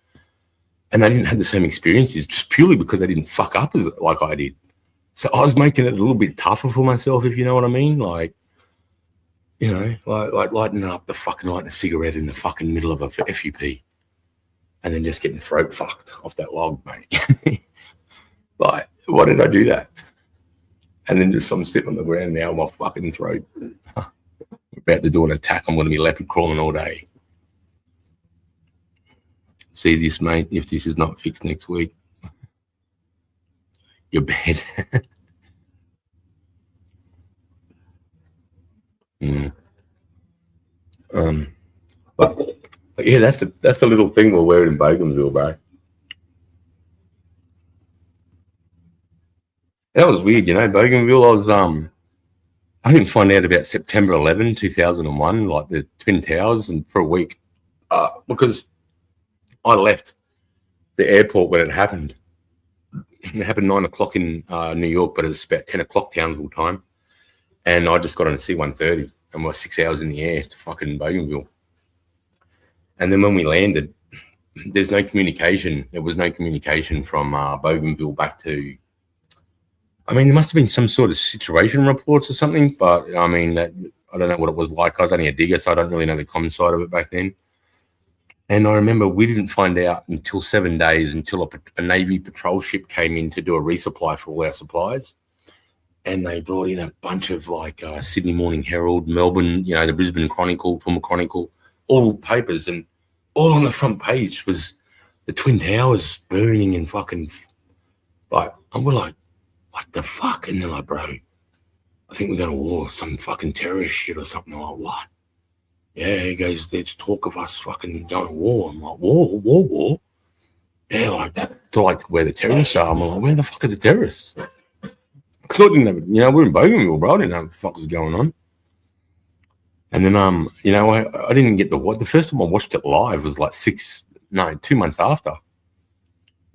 and they didn't have the same experiences just purely because they didn't fuck up as like I did. So I was making it a little bit tougher for myself, if you know what I mean. Like, you know, like lighting a cigarette in the fucking middle of a FUP and then just getting throat fucked off that log, mate. Like, why did I do that? And then just I'm sitting on the ground now, my fucking throat. About to do an attack. I'm going to be leopard crawling all day. See this, mate, if this is not fixed next week. You're bad. But yeah, that's the little thing we're wearing in Bougainville, bro. That was weird, you know. Bougainville, I didn't find out about September 11, 2001, like the Twin Towers, and for a week, because I left the airport when it happened. It happened 9 o'clock in New York, but it was about 10 o'clock Townsville time. And I just got on a C-130 and we're 6 hours in the air to fucking Bougainville. And then when we landed, there's no communication. There was no communication from Bougainville back to, I mean, there must have been some sort of situation reports or something, but I mean, I don't know what it was like. I was only a digger, so I don't really know the common side of it back then. And I remember we didn't find out until 7 days until a Navy patrol ship came in to do a resupply for all our supplies. And they brought in a bunch of like Sydney Morning Herald, Melbourne, you know, the Brisbane Chronicle, Toowoomba Chronicle, all papers. And all on the front page was the Twin Towers burning and fucking like, and we're like, what the fuck? And they're like, bro, I think we're going to war, some fucking terrorist shit or something. I'm like, what? Yeah, he goes, there's talk of us fucking going to war. I'm like, war? Yeah, like, to like where the terrorists are. I'm like, where the fuck are the terrorists? Because I didn't have, you know, we're in Bougainville, bro. I didn't know what the fuck was going on. And then, you know, I didn't get the first time I watched it live was like 2 months after.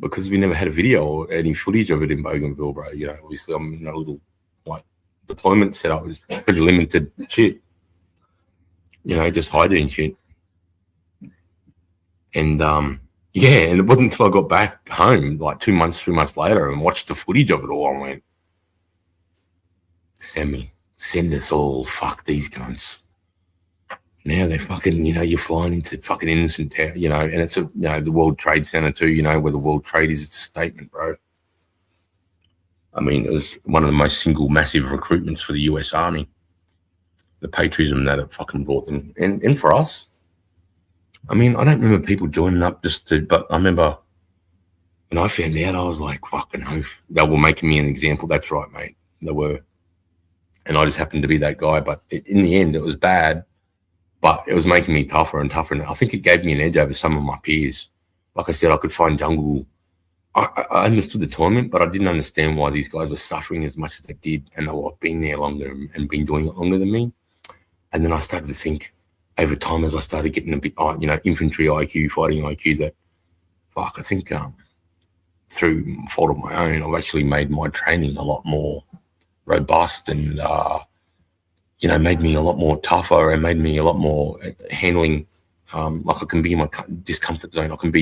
Because we never had a video or any footage of it in Bougainville, bro. You know, obviously I'm in a little, like, deployment setup was pretty limited shit. You know, just hiding shit. And, yeah, and it wasn't until I got back home, like 3 months later, and watched the footage of it all, I went, send us all, fuck these cunts. Now they're fucking, you know, you're flying into fucking innocent town, you know, and it's you know, the World Trade Center too, you know, where the World Trade is, it's a statement, bro. I mean, it was one of the most single massive recruitments for the US Army. The patriotism that it fucking brought them. And for us, I mean, I don't remember people joining up but I remember when I found out, I was like, fucking oath. They were making me an example. That's right, mate. They were. And I just happened to be that guy. But in the end, it was bad. But it was making me tougher and tougher. And I think it gave me an edge over some of my peers. Like I said, I could find jungle. I understood the tournament, but I didn't understand why these guys were suffering as much as they did. And they were being there longer and been doing it longer than me. And then I started to think over time as I started getting a bit, you know, infantry IQ, fighting IQ, that, fuck, I think through fault of my own, I've actually made my training a lot more robust and, you know, made me a lot more tougher and made me a lot more handling, like I can be in my discomfort zone. I can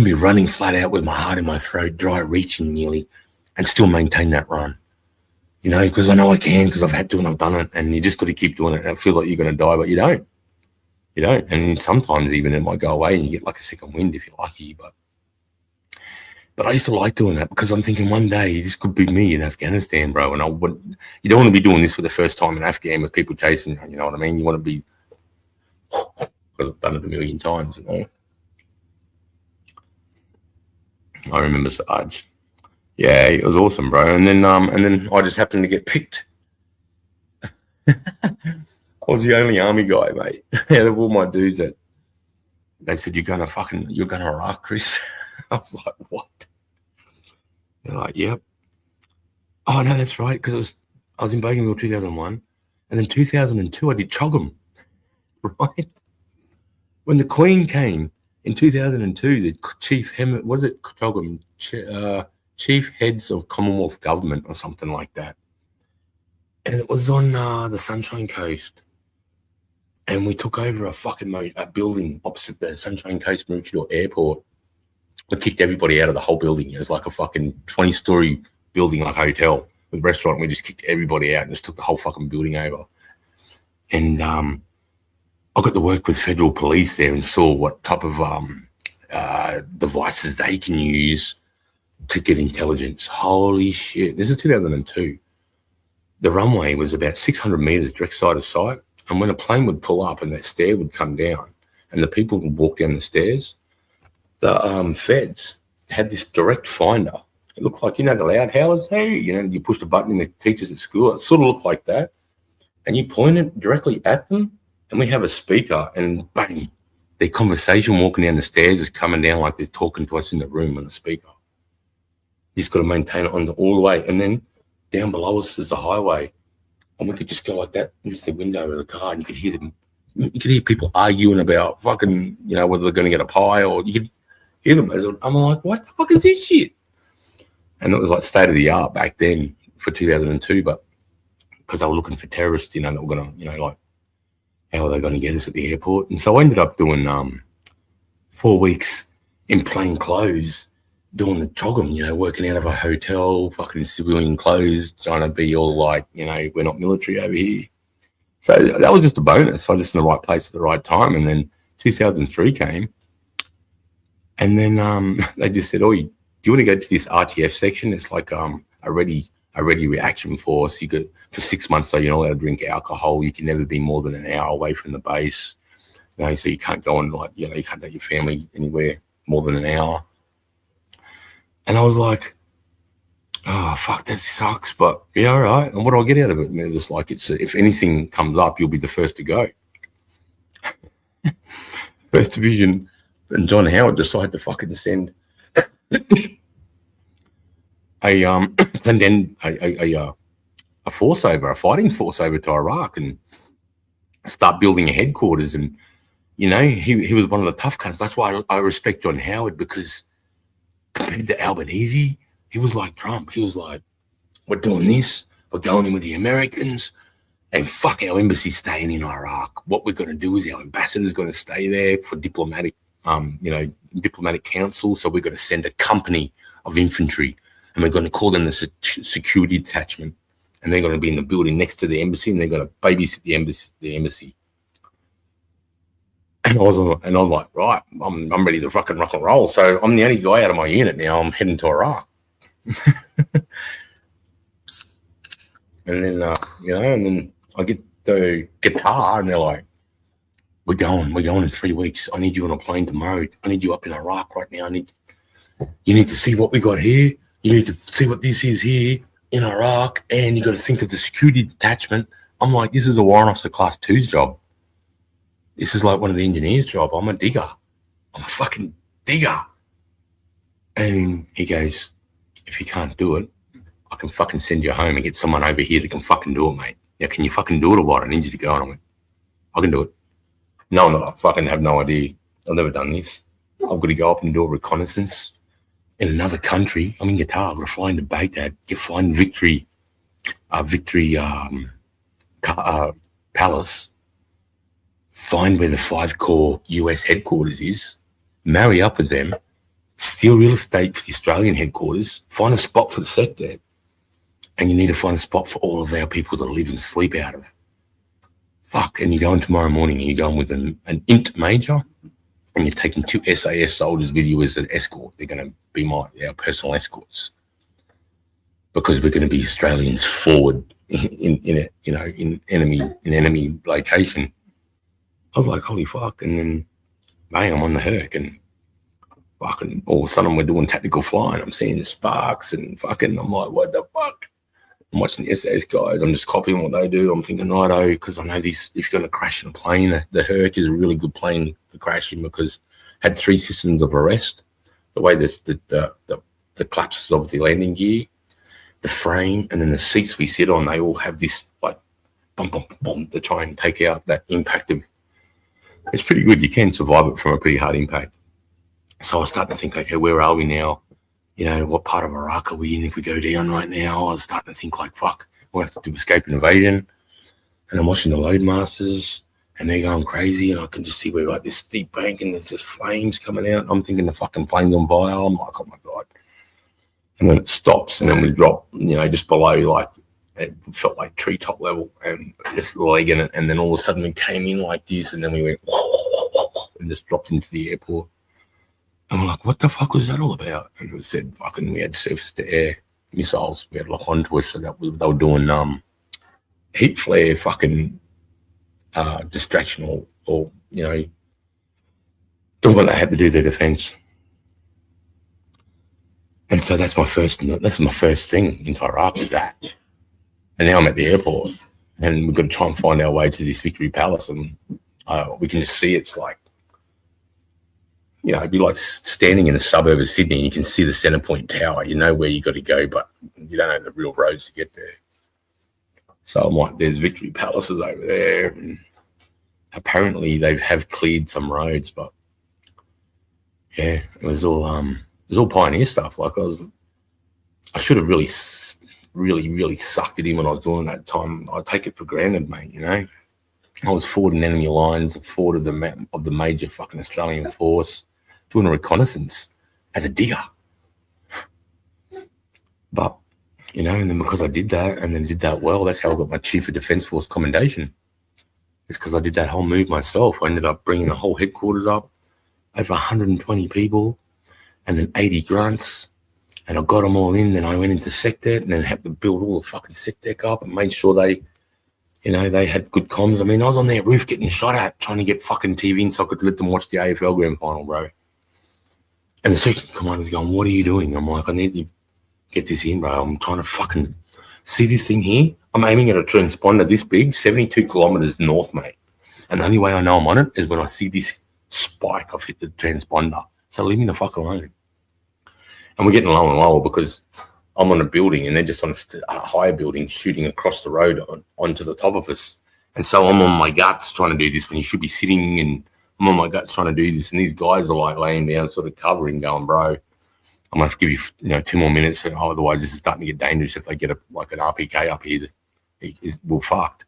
be running flat out with my heart in my throat, dry reaching nearly, and still maintain that run. You know, because I know I can, because I've had to and I've done it, and you just got to keep doing it. And I feel like you're going to die, but you don't. You don't. And sometimes even it might go away and you get like a second wind if you're lucky. But I used to like doing that because I'm thinking one day this could be me in Afghanistan, bro. And you don't want to be doing this for the first time in Afghan with people chasing you. You know what I mean? You want to be, because I've done it a million times. You know. I remember Sarge. Yeah, it was awesome, bro. And then I just happened to get picked. I was the only army guy, mate. Out of all my dudes that they said, you're gonna Iraq, Chris. I was like, what? They're like, yep. Oh no, that's right, because I was in Bougainville 2001, and then 2002 I did Chogam, right? When the Queen came in 2002, the Chief Heads of Commonwealth Government or something like that. and it was on the Sunshine Coast. And we took over a building opposite the Sunshine Coast Maroochydore Airport. We kicked everybody out of the whole building. It was like a fucking 20-story building, like hotel with restaurant. We just kicked everybody out and just took the whole fucking building over. And I got to work with federal police there and saw what type of devices they can use to get intelligence. Holy shit. This is 2002. The runway was about 600 meters direct side of sight. And when a plane would pull up and that stair would come down and the people would walk down the stairs, the feds had this direct finder. It looked like, the loud howlers. Hey, you pushed a button in the teachers at school. It sort of looked like that. And you point it directly at them. And we have a speaker and bang, their conversation walking down the stairs is coming down like they're talking to us in the room on the speaker. You just got to maintain it all the way. And then down below us is the highway. And we could just go like that into the window of the car and you could hear them. You could hear people arguing about fucking, whether they're going to get a pie, or you could hear them. I'm like, what the fuck is this shit? And it was like state of the art back then for 2002, but because they were looking for terrorists, that were going to, like, how are they going to get us at the airport? And so I ended up doing 4 weeks in plain clothes, doing the choggum, working out of a hotel, fucking civilian clothes, trying to be all like, we're not military over here. So that was just a bonus. I was just in the right place at the right time. And then 2003 came. And then they just said, do you want to go to this RTF section? It's like a ready reaction force. You could, for 6 months, so you're not allowed to drink alcohol. You can never be more than an hour away from the base. So you can't go on, like, you can't take your family anywhere more than an hour. And I was like, oh, fuck, that sucks. But yeah, all right. And what do I get out of it? And they're just like, if anything comes up, you'll be the first to go. First Division and John Howard decided to fucking send a force over, a fighting force over to Iraq and start building a headquarters. And, he was one of the tough cunts. That's why I respect John Howard, because compared to Albanese, he was like Trump. He was like, we're doing this. We're going in with the Americans. And fuck our embassy staying in Iraq. What we're going to do is our ambassador's going to stay there for diplomatic council. So we're going to send a company of infantry, and we're going to call them the security detachment. And they're going to be in the building next to the embassy, and they're going to babysit the embassy. And I'm like, right, I'm ready to fucking rock and roll. So I'm the only guy out of my unit now. I'm heading to Iraq. And then, and then I get the guitar, and they're like, we're going in 3 weeks. I need you on a plane tomorrow. I need you up in Iraq right now. You need to see what we got here. You need to see what this is here in Iraq. And you got to think of the security detachment. I'm like, this is a warrant officer class 2's job. This is like one of the engineers' job. I'm a digger. I'm a fucking digger. And he goes, if you can't do it, I can fucking send you home and get someone over here that can fucking do it, mate. Now, can you fucking do it or what? I need you to go. And I went, I can do it. No, I fucking have no idea. I've never done this. I've got to go up and do a reconnaissance in another country. I'm in Qatar. I've got to fly into Baghdad, find Victory Palace, find where the 5-Corps US headquarters is, marry up with them, steal real estate for the Australian headquarters, find a spot for the sector, and you need to find a spot for all of our people to live and sleep out of. Fuck, and you go in tomorrow morning and you're going with an INT major, and you're taking 2 SAS soldiers with you as an escort. They're going to be our personal escorts, because we're going to be Australians forward in enemy location. I was like, holy fuck. And then, bang, I'm on the Herc, and fucking all of a sudden we're doing tactical flying. I'm seeing the sparks, and fucking, I'm like, what the fuck? I'm watching the SAS guys. I'm just copying what they do. I'm thinking, righto, because I know this, if you're going to crash in a plane, the Herc is a really good plane to crash in, because it had 3 systems of arrest. The way the collapses of the landing gear, the frame, and then the seats we sit on, they all have this like bum, bum, bum, to try and take out that impact of. It's pretty good. You can survive it from a pretty hard impact. So I was starting to think, okay, where are we now? What part of Iraq are we in if we go down right now? I was starting to think like, fuck, we have to do escape and evasion. And I'm watching the load masters, and they're going crazy, and I can just see we're like this steep bank, and there's just flames coming out. I'm thinking the fucking plane's on fire. I'm like, oh my God. And then it stops, and then we drop, just below, like, it felt like treetop level, and just legging it. And then all of a sudden we came in like this, and then we went and just dropped into the airport. And we're like, what the fuck was that all about? And it said fucking we had surface to air missiles. We had lock onto us, so they were doing heat flare fucking distraction or doing what they had to do their defense. And so that's my first thing into Iraq is that. And now I'm at the airport, and we've got to try and find our way to this Victory Palace, and we can just see it's like, it'd be like standing in a suburb of Sydney, and you can see the Centrepoint Tower. You know where you got to go, but you don't know the real roads to get there. So I'm like, there's Victory Palaces over there, and apparently they have cleared some roads, but yeah, it was all pioneer stuff. Like I should have really sucked it in when I was doing that time. I take it for granted, mate. I was forwarding enemy lines, forward of the major fucking Australian force, doing a reconnaissance as a digger. But and then because I did that and then did that well, that's how I got my Chief of Defence Force commendation. It's because I did that whole move myself. I ended up bringing the whole headquarters up, over 120 people, and then 80 grunts. And I got them all in. Then I went into SecDef and then had to build all the fucking SecDef up and made sure they had good comms. I mean, I was on their roof getting shot at, trying to get fucking TV in so I could let them watch the AFL Grand Final, bro. And the second commander's going, what are you doing? I'm like, I need to get this in, bro. I'm trying to fucking see this thing here. I'm aiming at a transponder this big, 72 kilometers north, mate. And the only way I know I'm on it is when I see this spike. I've hit the transponder. So leave me the fuck alone. And we're getting lower and lower because I'm on a building and they're just on a higher building shooting across the road onto the top of us. And so I'm on my guts trying to do this when you should be sitting, and I'm on my guts trying to do this. And these guys are like laying down, sort of covering, going, bro, I'm going to have to give you 2 more minutes. Otherwise, this is starting to get dangerous. If they get an RPK up here, we're fucked.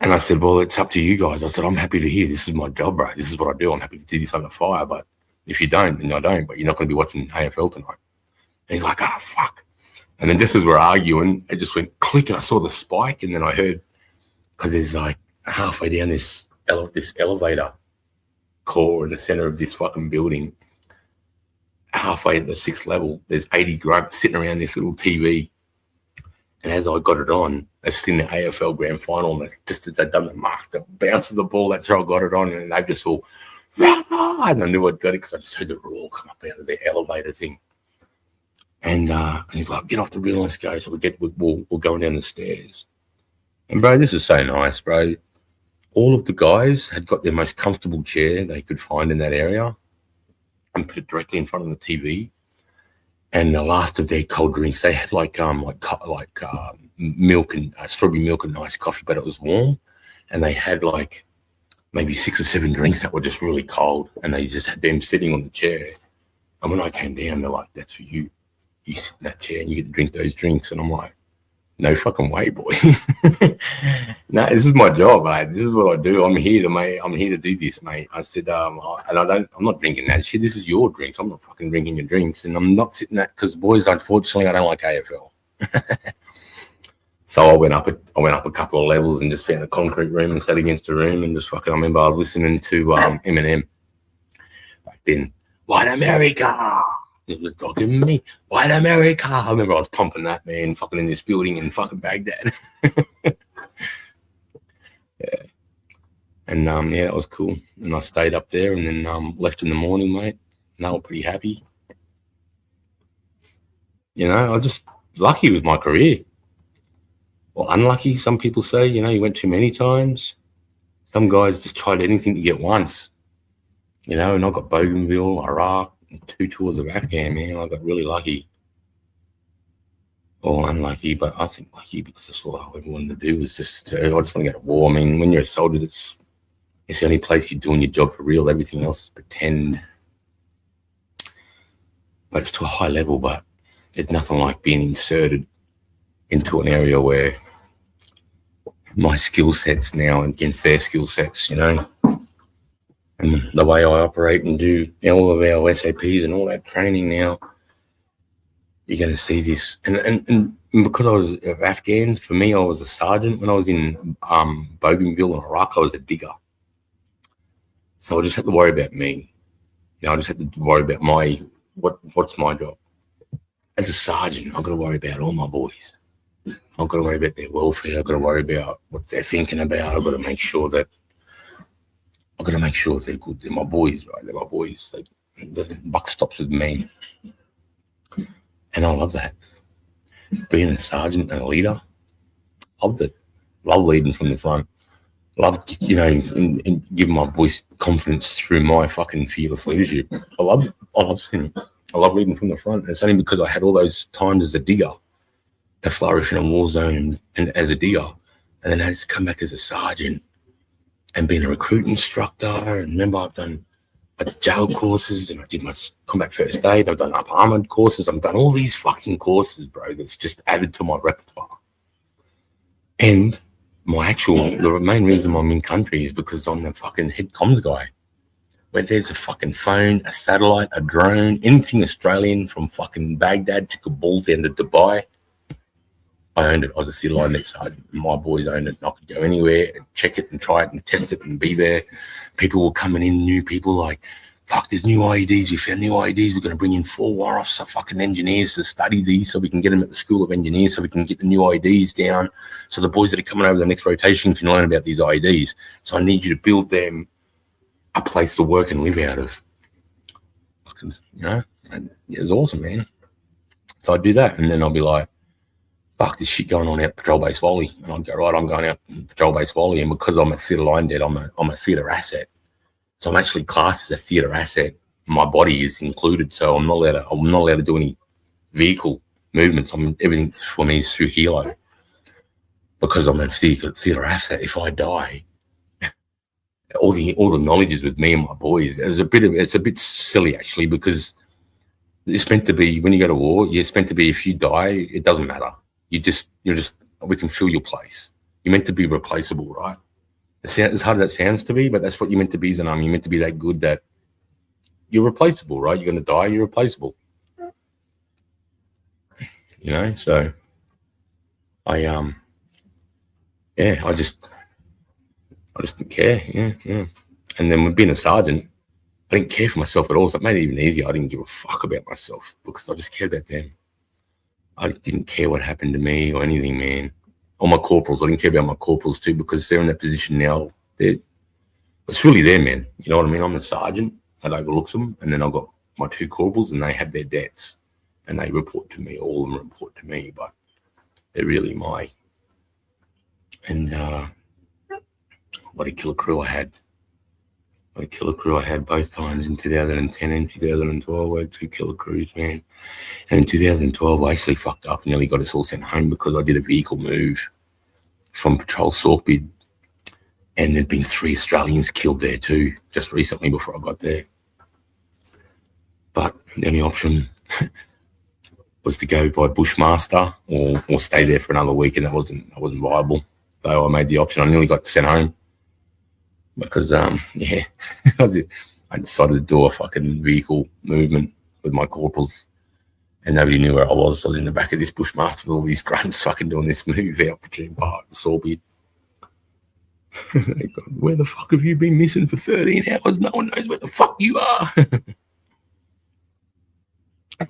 And I said, well, it's up to you guys. I said, I'm happy to hear. This is my job, bro. This is what I do. I'm happy to do this under fire. But if you don't, then I don't. But you're not going to be watching AFL tonight. And he's like, fuck. And then just as we're arguing, it just went click, and I saw the spike. And then I heard, because there's like halfway down this elevator core in the center of this fucking building, halfway at the 6th level, there's 80 grunts sitting around this little TV. And as I got it on, they've seen the AFL Grand Final, and they've done the mark, the bounce of the ball. That's how I got it on, and they've just all, and I knew I'd got it because I just heard the roar come up out of the elevator thing. And he's like, get off the reel, let's go. So we're going down the stairs. And, bro, this is so nice, bro. All of the guys had got their most comfortable chair they could find in that area and put it directly in front of the TV. And the last of their cold drinks, they had like milk and strawberry milk and nice coffee, but it was warm. And they had like maybe 6 or 7 drinks that were just really cold, and they just had them sitting on the chair. And when I came down, they're like, "That's for you. You sit in that chair and you get to drink those drinks." And I'm like, "No fucking way, boy. No, this is my job, mate. This is what I do. I'm here to do this, mate." I said, I'm not drinking that shit. This is your drinks. I'm not fucking drinking your drinks. And I'm not sitting that because, boys, unfortunately, I don't like AFL. So I went up a couple of levels and just found a concrete room and sat against a room and just fucking, I remember I was listening to Eminem back then. White America. It was talking to me. White America. I remember I was pumping that, man, fucking in this building in fucking Baghdad. Yeah. And yeah, it was cool. And I stayed up there and then left in the morning, mate. And they were pretty happy. I was just lucky with my career. Or unlucky, some people say. You went too many times. Some guys just tried anything to get once. And I got Bougainville, Iraq, 2 tours of Afghan, man. I got really lucky. Or unlucky, but I think lucky because that's all I ever wanted to do was I just want to go to war. I mean, when you're a soldier, it's the only place you're doing your job for real. Everything else is pretend. But it's to a high level, but it's nothing like being inserted into an area where my skill sets now against their skill sets, you know, and the way I operate and do all of our SAPs and all that training now. You're going to see this, and because I was Afghan, for me, I was a sergeant. When I was in Bougainville in Iraq, I was a digger. So I just had to worry about me. You know, I just had to worry about what's my job. As a sergeant, I've got to worry about all my boys. I've got to worry about their welfare. I've got to worry about what they're thinking about. I've got to make sure that they're good. They're my boys, right? They're my boys. The buck stops with me. And I love that. Being a sergeant and a leader, loved it. Love leading from the front. Love, you know, and giving my boys confidence through my fucking fearless leadership. I love seeing it. I love leading from the front. And it's only because I had all those times as a digger to flourish in a war zone and as a digger. And then I just come back as a sergeant and being a recruit instructor. And remember, I did jail courses and I did my combat first aid. I've done up armored courses. I've done all these fucking courses, bro, that's just added to my repertoire. And the main reason I'm in country is because I'm the fucking head comms guy. Where there's a fucking phone, a satellite, a drone, anything Australian from fucking Baghdad to Kabul down to Dubai, I owned it. I was a theatre line net sergeant. My boys owned it. I could go anywhere and check it and try it and test it and be there. People were coming in, new people like, fuck, there's new IEDs. We found new IEDs. We're going to bring in 4 war officer fucking engineers to study these so we can get them at the School of Engineers so we can get the new IEDs down so the boys that are coming over the next rotation can learn about these IEDs. So I need you to build them a place to work and live out of. Fucking, you know, and it was awesome, man. So I'd do that and then I'll be like, fuck, this shit going on out Patrol Base Wally. And I'd go, right, I'm going out Patrol Base Wally. And because I'm a theatre line dead, I'm a theatre asset. So I'm actually classed as a theatre asset. My body is included, so I'm not allowed to do any vehicle movements. Everything for me is through helo because I'm a theatre asset. If I die, all the knowledge is with me and my boys. It's a bit silly actually because it's meant to be when you go to war. It's meant to be if you die, it doesn't matter. We can fill your place. You're meant to be replaceable, right? As hard as that sounds to me, but that's what you're meant to be as an army. You're meant to be that good that you're replaceable, right? You're going to die, you're replaceable. You know, so I just didn't care, yeah. And then with being a sergeant, I didn't care for myself at all, so it made it even easier. I didn't give a fuck about myself because I just cared about them. I didn't care what happened to me or anything, man. Or my corporals. I didn't care about my corporals too because they're in that position now. It's really them, man. You know what I mean? I'm the sergeant that overlooks them, and then I've got my 2 corporals, and they have their debts, and they report to me. All of them report to me, but they're really my. And what a killer crew I had. What a killer crew I had both times in 2010 and 2012. I had 2 killer crews, man. And in 2012, I actually fucked up and nearly got us all sent home because I did a vehicle move from Patrol Sorkbid. And there'd been 3 Australians killed there too, just recently before I got there. But the only option was to go by Bushmaster or stay there for another week, and that wasn't viable. So I made the option. I nearly got sent home because, I decided to do a fucking vehicle movement with my corporals. And nobody knew where I was. I was in the back of this Bushmaster with all these grunts fucking doing this move out between Park and Sorkbid. Where the fuck have you been missing for 13 hours? No one knows where the fuck you are.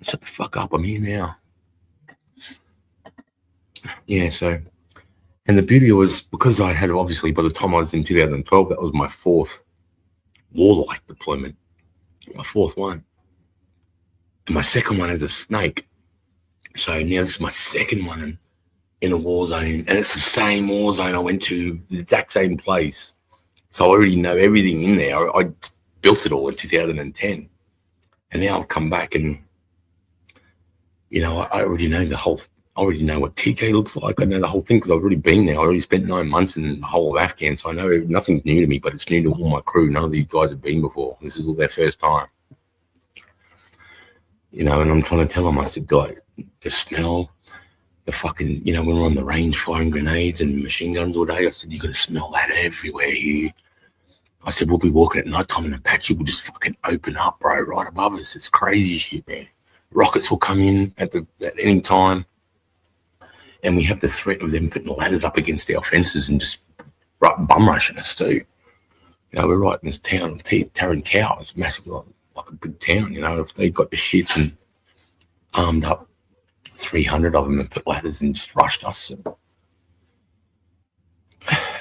Shut the fuck up. I'm here now. Yeah, so. And the beauty was, because I had, obviously, by the time I was in 2012, that was my 4th warlike deployment. My 4th one. And my 2nd one as a snake. So now this is my 2nd one in a war zone. And it's the same war zone I went to, the exact same place. So I already know everything in there. I built it all in 2010. And now I've come back and, you know, I already know I already know what TK looks like. I know the whole thing because I've already been there. I already spent 9 months in the whole of Afghan. So I know nothing's new to me, but it's new to all my crew. None of these guys have been before. This is all their first time. You know, and I'm trying to tell them, I said, like, the smell, the fucking, when we're on the range firing grenades and machine guns all day. I said, you got to smell that everywhere here. I said, we'll be walking at night time and Apache will just fucking open up, bro, right above us. It's crazy shit, man. Rockets will come in at any time. And we have the threat of them putting ladders up against our fences and just bum rushing us too. We're right in this town, Tarrant Cow. It's massive, like a big town, If they got the shits and armed up 300 of them and put ladders and just rushed us,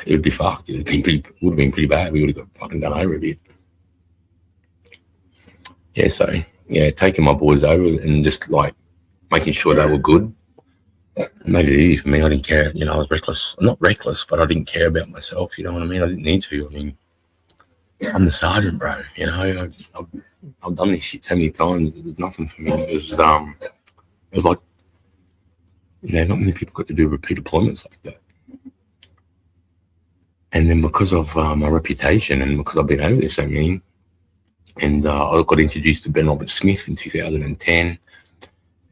it would be fucked. Would have been pretty bad. We would have got fucking done over a bit. Yeah, so, taking my boys over and just, like, making sure they were good made it easy for me. I didn't care. I was reckless. I'm not reckless, but I didn't care about myself. You know what I mean? I didn't need to. I mean, I'm the sergeant, bro. I've done this shit so many times. It was nothing for me. It was like, not many people got to do repeat deployments like that. And then because of my reputation and because I've been over there so many, and I got introduced to Ben Robert Smith in 2010.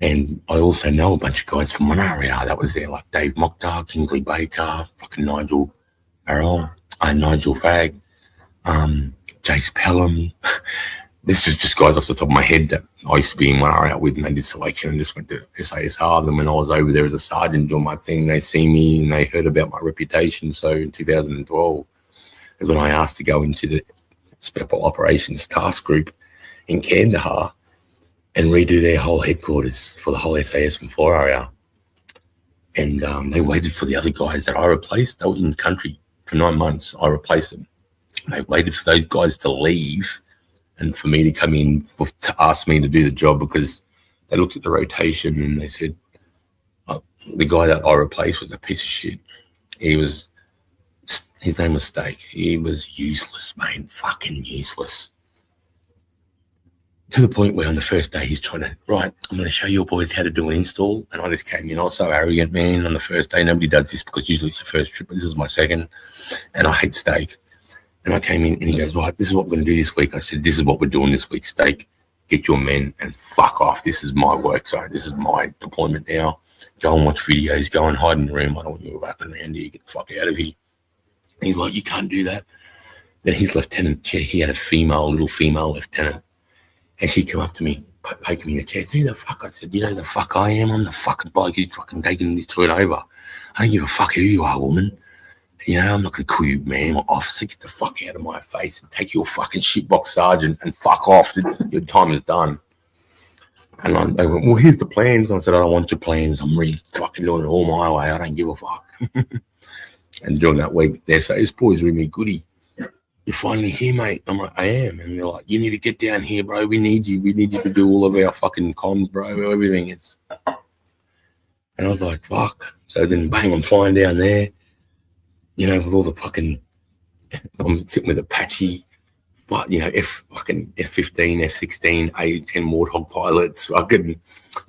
And I also know a bunch of guys from one area that was there, like Dave Mokhtar, Kingsley Baker, fucking Nigel Farrell, Nigel Fagg, Jace Pelham. This is just guys off the top of my head that I used to be in one area with, and they did selection and just went to SASR. And when I was over there as a sergeant doing my thing, they see me and they heard about my reputation. So in 2012 is when I asked to go into the Special Operations Task Group in Kandahar and redo their whole headquarters for the whole SAS-4 area. And they waited for the other guys that I replaced. They were in the country for 9 months. I replaced them. They waited for those guys to leave and for me to come in to ask me to do the job, because they looked at the rotation and they said, the guy that I replaced was a piece of shit. His name was Steak. He was useless, mate. Fucking useless. To the point where on the first day he's trying to, right, I'm going to show your boys how to do an install. And I just came in, I was so arrogant, man. On the first day, nobody does this because usually it's the first trip, but this is my second. And I hate Steak. And I came in and he goes, right, this is what we're going to do this week. I said, this is what we're doing this week, Steak. Get your men and fuck off. This is my work zone. This is my deployment now. Go and watch videos. Go and hide in the room. I don't want you wrapping around here. Get the fuck out of here. And he's like, you can't do that. Then his lieutenant, he had a little female lieutenant. And she come up to me, poking me in the chest. Who the fuck? I said, you know the fuck I am? I'm the fucking bloke who's fucking taking this toilet over. I don't give a fuck who you are, woman. I'm not going to call you man or officer. Get the fuck out of my face and take your fucking shitbox sergeant and fuck off. Your time is done. And they went, well, here's the plans. I said, I don't want your plans. I'm really fucking doing it all my way. I don't give a fuck. And during that week, they say, this boy's really goody. You're finally here, mate. I'm like, I am. And they're like, you need to get down here, bro. We need you. We need you to do all of our fucking comms, bro. Everything is. And I was like, fuck. So then, bang, I'm flying down there, with all the fucking, I'm sitting with Apache, but, F-15, F-16, A-10 Warthog pilots, fucking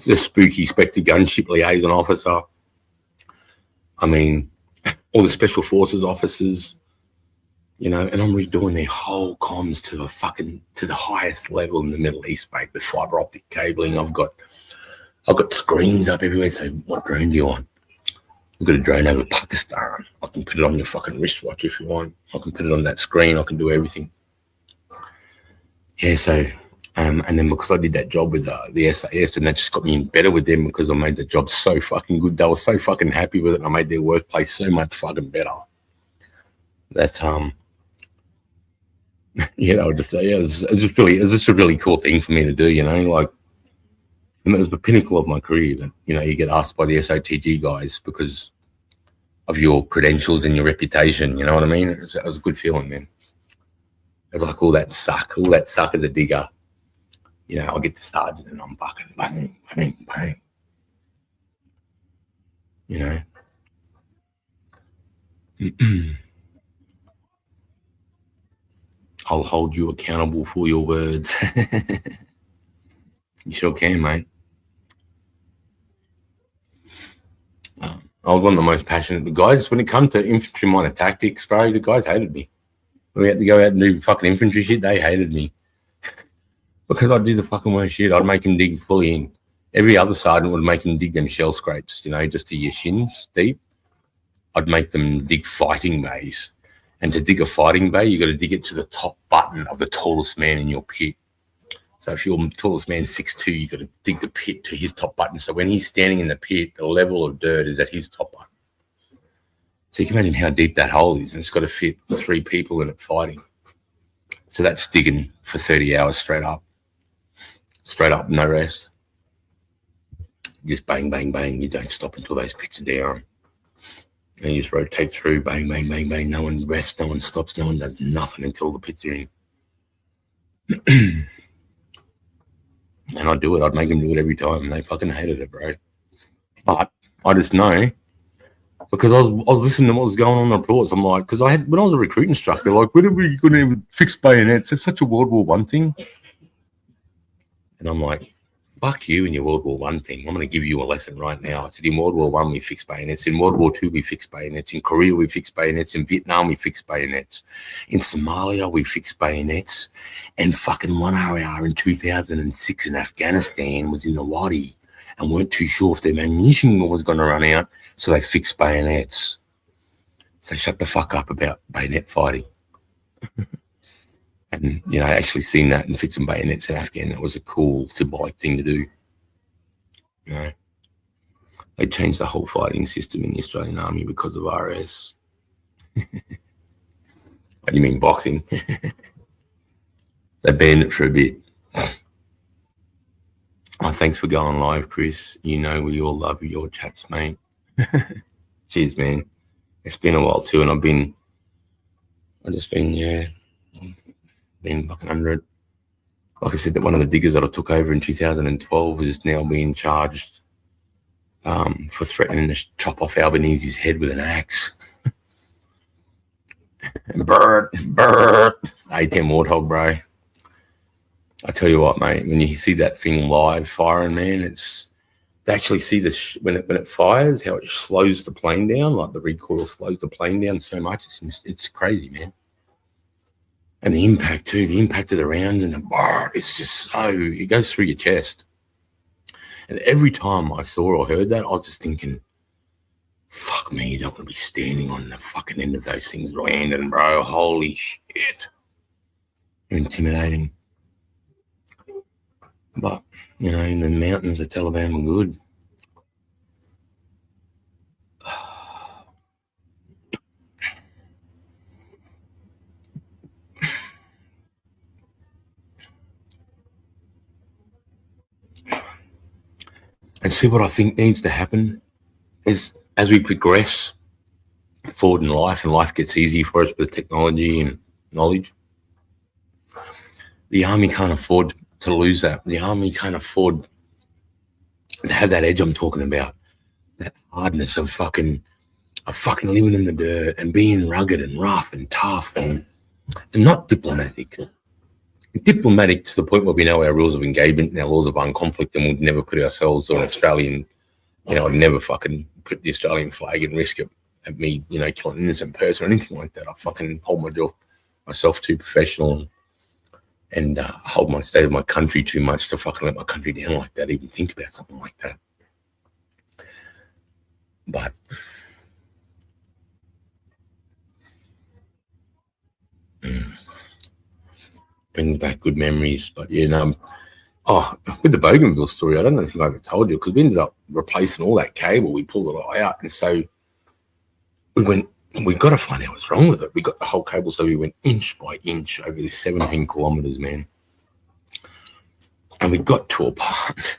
the spooky Spectre gunship liaison officer. I mean, all the special forces officers. And I'm redoing their whole comms to the highest level in the Middle East, mate, with fiber optic cabling. I've got screens up everywhere. So what drone do you want? I've got a drone over Pakistan. I can put it on your fucking wristwatch if you want. I can put it on that screen. I can do everything. Yeah, so, and then because I did that job with the SAS, and that just got me in better with them because I made the job so fucking good. They were so fucking happy with it, and I made their workplace so much fucking better. That, it was just a really cool thing for me to do, like, and it was the pinnacle of my career that, you get asked by the SOTG guys because of your credentials and your reputation, you know what I mean? It was a good feeling, man. It was like all that suck as a digger. I'll get to sergeant and I'm fucking bang, bang, bang. I'll hold you accountable for your words. You sure can, mate. I was one of the most passionate guys when it comes to infantry minor tactics, bro. The guys hated me. When we had to go out and do fucking infantry shit, they hated me. Because I'd do the fucking worst shit. I'd make them dig fully in. Every other sergeant would make them dig them shell scrapes, you know, just to your shins deep. I'd make them dig fighting bays. And to dig a fighting bay, you got to dig it to the top button of the tallest man in your pit. So if your tallest man's 6'2", you got to dig the pit to his top button. So when he's standing in the pit, the level of dirt is at his top button. So you can imagine how deep that hole is, and it's got to fit 3 people in it fighting. So that's digging for 30 hours straight up, no rest. Just bang, bang, bang. You don't stop until those pits are down. And you just rotate through, bang, bang, bang, bang. No one rests, no one stops, no one does nothing until the pits are in. And I'd do it. I'd make them do it every time. And they fucking hated it, bro. But I just know, because I was listening to what was going on in the reports. I'm like, because when I was a recruit instructor, like, when are we going to fix bayonets? It's such a World War I thing. And I'm like, fuck you and your World War I thing. I'm going to give you a lesson right now. I said, in World War I, we fixed bayonets. In World War II, we fixed bayonets. In Korea, we fixed bayonets. In Vietnam, we fixed bayonets. In Somalia, we fixed bayonets. And fucking 1 hour in 2006 in Afghanistan was in the Wadi and weren't too sure if their ammunition was going to run out, so they fixed bayonets. So shut the fuck up about bayonet fighting. And, you know, I actually seen that and fixing bayonets in Afghan. That was a cool, symbolic thing to do. You know, they changed the whole fighting system in the Australian Army because of BRS. What do you mean, boxing? They banned it for a bit. Oh, thanks for going live, Chris. You know we all love your chats, mate. Cheers, man. It's been a while too, and I've just been fucking under it. Like I said, that one of the diggers that I took over in 2012 is now being charged for threatening to chop off Albanese's head with an axe. Bert, A10 Warthog, bro. I tell you what, mate, when you see that thing live firing, man, they actually see this when it fires, how it slows the plane down, like the recoil slows the plane down so much. It's crazy, man. And the impact too, the impact of the rounds and the bar, it's just so, it goes through your chest. And every time I saw or heard that, I was just thinking, fuck me, you don't want to be standing on the fucking end of those things landing, bro. Holy shit. Intimidating. But, you know, in the mountains, the Taliban were good. And see, what I think needs to happen is, as we progress forward in life and life gets easier for us with technology and knowledge, the army can't afford to lose that. The army can't afford to have that edge I'm talking about, that hardness of fucking living in the dirt and being rugged and rough and tough and not diplomatic. Diplomatic to the point where we know our rules of engagement and our laws of armed conflict, and we'd never put ourselves or an Australian, you know, I'd never fucking put the Australian flag and risk it at me, you know, killing an innocent person or anything like that. I fucking hold myself too professional and hold my state of my country too much to fucking let my country down like that, even think about something like that. But brings back good memories. But yeah, with the Bougainville story, I don't think I ever told you, because we ended up replacing all that cable. We pulled it all out, and so we got to find out what's wrong with it. We got the whole cable, so we went inch by inch over this 17 kilometers, man. And we got to a part.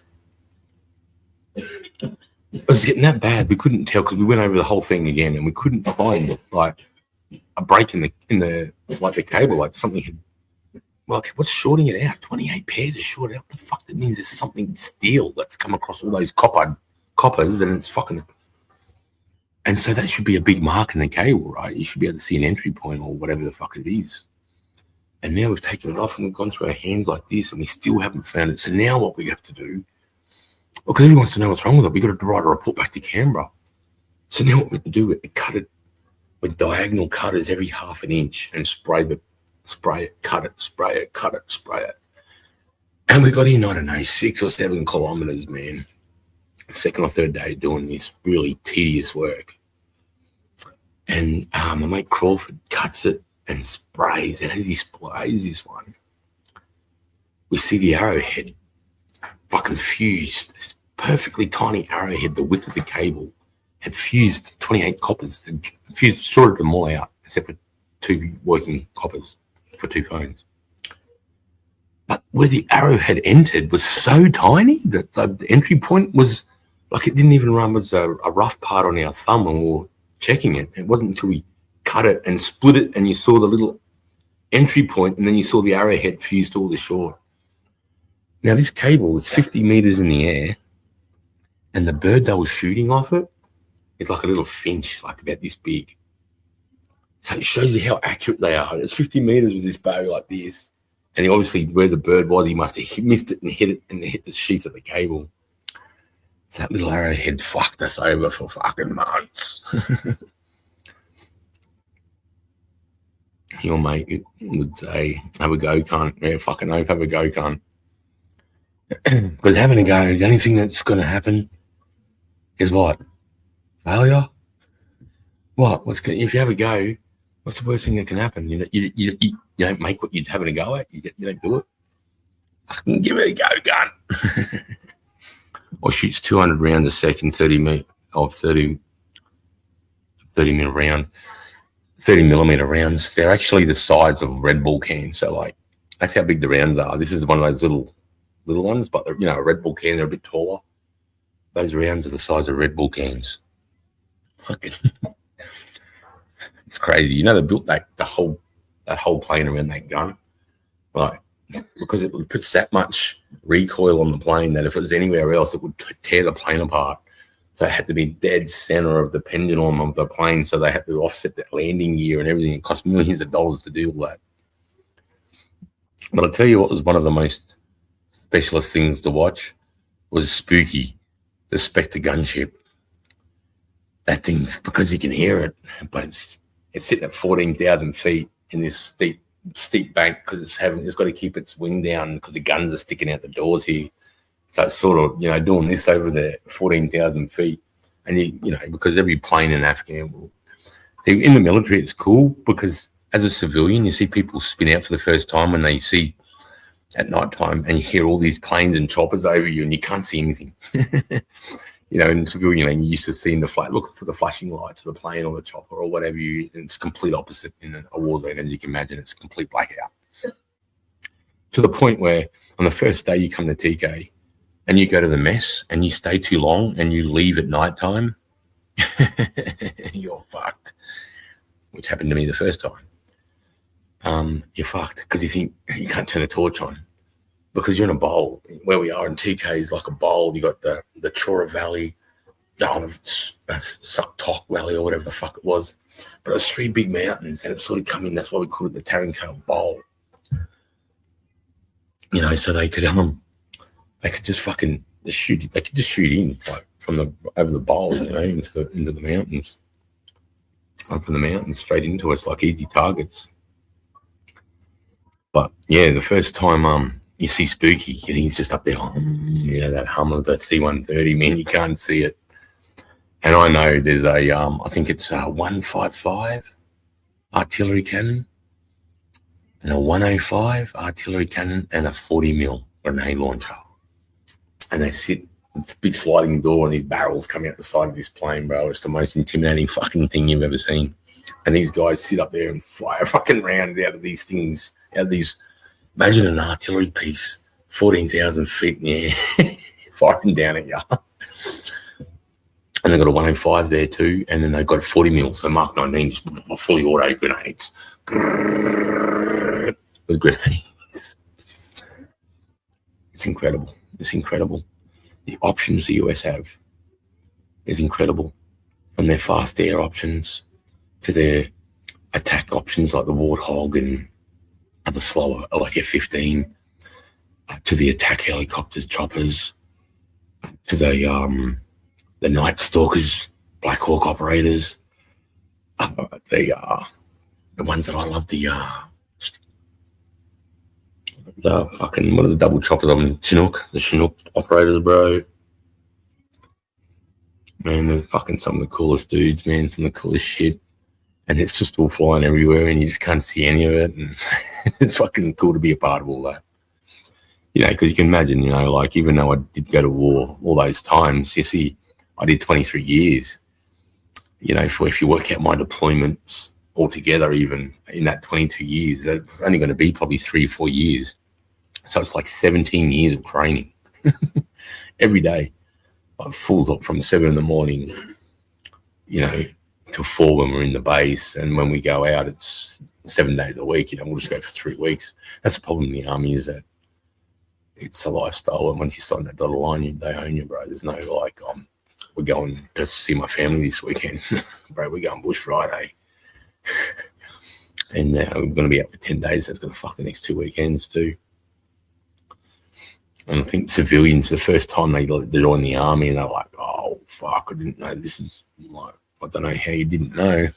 It was getting that bad. We couldn't tell, because we went over the whole thing again, and we couldn't find like a break in the like the cable, like something had. Well, what's shorting it out? 28 pairs is shorted out. What the fuck? That means there's something steel that's come across all those coppers, and it's fucking. And so that should be a big mark in the cable, right? You should be able to see an entry point or whatever the fuck it is. And now we've taken it off and we've gone through our hands like this, and we still haven't found it. So now what we have to do, because everyone wants to know what's wrong with it, we've got to write a report back to Canberra. So now what we have to do, we cut it with diagonal cutters every half an inch and spray it, cut it, spray it, cut it, spray it. And we got in, I don't know, 6 or 7 kilometers, man. Second or third day doing this really tedious work. And my mate Crawford cuts it and sprays, and as he sprays this one, we see the arrowhead fucking fused. This perfectly tiny arrowhead, the width of the cable, had fused 28 coppers, had fused, sorted them all out, except for 2 working coppers for 2 phones. But where the arrowhead entered was so tiny that the entry point was like it didn't even run. Was a rough part on our thumb when we were checking it. It wasn't until we cut it and split it and you saw the little entry point and then you saw the arrowhead fused all the shore. Now this cable is 50 meters in the air and the bird they were shooting off it is like a little finch, like about this big. So it shows you how accurate they are. It's 50 meters with this bow like this. And he obviously, where the bird was, he must have missed it and hit it and hit the sheath of the cable. So that little arrowhead fucked us over for fucking months. Your mate would say, have a go, cunt. Yeah, fucking oath, have a go, cunt. Because having a go, the only thing that's going to happen is what? Failure? What? If you have a go, what's the worst thing that can happen? You don't make what you're having a go at. You don't do it. I can give it a go, gun. Or shoots 200 rounds a second, 30 millimeter rounds. They're actually the size of Red Bull cans. So like, that's how big the rounds are. This is one of those little ones, but a Red Bull can, they're a bit taller. Those rounds are the size of Red Bull cans. Fucking, it's crazy. They built that whole plane around that gun, like, because it puts that much recoil on the plane that if it was anywhere else, it would tear the plane apart. So it had to be dead center of the pendulum of the plane. So they had to offset the landing gear and everything. It cost millions of dollars to do all that. But I'll tell you what was one of the most specialist things to watch was Spooky, the Spectre gunship. That thing's, because you can hear it, but it's sitting at 14,000 feet in this steep bank because it's got to keep its wing down because the guns are sticking out the doors here. So it's sort of, doing this over there, 14,000 feet. And, because every plane in Afghan in the military, it's cool because as a civilian, you see people spin out for the first time when they see at night time and you hear all these planes and choppers over you and you can't see anything. In civilian, you're used to seeing look for the flashing lights of the plane or the chopper or whatever. It's complete opposite in a war zone, as you can imagine. It's complete blackout. To the point where on the first day you come to TK and you go to the mess and you stay too long and you leave at nighttime, you're fucked. Which happened to me the first time. You're fucked because you think you can't turn a torch on. Because you're in a bowl. Where we are in TK is like a bowl. You got the Chora Valley, the Suktok Valley or whatever the fuck it was. But it was 3 big mountains and it sort of come in. That's why we call it the Taranko Bowl. So they could just fucking shoot. They could just shoot in like from over the bowl, into the mountains. Up from the mountains straight into us like easy targets. But yeah, the first time you see Spooky and he's just up there, that hum of the C-130, man, you can't see it. And I know there's I think it's a 155 artillery cannon and a 105 artillery cannon and a 40 mil grenade launcher. And they sit, it's a big sliding door and these barrels coming out the side of this plane, bro. It's the most intimidating fucking thing you've ever seen. And these guys sit up there and fire fucking rounds out of these things, out of these. Imagine an artillery piece, 14,000 feet in the air, firing down at you. And they've got a 105 there too, and then they've got a 40 mil, so Mark 19, just fully auto grenades. With grenades. It's incredible. It's incredible. The options the US have is incredible. From their fast air options to their attack options like the Warthog and other slower, like F-15, to the attack helicopters, choppers, to the Night Stalkers, Black Hawk operators. The ones that I love, the The fucking, what are the double choppers on Chinook? The Chinook operators, bro. Man, they're fucking some of the coolest dudes, man. Some of the coolest shit. And it's just all flying everywhere and you just can't see any of it. And it's fucking cool to be a part of all that. You know, because you can imagine, you know, like even though I did go to war all those times, you see, I did 23 years. You know, if you work out my deployments altogether, even in that 22 years, it's only going to be probably 3 or 4 years. So it's like 17 years of training every day. Like full up from 7 in the morning, you know, till 4 when we're in the base. And when we go out, it's 7 days a week. You know, we'll just go for 3 weeks. That's the problem in the army, is that it's a lifestyle. And once you sign that dotted line, they own you, bro. There's no like, we're going to see my family this weekend. Bro, we're going Bush Friday. And we're going to be out for 10 days. That's going to fuck the next 2 weekends too. And I think civilians, the first time they join the army, and they're like, oh, fuck, I didn't know this is like, I don't know how you didn't know.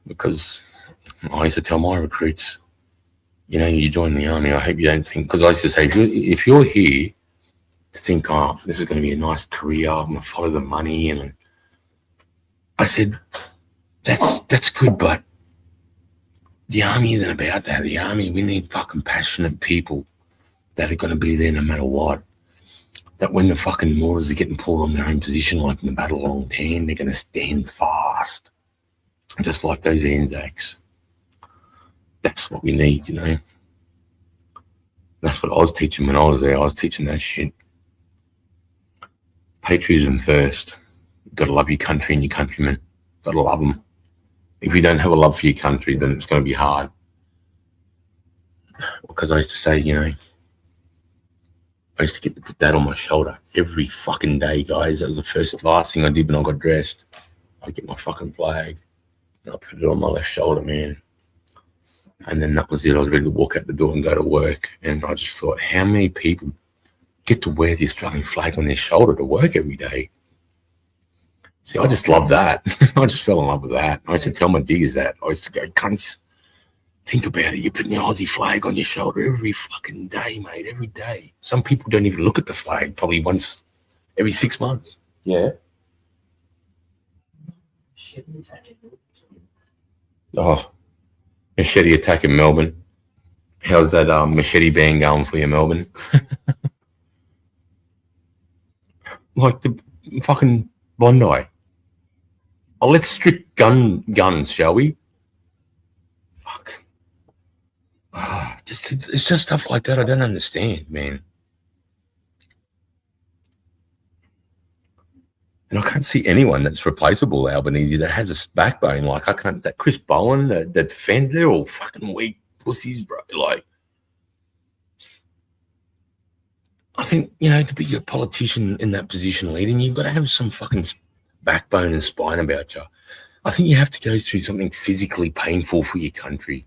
Because I used to tell my recruits, you know, you join the army, I hope you don't think, because I used to say, if you're here to think, oh, this is going to be a nice career, I'm going to follow the money. And I said, that's good, but the army isn't about that. The army, we need fucking passionate people that are going to be there no matter what. That when the fucking mortars are getting pulled on their own position, like in the Battle of Long Tan, they're going to stand fast. Just like those Anzacs. That's what we need, you know. That's what I was teaching when I was there. I was teaching that shit. Patriotism first. You've got to love your country and your countrymen. Got to love them. If you don't have a love for your country, then it's going to be hard. Because I used to say, you know, I used to get to put that on my shoulder every fucking day, guys. That was the last thing I did when I got dressed. I'd get my fucking flag and I put it on my left shoulder, man. And then that was it. I was ready to walk out the door and go to work. And I just thought, how many people get to wear the Australian flag on their shoulder to work every day? See, I just love that. I just fell in love with that. I used to tell my diggers that. I used to go, cunts, think about it. You're putting your Aussie flag on your shoulder every fucking day, mate, every day. Some people don't even look at the flag, probably once every 6 months. Yeah. Oh, machete attack in Melbourne. How's that machete ban going for you, Melbourne? Like the fucking Bondi. Oh, let's strip guns, shall we? Fuck. It's just stuff like that I don't understand, man. And I can't see anyone that's replaceable, Albanese, that has a backbone. Like, I can't, that Chris Bowen, that defender, they're all fucking weak pussies, bro. Like, I think, you know, to be a politician in that position leading, you've got to have some fucking backbone and spine about you. I think you have to go through something physically painful for your country,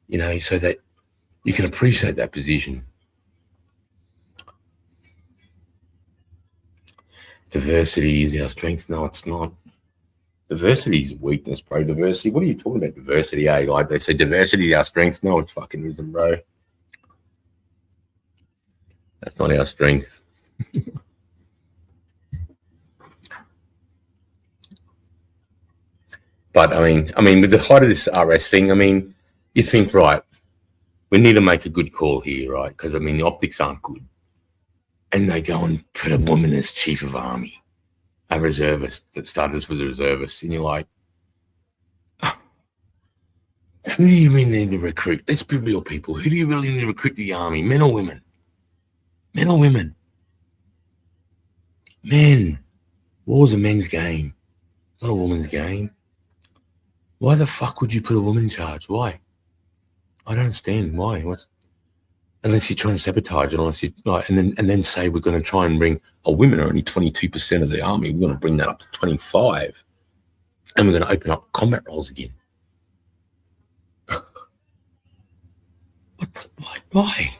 you know, so that you can appreciate that position. Diversity is our strength. No, it's not. Diversity is weakness, bro. Diversity. What are you talking about? Diversity, eh? Like they say, diversity is our strength. No, it fucking isn't, bro. That's not our strength. But I mean, with the height of this RS thing, I mean, you think, right, we need to make a good call here, right? Because I mean, the optics aren't good. And they go and put a woman as chief of army, a reservist that started as a reservist, and you're like, who do you really need to recruit? Let's be real, people. Who do you really need to recruit the army? Men or women? Men or women? Men. War's a men's game, not a woman's game. Why the fuck would you put a woman in charge? Why? I don't understand why. Unless you're trying to sabotage it, unless you like, and then say we're going to try and bring. Oh, women are only 22% of the army. We're going to bring that up to 25, and we're going to open up combat roles again. Why?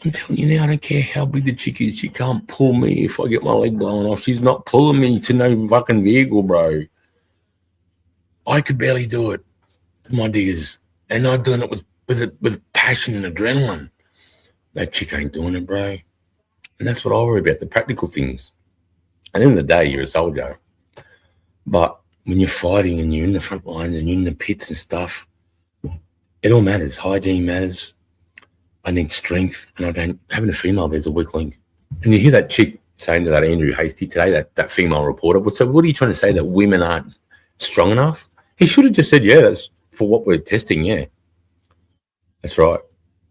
I'm telling you now, I don't care how big the chick is. She can't pull me if I get my leg blown off. She's not pulling me to no fucking vehicle, bro. I could barely do it to my diggers. And I'm doing it with with passion and adrenaline. That chick ain't doing it, bro. And that's what I worry about, the practical things. At the end of the day, you're a soldier. But when you're fighting and you're in the front lines and you're in the pits and stuff, it all matters. Hygiene matters. I need strength, and having a female there's a weak link. And you hear that chick saying to that Andrew Hasty today, that female reporter, so what are you trying to say, that women aren't strong enough? He should have just said, yeah, that's for what we're testing, yeah. That's right.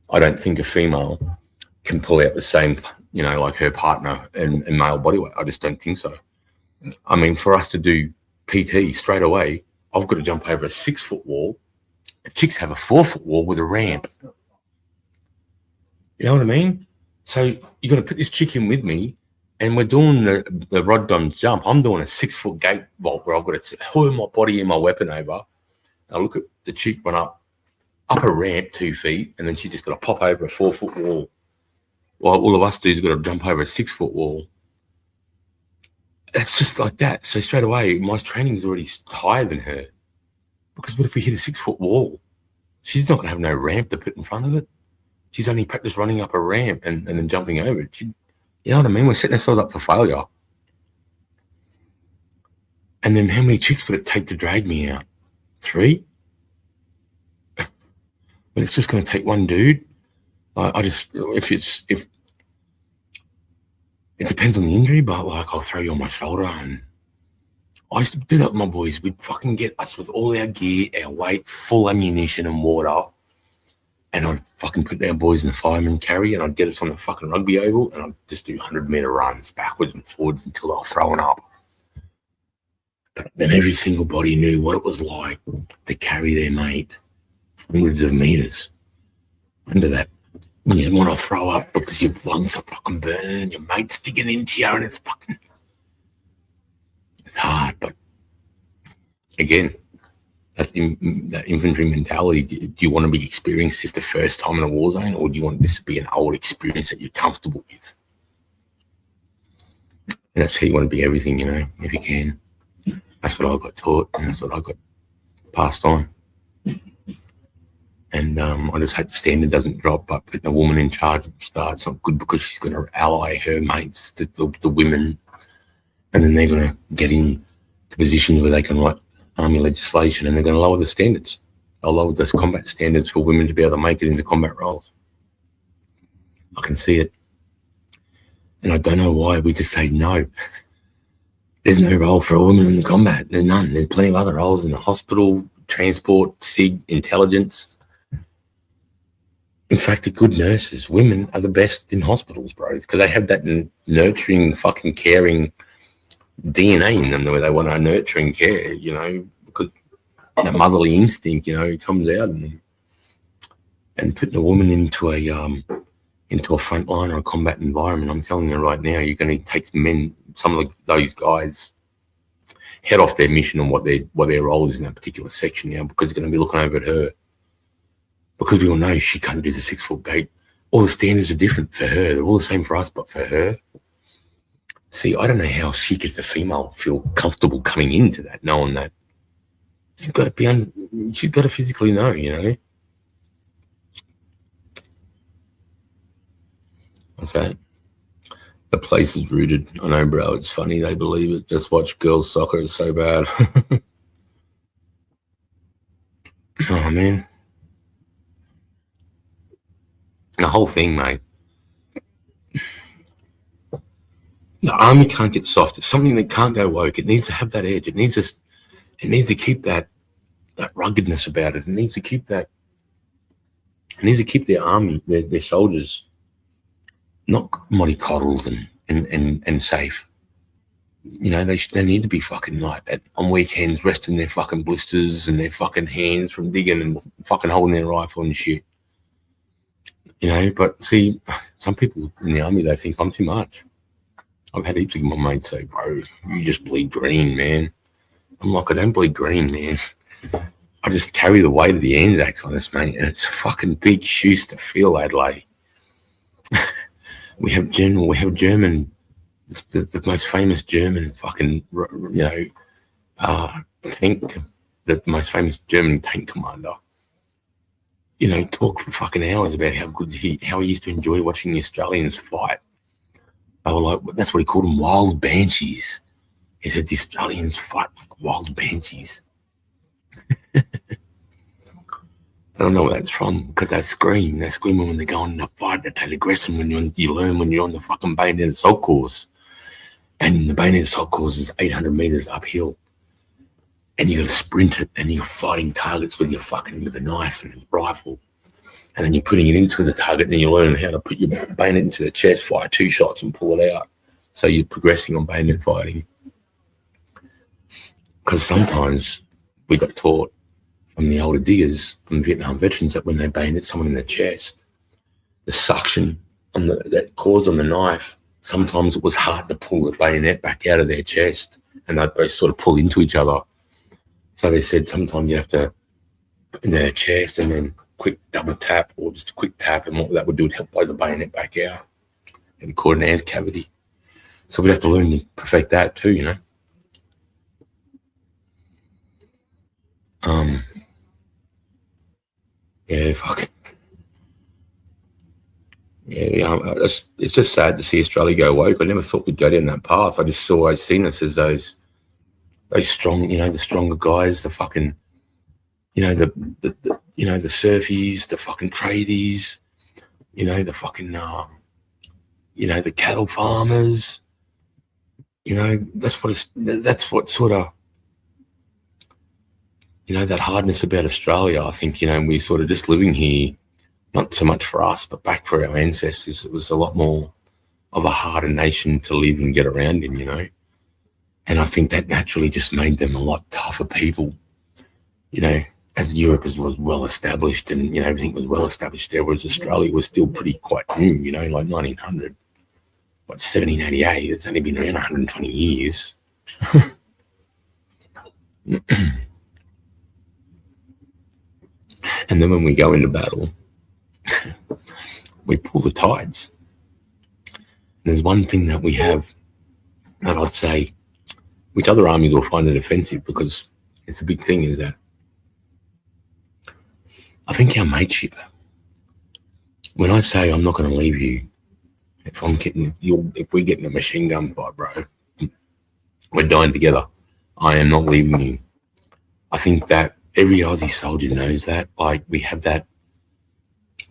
I don't think a female can pull out the same, like her partner and male body weight. I just don't think so. I mean, for us to do PT straight away, I've got to jump over a 6-foot wall. Chicks have a 4-foot wall with a ramp. You know what I mean? So you're going to put this chick in with me, and we're doing the Rod Dom's jump. I'm doing a 6-foot gate vault where I've got to hurl my body and my weapon over. I look at the chick run up a ramp 2 feet, and then she just got to pop over a 4-foot wall. While all of us dudes got to jump over a 6-foot wall. It's just like that. So straight away, my training is already higher than her. Because what if we hit a 6-foot wall? She's not going to have no ramp to put in front of it. She's only practiced running up a ramp and then jumping over it. You know what I mean? We're setting ourselves up for failure. And then how many chicks would it take to drag me out? 3? But it's just going to take one dude. If it depends on the injury, but like I'll throw you on my shoulder. And I used to do that with my boys. We'd fucking get us with all our gear, our weight, full ammunition and water. And I'd fucking put our boys in the fireman carry, and I'd get us on the fucking rugby oval, and I'd just do 100-meter runs backwards and forwards until they were throwing up. But then every single body knew what it was like to carry their mate hundreds of meters under that. When you want to throw up because your lungs are fucking burning and your mate's sticking into you, and it's hard. But again, that infantry mentality, do you want to be experienced this the first time in a war zone, or do you want this to be an old experience that you're comfortable with? And that's how you want to be everything, if you can. That's what I got taught, and that's what I got passed on. And I just hope the standard doesn't drop, but putting a woman in charge at the start, it's not good, because she's going to ally her mates, the women, and then they're going to get in positions where they can write army legislation, and they're going to lower the standards. They'll lower the combat standards for women to be able to make it into combat roles. I can see it. And I don't know why we just say no. There's no role for a woman in the combat. There's none. There's plenty of other roles in the hospital, transport, SIG, intelligence. In fact, the good nurses, women, are the best in hospitals, bro, because they have that nurturing, fucking caring DNA in them, where they want to nurture and care, because that motherly instinct, it comes out in them. And putting a woman into a frontline or a combat environment, I'm telling you right now, you're going to take some of those guys head off their mission and what their role is in that particular section now, because they're going to be looking over at her. Because we all know she can't do the 6-foot gate. All the standards are different for her. They're all the same for us, but for her. See, I don't know how she gets a female feel comfortable coming into that, knowing that she's got to physically know, What's that? The place is rooted. I know, bro. It's funny. They believe it. Just watch girls' soccer. It's so bad. Oh, man. The whole thing, mate. The army can't get soft. It's something that can't go woke. It needs to have that edge. It needs to keep that ruggedness about it. It needs to keep that. It needs to keep their army, their soldiers, not mollycoddled and safe. They need to be fucking like on weekends resting their fucking blisters and their fucking hands from digging and fucking holding their rifle and shit. But see, some people in the army, they think I'm too much. I've had heaps of my mates say, bro, you just bleed green, man. I'm like, I don't bleed green, man. I just carry the weight of the Anzacs on us, mate, and it's fucking big shoes to fill, Adelaide. We have German, the most famous German fucking, tank, the most famous German tank commander. talk for fucking hours about how he used to enjoy watching the Australians fight. They were like, that's what he called them, wild banshees. He said the Australians fight like wild banshees. I don't know where that's from, because they scream when they go in the fight, that aggression when you learn when you're on the fucking bayonet assault course. And the bayonet assault course is 800 meters uphill. And you got to sprint it, and you're fighting targets with a knife and a rifle. And then you're putting it into the target, and you learn how to put your bayonet into the chest, fire 2 shots and pull it out. So you're progressing on bayonet fighting. Because sometimes we got taught from the older diggers, from Vietnam veterans, that when they bayonet someone in the chest, the suction that caused on the knife, sometimes it was hard to pull the bayonet back out of their chest, and they'd both sort of pull into each other. So they said sometimes you have to put in their chest and then quick double tap, or just a quick tap, and what that would do would help blow the bayonet back out and cause an air cavity. So we'd have to learn to perfect that too, Yeah, fuck. Yeah, it's just sad to see Australia go woke. I never thought we'd go down that path. I just always seen us as those strong, the stronger guys, the fucking, the surfies, the fucking tradies, the fucking, the cattle farmers. That's what sort of, that hardness about Australia. I think, we sort of just living here, not so much for us, but back for our ancestors. It was a lot more of a harder nation to live and get around in, And I think that naturally just made them a lot tougher people, as Europe was well established and, everything was well established there, whereas Australia was still pretty quite new, like 1900, 1788. It's only been around 120 years. And then when we go into battle, we pull the tides. There's one thing that we have that I'd say, which other armies will find it offensive because it's a big thing, is that I think our mateship, when I say I'm not going to leave you, if we get in a machine gun fight, bro, we're dying together. I am not leaving you. I think that every Aussie soldier knows that. Like, we have that.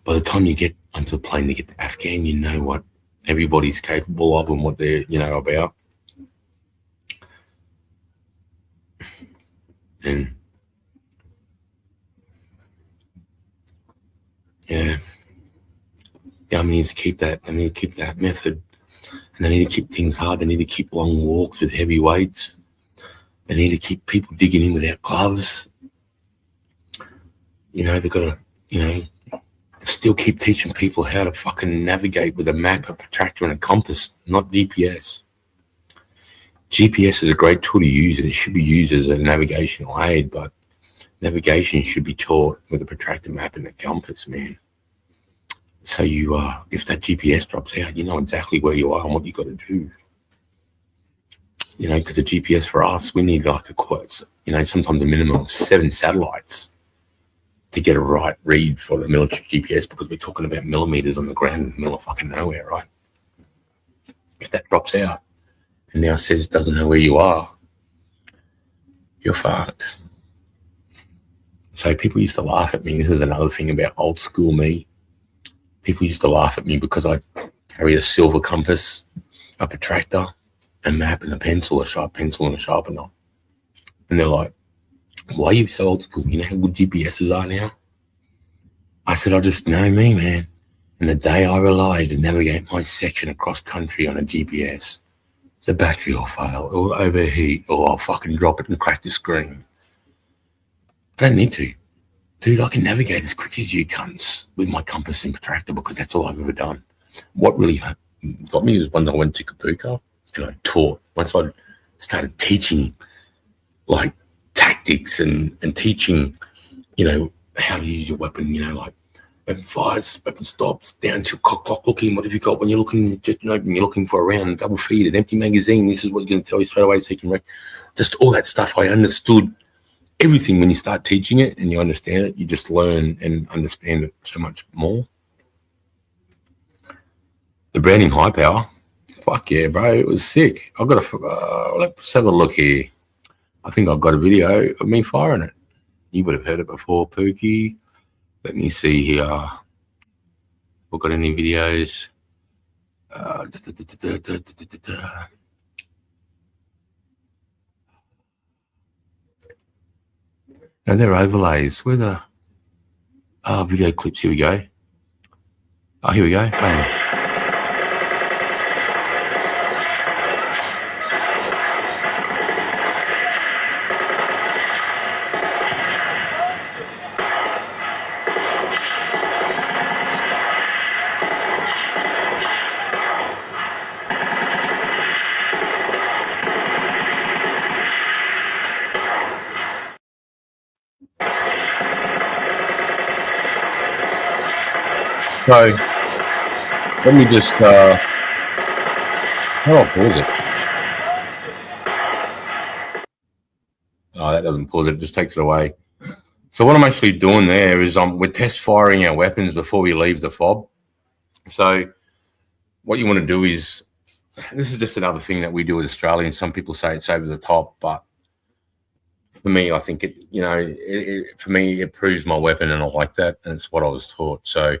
By the time you get onto the plane to get to Afghan, you know what everybody's capable of and what they're, about. And yeah, the army needs to keep that. They need to keep that method, and they need to keep things hard. They need to keep long walks with heavy weights. They need to keep people digging in without gloves. They've got to, still keep teaching people how to fucking navigate with a map, a protractor, and a compass, not GPS. GPS is a great tool to use, and it should be used as a navigational aid, but navigation should be taught with a protractor, map, and a compass, man. So you, if that GPS drops out, you know exactly where you are and what you got to do. Because the GPS for us, we need like sometimes a minimum of 7 satellites to get a right read for the military GPS, because we're talking about millimeters on the ground in the middle of fucking nowhere, right? If that drops out and now says it doesn't know where you are, you're fucked. So people used to laugh at me. This is another thing about old school me. People used to laugh at me because I carry a silver compass, a protractor, a map, and a pencil, a sharp pencil, and a sharpener. And they're like, why are you so old school? You know how good GPSs are now? I said, I just know me, man. And the day I relied to navigate my section across country on a GPS, the battery will fail, it will overheat, or I'll fucking drop it and crack the screen. I don't need to. Dude, I can navigate as quick as you cunts with my compass and protractor, because that's all I've ever done. What really got me was when I went to Kapuka and I taught. Once I started teaching, like, tactics and teaching, how to use your weapon, like weapon fires, weapon stops, down to clock looking, what have you got when you're looking, when you're looking for a round, double feed, an empty magazine, this is what you're going to tell you straight away so you can just all that stuff I understood everything, when you start teaching it and you understand it, you just learn and understand it so much more. The Browning high power, fuck yeah, bro, it was sick. I've got let's have a look here. I think I've got a video of me firing it. You would have heard it before, Pookie. Let me see here. We've got any videos. No, they're overlays. Where the video clips? Here we go. Oh, here we go. Bang. So let me just how do I pause it? Oh, that doesn't pause it, it just takes it away. So what I'm actually doing there is we're test firing our weapons before we leave the fob. So what you want to do is, this is just another thing that we do as Australians. Some people say it's over the top, but for me, I think it, you know, for me, it proves my weapon, and I like that, and it's what I was taught. So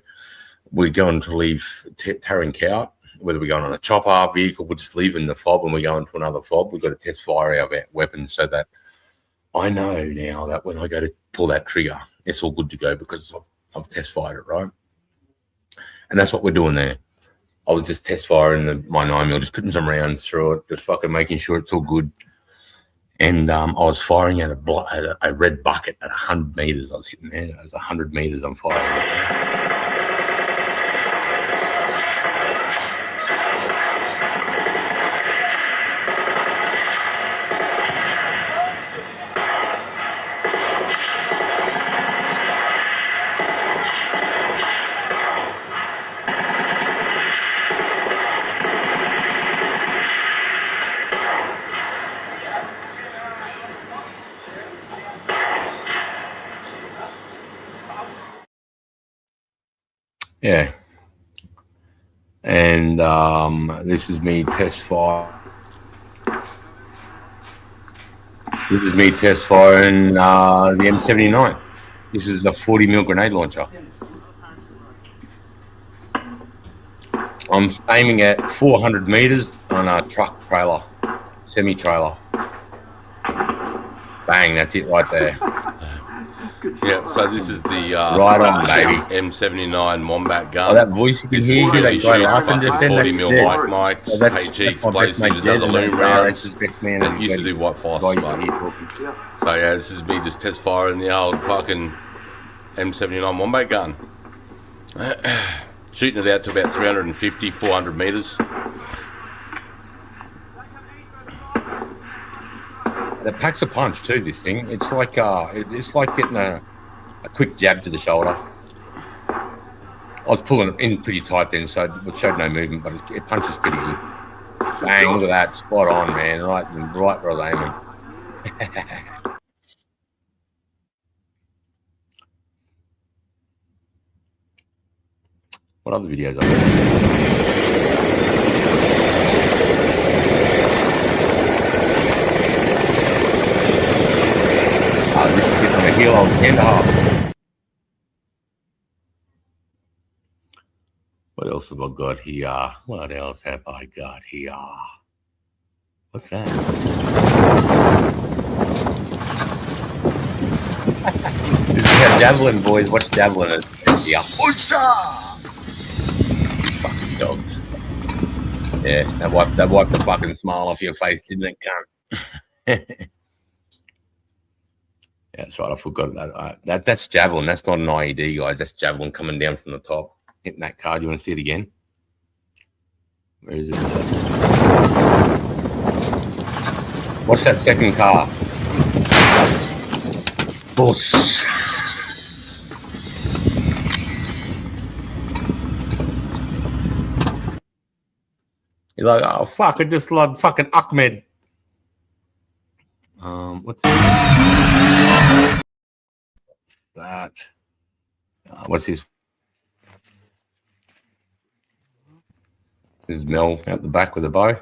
we're going to leave Tarrant out, whether we're going on a chopper vehicle, we're just leaving the fob and we're going to another fob. We've got to test fire our weapons so that I know now that when I go to pull that trigger, it's all good to go because I've test fired it, right? And that's what we're doing there. I was just test firing my 9mm, just putting some rounds through it, just fucking making sure it's all good. And I was firing at a red bucket at 100 meters. I was hitting there. It was 100 meters I'm firing at there. Yeah. And this is me test fire. This is me test firing the M79. This is a 40mm grenade launcher. I'm aiming at 400 meters on a truck trailer, semi-trailer. Bang, that's it right there. Yeah, so this is the right on, baby. M79 Wombat gun. Oh, that voice you can hear, that guy laughing just then, that's 40mm mic, oh, HG explosive, it does aluminum rounds. It used to do white phos. So yeah, this is me just test firing the old fucking M79 Wombat gun. Shooting it out to about 350, 400 meters. It packs a punch too, this thing. It's like getting a quick jab to the shoulder. I was pulling it in pretty tight then, so it showed no movement, but it punches pretty good. Bang, look at that. Spot on, man. Right where I was aiming. What other videos are there? This is getting on a hill on 10.5. What else have I got here? What else have I got here? What's that? This is how javelin, boys. Watch javelin. Yeah. Fucking dogs. Yeah, that wiped the fucking smile off your face, didn't it, cunt? Yeah, that's right. I forgot that. That's javelin. That's not an IED, guys. That's javelin coming down from the top, hitting that card. You want to see it again? Where is it? Watch that second car. Boss. You're like, oh fuck! I just loved fucking Ahmed. What's this? that. What's this? This is Mel out the back with a bow.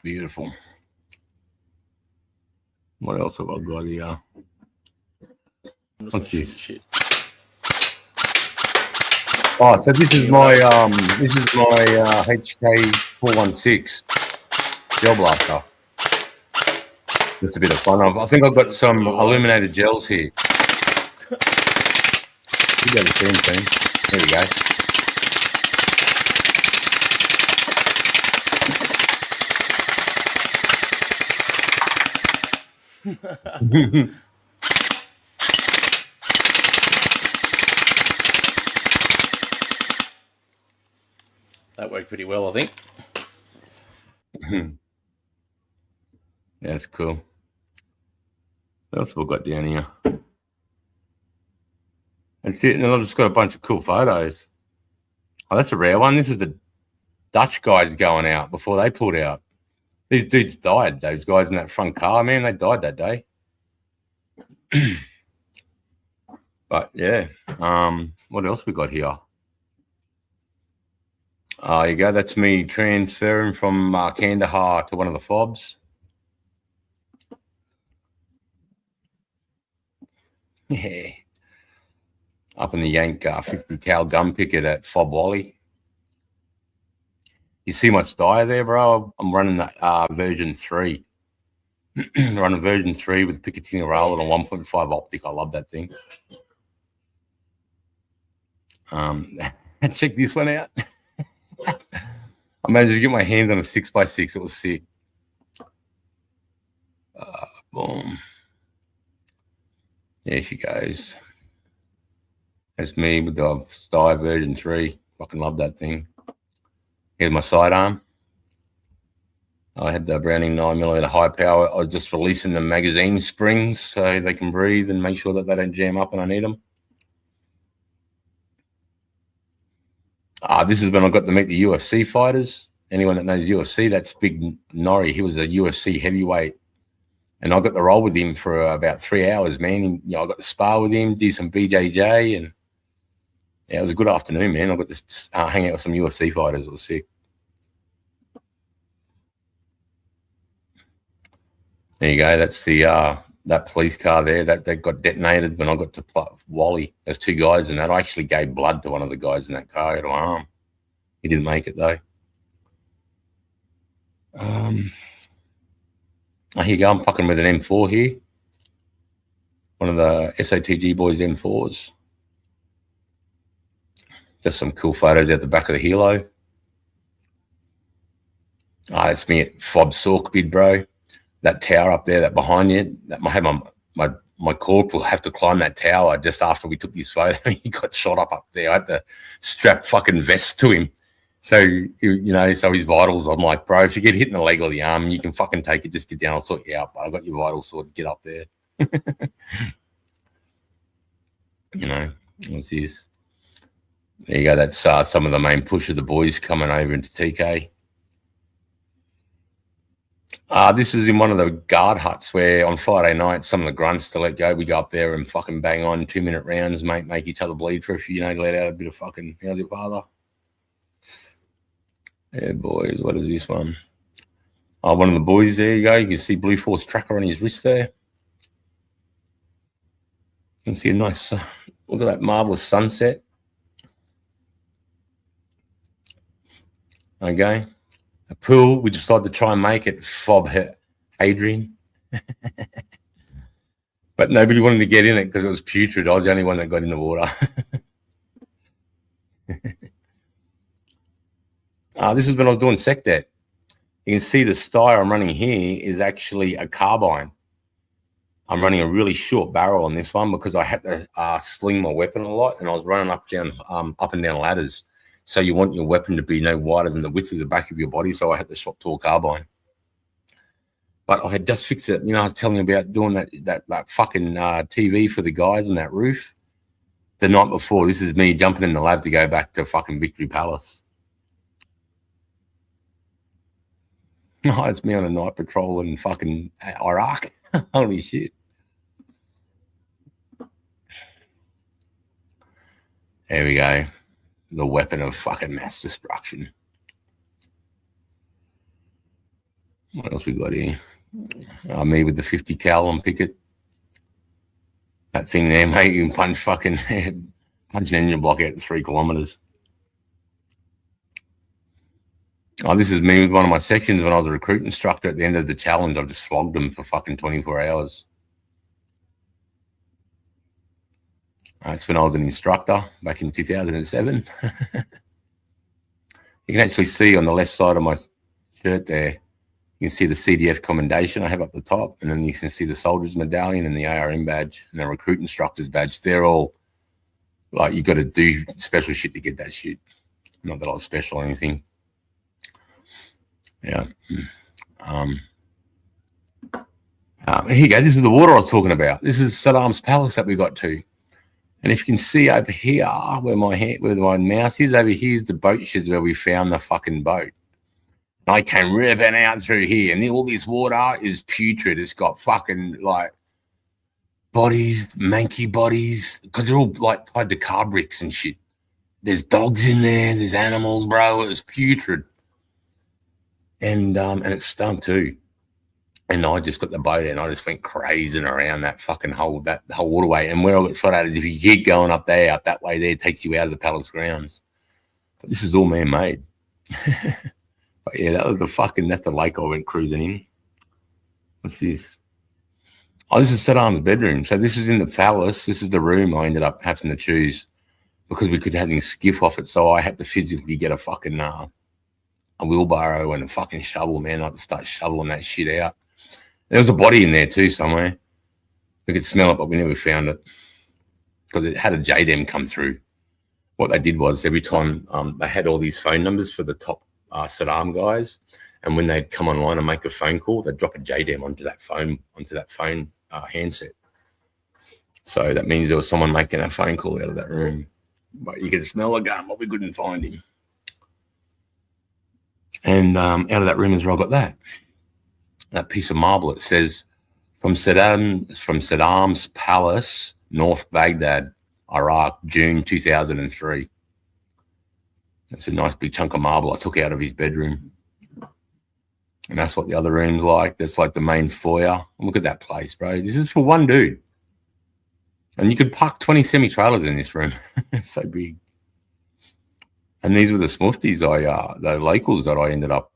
Beautiful. What else have I got here? What's this? Shit. Oh, so this is my HK 416 gel blaster. Just a bit of fun. I think I've got some illuminated gels here. You got the same thing. There we go. That worked pretty well, I think. Yeah, that's cool. What else have we got down here? That's it. And I've just got a bunch of cool photos. Oh, that's a rare one. This is the Dutch guys going out before they pulled out. These dudes died, those guys in that front car, man. They died that day. But, yeah. What else we got here? There you go. That's me transferring from Kandahar to one of the fobs. Yeah. Up in the Yank 50 cal gun picket at Fob Wally. You see my styer there, bro? I'm running the version 3. Running version 3 with Picatinny roller and a 1.5 optic. I love that thing. Check this one out. I managed to get my hands on a 6x6. It was sick. Boom. There she goes. That's me with the styer version 3. Fucking love that thing. Here's my sidearm. I had the Browning 9mm high power. I was just releasing the magazine springs so they can breathe and make sure that they don't jam up when I need them. This is when I got to meet the UFC fighters. Anyone that knows UFC, that's Big Norrie. He was a UFC heavyweight. And I got to roll with him for about 3 hours, man. I got to spar with him, do some BJJ, and yeah, it was a good afternoon, man. I got to hang out with some UFC fighters. It was sick. There you go. That's the that police car there that got detonated when I got to Wally. There's 2 guys in that. I actually gave blood to one of the guys in that car. He had an arm. He didn't make it though. Here you go. I'm fucking with an M4 here. One of the SATG boys' M4s. Just some cool photos at the back of the helo. It's me at Fob Sork bid, bro. That tower up there, that behind you, that my corporal have to climb that tower just after we took this photo. He got shot up there. I had to strap fucking vest to him. So, so his vitals, I'm like, bro, if you get hit in the leg or the arm, you can fucking take it, just get down, I'll sort you out. But I got your vitals sorted, get up there. What's this? There you go. That's some of the main push of the boys coming over into TK. This is in one of the guard huts where on Friday night, some of the grunts to let go, we go up there and fucking bang on 2-minute rounds, make each other bleed for a few, let out a bit of fucking, how's your father? Yeah, boys, what is this one? One of the boys, there you go. You can see Blue Force tracker on his wrist there. You can see a nice, look at that marvelous sunset. Okay. A pool, we decided to try and make it Fob Hadrian. But nobody wanted to get in it because it was putrid. I was the only one that got in the water. This is when I was doing SecDet. You can see the styer I'm running here is actually a carbine. I'm running a really short barrel on this one because I had to sling my weapon a lot, and I was running up and down ladders. So you want your weapon to be no wider than the width of the back of your body. So I had to swap to a carbine. But I had just fixed it. I was telling you about doing that fucking TV for the guys on that roof the night before. This is me jumping in the lab to go back to fucking Victory Palace. Oh, it's me on a night patrol in fucking Iraq. Holy shit. There we go. The weapon of fucking mass destruction. What else we got here? Me with the 50 cal on picket. That thing there, mate, you can punch an engine block out 3 kilometers. Oh, this is me with one of my sections when I was a recruit instructor. At the end of the challenge, I just flogged them for fucking 24 hours. That's when I was an instructor back in 2007. You can actually see on the left side of my shirt there, you can see the CDF commendation I have up the top, and then you can see the soldier's medallion and the ARM badge and the recruit instructor's badge. They're all like, you got to do special shit to get that shit. Not that I was special or anything. Yeah. Here you go. This is the water I was talking about. This is Saddam's palace that we got to. And if you can see over here where my mouse is, over here is the boat sheds where we found the fucking boat. And I came ripping out through here, and all this water is putrid. It's got fucking like bodies, manky bodies, because they're all like tied to car bricks and shit. There's dogs in there. There's animals, bro. It was putrid. And it stunk too. And I just got the boat and I just went crazing around that fucking whole waterway. And where I got shot at is if you keep going up that way there, it takes you out of the palace grounds. But this is all man-made. But yeah, that's the lake I went cruising in. What's this? Oh, this is Saddam's bedroom. So this is in the palace. This is the room I ended up having to choose because we could have him skiff off it. So I had to physically get a fucking a wheelbarrow and a fucking shovel, man. I had to start shoveling that shit out. There was a body in there too somewhere. We could smell it, but we never found it because it had a JDM come through. What they did was every time they had all these phone numbers for the top Saddam guys, and when they'd come online and make a phone call, they'd drop a JDM onto that phone handset. So that means there was someone making a phone call out of that room. But you could smell the gun, but we couldn't find him. And out of that room is where I got that piece of marble. It says from Saddam's palace, North Baghdad, Iraq, June 2003. That's a nice big chunk of marble I took out of his bedroom. And that's what the other room's like. That's like the main foyer. Look at that place, bro. This is for one dude. And you could park 20 semi-trailers in this room. It's so big. And these were the smufties the locals that I ended up,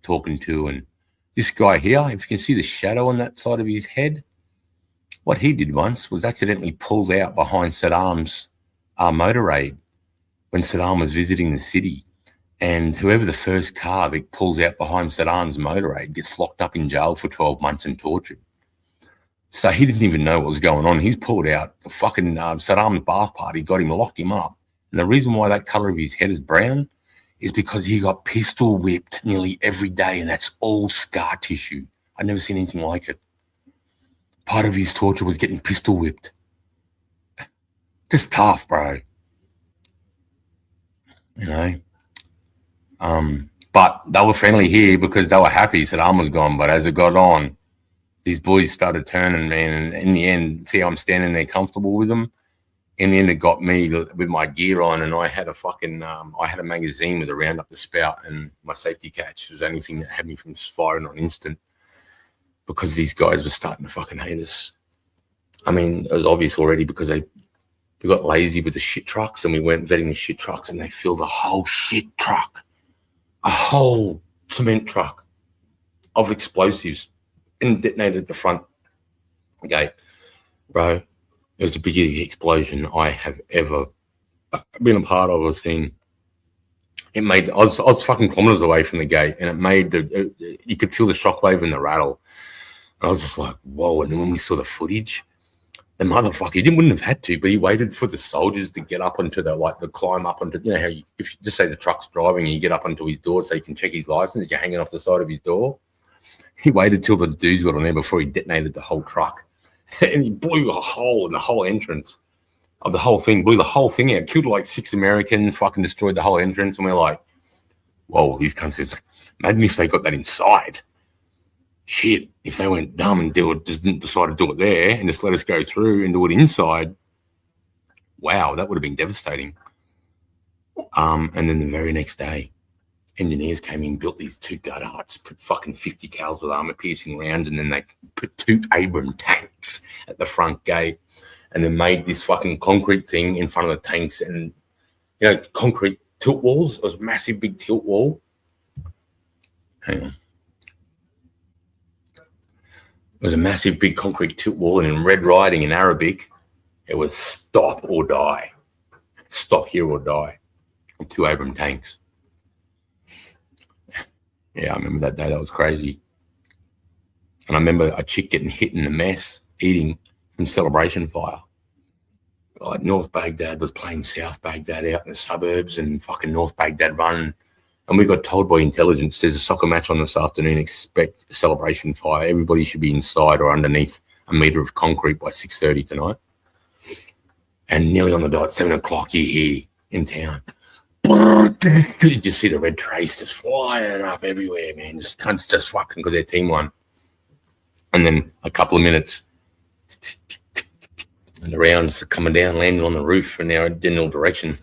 talking to. And this guy here, if you can see the shadow on that side of his head, what he did once was accidentally pulled out behind Saddam's motorade when Saddam was visiting the city. And whoever the first car that pulls out behind Saddam's motorade gets locked up in jail for 12 months and tortured. So he didn't even know what was going on. He's pulled out the fucking Saddam's bath party, got him, locked him up. And the reason why that color of his head is brown is because he got pistol whipped nearly every day, and that's all scar tissue. I've never seen anything like it. Part of his torture was getting pistol whipped. Just tough, bro. But they were friendly here because they were happy Saddam was gone. But as it got on, these boys started turning, man. And in the end, see, I'm standing there comfortable with them. In the end, it got me with my gear on, and I had a magazine with a round up the spout, and my safety catch was the only thing that had me from firing on instant because these guys were starting to fucking hate us. I mean, it was obvious already because we got lazy with the shit trucks, and we weren't vetting the shit trucks, and they filled a whole shit truck, a whole cement truck of explosives, and detonated at the front gate, bro. It was the biggest explosion I have ever been a part of or seen. It made, I was fucking kilometers away from the gate, and it made you could feel the shockwave and the rattle. And I was just like, whoa. And then when we saw the footage, the motherfucker, he wouldn't have had to, but he waited for the soldiers to get up onto the climb up onto, how if you just say the truck's driving and you get up onto his door so you can check his license, you're hanging off the side of his door. He waited till the dudes got on there before he detonated the whole truck. And he blew a hole in the whole entrance of the whole thing, blew the whole thing out, killed like 6 Americans, fucking destroyed the whole entrance. And we're like, whoa, these cunts said, imagine if they got that inside. Shit, if they went dumb and just didn't decide to do it there and just let us go through and do it inside, wow, that would have been devastating. And then the very next day, engineers came in, built these 2 gut huts, put fucking 50 cals with armor-piercing rounds, and then they put 2 Abrams tanks at the front gate, and then made this fucking concrete thing in front of the tanks, and concrete tilt walls. It was a massive, big tilt wall. Hang on. It was a massive, big concrete tilt wall, and in red writing in Arabic, it was "Stop or die." Stop here or die. 2 Abrams tanks. Yeah, I remember that day. That was crazy. And I remember a chick getting hit in the mess, eating from celebration fire. Like North Baghdad was playing South Baghdad out in the suburbs, and fucking North Baghdad run. And we got told by intelligence, there's a soccer match on this afternoon, expect a celebration fire. Everybody should be inside or underneath a metre of concrete by 6:30 tonight. And nearly on the dot, 7 o'clock, you hear in town. You just see the red trace just flying up everywhere, man. Just cunts just fucking because their team won. And then a couple of minutes, and the rounds are coming down, landing on the roof in our general direction.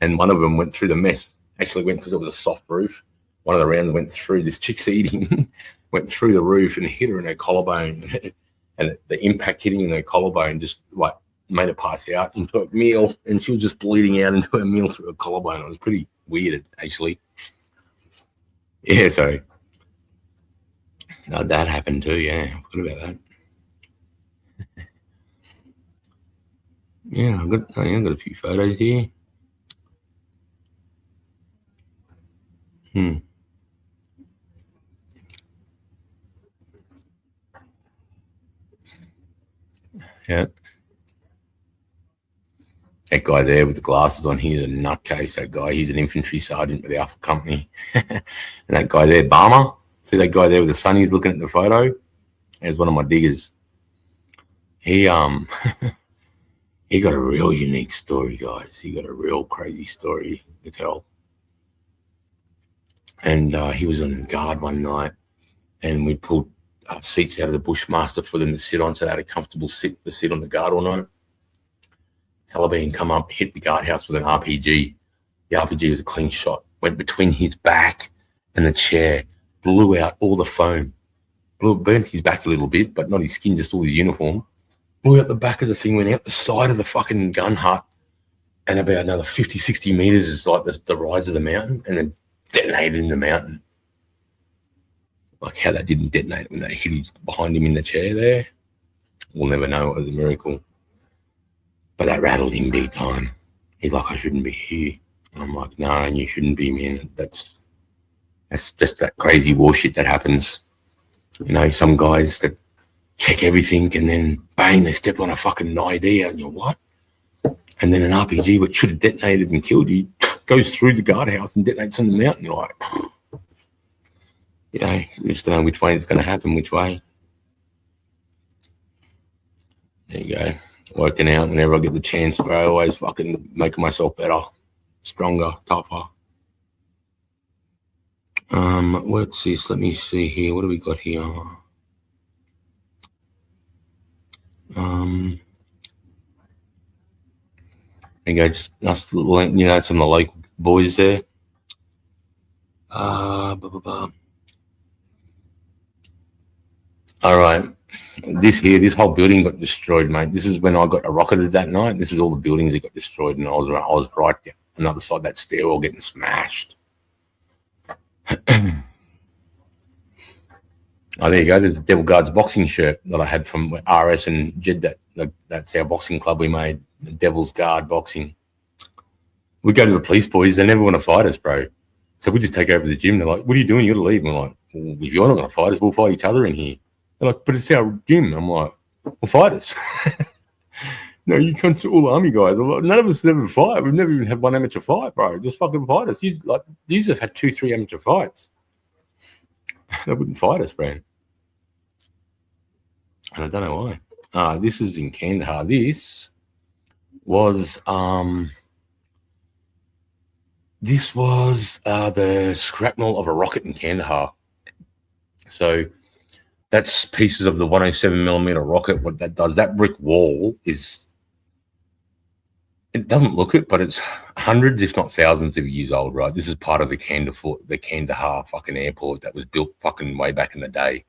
And one of them went through the mess. Actually went because it was a soft roof. One of the rounds went through this chick's eating, went through the roof and hit her in her collarbone. And the impact hitting in her collarbone just like made her pass out into a meal, and she was just bleeding out into her meal through her collarbone. It was pretty weird, actually. Yeah, so that happened too. Yeah, I forgot about that. Yeah, I've got a few photos here. Yeah. That guy there with the glasses on, he's a nutcase, that guy. He's an infantry sergeant with the Alpha Company. And that guy there, Barmer, see that guy there with the sunnies looking at the photo? There's one of my diggers. He he got a real unique story, guys. He got a real crazy story to tell. And he was on guard one night, and we pulled seats out of the Bushmaster for them to sit on, so they had a comfortable sit to sit on the guard all night. Taliban come up, hit the guardhouse with an RPG. The RPG was a clean shot, went between his back and the chair, blew out all the foam, burnt his back a little bit, but not his skin, just all his uniform. Blew out the back of the thing, went out the side of the fucking gun hut, and about another 50, 60 meters is like the rise of the mountain, and then detonated in the mountain. Like how that didn't detonate when they hit behind him in the chair there. We'll never know. It was a miracle. But that rattled him big time. He's like, I shouldn't be here. And I'm like, no, and you shouldn't be, man. That's just that crazy war shit that happens. Some guys that check everything and then bang, they step on a fucking idea and you're what? And then an RPG, which should have detonated and killed you, goes through the guardhouse and detonates on the mountain. You're like, you just don't know which way it's going to happen, which way. There you go. Working out whenever I get the chance, bro. Always fucking making myself better, stronger, tougher. What's this? Let me see here. What do we got here? There you go. Just us, some of the local boys there. All right. This whole building got destroyed, mate. This is when I got rocketed that night. This is all the buildings that got destroyed, and I was right on the other side of that stairwell getting smashed. Oh, there you go. There's the Devil Guards boxing shirt that I had from RS and Jed. That's our boxing club we made, the Devil's Guard boxing. We go to the police boys. They never want to fight us, bro. So we just take over the gym. They're like, what are you doing? You got to leave. And we're like, well, if you're not going to fight us, we'll fight each other in here. They're like, but it's our gym. I'm like, well, fight us. No, you can't. All army guys. Like, none of us ever fight. We've never even had one amateur fight, bro. Just fucking fight us. These have had 2-3 amateur fights. They wouldn't fight us, bro. And I don't know why. This is in Kandahar. This was This was the shrapnel of a rocket in Kandahar. So that's pieces of the 107mm rocket. What that does, that brick wall is, it doesn't look it, but it's hundreds, if not thousands of years old, right? This is part of the Kandahar fucking airport that was built fucking way back in the day.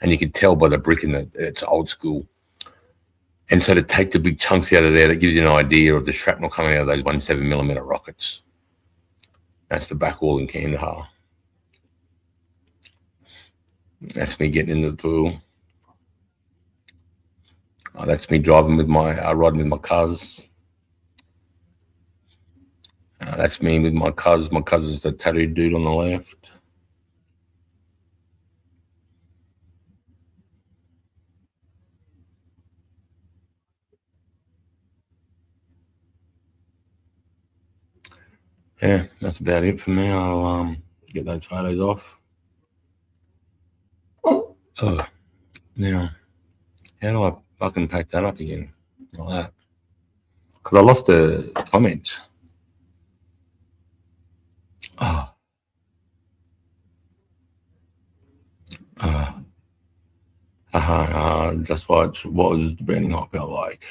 And you can tell by the brick in it's old school. And so to take the big chunks out of there, that gives you an idea of the shrapnel coming out of those 107mm rockets. That's the back wall in Kandahar. That's me getting into the pool. That's me driving with riding with my cuz. That's me with my cuz. My cuz is the tattooed dude on the left. Yeah, that's about it for me. I'll get those photos off. Oh, now, how do I fucking pack that up again? Like that. Because I lost the comments. Oh. Just watch. What was the branding hop out like?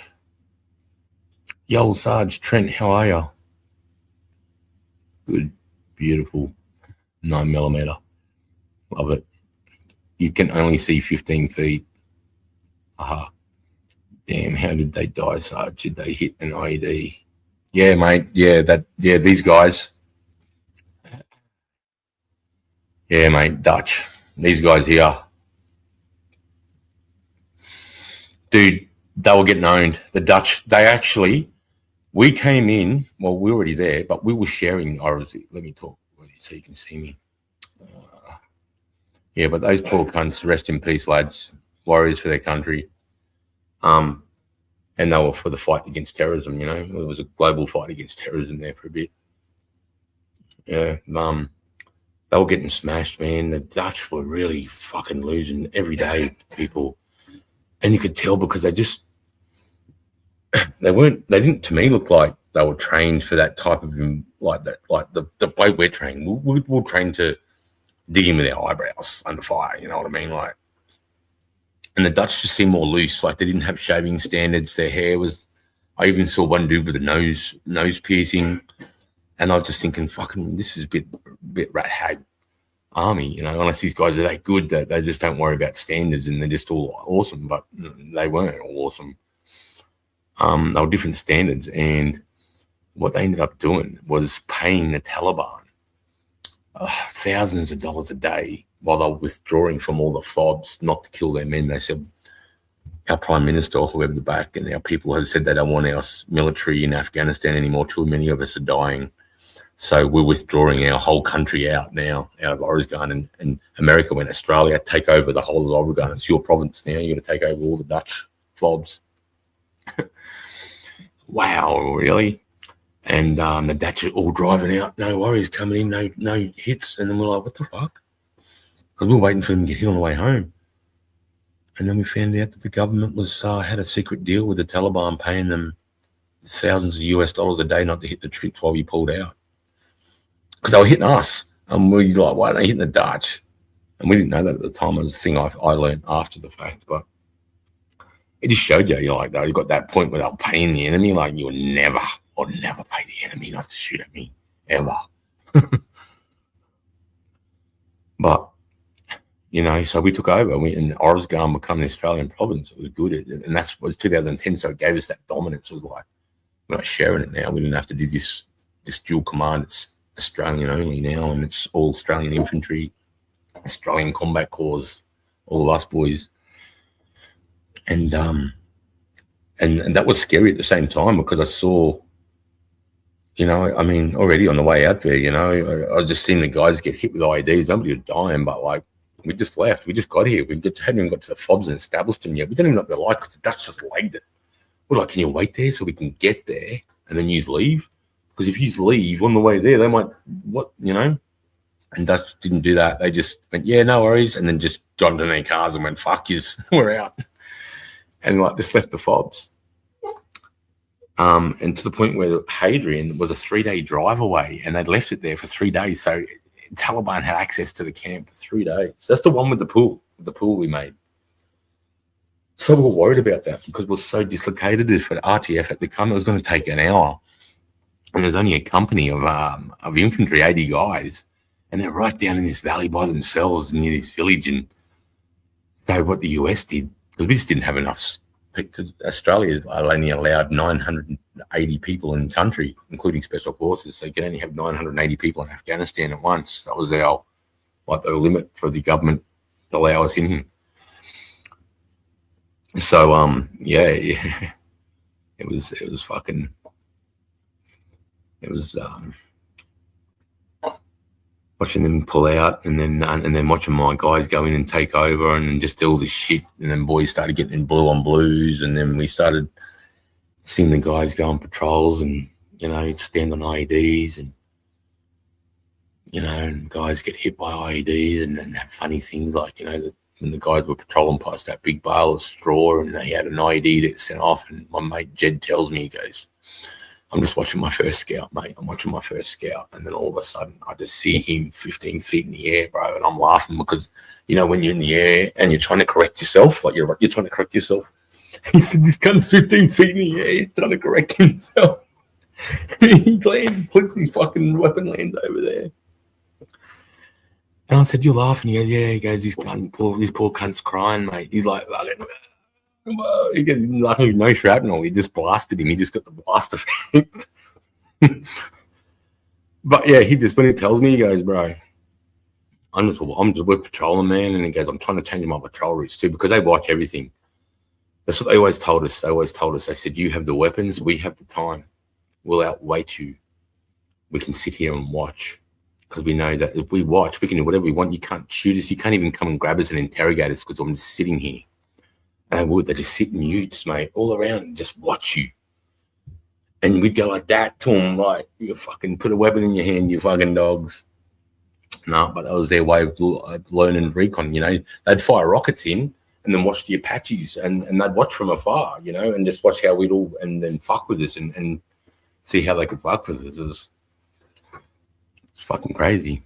Yo, Sarge Trent, how are you? Good, beautiful, 9mm. Love it. You can only see 15 feet. Damn, how did they die, Sarge? Did they hit an IED? Yeah, mate. Yeah, these guys. Yeah, mate, Dutch. These guys here. Dude, they were getting owned. The Dutch, we came in, well, we were already there, but we were sharing. Let me talk so you can see me. Yeah, but those poor cunts, rest in peace, lads, warriors for their country. And they were for the fight against terrorism, There was a global fight against terrorism there for a bit. Yeah, they were getting smashed, man. The Dutch were really fucking losing every day, people. And you could tell because they didn't to me look like they were trained for that type of, like the way we're trained. We're trained to dig in with our eyebrows under fire, you know what I mean? Like, and the Dutch just seemed more loose, like they didn't have shaving standards. Their hair was, I even saw one dude with a nose piercing, and I was just thinking, fucking, this is a bit rat hag army, unless these guys are that good that they just don't worry about standards and they're just all awesome, but they weren't all awesome. They were different standards, and what they ended up doing was paying the Taliban thousands of dollars a day while they were withdrawing from all the FOBs not to kill their men. They said, our Prime Minister, whoever the back, and our people have said they don't want our military in Afghanistan anymore. Too many of us are dying. So we're withdrawing our whole country out now, out of Oregon, and America went, Australia, take over the whole of Oregon. It's your province now. You're going to take over all the Dutch FOBs. Wow, really? And the Dutch are all driving out, no worries, coming in, no hits. And then we're like, what the fuck? Because we were waiting for them to get hit on the way home. And then we found out that the government had a secret deal with the Taliban, paying them thousands of US dollars a day not to hit the troops while we pulled out. Because they were hitting us. And we were like, why are they hitting the Dutch? And we didn't know that at the time. It was a thing I learned after the fact. But it just showed you, like, you got that point where they were paying the enemy. Like, you would never pay the enemy not to shoot at me, ever. But, so we took over. And Oregon became an Australian province. It was good. And that was 2010, so it gave us that dominance. It was like, we're not sharing it now. We didn't have to do this dual command. It's Australian only now, and it's all Australian infantry, Australian combat corps, all of us boys. And that was scary at the same time, because I saw, already on the way out there, I was just seeing the guys get hit with IEDs. Nobody was dying, but like, we just left. We just got here. Hadn't even got to the FOBs and established them yet. We didn't even know what they're like, because the Dutch just legged it. We're like, can you wait there so we can get there and then you leave? Because if you leave on the way there, they might, And Dutch didn't do that. They just went, yeah, no worries, and then just got into their cars and went, fuck yous, we're out. And like, just left the FOBs. And to the point where Hadrian was a 3-day drive away, and they'd left it there for 3 days. So Taliban had access to the camp for 3 days. That's the one with the pool we made. So we were worried about that because we're so dislocated. If an RTF had to come, it was going to take an hour. And there's only a company of infantry, 80 guys, and they're right down in this valley by themselves near this village. And so what the US did, because we just didn't have enough, because Australia only allowed 980 people in the country, including special forces. So you can only have 980 people in Afghanistan at once. That was the limit for the government to allow us in here. So yeah, it was fucking. It was watching them pull out, and then watching my guys go in and take over, and then just do all this shit. And then boys started getting in blue on blues, and then we started seeing the guys go on patrols and stand on IEDs, and and guys get hit by IEDs and have funny things like when the guys were patrolling past that big bale of straw, and they had an IED that sent off, and my mate Jed tells me, he goes, I'm just watching my first scout, mate. I'm watching my first scout. And then all of a sudden, I just see him 15 feet in the air, bro. And I'm laughing because, when you're in the air and you're trying to correct yourself, like you're trying to correct yourself. He said, this cunt's 15 feet in the air, trying to correct himself. He puts his fucking weapon lands over there. And I said, you're laughing. He goes, yeah. He goes, this poor cunt's crying, mate. He's like, he goes, no shrapnel. He just blasted him. He just got the blast effect. But yeah, when he tells me, he goes, bro, we're patrolling, man. And he goes, I'm trying to change my patrol routes too, because they watch everything. That's what they always told us. They said, you have the weapons, we have the time. We'll outwait you. We can sit here and watch, because we know that if we watch, we can do whatever we want. You can't shoot us. You can't even come and grab us and interrogate us, because I'm just sitting here. And they just sit in mutes, mate, all around and just watch you. And we'd go like that to them, like, you fucking put a weapon in your hand, you fucking dogs. No, but that was their way of learning recon, They'd fire rockets in and then watch the Apaches, and they'd watch from afar, and just watch how we'd all, and then fuck with us and see how they could fuck with us. It's fucking crazy.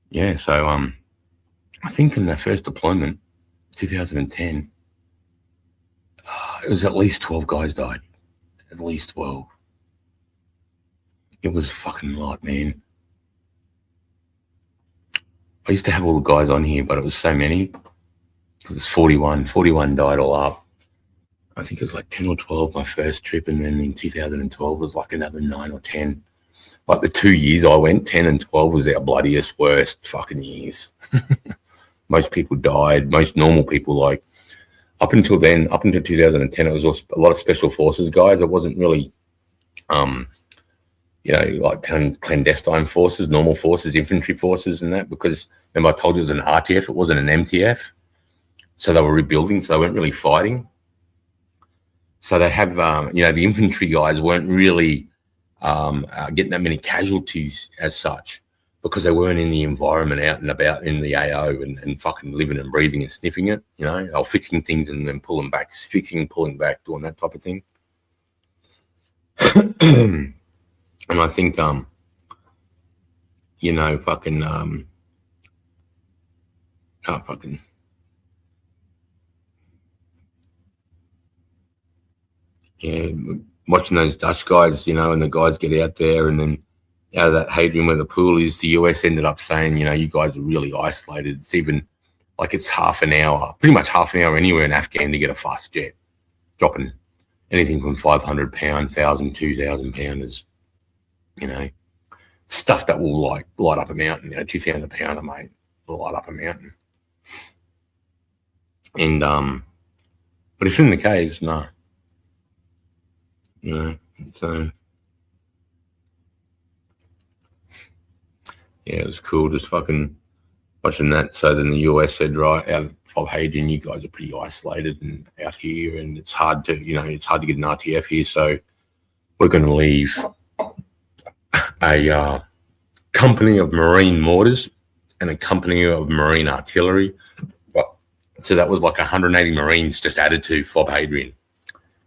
Yeah, so I think in the first deployment, 2010, it was at least 12 guys died. At least 12. It was a fucking lot, man. I used to have all the guys on here, but it was so many. Because it's 41. 41 died all up. I think it was like 10 or 12 my first trip, and then in 2012 was like another 9 or 10. Like the 2 years I went, 10 and 12 was our bloodiest, worst fucking years. Most people died. Most normal people, like, up until 2010, it was a lot of special forces guys. It wasn't really, like clandestine forces, normal forces, infantry forces and that, because remember I told you it was an RTF, it wasn't an MTF. So they were rebuilding, so they weren't really fighting. So they have, the infantry guys weren't really getting that many casualties as such, because they weren't in the environment out and about in the AO and fucking living and breathing and sniffing it, they were fixing things and then pulling back, pulling back, doing that type of thing. And I think, watching those Dutch guys, and the guys get out there, and then out of that Hadrian where the pool is, the US ended up saying, you guys are really isolated. It's even like it's pretty much half an hour anywhere in Afghan to get a fast jet, dropping anything from 500 pound, 1,000, 2,000 pounders, stuff that will like light up a mountain, 2,000 pounder, mate, will light up a mountain. And, but if in the caves, no. So yeah, it was cool just fucking watching that. So then the US said, right, out of Hadrian, you guys are pretty isolated and out here, and it's hard to, it's hard to get an RTF here. So we're going to leave a company of marine mortars and a company of marine artillery. So that was like 180 Marines just added to FOB Hadrian.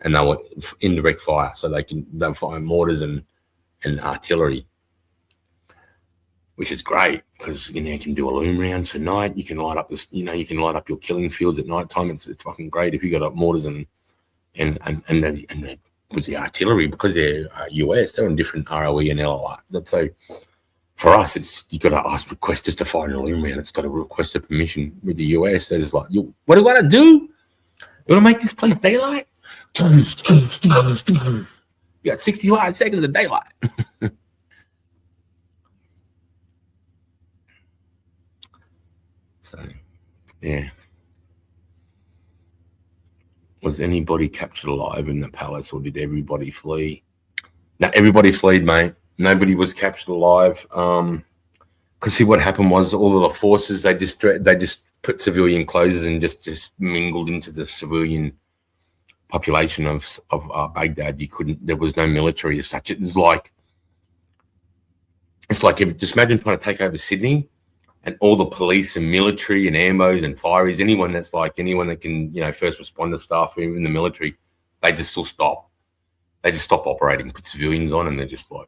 and they were indirect fire, so they're firing mortars and artillery, which is great because you can do illume rounds for night. You can light up this, you can light up your killing fields at night time. It's fucking great if you got up mortars and with the artillery, because they're US, they're on different ROE and LOR. So for us, you got to ask request just to fire an illume round. It's got to request a permission. With the US, they're just like, what do you want to do? You want to make this place daylight? You got 65 seconds of daylight. So, yeah. Was anybody captured alive in the palace, or did everybody flee? No, everybody fled, mate. Nobody was captured alive. Because see, what happened was all of the forces, they just put civilian clothes and just mingled into the civilian population of Baghdad. There was no military as such. It's like just imagine trying to take over Sydney, and all the police and military and ambos and fireys, anyone that can, first responder staff, even the military, they just still stop. They just stop operating, put civilians on, and they're just like.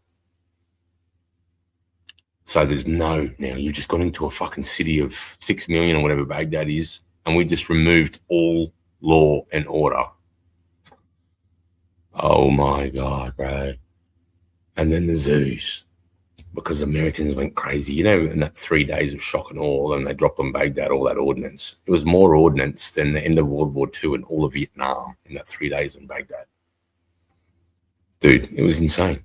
So now you've just gone into a fucking city of 6 million or whatever Baghdad is, and we just removed all law and order. Oh my God, bro. And then the zoos. Because Americans went crazy, in that 3 days of shock and awe, and they dropped on Baghdad all that ordnance. It was more ordnance than the end of World War II and all of Vietnam in that 3 days in Baghdad. Dude, it was insane.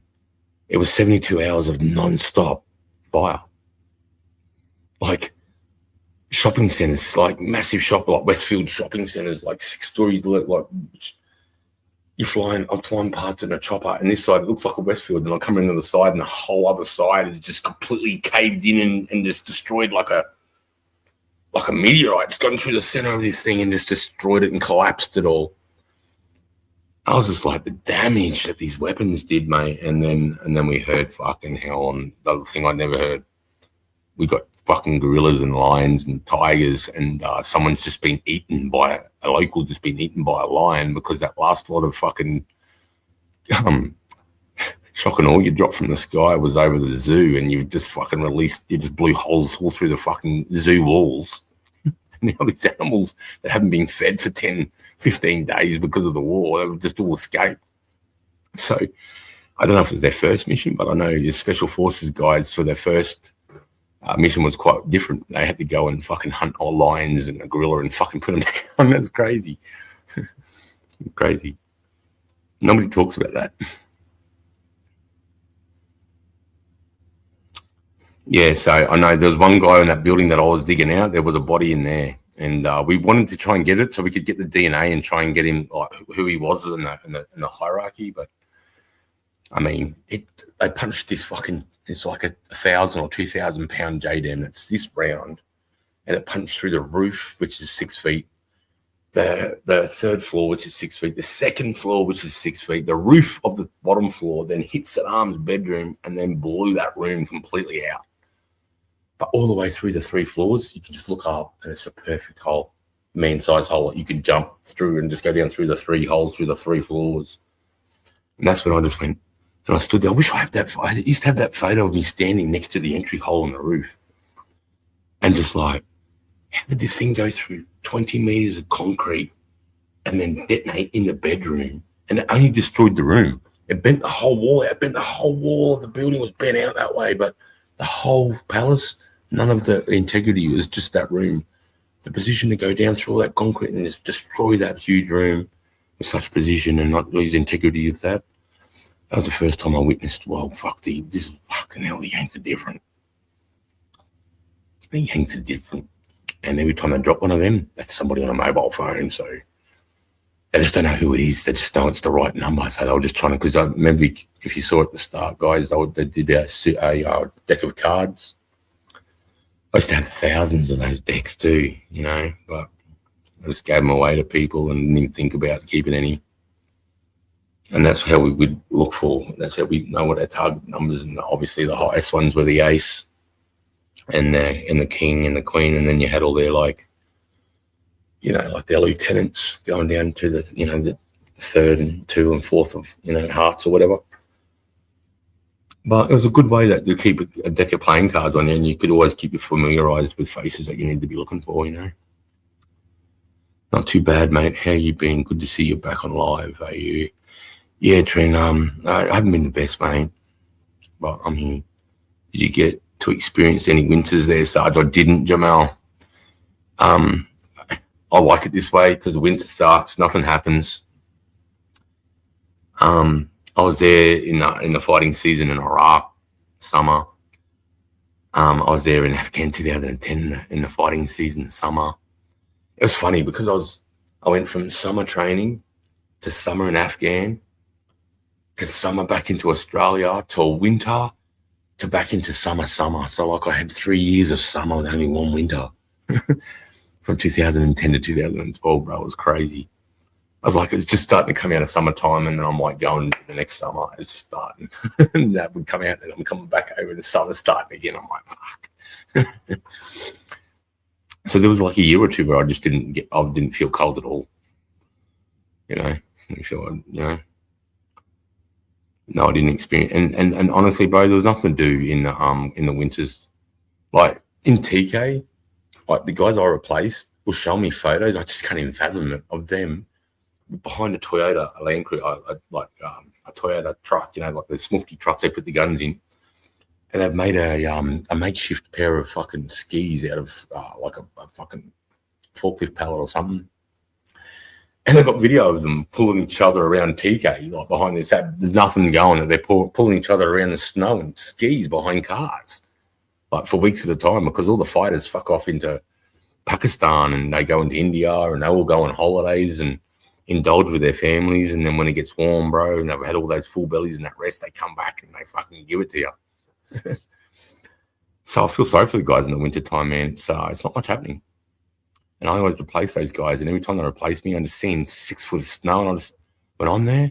It was 72 hours of non-stop fire. Like shopping centers, like massive like Westfield shopping centers, like 6 stories, like I'm flying past in a chopper, and this side it looks like a Westfield, and I come into the side, and the whole other side is just completely caved in and just destroyed like a meteorite. It's gone through the center of this thing and just destroyed it and collapsed it all. I was just like, the damage that these weapons did, mate. And then we heard fucking hell on the other thing I'd never heard. We got fucking gorillas and lions and tigers, and someone's just been eaten by a local, just been eaten by a lion, because that last lot of fucking shock and awe you dropped from the sky was over the zoo, and you just blew holes all through the fucking zoo walls. And now these animals that haven't been fed for 10, 15 days because of the war, they've just all escaped. So I don't know if it's their first mission, but I know the Special Forces guys, for their first mission was quite different. They had to go and fucking hunt all lions and a gorilla and fucking put them down. That's crazy. Crazy. Nobody talks about that. Yeah, so I know there was one guy in that building that I was digging out. There was a body in there, and we wanted to try and get it so we could get the DNA and try and get him, like, who he was in the hierarchy. But I mean, they punched this fucking, it's like a 1,000 or 2,000 pound JDAM that's this round, and it punched through the roof, which is 6 feet, the third floor, which is 6 feet, the second floor, which is 6 feet, the roof of the bottom floor, then hit Saddam's bedroom and then blew that room completely out. But all the way through the 3 floors, you can just look up, and it's a perfect hole, man-sized hole. You could jump through and just go down through the 3 holes through the 3 floors. And that's when I just went, and I stood there. I wish I had that. I used to have that photo of me standing next to the entry hole in the roof, and just like, how did this thing go through 20 meters of concrete and then detonate in the bedroom? And it only destroyed the room. It bent the whole wall out. It bent the whole wall of the building was bent out that way, but the whole palace, none of the integrity. It was just that room. The position to go down through all that concrete and just destroy that huge room with such precision and not lose integrity of that. That was the first time I witnessed, well, this is fucking hell, the Yanks are different. The Yanks are different. And every time they drop one of them, that's somebody on a mobile phone. So they just don't know who it is. They just know it's the right number. So they were just trying to, because I remember if you saw at the start, guys, they did a deck of cards. I used to have thousands of those decks too, but I just gave them away to people and didn't think about keeping any. And that's how we would look for. That's how we know what our target numbers, and obviously the highest ones were the ace and the king and the queen, and then you had all their like their lieutenants going down to the third and 2 and 4th of, hearts or whatever. But it was a good way to keep a deck of playing cards on you, and you could always keep you familiarised with faces that you need to be looking for, Not too bad, mate. How you been? Good to see you back on live. Are you? Yeah, Trent, I haven't been the best, mate, but I'm here. Did you get to experience any winters there, Sarge? I didn't, Jamal. I like it this way because winter starts, nothing happens. I was there in the fighting season in Iraq, summer. I was there in Afghan 2010 in the fighting season, summer. It was funny because I went from summer training to summer in Afghan to summer back into Australia to winter to back into summer. So like I had 3 years of summer with only one winter from 2010 to 2012, bro. It was crazy. I was like, it's just starting to come out of summertime, and then I'm like going to the next summer. It's starting. And that would come out, and I'm coming back over, and the summer's starting again. I'm like, fuck. So there was like a year or two where I just didn't feel cold at all. Didn't feel, No, I didn't experience. And honestly, bro, there was nothing to do in the winters. Like in TK, like the guys I replaced will show me photos. I just can't even fathom it of them behind a Toyota Land Cruiser, like a Toyota truck, like the smoofy trucks they put the guns in, and they've made a makeshift pair of fucking skis out of like a fucking forklift pallet or something, and they've got video of them pulling each other around TK, like behind this. There's nothing going, that they're pulling each other around the snow and skis behind cars, like for weeks at a time, because all the fighters fuck off into Pakistan and they go into India and they all go on holidays and indulge with their families, and then when it gets warm, bro, and they've had all those full bellies and that rest, they come back and they fucking give it to you. So I feel sorry for the guys in the winter time, man. It's not much happening, and I always replace those guys, and every time they replace me, I'm just seeing 6 foot of snow, and when I'm there,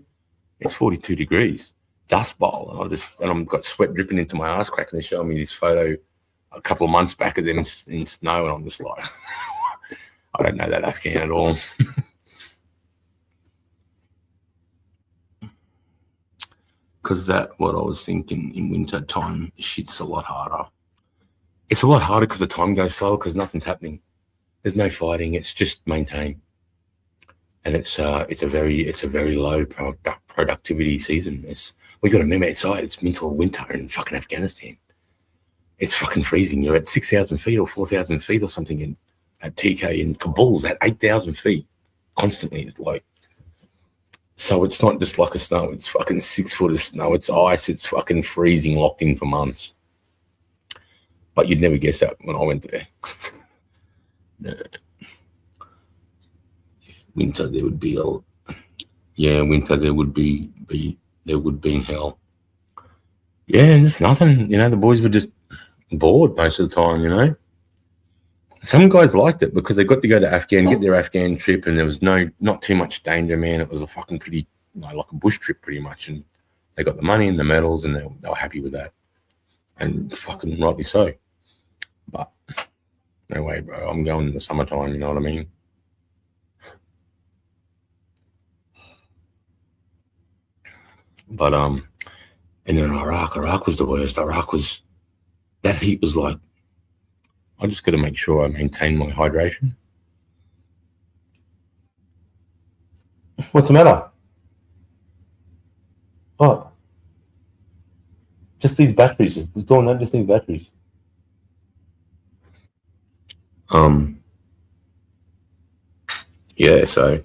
it's 42 degrees, dust bowl, and I've got sweat dripping into my ass crack, and they're showing me this photo a couple of months back of them in snow, and I'm just like, I don't know that Afghan at all. Because that's what I was thinking. In winter time, shit's a lot harder. It's a lot harder because the time goes slower because nothing's happening. There's no fighting. It's just maintain, and it's a very low productivity season. We got to remember it's mental winter in fucking Afghanistan. It's fucking freezing. You're at 6,000 feet or 4,000 feet or something at TK, in Kabul's at 8,000 feet constantly. It's like. So it's not just like a snow, it's fucking 6 foot of snow, it's ice, it's fucking freezing, locked in for months. But you'd never guess that when I went there. Winter, there would be winter, there would be in hell. Yeah, and just nothing, the boys were just bored most of the time, Some guys liked it because they got to go to Afghan, get their Afghan trip, and there was not too much danger, man. It was a fucking pretty, like a bush trip pretty much, and they got the money and the medals, and they were happy with that, and fucking rightly so. But no way, bro. I'm going in the summertime, you know what I mean? But and then Iraq was the worst. That heat was like, I just got to make sure I maintain my hydration. What's the matter? What? Just these batteries. It's doing that, just these batteries. Yeah, so.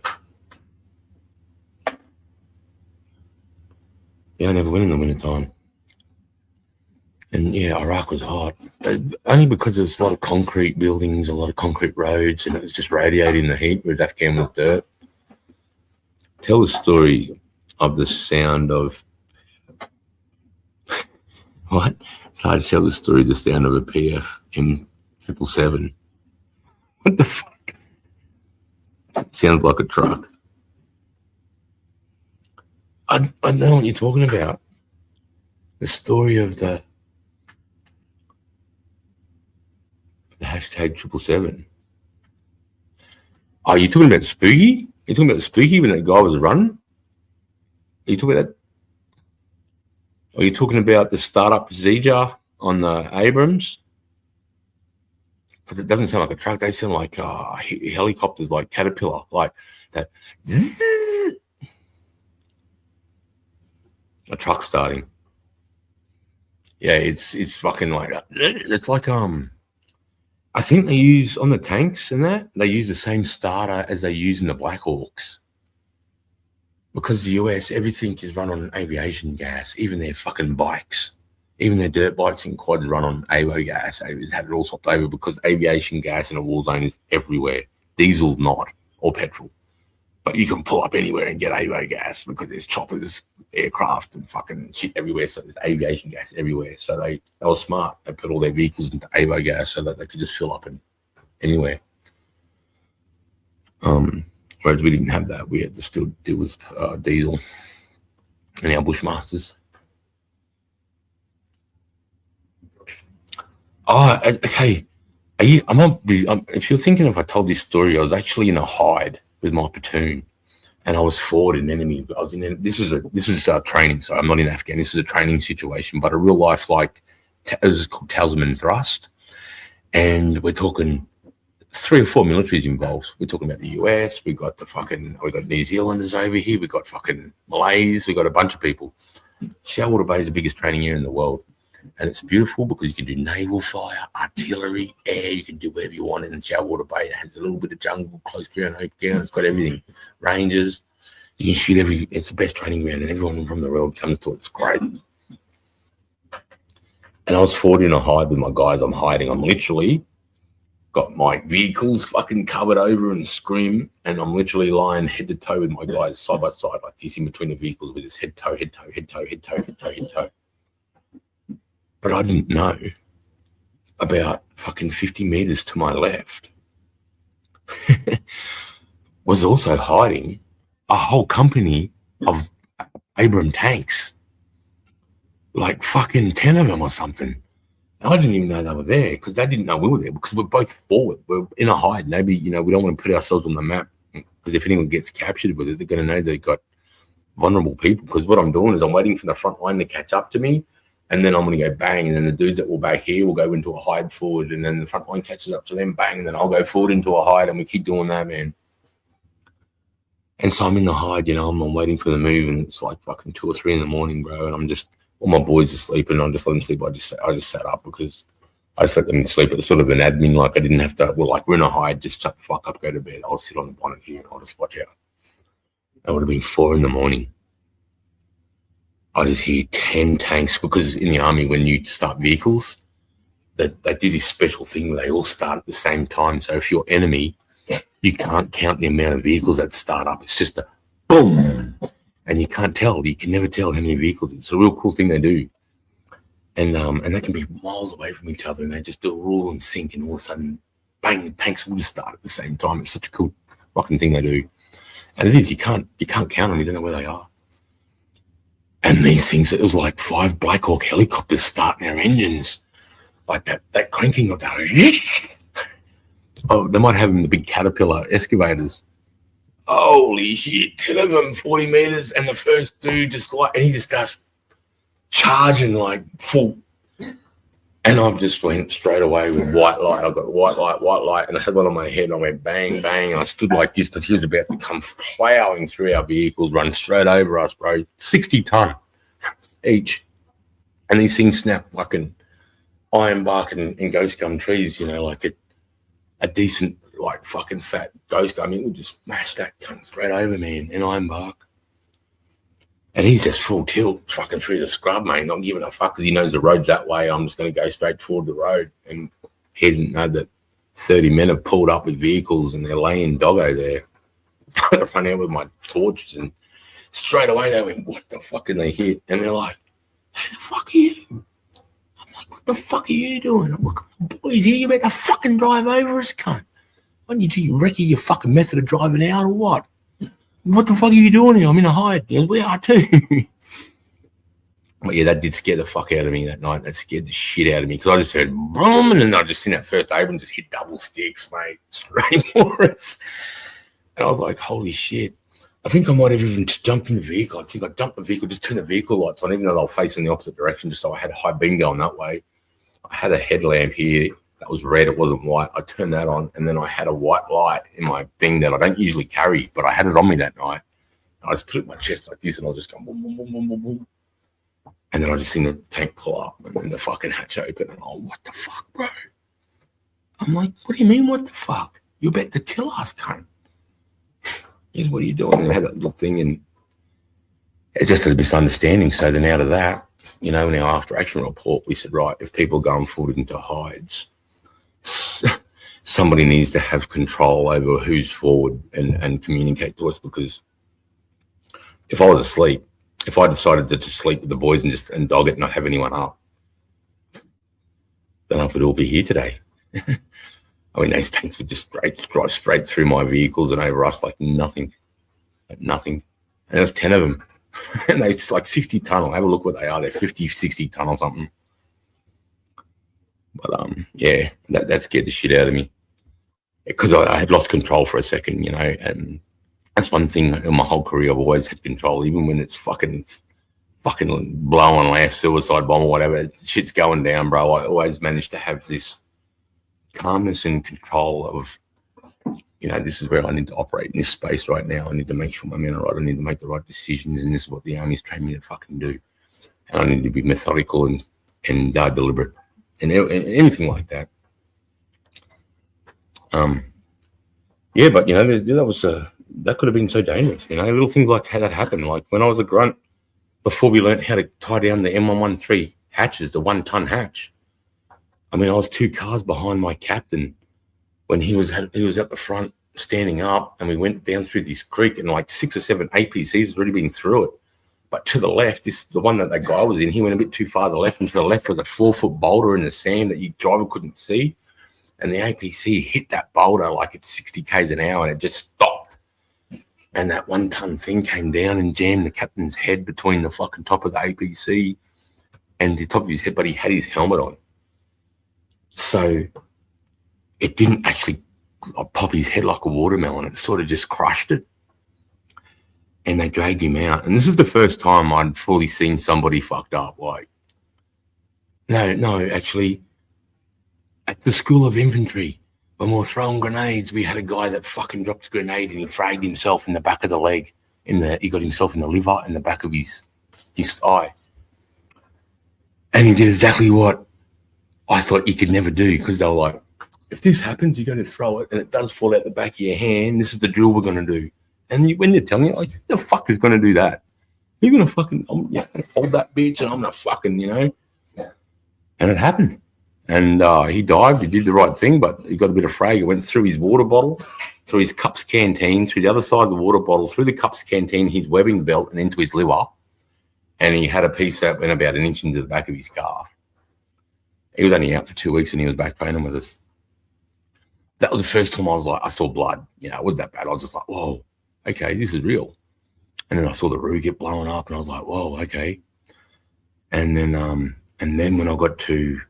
Yeah, I never went in the wintertime. And yeah, Iraq was hot, only because there's a lot of concrete buildings, a lot of concrete roads, and it was just radiating the heat, where Afghan was dirt. Tell the story of the sound of what? So I tell the story of the sound of a PF M777. What the fuck? Sounds like a truck. I don't know what you're talking about. The story of the hashtag 777. Oh, you're talking about Spooky? You're talking about Spooky when that guy was running? you talking about that? Are you talking about the startup Zija on the Abrams? Because it doesn't sound like a truck. They sound like helicopters, like Caterpillar, like that. A truck starting. Yeah, it's fucking like it's like I think they use on the tanks and that they use the same starter as they use in the Black Hawks. Because the US, everything is run on aviation gas, even their fucking bikes, even their dirt bikes and quads run on AWO gas. They've had it all swapped over because aviation gas in a war zone is everywhere. Diesel not, or petrol. But you can pull up anywhere and get AWO gas because there's choppers, aircraft, and fucking shit everywhere. So there's aviation gas everywhere. So they were smart. They put all their vehicles into AWO gas so that they could just fill up anywhere. Whereas we didn't have that. We had to still deal with diesel and our Bushmasters. Oh, okay. If you're thinking if I told this story, I was actually in a hide with my platoon, and I was forward in enemy. This is training, so I'm not in Afghan. This is a training situation, but a real life it was called Talisman Thrust, and we're talking 3 or 4 militaries involved. We're talking about the US. We got New Zealanders over here. We got fucking Malays. We got a bunch of people. Shoalwater Bay is the biggest training area in the world. And it's beautiful because you can do naval fire, artillery, air. You can do whatever you want in Shoalwater Bay. It has a little bit of jungle, close ground, open ground. It's got everything. Rangers. You can shoot it's the best training ground, and everyone from the world comes to it. It's great. And I was forward in a hide with my guys. I'm hiding. I'm literally got my vehicles fucking covered over and scream, and I'm literally lying head to toe with my guys side by side like this in between the vehicles with this head toe. But I didn't know about fucking 50 meters to my left was also hiding a whole company of Abram tanks, like fucking 10 of them or something. I didn't even know they were there because they didn't know we were there because we're both forward. We're in a hide. Maybe, we don't want to put ourselves on the map because if anyone gets captured with it, they're going to know they've got vulnerable people. Because what I'm doing is I'm waiting for the front line to catch up to me, and then I'm going to go bang, and then the dudes that were back here will go into a hide forward, and then the front line catches up to them, bang, and then I'll go forward into a hide, and we keep doing that, man. And so I'm in the hide, I'm waiting for the move, and it's like fucking 2 or 3 in the morning, bro, and I'm just, all my boys are sleeping, and I just let them sleep. I just sat up because I just let them sleep. It's sort of an admin, like I didn't have to, we're in a hide, just shut the fuck up, go to bed. I'll sit on the bonnet here and I'll just watch out. It would have been 4 in the morning. I just hear 10 tanks because in the army, when you start vehicles, they do this special thing where they all start at the same time. So if you're enemy, you can't count the amount of vehicles that start up. It's just a boom. And you can't tell. You can never tell how many vehicles. It's a real cool thing they do. And they can be miles away from each other, and they just do a roll and sync, and all of a sudden, bang, the tanks will just start at the same time. It's such a cool fucking thing they do. And it is, you can't count them. You don't know where they are. And these things, it was like 5 Black Hawk helicopters starting their engines. Like that cranking of that. Oh, they might have them in the big Caterpillar excavators. Holy shit, 10 of them, 40 meters, and the first dude and he just starts charging like full. And I just went straight away with white light. I got white light, and I had one on my head. I went bang, bang, and I stood like this because he was about to come plowing through our vehicles, run straight over us, bro. 60 ton each. And these things snap fucking ironbark and ghost gum trees, like a decent, like fucking fat ghost gum. We'll just smash that cunt straight over, man, in ironbark. And he's just full tilt, fucking through the scrub, mate, not giving a fuck because he knows the road's that way. I'm just going to go straight toward the road. And he doesn't know that 30 men have pulled up with vehicles and they're laying doggo there. I run out with my torches, and straight away they went, what the fuck? And they hit. And they're like, who the fuck are you? I'm like, what the fuck are you doing? I'm like, boys here, you better fucking drive over us, cunt. What do you recce your fucking method of driving out or what? What the fuck are you doing here? I'm in a hide. Yeah, we are too. But yeah, that did scare the fuck out of me that night. That scared the shit out of me because I just heard boom, and then I just seen that first Abram just hit double sticks, mate. Straight Morris. And I was like, holy shit. I think I might have even jumped in the vehicle. I think I jumped the vehicle, just turned the vehicle lights on, even though they were facing the opposite direction, just so I had a high beam going that way. I had a headlamp here that was red. It wasn't white. I turned that on, and then I had a white light in my thing that I don't usually carry, but I had it on me that night. I just put it in my chest like this, and I was just going boom, boom, boom, boom, boom, boom. And then I just seen the tank pull up, and then the fucking hatch open, and oh, what the fuck, bro? I'm like, what do you mean, what the fuck? You're about to kill us, cunt. Here's what are you doing? And I had that little thing, and it's just a misunderstanding. So then out of that, you know, in our after action report, we said, right, if people are going forward into hides, somebody needs to have control over who's forward and communicate to us, because if I was asleep, if I decided to just sleep with the boys and dog it and not have anyone up, then I would all be here today. I mean, those tanks would just drive straight through my vehicles and over us like nothing. And there was 10 of them. And they're like 60 ton. I'll have a look what they are. They're 50, 60 ton or something. But yeah, that scared the shit out of me. Because I had lost control for a second, you know, and that's one thing in my whole career. I've always had control, even when it's fucking blowing left, suicide bomb or whatever, shit's going down, bro. I always managed to have this calmness and control of, you know, this is where I need to operate in this space right now. I need to make sure my men are right. I need to make the right decisions, and this is what the Army's trained me to fucking do. And I need to be methodical and deliberate and anything like that. Yeah, but you know, that could have been so dangerous. You know, little things like how that happened. Like when I was a grunt, before we learned how to tie down the M113 hatches, the 1-ton hatch. I mean, I was 2 cars behind my captain when he was at the front standing up, and we went down through this creek, and like 6 or 7 APCs had already been through it. But to the left, the one that guy was in, he went a bit too far to the left, and to the left was a 4-foot boulder in the sand that your driver couldn't see. And the APC hit that boulder like at 60 k's an hour, and it just stopped. And that 1-ton thing came down and jammed the captain's head between the fucking top of the APC and the top of his head, but he had his helmet on. So it didn't actually pop his head like a watermelon. It sort of just crushed it. And they dragged him out. And this is the first time I'd fully seen somebody fucked up. Like, no, actually, at the School of Infantry, when we were throwing grenades, we had a guy that fucking dropped a grenade and he fragged himself in the back of the leg. He got himself in the liver and the back of his thigh. And he did exactly what I thought you could never do, because they were like, if this happens, you're going to throw it and it does fall out the back of your hand. This is the drill we're going to do. And when they're telling you, like, who the fuck is going to do that? You're going to fucking hold that bitch and I'm going to fucking, you know. And it happened. And he dived. He did the right thing, but he got a bit of frag. It went through his water bottle, through his cups canteen, through the other side of the water bottle, through the cups canteen, his webbing belt, and into his liver. And he had a piece that went about 1 inch into the back of his calf. He was only out for 2 weeks and he was back training with us. That was the first time I saw blood. You know, it wasn't that bad. I was just like, whoa, okay, this is real. And then I saw the roo get blown up and I was like, whoa, okay. And then when I got to,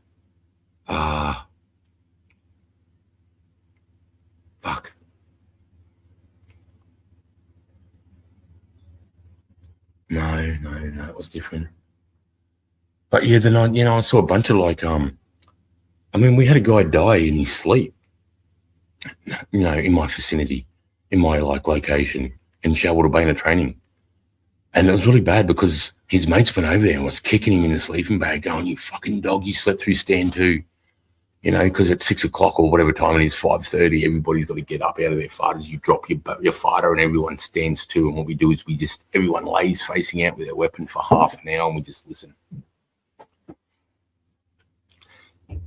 No, it was different. But yeah, then I saw a bunch of like, I mean, we had a guy die in his sleep, you know, in my vicinity, in my like location in Shawaltabana training. And it was really bad because his mates went over there and was kicking him in the sleeping bag going, you fucking dog, you slept through stand 2. You know, because at 6 o'clock or whatever time it is, 5:30, everybody's got to get up out of their farters. You drop your farter and everyone stands too. And what we do is everyone lays facing out with their weapon for half an hour and we just listen.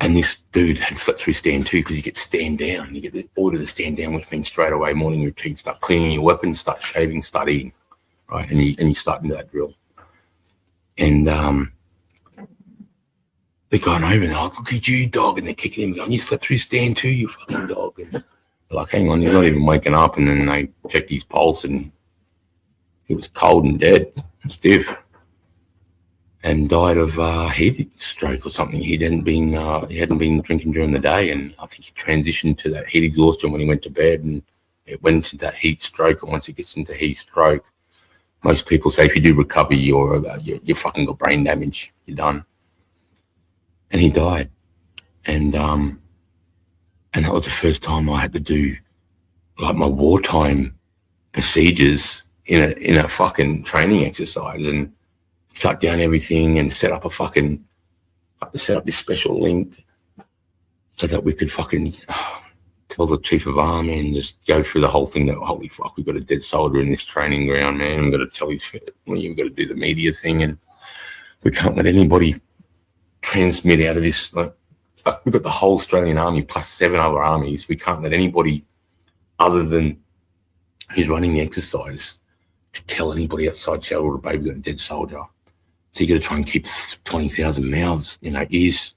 And this dude had slept through stand 2 because you get stand down. You get the order to stand down, which means straight away morning routine, start cleaning your weapon, start shaving, start eating, right? And you start into that drill. And they're going over and they're like, look at you, dog. And they're kicking him, going, you slept through stand 2, you fucking dog. And they're like, hang on, he's not even waking up. And then they checked his pulse and he was cold and dead, stiff, and died of heat stroke or something. He hadn't been drinking during the day. And I think he transitioned to that heat exhaustion when he went to bed. And it went into heat stroke, and once it gets into heat stroke, most people say if you do recover, you fucking got brain damage, you're done. And he died, and that was the first time I had to do like my wartime procedures in a fucking training exercise, and shut down everything and set up this special link so that we could fucking tell the chief of army and just go through the whole thing that, holy fuck, we've got a dead soldier in this training ground, man. We've got to tell his family, we've got to do the media thing, and we can't let anybody transmit out of this. Like, we've got the whole Australian army plus 7 other armies. We can't let anybody other than who's running the exercise to tell anybody outside Shelter Bay we've got a dead soldier. So you got to try and keep 20,000 mouths, ears.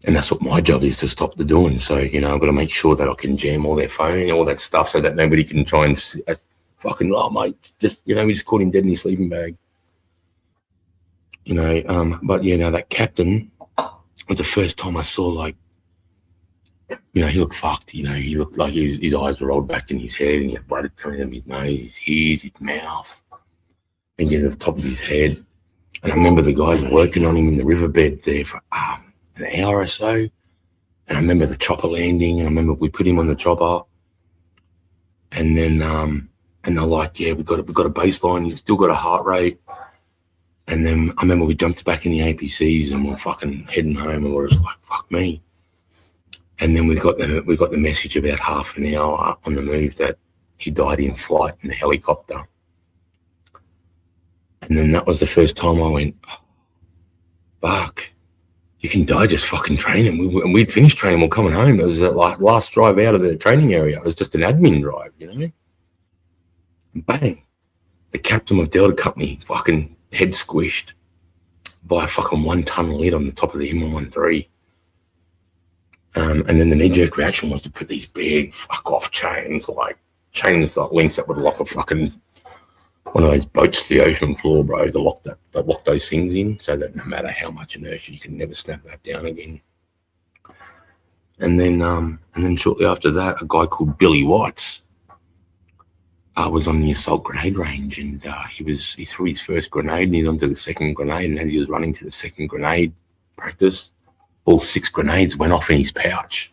And that's what my job is, to stop the doing. So, I've got to make sure that I can jam all their phone, all that stuff, so that nobody can try and fucking, oh, mate, just, we just caught him dead in his sleeping bag. But, that captain was the first time I saw, like, he looked fucked, he looked like his eyes were rolled back in his head, and he had blood coming out of his nose, his ears, his mouth, and the top of his head. And I remember the guys working on him in the riverbed there for an hour or so. And I remember the chopper landing, and I remember we put him on the chopper. And then, and they're like, yeah, we've got a baseline. He's still got a heart rate. And then I remember we jumped back in the APCs and we're fucking heading home, and we're just like, fuck me. And then we got the message about half an hour on the move that he died in flight in the helicopter. And then that was the first time I went, oh, fuck, you can die just fucking training. We'd finished training, we're coming home. It was like last drive out of the training area. It was just an admin drive, And bang, the captain of Delta Company, fucking head squished by a fucking 1-ton lid on the top of the M113. And then the knee-jerk reaction was to put these big fuck-off chains like links that would lock a fucking one of those boats to the ocean floor, bro, to lock those things in, so that no matter how much inertia, you can never snap that down again. And then shortly after that, a guy called Billy Watts was on the assault grenade range, and he threw his first grenade, and he's onto the second grenade, and as he was running to the second grenade practice, all 6 grenades went off in his pouch.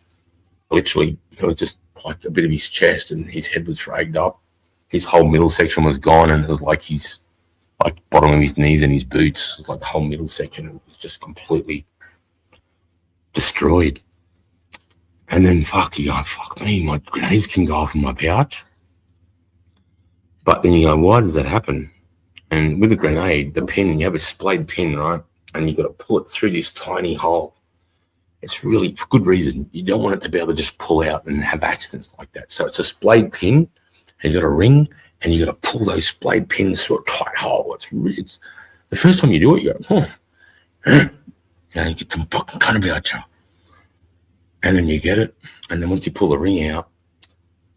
Literally, it was just like a bit of his chest, and his head was fragged up. His whole middle section was gone, and it was like his bottom of his knees and his boots. It was like the whole middle section was just completely destroyed. And then fuck me, my grenades can go off in my pouch. But then you go, why does that happen? And with a grenade, the pin, you have a splayed pin, right? And you've got to pull it through this tiny hole. It's really for good reason. You don't want it to be able to just pull out and have accidents like that. So it's a splayed pin. And you got a ring, and you got to pull those splayed pins through a tight hole. It's the first time you do it, you go, you get some fucking cunt about you. And then you get it, and then once you pull the ring out,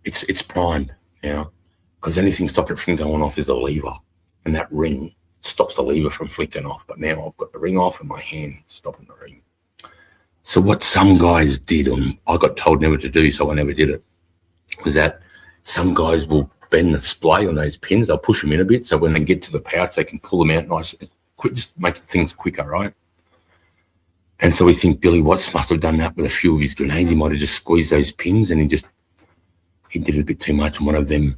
it's primed now, because anything stopping it from going off is a lever, and that ring stops the lever from flicking off. But now I've got the ring off, and my hand stopping the ring. So what some guys did, and I got told never to do, so I never did it, was that some guys will bend the splay on those pins. They'll push them in a bit, so when they get to the pouch, they can pull them out nice, quick, just making things quicker, right? And so we think Billy Watts must have done that with a few of his grenades. He might have just squeezed those pins, and he did it a bit too much, and one of them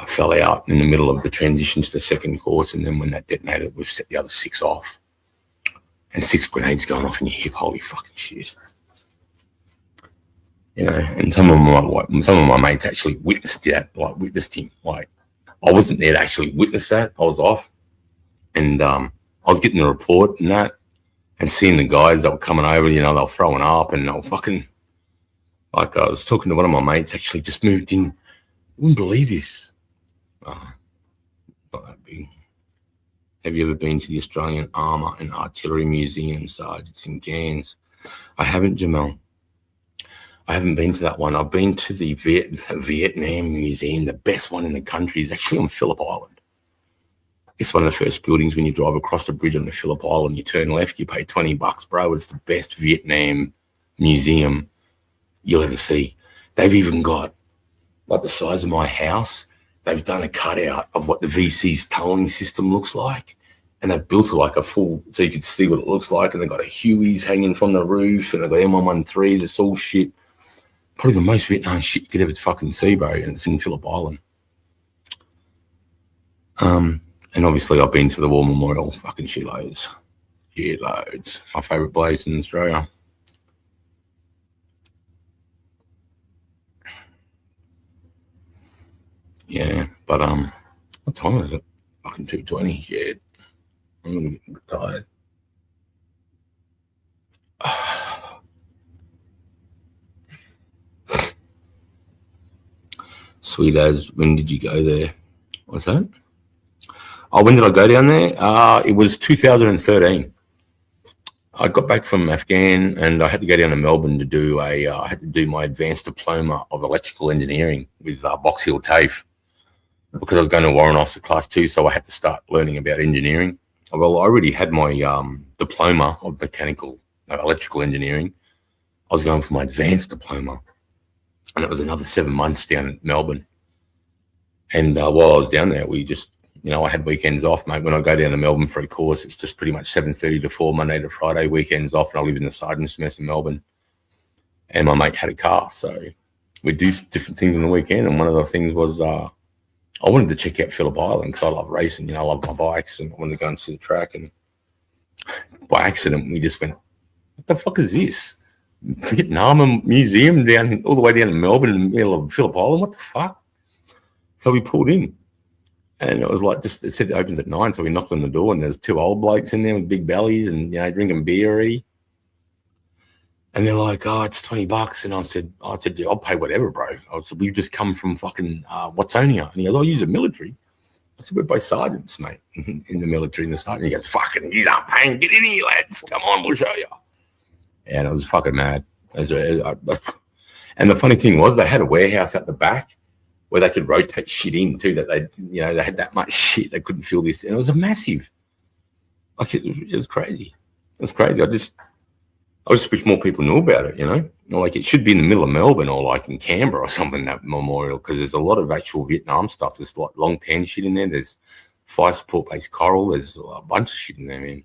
fell out in the middle of the transition to the second course, and then when that detonated, we set the other 6 off. And 6 grenades going off in your hip, holy fucking shit. And some of my mates actually witnessed him. Like, I wasn't there to actually witness that. I was off, and I was getting the report and that, and seeing the guys that were coming over. They were throwing up, and they were fucking. Like, I was talking to one of my mates, actually just moved in. I wouldn't believe this. Not that big. Have you ever been to the Australian Armour and Artillery Museum, Sarge? It's in Cairns. I haven't, Jamal. I haven't been to that one. I've been to the Vietnam Museum. The best one in the country is actually on Phillip Island. It's one of the first buildings when you drive across the bridge on the Phillip Island. You turn left, you pay $20, bro. It's the best Vietnam museum you'll ever see. They've even got like the size of my house. They've done a cutout of what the VC's tunneling system looks like, and they've built it like a full, so you could see what it looks like. And they've got a Huey's hanging from the roof, and they've got M113s. It's all shit. Probably the most Vietnam shit you could ever fucking see, bro. And it's in Phillip Island. And obviously I've been to the War Memorial fucking shitloads. Shitloads. My favourite place in Australia. Yeah, but what time is it? Fucking 2:20. Yeah, I'm gonna get tired. Sweet as, when did you go there? What's that? Oh, when did I go down there? It was 2013. I got back from Afghan and I had to go down to Melbourne to do I had to do my advanced diploma of electrical engineering with Box Hill TAFE, because I was going to Warrant Officer Class 2, so I had to start learning about engineering. Well, I already had my diploma of electrical engineering. I was going for my advanced diploma, and it was another 7 months down in Melbourne. And while I was down there, we just, I had weekends off, mate. When I go down to Melbourne for a course, it's just pretty much 7:30 to 4, Monday to Friday, weekends off, and I live in the Sergeant's Mess in Melbourne. And my mate had a car, so we'd do different things on the weekend. And one of the things was I wanted to check out Phillip Island because I love racing, I love my bikes, and I wanted to go and see the track. And by accident, we just went, what the fuck is this? Vietnam Museum down all the way down to Melbourne in the middle of Phillip Island? What the fuck? So we pulled in, and it was like, it said it opens at 9, so we knocked on the door, and there's 2 old blokes in there with big bellies and, drinking beer. And they're like, oh, it's $20. And I said, yeah, I'll pay whatever, bro. I said, we've just come from fucking Watsonia. And he goes, oh, you're a military. I said, we're both sergeants, mate, in the military, in the sergeant. He goes, fucking, you aren't paying. Get in here, lads. Come on, we'll show you. And I was fucking mad. And the funny thing was, they had a warehouse at the back where they could rotate shit in too, that they had that much shit. They couldn't fill this. And it was a massive, like, it was crazy. It was crazy. I just wish more people knew about it, Like, it should be in the middle of Melbourne or like in Canberra or something, that memorial, because there's a lot of actual Vietnam stuff. There's like long tan shit in there. There's fire support base coral. There's a bunch of shit in there, man.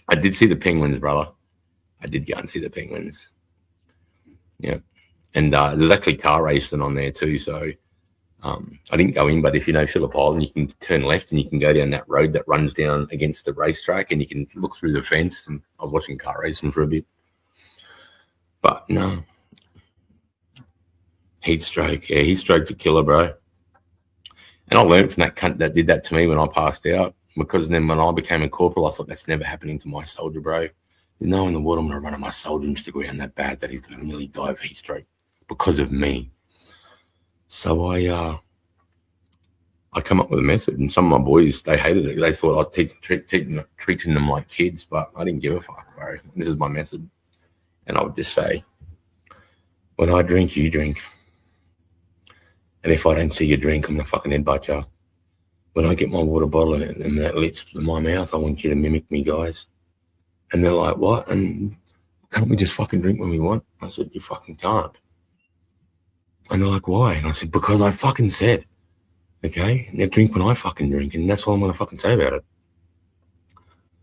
I did see the penguins, brother. I did go and see the penguins. Yeah. And there's actually car racing on there too. So I didn't go in, but if you know Phillip Island, you can turn left and you can go down that road that runs down against the racetrack, and you can look through the fence. And I was watching car racing for a bit. But no. Heat stroke. Yeah, heat stroke's a killer, bro. And I learned from that cunt that did that to me when I passed out, because then when I became a corporal, I thought, that's never happening to my soldier, bro. There's no in the world I'm going to run my soldier into the ground that bad that he's going to nearly die of heat stroke because of me. So I come up with a method, and some of my boys, they hated it. They thought I'd treating them like kids, but I didn't give a fuck, bro. This is my method. And I would just say, when I drink, you drink. And if I don't see you drink, I'm going to fucking headbutt you. When I get my water bottle and that lips in my mouth, I want you to mimic me, guys. And they're like, what? And can't we just fucking drink when we want? I said, you fucking can't. And they're like, why? And I said, because I fucking said, okay? Now drink when I fucking drink, and that's all I'm going to fucking say about it.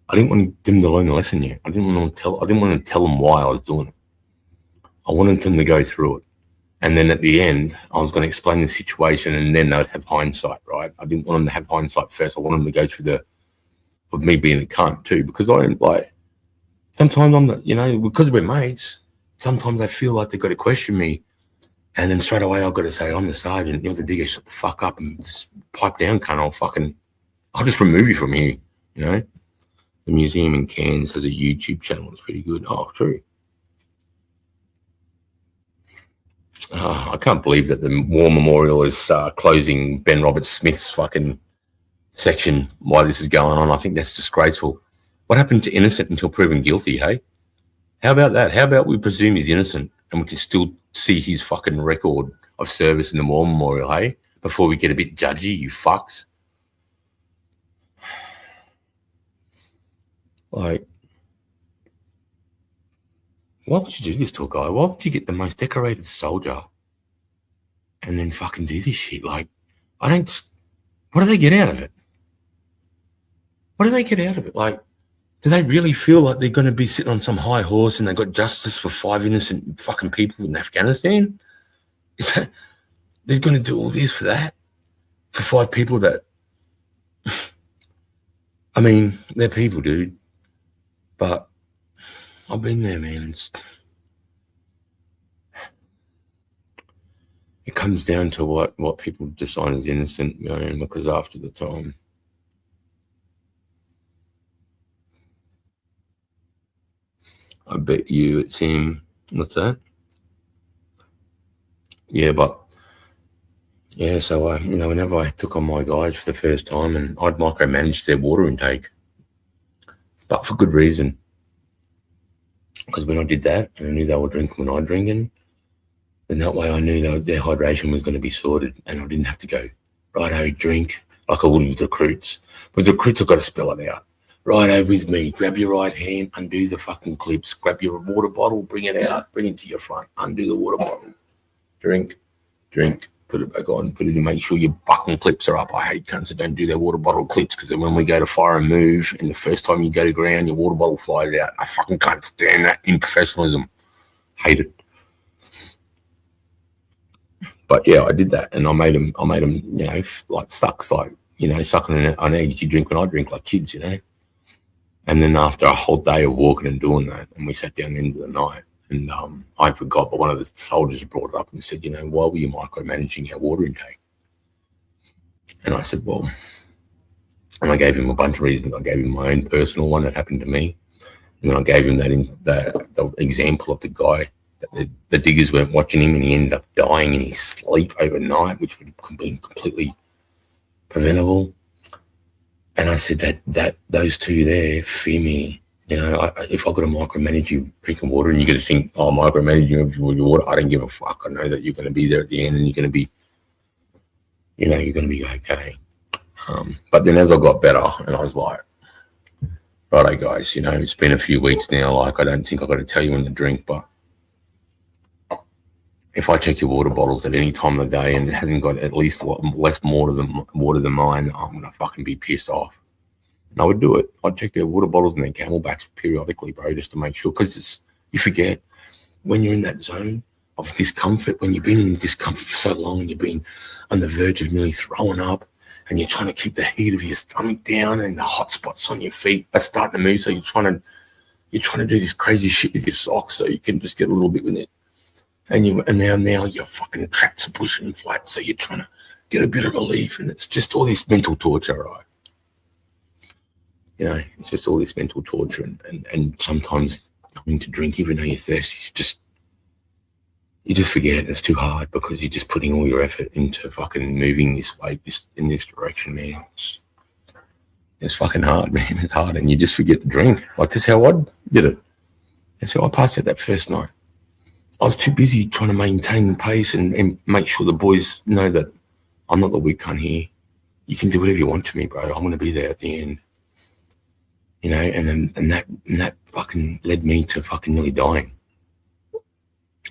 I didn't want them to learn the lesson yet. I didn't want to tell them why I was doing it. I wanted them to go through it. And then at the end, I was going to explain the situation, and then they'd have hindsight, right? I didn't want them to have hindsight first. I wanted them to go through of me being a cunt too, because I don't like, sometimes I'm because we're mates, sometimes I feel like they've got to question me. And then straight away I've got to say, I'm the sergeant, you're the digger, shut the fuck up and just pipe down, cunt. I'll just remove you from here, The museum in Cairns has a YouTube channel. It's pretty good. Oh, true. I can't believe that the War Memorial is closing Ben Roberts-Smith's fucking section while this is going on. I think that's disgraceful. What happened to innocent until proven guilty, hey? How about that? How about we presume he's innocent and we can still see his fucking record of service in the War Memorial, hey? Before we get a bit judgy, you fucks. Like, why would you do this to a guy? Why would you get the most decorated soldier and then fucking do this shit. Like, I don't. What do they get out of it? What do they get out of it? Like, do they really feel like they're going to be sitting on some high horse and they got justice for 5 innocent fucking people in Afghanistan? Is that they're going to do all this for that? For 5 people that, I mean, they're people, dude. But I've been there, man. It comes down to what people decide is innocent, you know, because after the time. I bet you it's him. What's that? Yeah, but yeah, so you know, whenever I took on my guys for the first time, and I'd micromanage their water intake, but for good reason. Because when I did that, and I knew they were drinking when I was drinking, then that way I knew that their hydration was going to be sorted, and I didn't have to go, righto, drink, like I would with recruits. But with recruits, I've got to spell it out. Righto, with me, grab your right hand, undo the fucking clips, grab your water bottle, bring it out, bring it to your front, undo the water bottle, drink, put it back on, put it in, make sure your fucking clips are up. I hate cunts that don't do their water bottle clips, because then when we go to fire and move, and the first time you go to ground, your water bottle flies out. I fucking can't stand that in professionalism. Hate it. But yeah, I did that, and I made them, you know, like sucks, like, you know, sucking on eggs. You drink when I drink, like kids, you know. And then after a whole day of walking and doing that, and we sat down the end of the night, and I forgot, but one of the soldiers brought it up and said, you know, why were you micromanaging our water intake? And I said, well, and I gave him a bunch of reasons. I gave him my own personal one that happened to me, and then I gave him the example of the guy that the diggers weren't watching him, and he ended up dying in his sleep overnight, which would have been completely preventable. And I said that those two there fear me. You know, if I've got to micromanage you drinking water, and you're going to think, oh, micromanaging your water, I don't give a fuck. I know that you're going to be there at the end, and you're going to be, you know, you're going to be okay. But then as I got better, and I was like, righto, guys, you know, it's been a few weeks now. Like, I don't think I've got to tell you when to drink, but if I check your water bottles at any time of the day and it hasn't got at least less water than mine, I'm going to fucking be pissed off. And I would do it. I'd check their water bottles and their Camelbacks periodically, bro, just to make sure. Because you forget, when you're in that zone of discomfort, when you've been in discomfort for so long and you've been on the verge of nearly throwing up, and you're trying to keep the heat of your stomach down and the hot spots on your feet are starting to move, so you're trying to do this crazy shit with your socks so you can just get a little bit with it. And now you're fucking trapped to pushing flat, so you're trying to get a bit of relief, and it's just all this mental torture, right? You know, it's just all this mental torture, and sometimes coming to drink, even though you're thirsty, you just forget it's too hard, because you're just putting all your effort into fucking moving this way, in this direction, man. It's fucking hard, man. It's hard, and you just forget to drink. Like, this is how I did it. That's how I passed out that first night. I was too busy trying to maintain the pace and make sure the boys know that I'm not the weak cunt here. You can do whatever you want to me, bro. I'm going to be there at the end. You know, and that fucking led me to fucking nearly dying.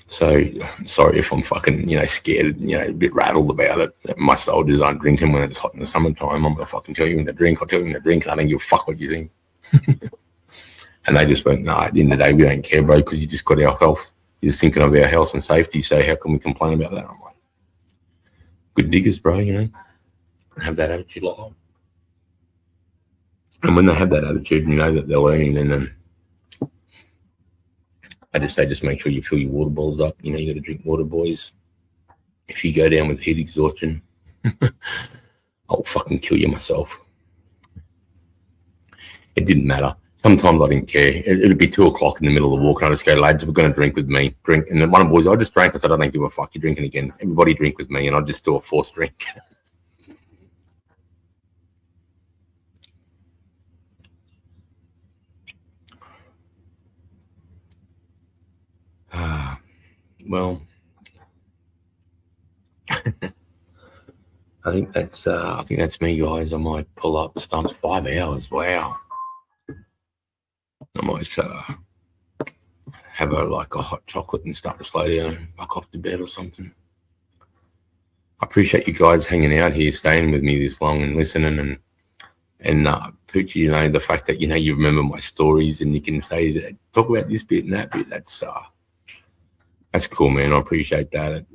So, sorry if I'm fucking, you know, scared, you know, a bit rattled about it. My soldiers aren't drinking when it's hot in the summertime. I'm going to fucking tell you when to drink. I'll tell you when to drink, and I don't give a fuck what you think. And they just went, nah, at the end of the day, we don't care, bro, because you just got our health. You're just thinking of our health and safety, so how can we complain about that? I'm like, good diggers, bro, you know, have that attitude like that. And when they have that attitude, you know that they're learning, and then I just say, just make sure you fill your water bottles up. You know, you got to drink water, boys. If you go down with heat exhaustion, I'll fucking kill you myself. It didn't matter. Sometimes I didn't care. It'd be 2 o'clock in the middle of the walk, and I just go, lads, we're going to drink with me. Drink. And then one of the boys, I just drank. I said, I don't give a fuck. You're drinking again. Everybody drink with me, and I'll just do a forced drink. Well, I think that's me, guys. I might pull up stumps 5 hours. Wow. I might have a hot chocolate and start to slow down, back off to bed or something. I appreciate you guys hanging out here, staying with me this long and listening, and Poochie, you know, the fact that, you know, you remember my stories and you can say that, talk about this bit and that bit. That's cool, man. I appreciate that,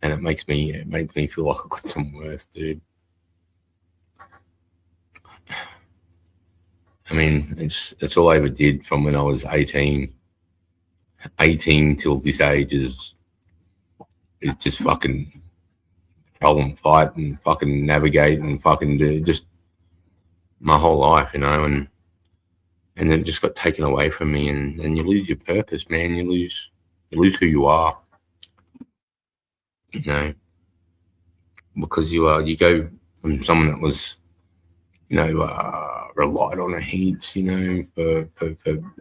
and it makes me feel like I've got some worth, dude. I mean, it's all I ever did from when I was 18 till this age is just fucking problem, fight, and fucking navigate and fucking do just my whole life, you know, and then it just got taken away from me, and you lose your purpose, man. You lose who you are, you know, because you go from someone that was, you know, relied on a heaps, you know, for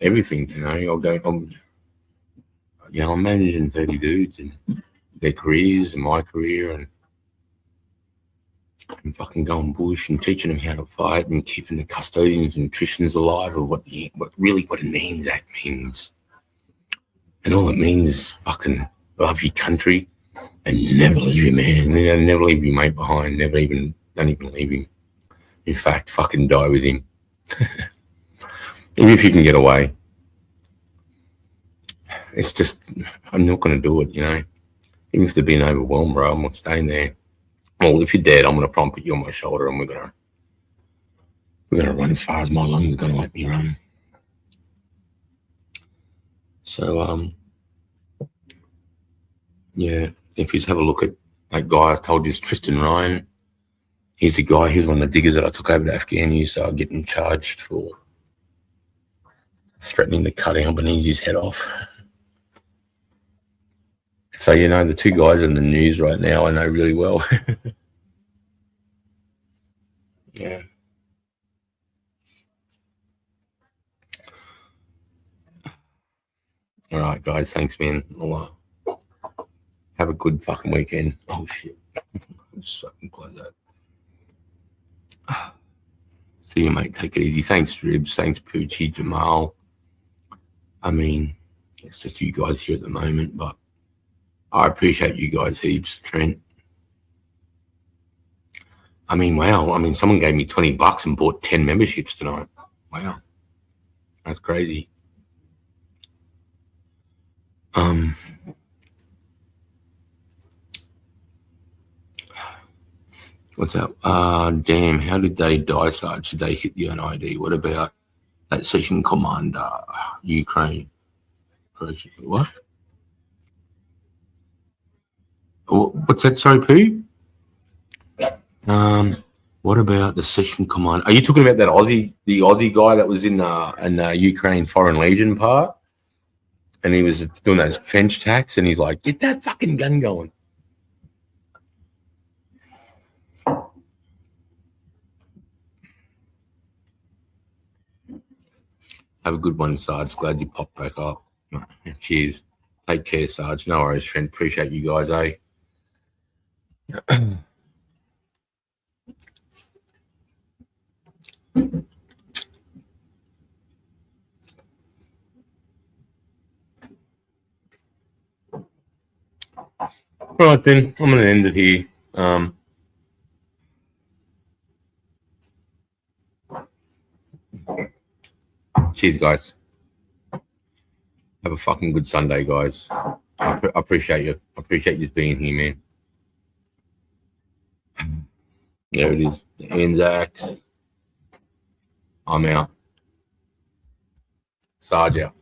everything, you know. I'm managing 30 dudes and their careers and my career, and fucking going bush and teaching them how to fight and keeping the custodians and nutritionists alive of what it means. That means, and all it means is fucking love your country and never leave your man. You know, never leave your mate behind. Don't even leave him. In fact, fucking die with him. Even if you can get away. It's just, I'm not going to do it, you know. Even if they're being overwhelmed, bro, I'm not staying there. Well, if you're dead, I'm going to put you on my shoulder, and we're going to run as far as my lungs are going to let me run. So, yeah, if you just have a look at that guy I told you, Tristan Ryan. He's the guy, he's one of the diggers that I took over to Afghani, so I get him charged for threatening to cut Albanese's head off. So, you know, the two guys in the news right now I know really well. Yeah. All right, guys. Thanks, man. I'll, have a good fucking weekend. Oh, shit. Just fucking close that. See you, mate. Take it easy. Thanks, Dribs. Thanks, Poochie, Jamal. I mean, it's just you guys here at the moment, but I appreciate you guys heaps, Trent. I mean, wow. I mean, someone gave me $20 and bought 10 memberships tonight. Wow. That's crazy. What's up? Damn, how did they die, Sarge? Did they hit the NID? What about that session commander, Ukraine? What? What's that? Sorry, Pooh? What about the session commander? Are you talking about the Aussie guy that was in the Ukraine Foreign Legion part? And he was doing those trench attacks, and he's like, get that fucking gun going. Have a good one, Sarge. Glad you popped back up. Cheers. Take care, Sarge. No worries, friend. Appreciate you guys, eh? All right, then. I'm going to end it here. Cheers, guys. Have a fucking good Sunday, guys. I appreciate you. I appreciate you being here, man. There it is. The Anzac. I'm out. Sarge out.